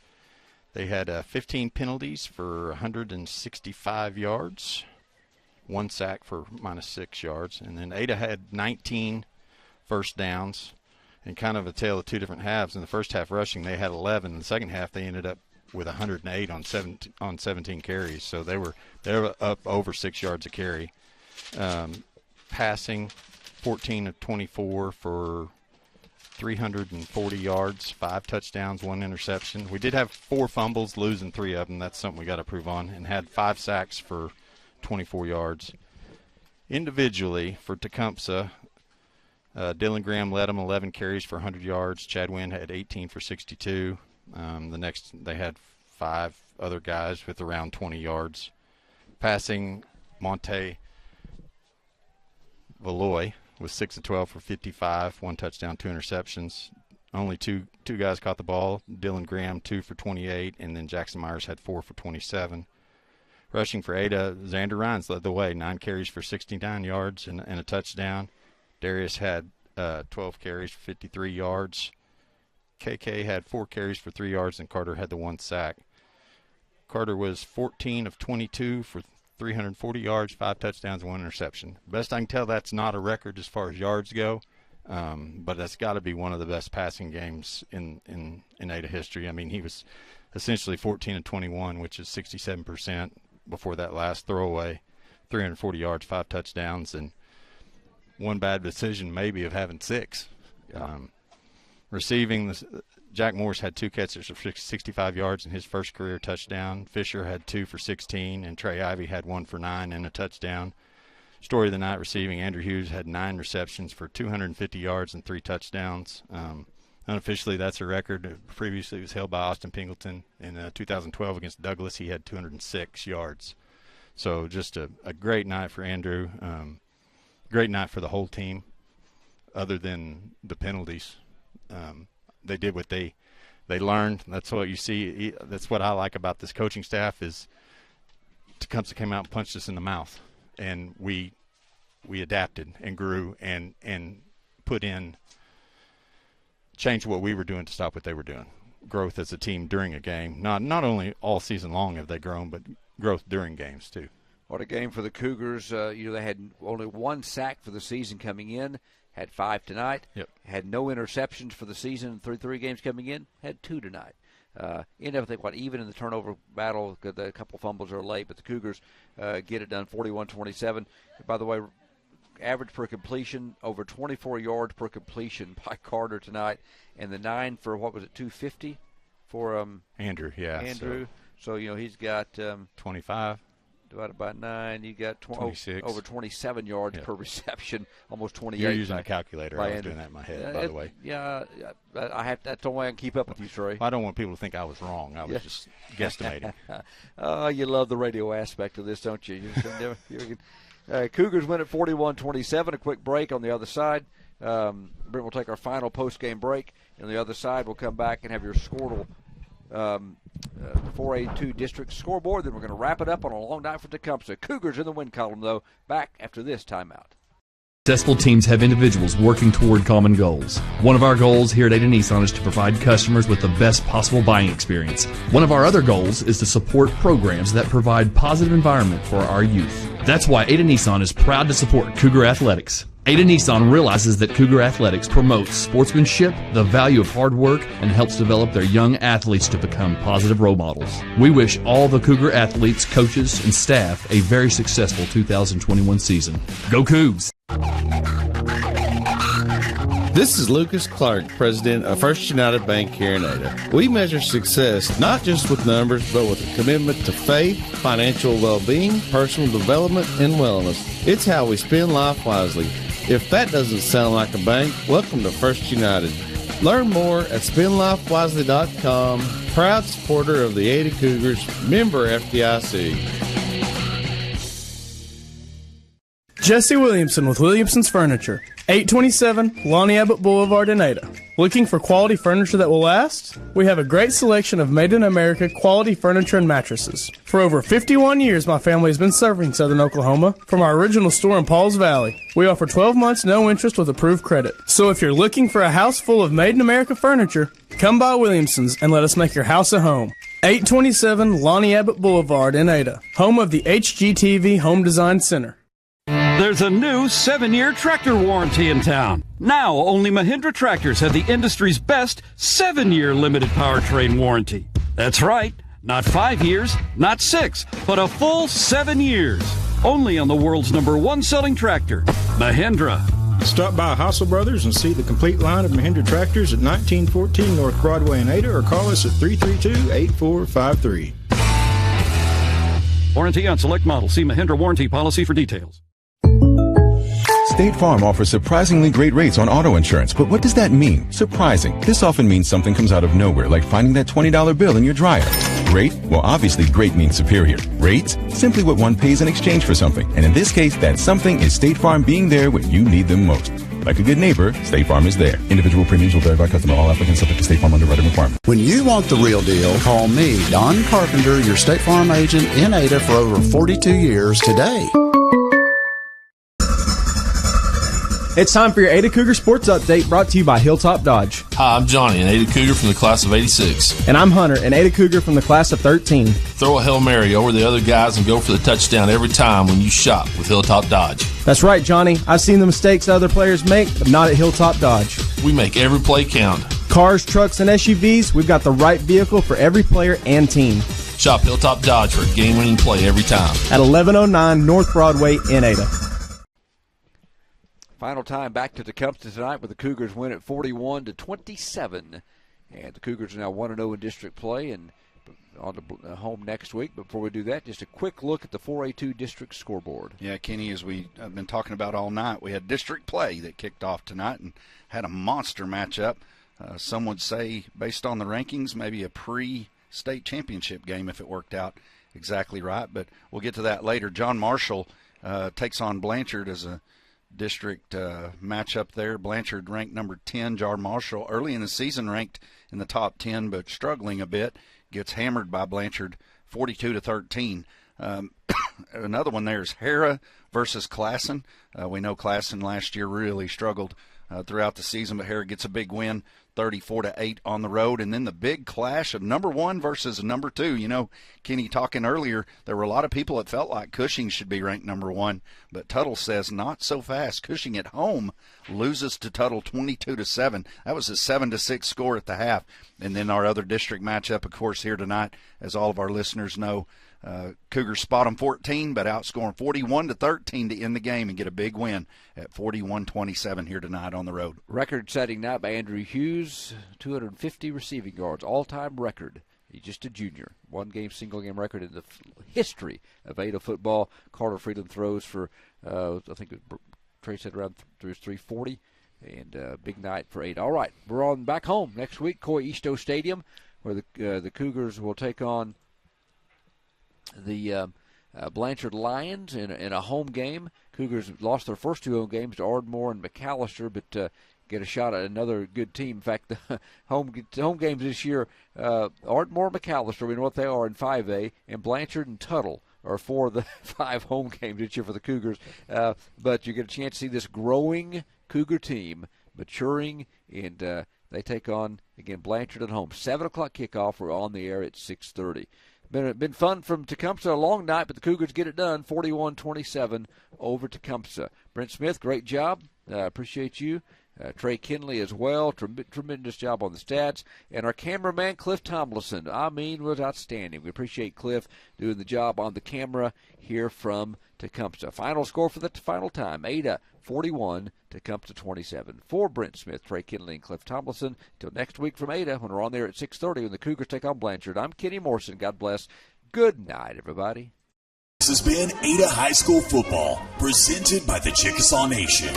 They had 15 penalties for 165 yards, 1 sack for -6 yards, and then Ada had 19 first downs, and kind of a tale of two different halves. In the first half rushing, they had 11. In the second half, they ended up with 108 on 17 carries, so they were up over 6 yards a carry. Passing, 14 of 24 for 340 yards, 5 touchdowns, 1 interception. We did have 4 fumbles, losing 3 of them. That's something we got to improve on. And had 5 sacks for 24 yards. Individually, for Tecumseh, Dylan Graham led them 11 carries for 100 yards. Chad Wynn had 18 for 62. They had 5 other guys with around 20 yards. Passing, Monte Valois was 6 of 12 for 55, 1 touchdown, 2 interceptions. Only two guys caught the ball. Dylan Graham, 2 for 28, and then Jackson Myers had 4 for 27. Rushing for Ada, Xander Rhines led the way, 9 carries for 69 yards and a touchdown. Darius had 12 carries for 53 yards. KK had 4 carries for 3 yards, and Carter had the 1 sack. Carter was 14 of 22 for 340 yards, 5 touchdowns, 1 interception. Best I can tell, that's not a record as far as yards go, but that's got to be one of the best passing games in Ada history. I mean, he was essentially 14 of 21, which is 67% before that last throwaway, 340 yards, 5 touchdowns, and 1 bad decision maybe of having 6. Receiving, Jack Morris had 2 catches for 65 yards in his first career touchdown. Fisher had 2 for 16, and Trey Ivy had 1 for 9 and a touchdown. Story of the night receiving, Andrew Hughes had 9 receptions for 250 yards and 3 touchdowns. Unofficially, that's a record. Previously, it was held by Austin Pingleton in 2012 against Douglas. He had 206 yards. So just a great night for Andrew. Great night for the whole team, other than the penalties. They did what they learned. That's what you see. That's what I like about this coaching staff is Tecumseh came out and punched us in the mouth, and we adapted and grew and put in, changed what we were doing to stop what they were doing. Growth as a team during a game. Not only all season long have they grown, but growth during games too. What a game for the Cougars. They had only 1 sack for the season coming in. Had 5 tonight. Yep. Had no interceptions for the season through 3 games coming in. Had 2 tonight. Ended up, even in the turnover battle, a couple fumbles are late, but the Cougars get it done 41-27. By the way, average per completion, over 24 yards per completion by Carter tonight. And the 9 for, 250 for Andrew, yeah. Andrew. So he's got 25. Divided by 9, you got 26. Over 27 yards per reception, almost 28. You're using a calculator. I was doing that in my head, by the way. Yeah, that's the way I can keep up with you, Trey. I don't want people to think I was wrong. I was just guesstimating. You love the radio aspect of this, don't you? Cougars win at 41-27. A quick break on the other side. Brent will take our final post-game break. On the other side, we'll come back and have your Squirtle 4A2 district scoreboard. Then we're going to wrap it up on a long night for Tecumseh. Cougars in the win column, though, back after this timeout. Successful teams have individuals working toward common goals. One of our goals here at Ada Nissan is to provide customers with the best possible buying experience. One of our other goals is to support programs that provide positive environment for our youth. That's why Ada Nissan is proud to support Cougar Athletics. Ada Nissan realizes that Cougar Athletics promotes sportsmanship, the value of hard work, and helps develop their young athletes to become positive role models. We wish all the Cougar athletes, coaches, and staff a very successful 2021 season. Go Cougs! This is Lucas Clark, president of First United Bank here in Ada. We measure success not just with numbers, but with a commitment to faith, financial well-being, personal development, and wellness. It's how we spend life wisely. If that doesn't sound like a bank, welcome to First United. Learn more at spendlifewisely.com. Proud supporter of the Ada Cougars, member FDIC. Jesse Williamson with Williamson's Furniture, 827 Lonnie Abbott Boulevard in Ada. Looking for quality furniture that will last? We have a great selection of made-in-America quality furniture and mattresses. For over 51 years, my family has been serving Southern Oklahoma from our original store in Pauls Valley. We offer 12 months no interest with approved credit. So if you're looking for a house full of made-in-America furniture, come by Williamson's and let us make your house a home. 827 Lonnie Abbott Boulevard in Ada, home of the HGTV Home Design Center. There's a new 7-year tractor warranty in town. Now, only Mahindra tractors have the industry's best 7-year limited powertrain warranty. That's right, not 5 years, not 6, but a full 7 years. Only on the world's #1 selling tractor, Mahindra. Stop by Hassel Brothers and see the complete line of Mahindra tractors at 1914 North Broadway in Ada, or call us at 332-8453. Warranty on select models. See Mahindra warranty policy for details. State Farm offers surprisingly great rates on auto insurance, but what does that mean? Surprising. This often means something comes out of nowhere, like finding that $20 bill in your dryer. Great? Well, obviously great means superior. Rates? Simply what one pays in exchange for something. And in this case, that something is State Farm being there when you need them most. Like a good neighbor, State Farm is there. Individual premiums will vary by customer. All applicants subject to State Farm underwriting requirements. When you want the real deal, call me, Don Carpenter, your State Farm agent in Ada for over 42 years today. It's time for your Ada Cougar Sports Update, brought to you by Hilltop Dodge. Hi, I'm Johnny, an Ada Cougar from the class of 86. And I'm Hunter, an Ada Cougar from the class of 13. Throw a Hail Mary over the other guys and go for the touchdown every time when you shop with Hilltop Dodge. That's right, Johnny. I've seen the mistakes other players make, but not at Hilltop Dodge. We make every play count. Cars, trucks, and SUVs, we've got the right vehicle for every player and team. Shop Hilltop Dodge for a game-winning play every time. At 1109 North Broadway in Ada. Final time back to Tecumseh tonight with the Cougars win at 41-27. And the Cougars are now 1-0 in district play and on to home next week. But before we do that, just a quick look at the 4A2 district scoreboard. Yeah, Kenny, as we have been talking about all night, we had district play that kicked off tonight and had a monster matchup. Some would say, based on the rankings, maybe a pre-state championship game if it worked out exactly right. But we'll get to that later. John Marshall takes on Blanchard as a district matchup there. Blanchard ranked number 10. John Marshall early in the season ranked in the top 10, but struggling a bit. Gets hammered by Blanchard 42-13. Another one there is Hera versus Classen. We know Classen last year really struggled throughout the season, but Hera gets a big win, 34-8 on the road. And then the big clash of number 1 versus number 2. You know, Kenny, talking earlier, there were a lot of people that felt like Cushing should be ranked number 1, but Tuttle says not so fast. Cushing at home loses to Tuttle 22-7. That was a 7-6 score at the half. And then our other district matchup, of course, here tonight, as all of our listeners know, Cougars spot them 14, but outscoring 41-13 to end the game and get a big win at 41-27 here tonight on the road. Record-setting night by Andrew Hughes, 250 receiving yards, all-time record. He's just a junior. One-game, single-game record in the history of Ada football. Carter Freeland throws for, I think Trey said around 340, and big night for Ada. All right, we're on back home next week, Coy Easto Stadium, where the Cougars will take on the Blanchard Lions in a home game. Cougars lost their first 2 home games to Ardmore and McAllister, but get a shot at another good team. In fact, the home games this year, Ardmore and McAllister, we know what they are in 5A, and Blanchard and Tuttle are 4 of the 5 home games this year for the Cougars. But you get a chance to see this growing Cougar team maturing, and they take on, again, Blanchard at home. 7 o'clock kickoff. We're on the air at 6:30. Been fun from Tecumseh, a long night, but the Cougars get it done, 41-27 over Tecumseh. Brent Smith, great job. Appreciate you. Trey Kinley as well, tremendous job on the stats. And our cameraman, Cliff Tomlinson, was outstanding. We appreciate Cliff doing the job on the camera here from Tecumseh. Final score for the final time, Ada 41, Tecumseh 27. For Brent Smith, Trey Kinley, and Cliff Tomlinson, until next week from Ada, when we're on there at 6:30 when the Cougars take on Blanchard. I'm Kenny Morrison. God bless. Good night, everybody. This has been Ada High School Football, presented by the Chickasaw Nation.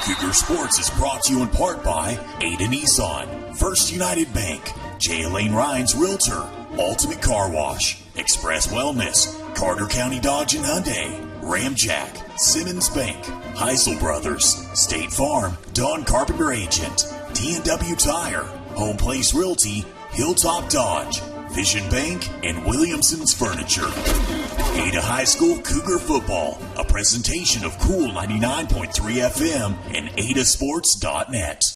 Cougar Sports is brought to you in part by Ada Nissan, First United Bank, J. Elaine Ryan's Realtor, Ultimate Car Wash, Express Wellness, Carter County Dodge and Hyundai, Ramjack, Simmons Bank, Heisel Brothers, State Farm, Don Carpenter Agent, T&W Tire, Home Place Realty, Hilltop Dodge, Vision Bank, and Williamson's Furniture. Ada High School Cougar Football, a presentation of Cool 99.3 FM and adasports.net.